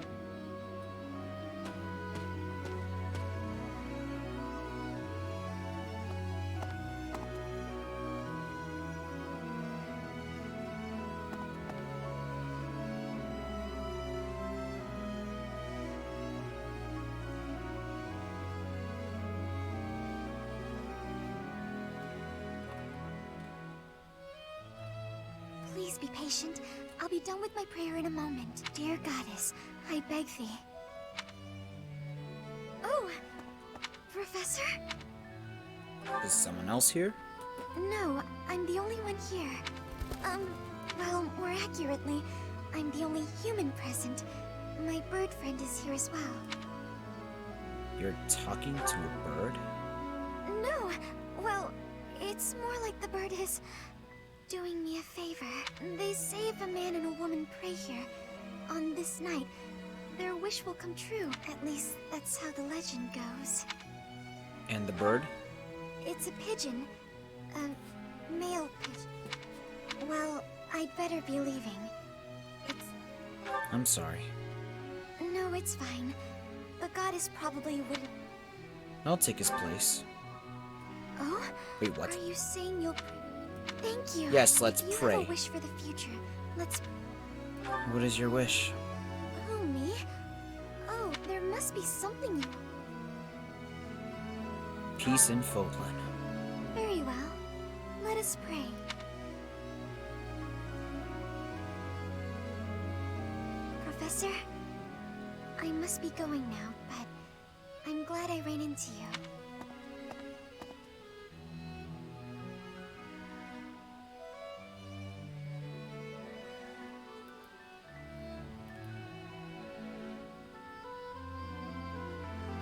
N: Please be patient. I'll be done with my prayer in a moment. Dear Goddess, I beg thee. Oh! Professor?
B: Is someone else here?
N: No, I'm the only one here. Well, more accurately, I'm the only human present. My bird friend is here as well.
B: You're talking to a bird?
N: No, well, it's more like the bird is doing me a favor. They say if a man and a woman pray here, on this night, their wish will come true. At least, that's how the legend goes.
B: And the bird?
N: It's a pigeon. A male pigeon. Well, I'd better be leaving.
B: I'm sorry.
N: No, it's fine. The goddess probably wouldn't...
B: I'll take his place.
N: Oh?
B: Wait, what?
N: Are you saying you'll... Thank you.
B: Yes, let's
N: If you
B: pray.
N: have a wish for the future, let's...
B: What is your wish?
N: Oh, me? Oh, there must be something you...
B: Peace in Fodlan.
N: Very well. Let us pray. Professor. I must be going now, but I'm glad I ran into you.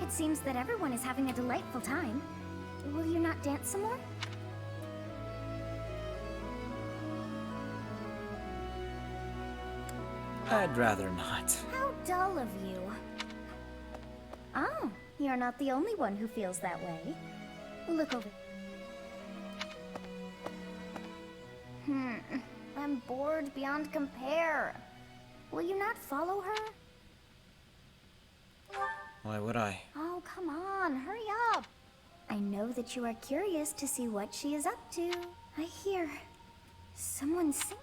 N: It seems that everyone is having a delightful time. Will you not dance some more?
B: I'd rather not.
N: How dull of you. Oh, you're not the only one who feels that way. Look over. I'm bored beyond compare. Will you not follow her?
B: Why would I?
N: Oh, come on, hurry up. I know that you are curious to see what she is up to. I hear someone sing.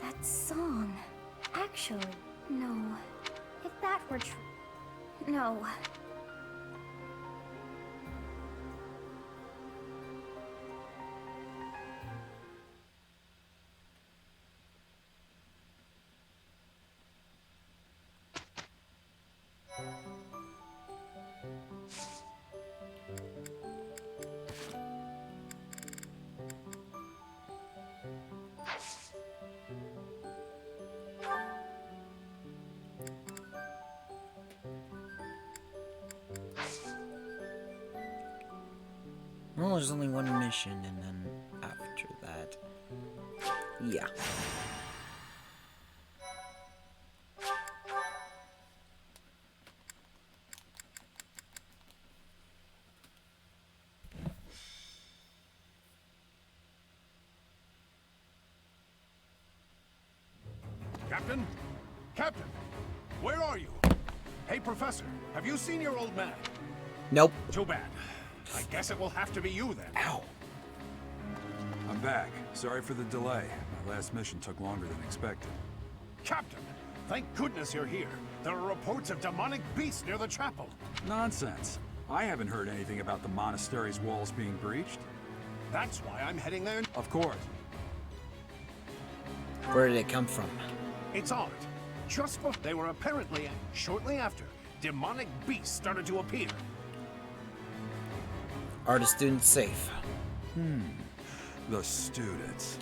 N: That song. Actually, no. If that were true. No.
B: Well, there's only one mission, and then after that... Yeah.
L: Captain? Captain! Where are you? Hey, Professor, have you seen your old man?
B: Nope.
L: Too bad. I guess it will have to be you then.
B: Ow.
J: I'm back. Sorry for the delay. My last mission took longer than expected.
L: Captain, thank goodness you're here. There are reports of demonic beasts near the chapel.
J: Nonsense. I haven't heard anything about the monastery's walls being breached.
L: That's why I'm heading there.
J: Of course.
B: Where did it come from?
L: It's odd. Just before they were apparently, shortly after, demonic beasts started to appear.
B: Are the students safe?
J: The students.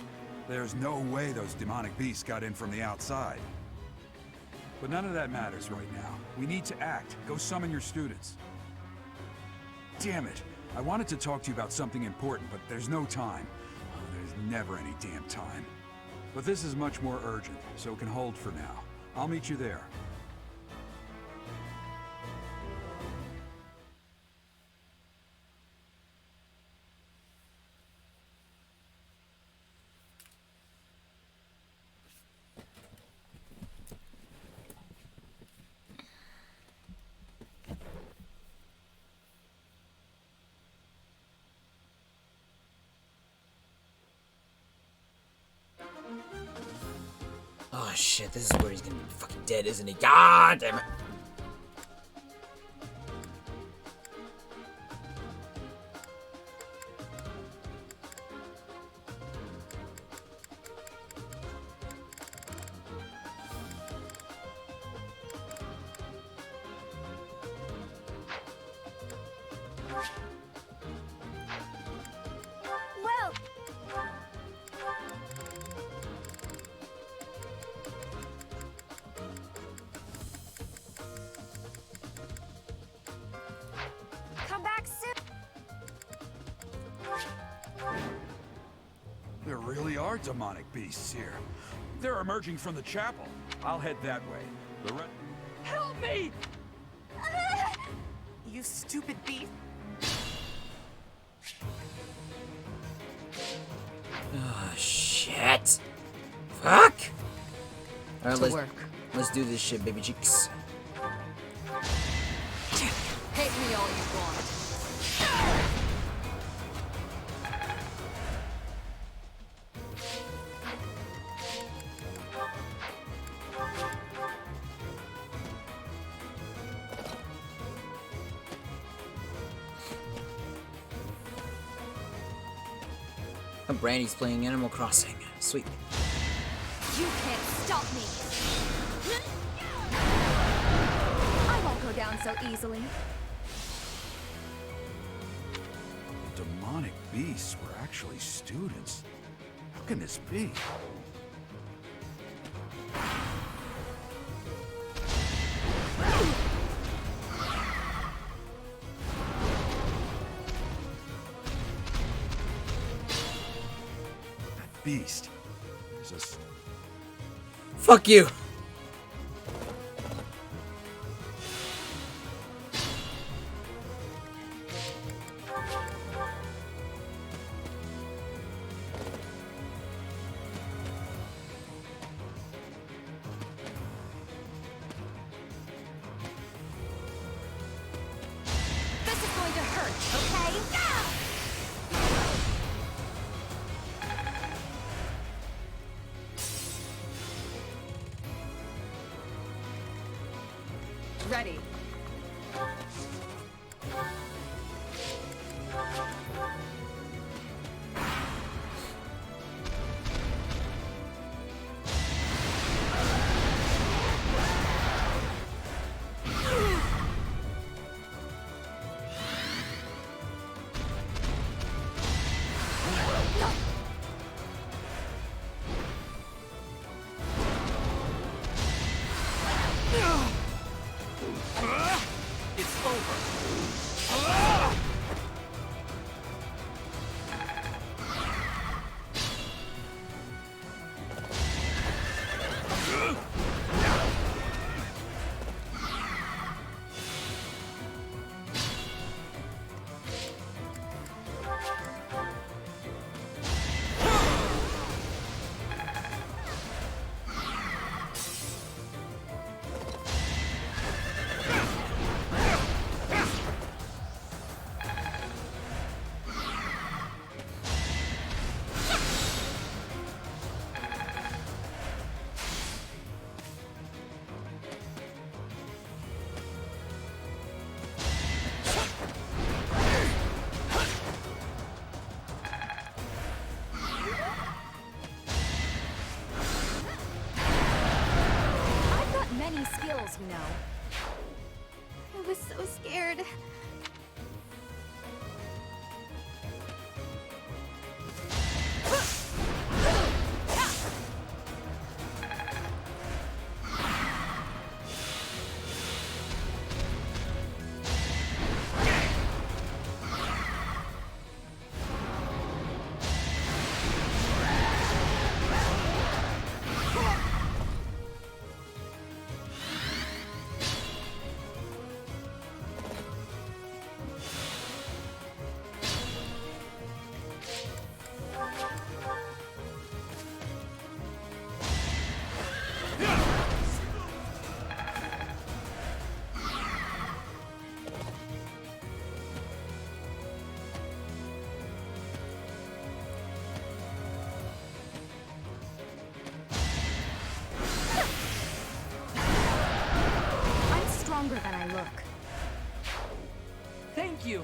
J: There's no way those demonic beasts got in from the outside. But none of that matters right now. We need to act. Go summon your students. Damn it. I wanted to talk to you about something important, but there's no time. There's never any damn time. But this is much more urgent, so it can hold for now. I'll meet you there.
B: Oh shit, this is where he's gonna be fucking dead, isn't he? God damn it!
N: Well, come back soon.
J: There really are demonic beasts here. They're emerging from the chapel. I'll head that way. The rest...
H: Help me! You stupid beast.
B: Alright,
H: work.
B: let's do this shit, baby cheeks.
H: Hate me all you want.
B: Brandy's playing Animal Crossing. Sweet.
A: You can't stop me. I won't go down so easily.
J: The demonic beasts were actually students. How can this be? Beast. There's a...
B: Fuck you.
A: This is going to hurt, okay?
H: Ready.
U: It's over.
A: I've got many skills, you know.
N: I was so scared.
A: I'm stronger than I look.
M: Thank you.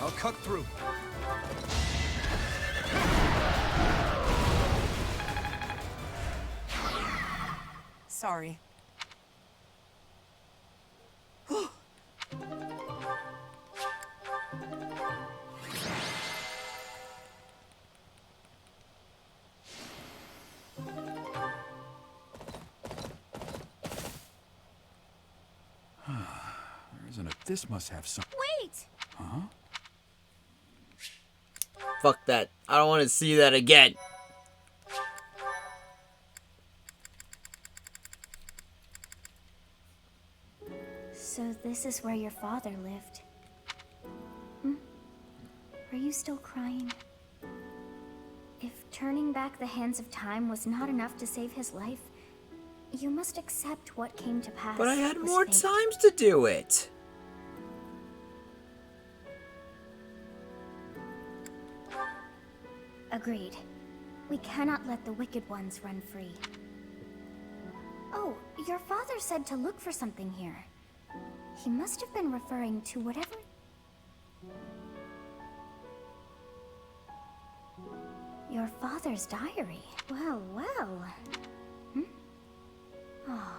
C: I'll cut through.
H: Sorry.
J: There isn't a... This must have some...
N: Wait!
J: Huh?
B: fuck that. I don't want to see that again.
N: So this is where your father lived. Are you still crying? If turning back the hands of time was not enough to save his life, you must accept what came to pass.
B: But I had
N: was
B: more
N: fate.
B: times to do it.
N: Agreed. We cannot let the wicked ones run free. Oh, your father said to look for something here. He must have been referring to whatever... Your father's diary. Well, well. Oh.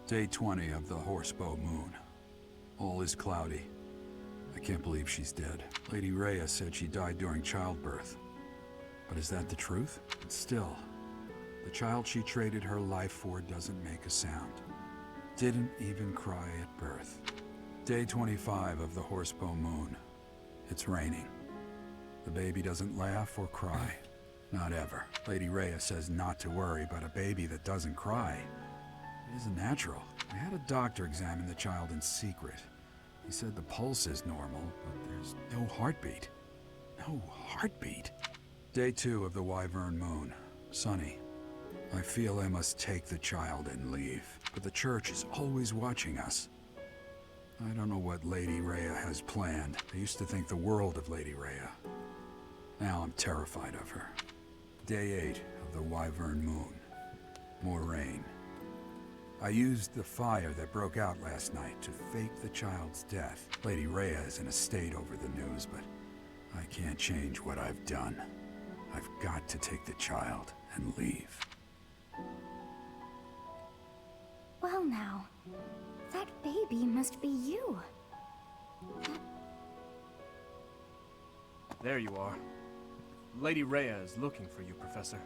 J: Day 20 of the Horsebow Moon. All is cloudy. I can't believe she's dead. Lady Rhea said she died during childbirth. But is that the truth? Still, the child she traded her life for doesn't make a sound. Didn't even cry at birth. Day 25 of the Horsebow Moon. It's raining. The baby doesn't laugh or cry. Not ever. Lady Rhea says not to worry, but a baby that doesn't cry, it isn't natural. I had a doctor examine the child in secret. He said the pulse is normal, but there's no heartbeat. No heartbeat. Day 2 of the Wyvern Moon. Sunny. I feel I must take the child and leave, but the church is always watching us. I don't know what Lady Rhea has planned. I used to think the world of Lady Rhea. Now I'm terrified of her. Day 8 of the Wyvern Moon. More rain. I used the fire that broke out last night to fake the child's death. Lady Rhea is in a state over the news, but I can't change what I've done. I've got to take the child and leave.
N: Well now, that baby must be you.
R: There you are. Lady Rhea is looking for you, Professor.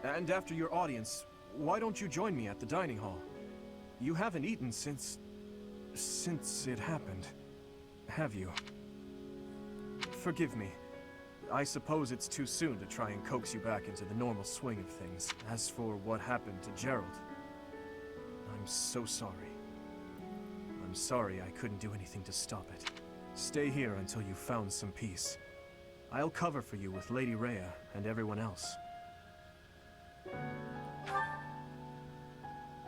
R: And after your audience, why don't you join me at the dining hall? You haven't eaten since it happened, have you? Forgive me. I suppose it's too soon to try and coax you back into the normal swing of things. As for what happened to Gerald, I'm so sorry. I'm sorry I couldn't do anything to stop it. Stay here until you've found some peace. I'll cover for you with Lady Rhea and everyone else.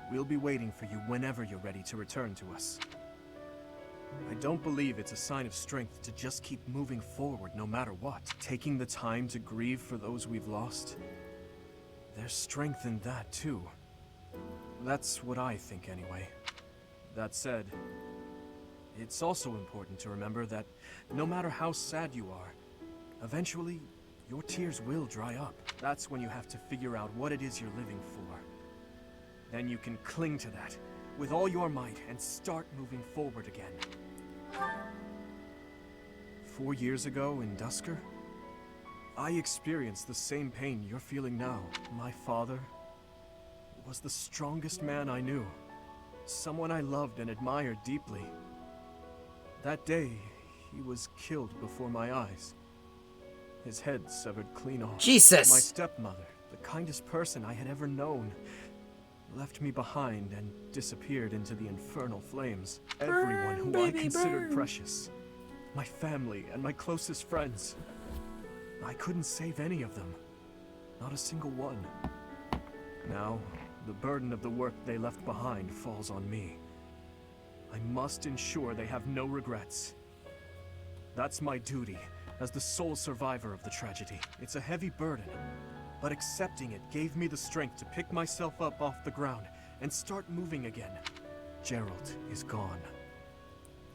R: We'll be waiting for you whenever you're ready to return to us. I don't believe it's a sign of strength to just keep moving forward no matter what. Taking the time to grieve for those we've lost. There's strength in that too. That's what I think anyway. That said, it's also important to remember that no matter how sad you are, eventually your tears will dry up. That's when you have to figure out what it is you're living for. Then you can cling to that with all your might and start moving forward again. 4 years ago in Dusker, I experienced the same pain you're feeling now. My father was the strongest man I knew. Someone I loved and admired deeply. That day, he was killed before my eyes. His head severed clean off.
B: Jesus!
R: My stepmother, the kindest person I had ever known, left me behind and disappeared into the infernal flames. Everyone who I considered precious. My family and my closest friends. I couldn't save any of them. Not a single one. Now, the burden of the work they left behind falls on me. I must ensure they have no regrets. That's my duty as the sole survivor of the tragedy. It's a heavy burden, but accepting it gave me the strength to pick myself up off the ground and start moving again. Gerald is gone.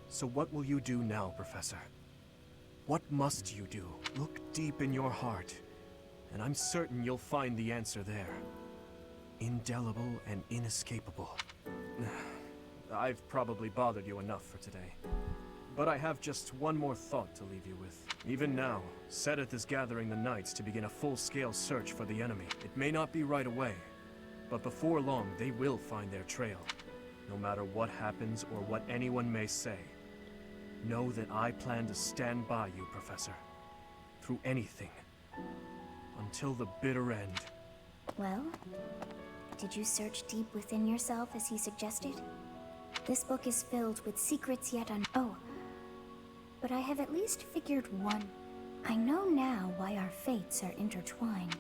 R: So what will you do now, Professor? What must you do? Look deep in your heart, and I'm certain you'll find the answer there. Indelible and inescapable. I've probably bothered you enough for today. But I have just one more thought to leave you with. Even now, Sedith is gathering the knights to begin a full-scale search for the enemy. It may not be right away, but before long they will find their trail. No matter what happens or what anyone may say.
C: Know that I plan to stand by you, Professor. Through anything. Until the bitter end.
E: Well, did you search deep within yourself as he suggested? This book is filled with secrets yet Oh, but I have at least figured one. I know now why our fates are intertwined.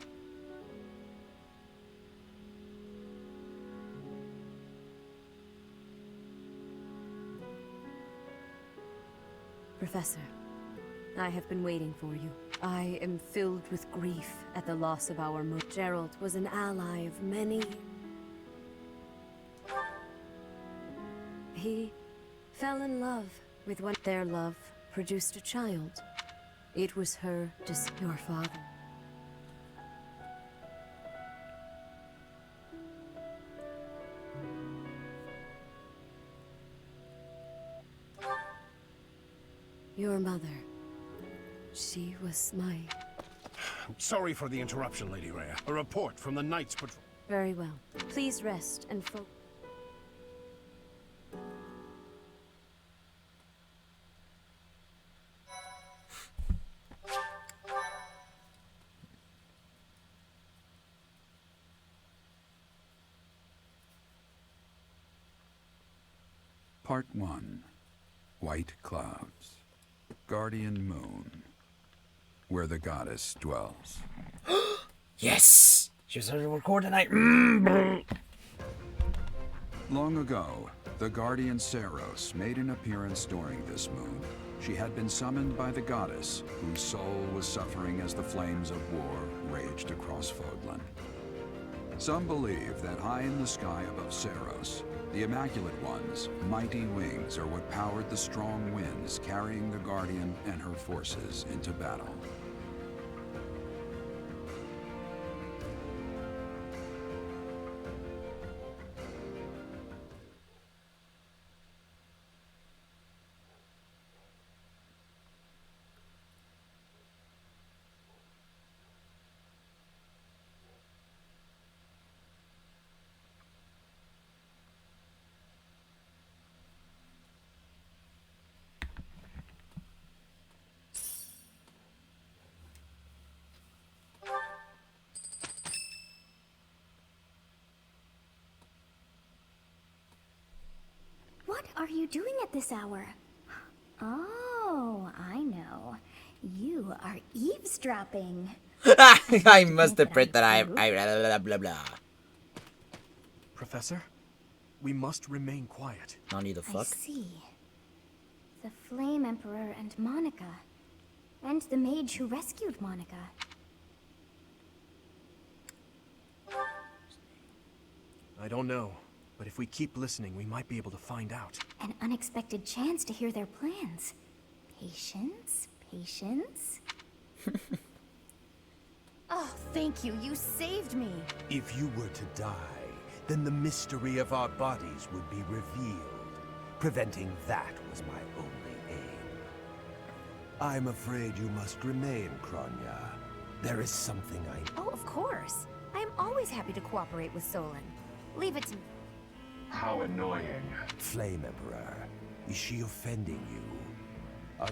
A: Professor, I have been waiting for you. I am filled with grief at the loss of our Gerald was an ally of many. He fell in love with one. Their love produced a child. It was her, just your father. Your mother. She was my...
L: Sorry for the interruption, Lady Rhea. A report from the Knights Patrol.
A: Very well. Please rest and focus.
J: Part 1. White Clouds. Guardian Moon. Where the goddess dwells.
B: Yes! She was going to record tonight.
J: Long ago, the guardian Seros made an appearance during this moon. She had been summoned by the goddess, whose soul was suffering as the flames of war raged across Fodlan. Some believe that high in the sky above Seros, the Immaculate One's mighty wings are what powered the strong winds carrying the Guardian and her forces into battle.
E: What are you doing at this hour? Oh, I know. You are eavesdropping.
B: I must have read that I blah blah blah.
C: Professor, we must remain quiet.
B: Nani the fuck?
E: I see. The Flame Emperor and Monica. And the mage who rescued Monica.
C: I don't know, but if we keep listening, we might be able to find out.
E: An unexpected chance to hear their plans. Patience, patience.
F: Oh, thank you. You saved me.
V: If you were to die, then the mystery of our bodies would be revealed. Preventing that was my only aim. I'm afraid you must remain, Kronya. There is something I...
F: Oh, of course. I am always happy to cooperate with Solon. Leave it to...
V: How annoying. Flame Emperor, is she offending you?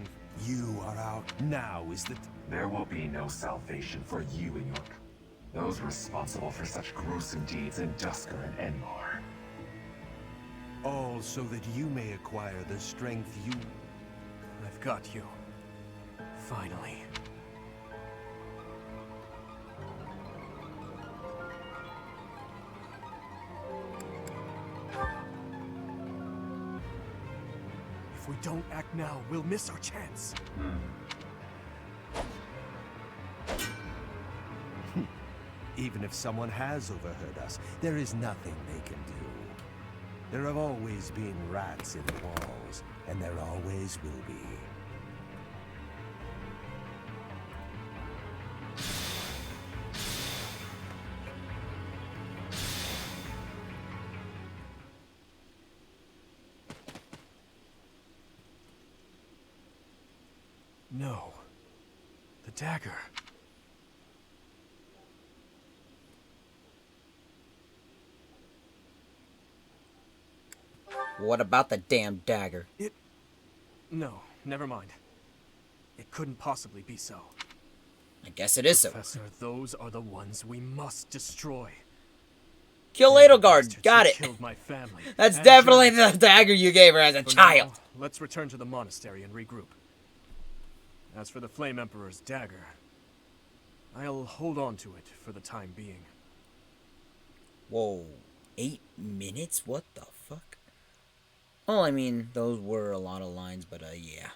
V: You are out. Now is the...
W: There will be no salvation for you and your... Those responsible for such gruesome deeds in Dusker and Enmar.
V: All so that you may acquire the strength you...
C: I've got you. Finally. If we don't act now, we'll miss our chance.
V: Even if someone has overheard us, there is nothing they can do. There have always been rats in the walls, and there always will be.
C: No. The dagger.
B: What about the damn dagger?
C: No. never mind. It couldn't possibly be so.
B: I guess it is so.
C: Professor, those are the ones we must destroy.
B: Kill Edelgard. Got it.
C: Killed my family.
B: That's
C: and
B: definitely
C: Janet.
B: the dagger you gave her as a
C: For
B: child.
C: now, let's return to the monastery and regroup. As for the Flame Emperor's dagger, I'll hold on to it for the time being.
B: Whoa. 8 minutes? What the fuck? Well, I mean, those were a lot of lines, but yeah.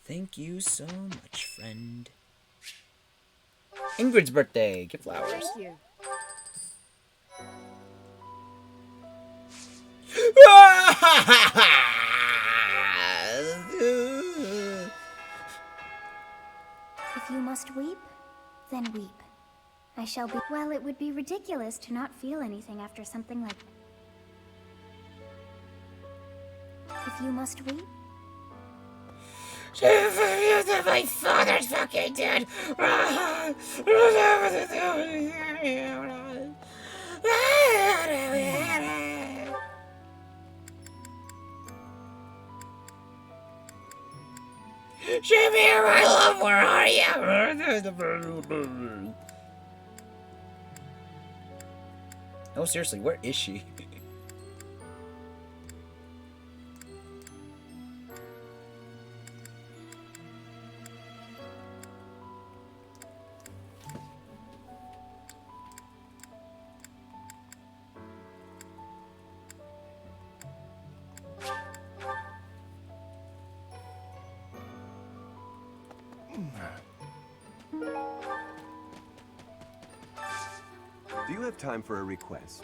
B: Thank you so much, friend. Ingrid's birthday. Give flowers.
A: Thank you.
E: If you must weep, then weep. I shall be. Well, it would be ridiculous to not feel anything after something like. If you must weep.
B: My father's fucking dead. Shamir, my love, where are you? Oh, seriously, where is she?
V: Do you have time for a request?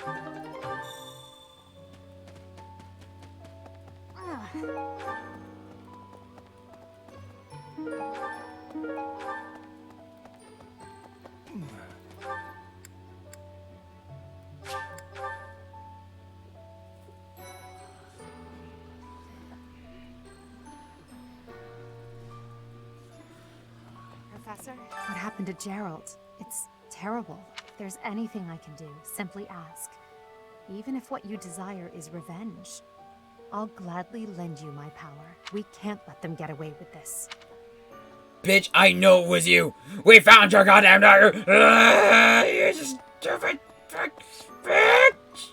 F: Professor? What happened to Gerald? It's terrible. If there's anything I can do, simply ask. Even if what you desire is revenge, I'll gladly lend you my power. We can't let them get away with this.
B: Bitch, I know it was you. We found your goddamn dagger. You stupid bitch.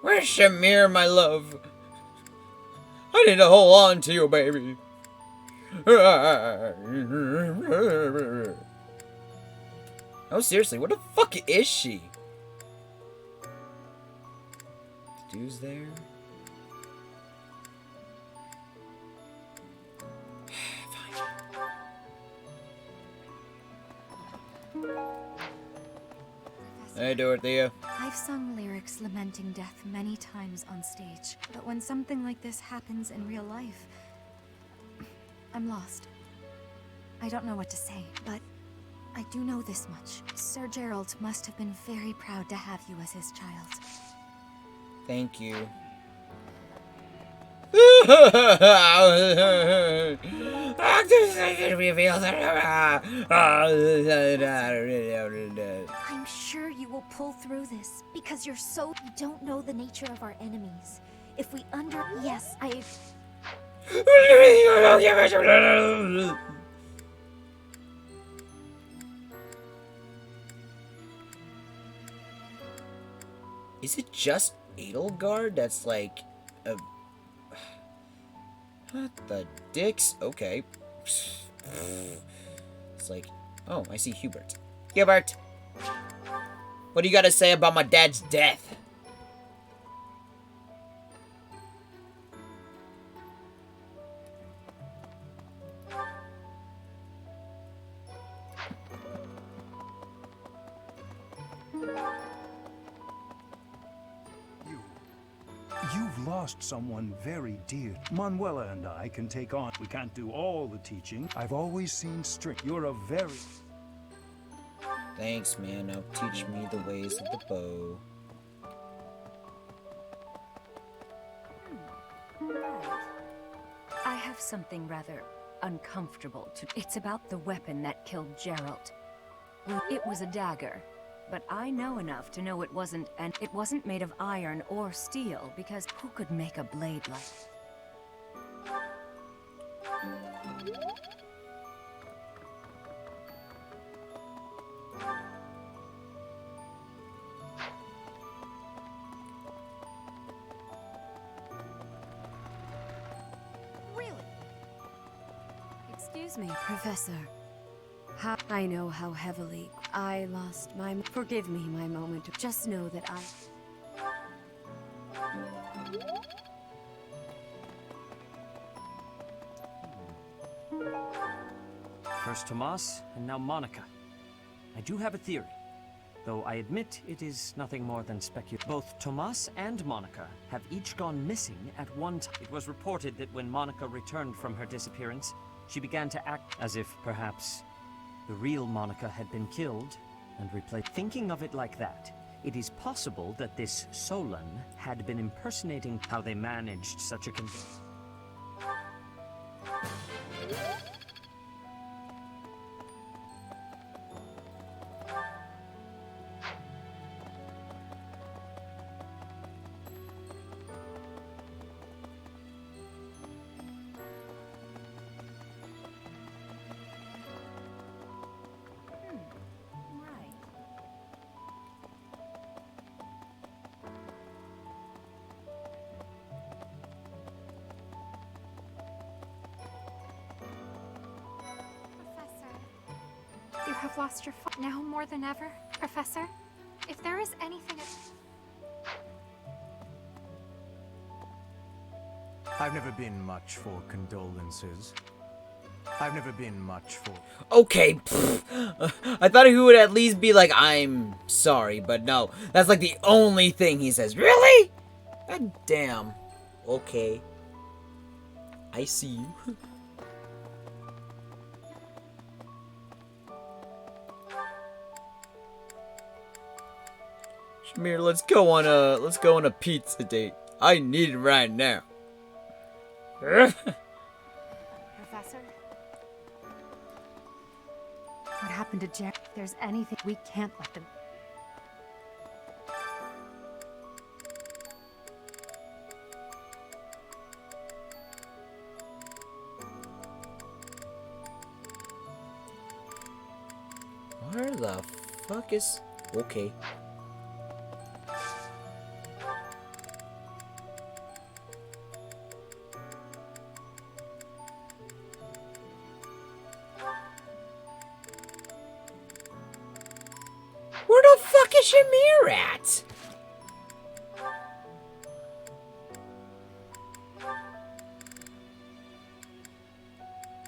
B: Where's Shamir, my love? I need to hold on to you, baby. Oh, seriously, what the fuck is she? Dude's there. Hey, Dorothea.
F: I've sung lyrics lamenting death many times on stage, but when something like this happens in real life, I'm lost. I don't know what to say, but I do know this much. Sir Gerald must have been very proud to have you as his child.
B: Thank you.
N: I'm sure you will pull through this, because you're so... You don't know the nature of our enemies. If we Yes,
B: Is it just Edelgard that's like a... What the dicks? Okay. It's like... Oh, I see Hubert. Hubert! What do you gotta say about my dad's death?
D: You've lost someone very dear. Manuela and I can take on. We can't do all the teaching. I've always seen strict. You're a very...
B: Thanks, man. Now teach me the ways of the bow.
A: I have something rather uncomfortable to... It's about the weapon that killed Gerald. It was a dagger. but I know enough to know it wasn't made of iron or steel, because who could make a blade like it?
P: Excuse me, Professor. I know how heavily I lost my... Forgive me my moment. Just know that I...
Q: First Tomas, and now Monica. I do have a theory, though I admit it is nothing more than speculation. Both Tomas and Monica have each gone missing at one time. It was reported that when Monica returned from her disappearance, she began to act as if, perhaps, the real Monica had been killed and replaced. Thinking of it like that, it is possible that this Solon had been impersonating how they managed such a
N: You have lost your now more than ever, Professor. If there is anything...
C: I've never been much for condolences. I've never been much for...
B: Okay, I thought he would at least be like, I'm sorry, but no. That's like the only thing he says. Really? God damn. Okay. I see you. Shamir, let's go on a pizza date. I need it right now.
N: Professor?
F: What happened to Jack? If there's anything, we can't let them...
B: Where the fuck is... Okay. Where the fuck is Shamir at?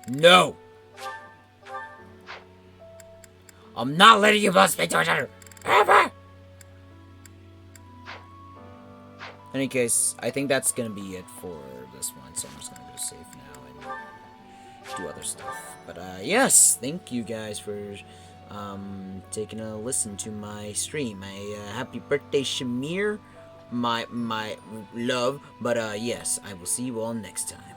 B: No! I'm not letting you both speak to each other! Ever! In any case, I think that's gonna be it for this one, so I'm just gonna go save now and do other stuff. But, yes! Thank you guys for taking a listen to my stream. Happy birthday, Shamir, my love. But yes, I will see you all next time.